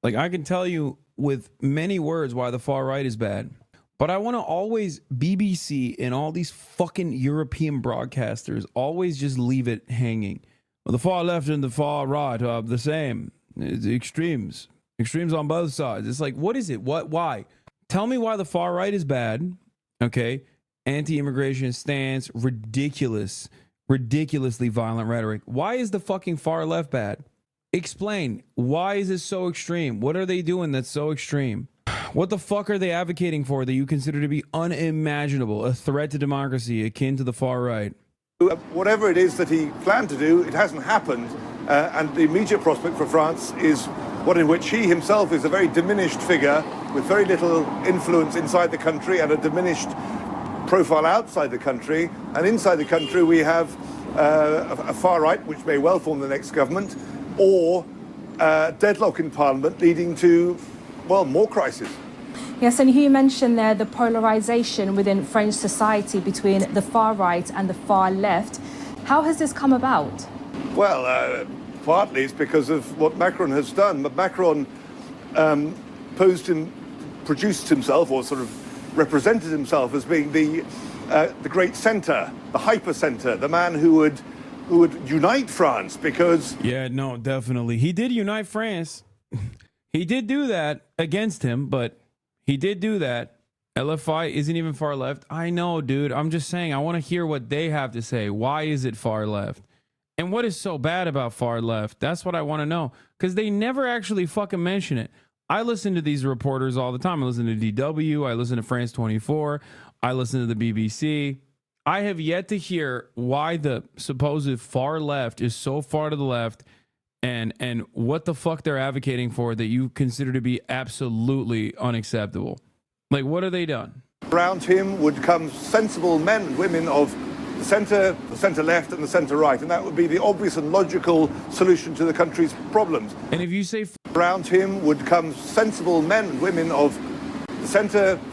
Like, I can tell you with many words why the far right is bad. But I want to always, BBC and all these fucking European broadcasters always just leave it hanging. Well, the far left and the far right are the same. It's extremes. Extremes on both sides. It's like, what is it? Why? Tell me why the far right is bad. Okay. Anti-immigration stance, ridiculously violent rhetoric. Why is the fucking far left bad? Explain. Why is it so extreme? What are they doing that's so extreme? What the fuck are they advocating for that you consider to be unimaginable, a threat to democracy akin to the far right? Whatever it is that he planned to do, it hasn't happened. And the immediate prospect for France is one in which he himself is a very diminished figure with very little influence inside the country and a diminished profile outside the country. And inside the country we have a far right, which may well form the next government, or deadlock in Parliament leading to, well, more crisis. Yes, and you mentioned there the polarisation within French society between the far right and the far left. How has this come about? Well, partly it's because of what Macron has done. But Macron produced himself, or sort of represented himself as being the great centre, the hyper centre, the man who would unite France. Because yeah, no, definitely he did unite France. He did do that against him, but he did do that. LFI isn't even far left. I know, dude. I'm just saying, I want to hear what they have to say. Why is it far left? And what is so bad about far left? That's what I want to know. Because they never actually fucking mention it. I listen to these reporters all the time. I listen to DW. I listen to France 24. I listen to the BBC. I have yet to hear why the supposed far left is so far to the left, and what the fuck they're advocating for that you consider to be absolutely unacceptable. Like, what have they done? Around him would come sensible men and women of the centre left and the centre right, and that would be the obvious and logical solution to the country's problems. And if you say around him would come sensible men and women of the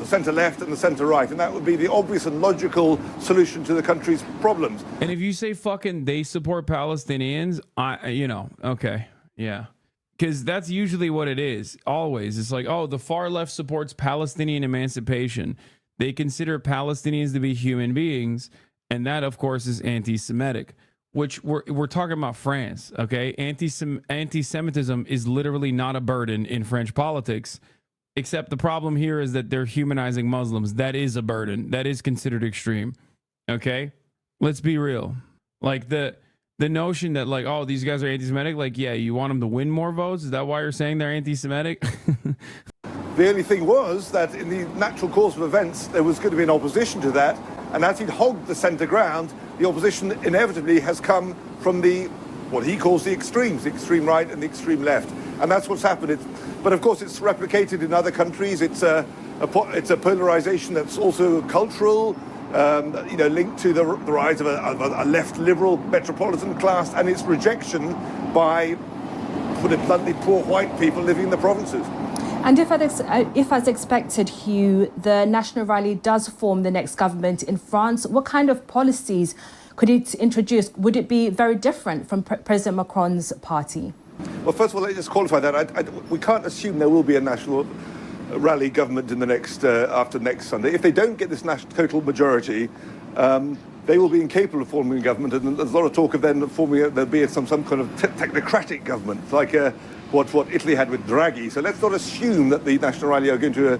centre left and the centre right, and that would be the obvious and logical solution to the country's problems. And if you say fucking they support Palestinians, okay, yeah. Because that's usually what it is, always. It's like, oh, the far left supports Palestinian emancipation. They consider Palestinians to be human beings, And that, of course, is anti-Semitic, which we're talking about France, okay? Anti-Semitism is literally not a burden in French politics, except the problem here is that they're humanizing Muslims. That is a burden. That is considered extreme, okay? Let's be real. Like the notion that like, oh, these guys are anti-Semitic, like, yeah, you want them to win more votes? Is that why you're saying they're anti-Semitic? The only thing was that in the natural course of events, there was going to be an opposition to that. And as he'd hogged the centre ground, the opposition inevitably has come from what he calls the extremes, the extreme right and the extreme left. And that's what's happened. But of course, it's replicated in other countries. It's a polarization that's also cultural, linked to the rise of a left liberal metropolitan class and its rejection by, put it bluntly, poor white people living in the provinces. And if as expected, Hugh, the National Rally does form the next government in France, what kind of policies could it introduce? Would it be very different from President Macron's party? Well, first of all, let me just qualify that. We can't assume there will be a National Rally government in the next after next Sunday. If they don't get this total majority, they will be incapable of forming a government. And there's a lot of talk of then there'll be some kind of technocratic government, like what Italy had with Draghi. So let's not assume that the National Rally are going to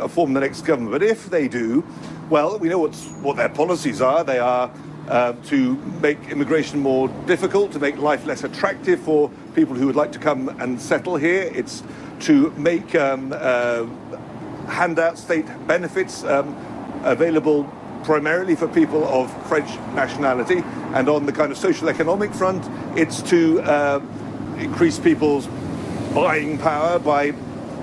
form the next government. But if they do, well, we know what their policies are. They are to make immigration more difficult, to make life less attractive for people who would like to come and settle here. It's to make handout state benefits available primarily for people of French nationality. And on the kind of social economic front, it's to increase people's buying power by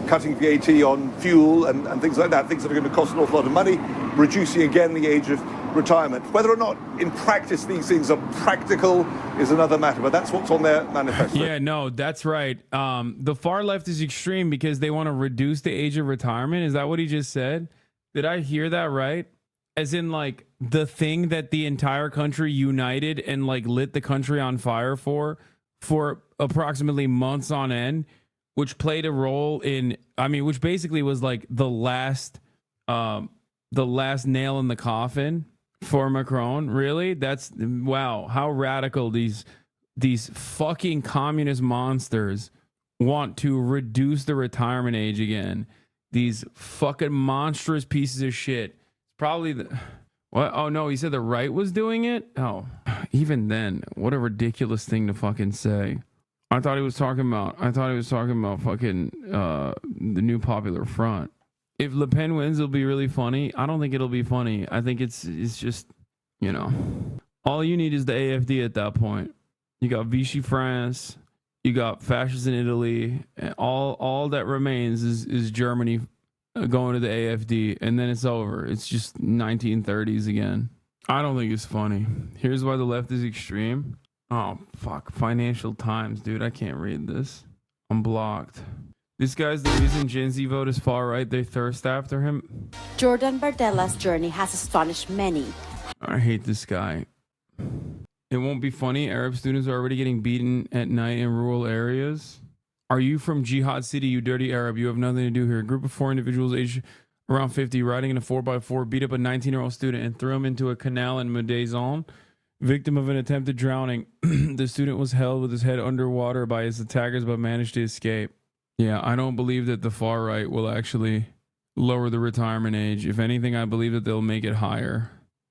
cutting VAT on fuel and things like that, things that are going to cost an awful lot of money, reducing again the age of retirement. Whether or not in practice these things are practical is another matter, but that's what's on their manifesto. Yeah, no, that's right. The far left is extreme because they want to reduce the age of retirement. Is that what he just said? Did I hear that right? As in like the thing that the entire country united and like lit the country on fire for approximately months on end, which played a role in, which basically was like the last nail in the coffin for Macron. Really? That's, wow, how radical these fucking communist monsters want to reduce the retirement age again. These fucking monstrous pieces of shit. Probably what? Oh no, he said the right was doing it? Oh, even then, what a ridiculous thing to fucking say. I thought he was talking about fucking the New Popular Front. If Le Pen wins, it'll be really funny. I don't think it'll be funny. I think it's just, all you need is the AFD at that point. You got Vichy France, you got fascists in Italy, and all that remains is Germany going to the AFD, and then it's over. It's just 1930s again. I don't think it's funny. Here's why the left is extreme. Oh, fuck. Financial Times, dude. I can't read this. I'm blocked. This guy's the reason Gen Z vote is far right. They thirst after him. Jordan Bardella's journey has astonished many. I hate this guy. It won't be funny. Arab students are already getting beaten at night in rural areas. Are you from Jihad City, you dirty Arab? You have nothing to do here. A group of 4 individuals aged around 50 riding in a 4x4 beat up a 19-year-old student and threw him into a canal in Meudezon. Victim of an attempted drowning. The student was held with his head underwater by his attackers but managed to escape. Yeah, I don't believe that the far right will actually lower the retirement age. If anything, I believe that they'll make it higher.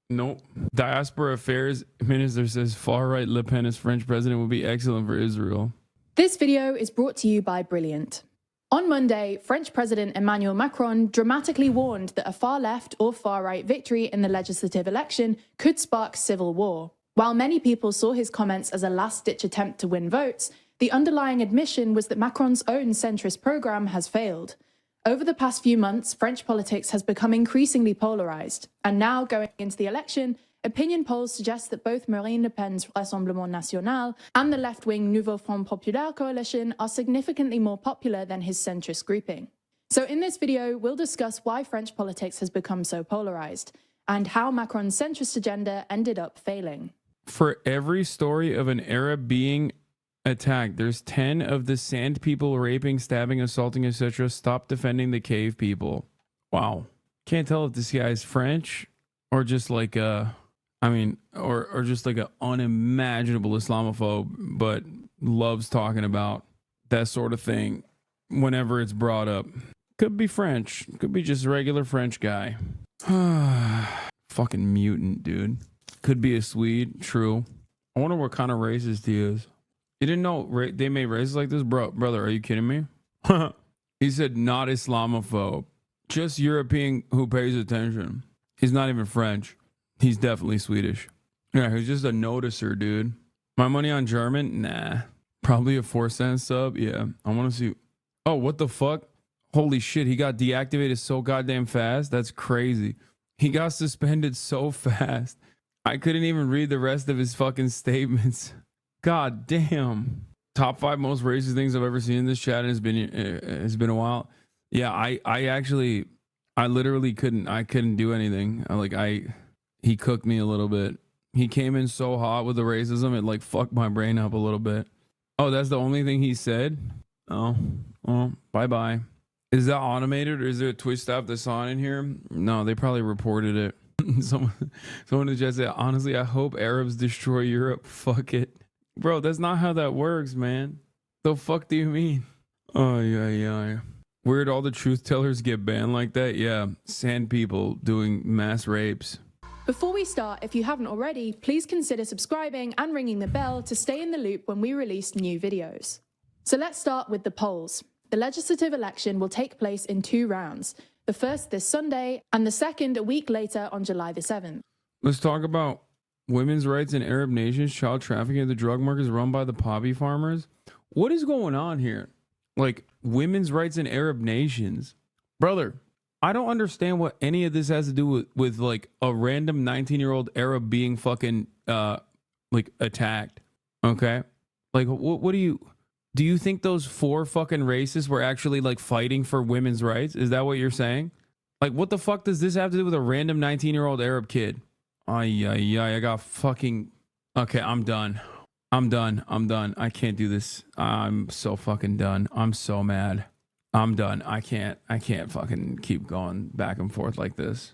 Nope. Diaspora Affairs Minister says far right Le Pen as French president will be excellent for Israel. This video is brought to you by Brilliant. On Monday, French President Emmanuel Macron dramatically warned that a far-left or far-right victory in the legislative election could spark civil war. While many people saw his comments as a last-ditch attempt to win votes, the underlying admission was that Macron's own centrist program has failed. Over the past few months, French politics has become increasingly polarized, and now going into the election, opinion polls suggest that both Marine Le Pen's Rassemblement National and the left-wing Nouveau Front Populaire coalition are significantly more popular than his centrist grouping. So in this video, we'll discuss why French politics has become so polarized, and how Macron's centrist agenda ended up failing. For every story of an Arab being attacked, there's 10 of the sand people raping, stabbing, assaulting, etc. Stop defending the cave people. Wow. Can't tell if this guy is French or just like or just like an unimaginable Islamophobe, but loves talking about that sort of thing whenever it's brought up. Could be French, could be just a regular French guy. Fucking mutant, dude. Could be a Swede, true. I wonder what kind of racist he is. You didn't know they made races like this? Brother, are you kidding me? He said not Islamophobe. Just European who pays attention. He's not even French. He's definitely Swedish. Yeah, he's just a noticer, dude. My money on German? Nah. Probably a 4-cent sub? Yeah. I want to see. Oh, what the fuck? Holy shit, he got deactivated so goddamn fast. That's crazy. He got suspended so fast. I couldn't even read the rest of his fucking statements. God damn. Top 5 most racist things I've ever seen in this chat, and it's been a while. Yeah, I literally couldn't do anything. He cooked me a little bit. He came in so hot with the racism, it like fucked my brain up a little bit. Oh, that's the only thing he said? Oh, bye-bye. Is that automated, or is there a Twitch staff that's on in here? No, they probably reported it. Someone just said, honestly, I hope Arabs destroy Europe. Fuck it. Bro, that's not how that works, man. The fuck do you mean? Oh, yeah. Weird all the truth tellers get banned like that? Yeah, sand people doing mass rapes. Before we start, if you haven't already, please consider subscribing and ringing the bell to stay in the loop when we release new videos. So let's start with the polls. The legislative election will take place in 2 rounds. The first this Sunday, and the second a week later on July the 7th. Let's talk about women's rights in Arab nations, child trafficking at the drug markets run by the poppy farmers. What is going on here? Like, women's rights in Arab nations. Brother, I don't understand what any of this has to do with like a random 19-year-old Arab being fucking like attacked. Okay? Like, what do you think those 4 fucking racists were actually like fighting for women's rights? Is that what you're saying? Like, what the fuck does this have to do with a random 19-year-old Arab kid? I got fucking... Okay, I'm done. I can't do this. I'm so fucking done. I'm so mad. I'm done. I can't fucking keep going back and forth like this.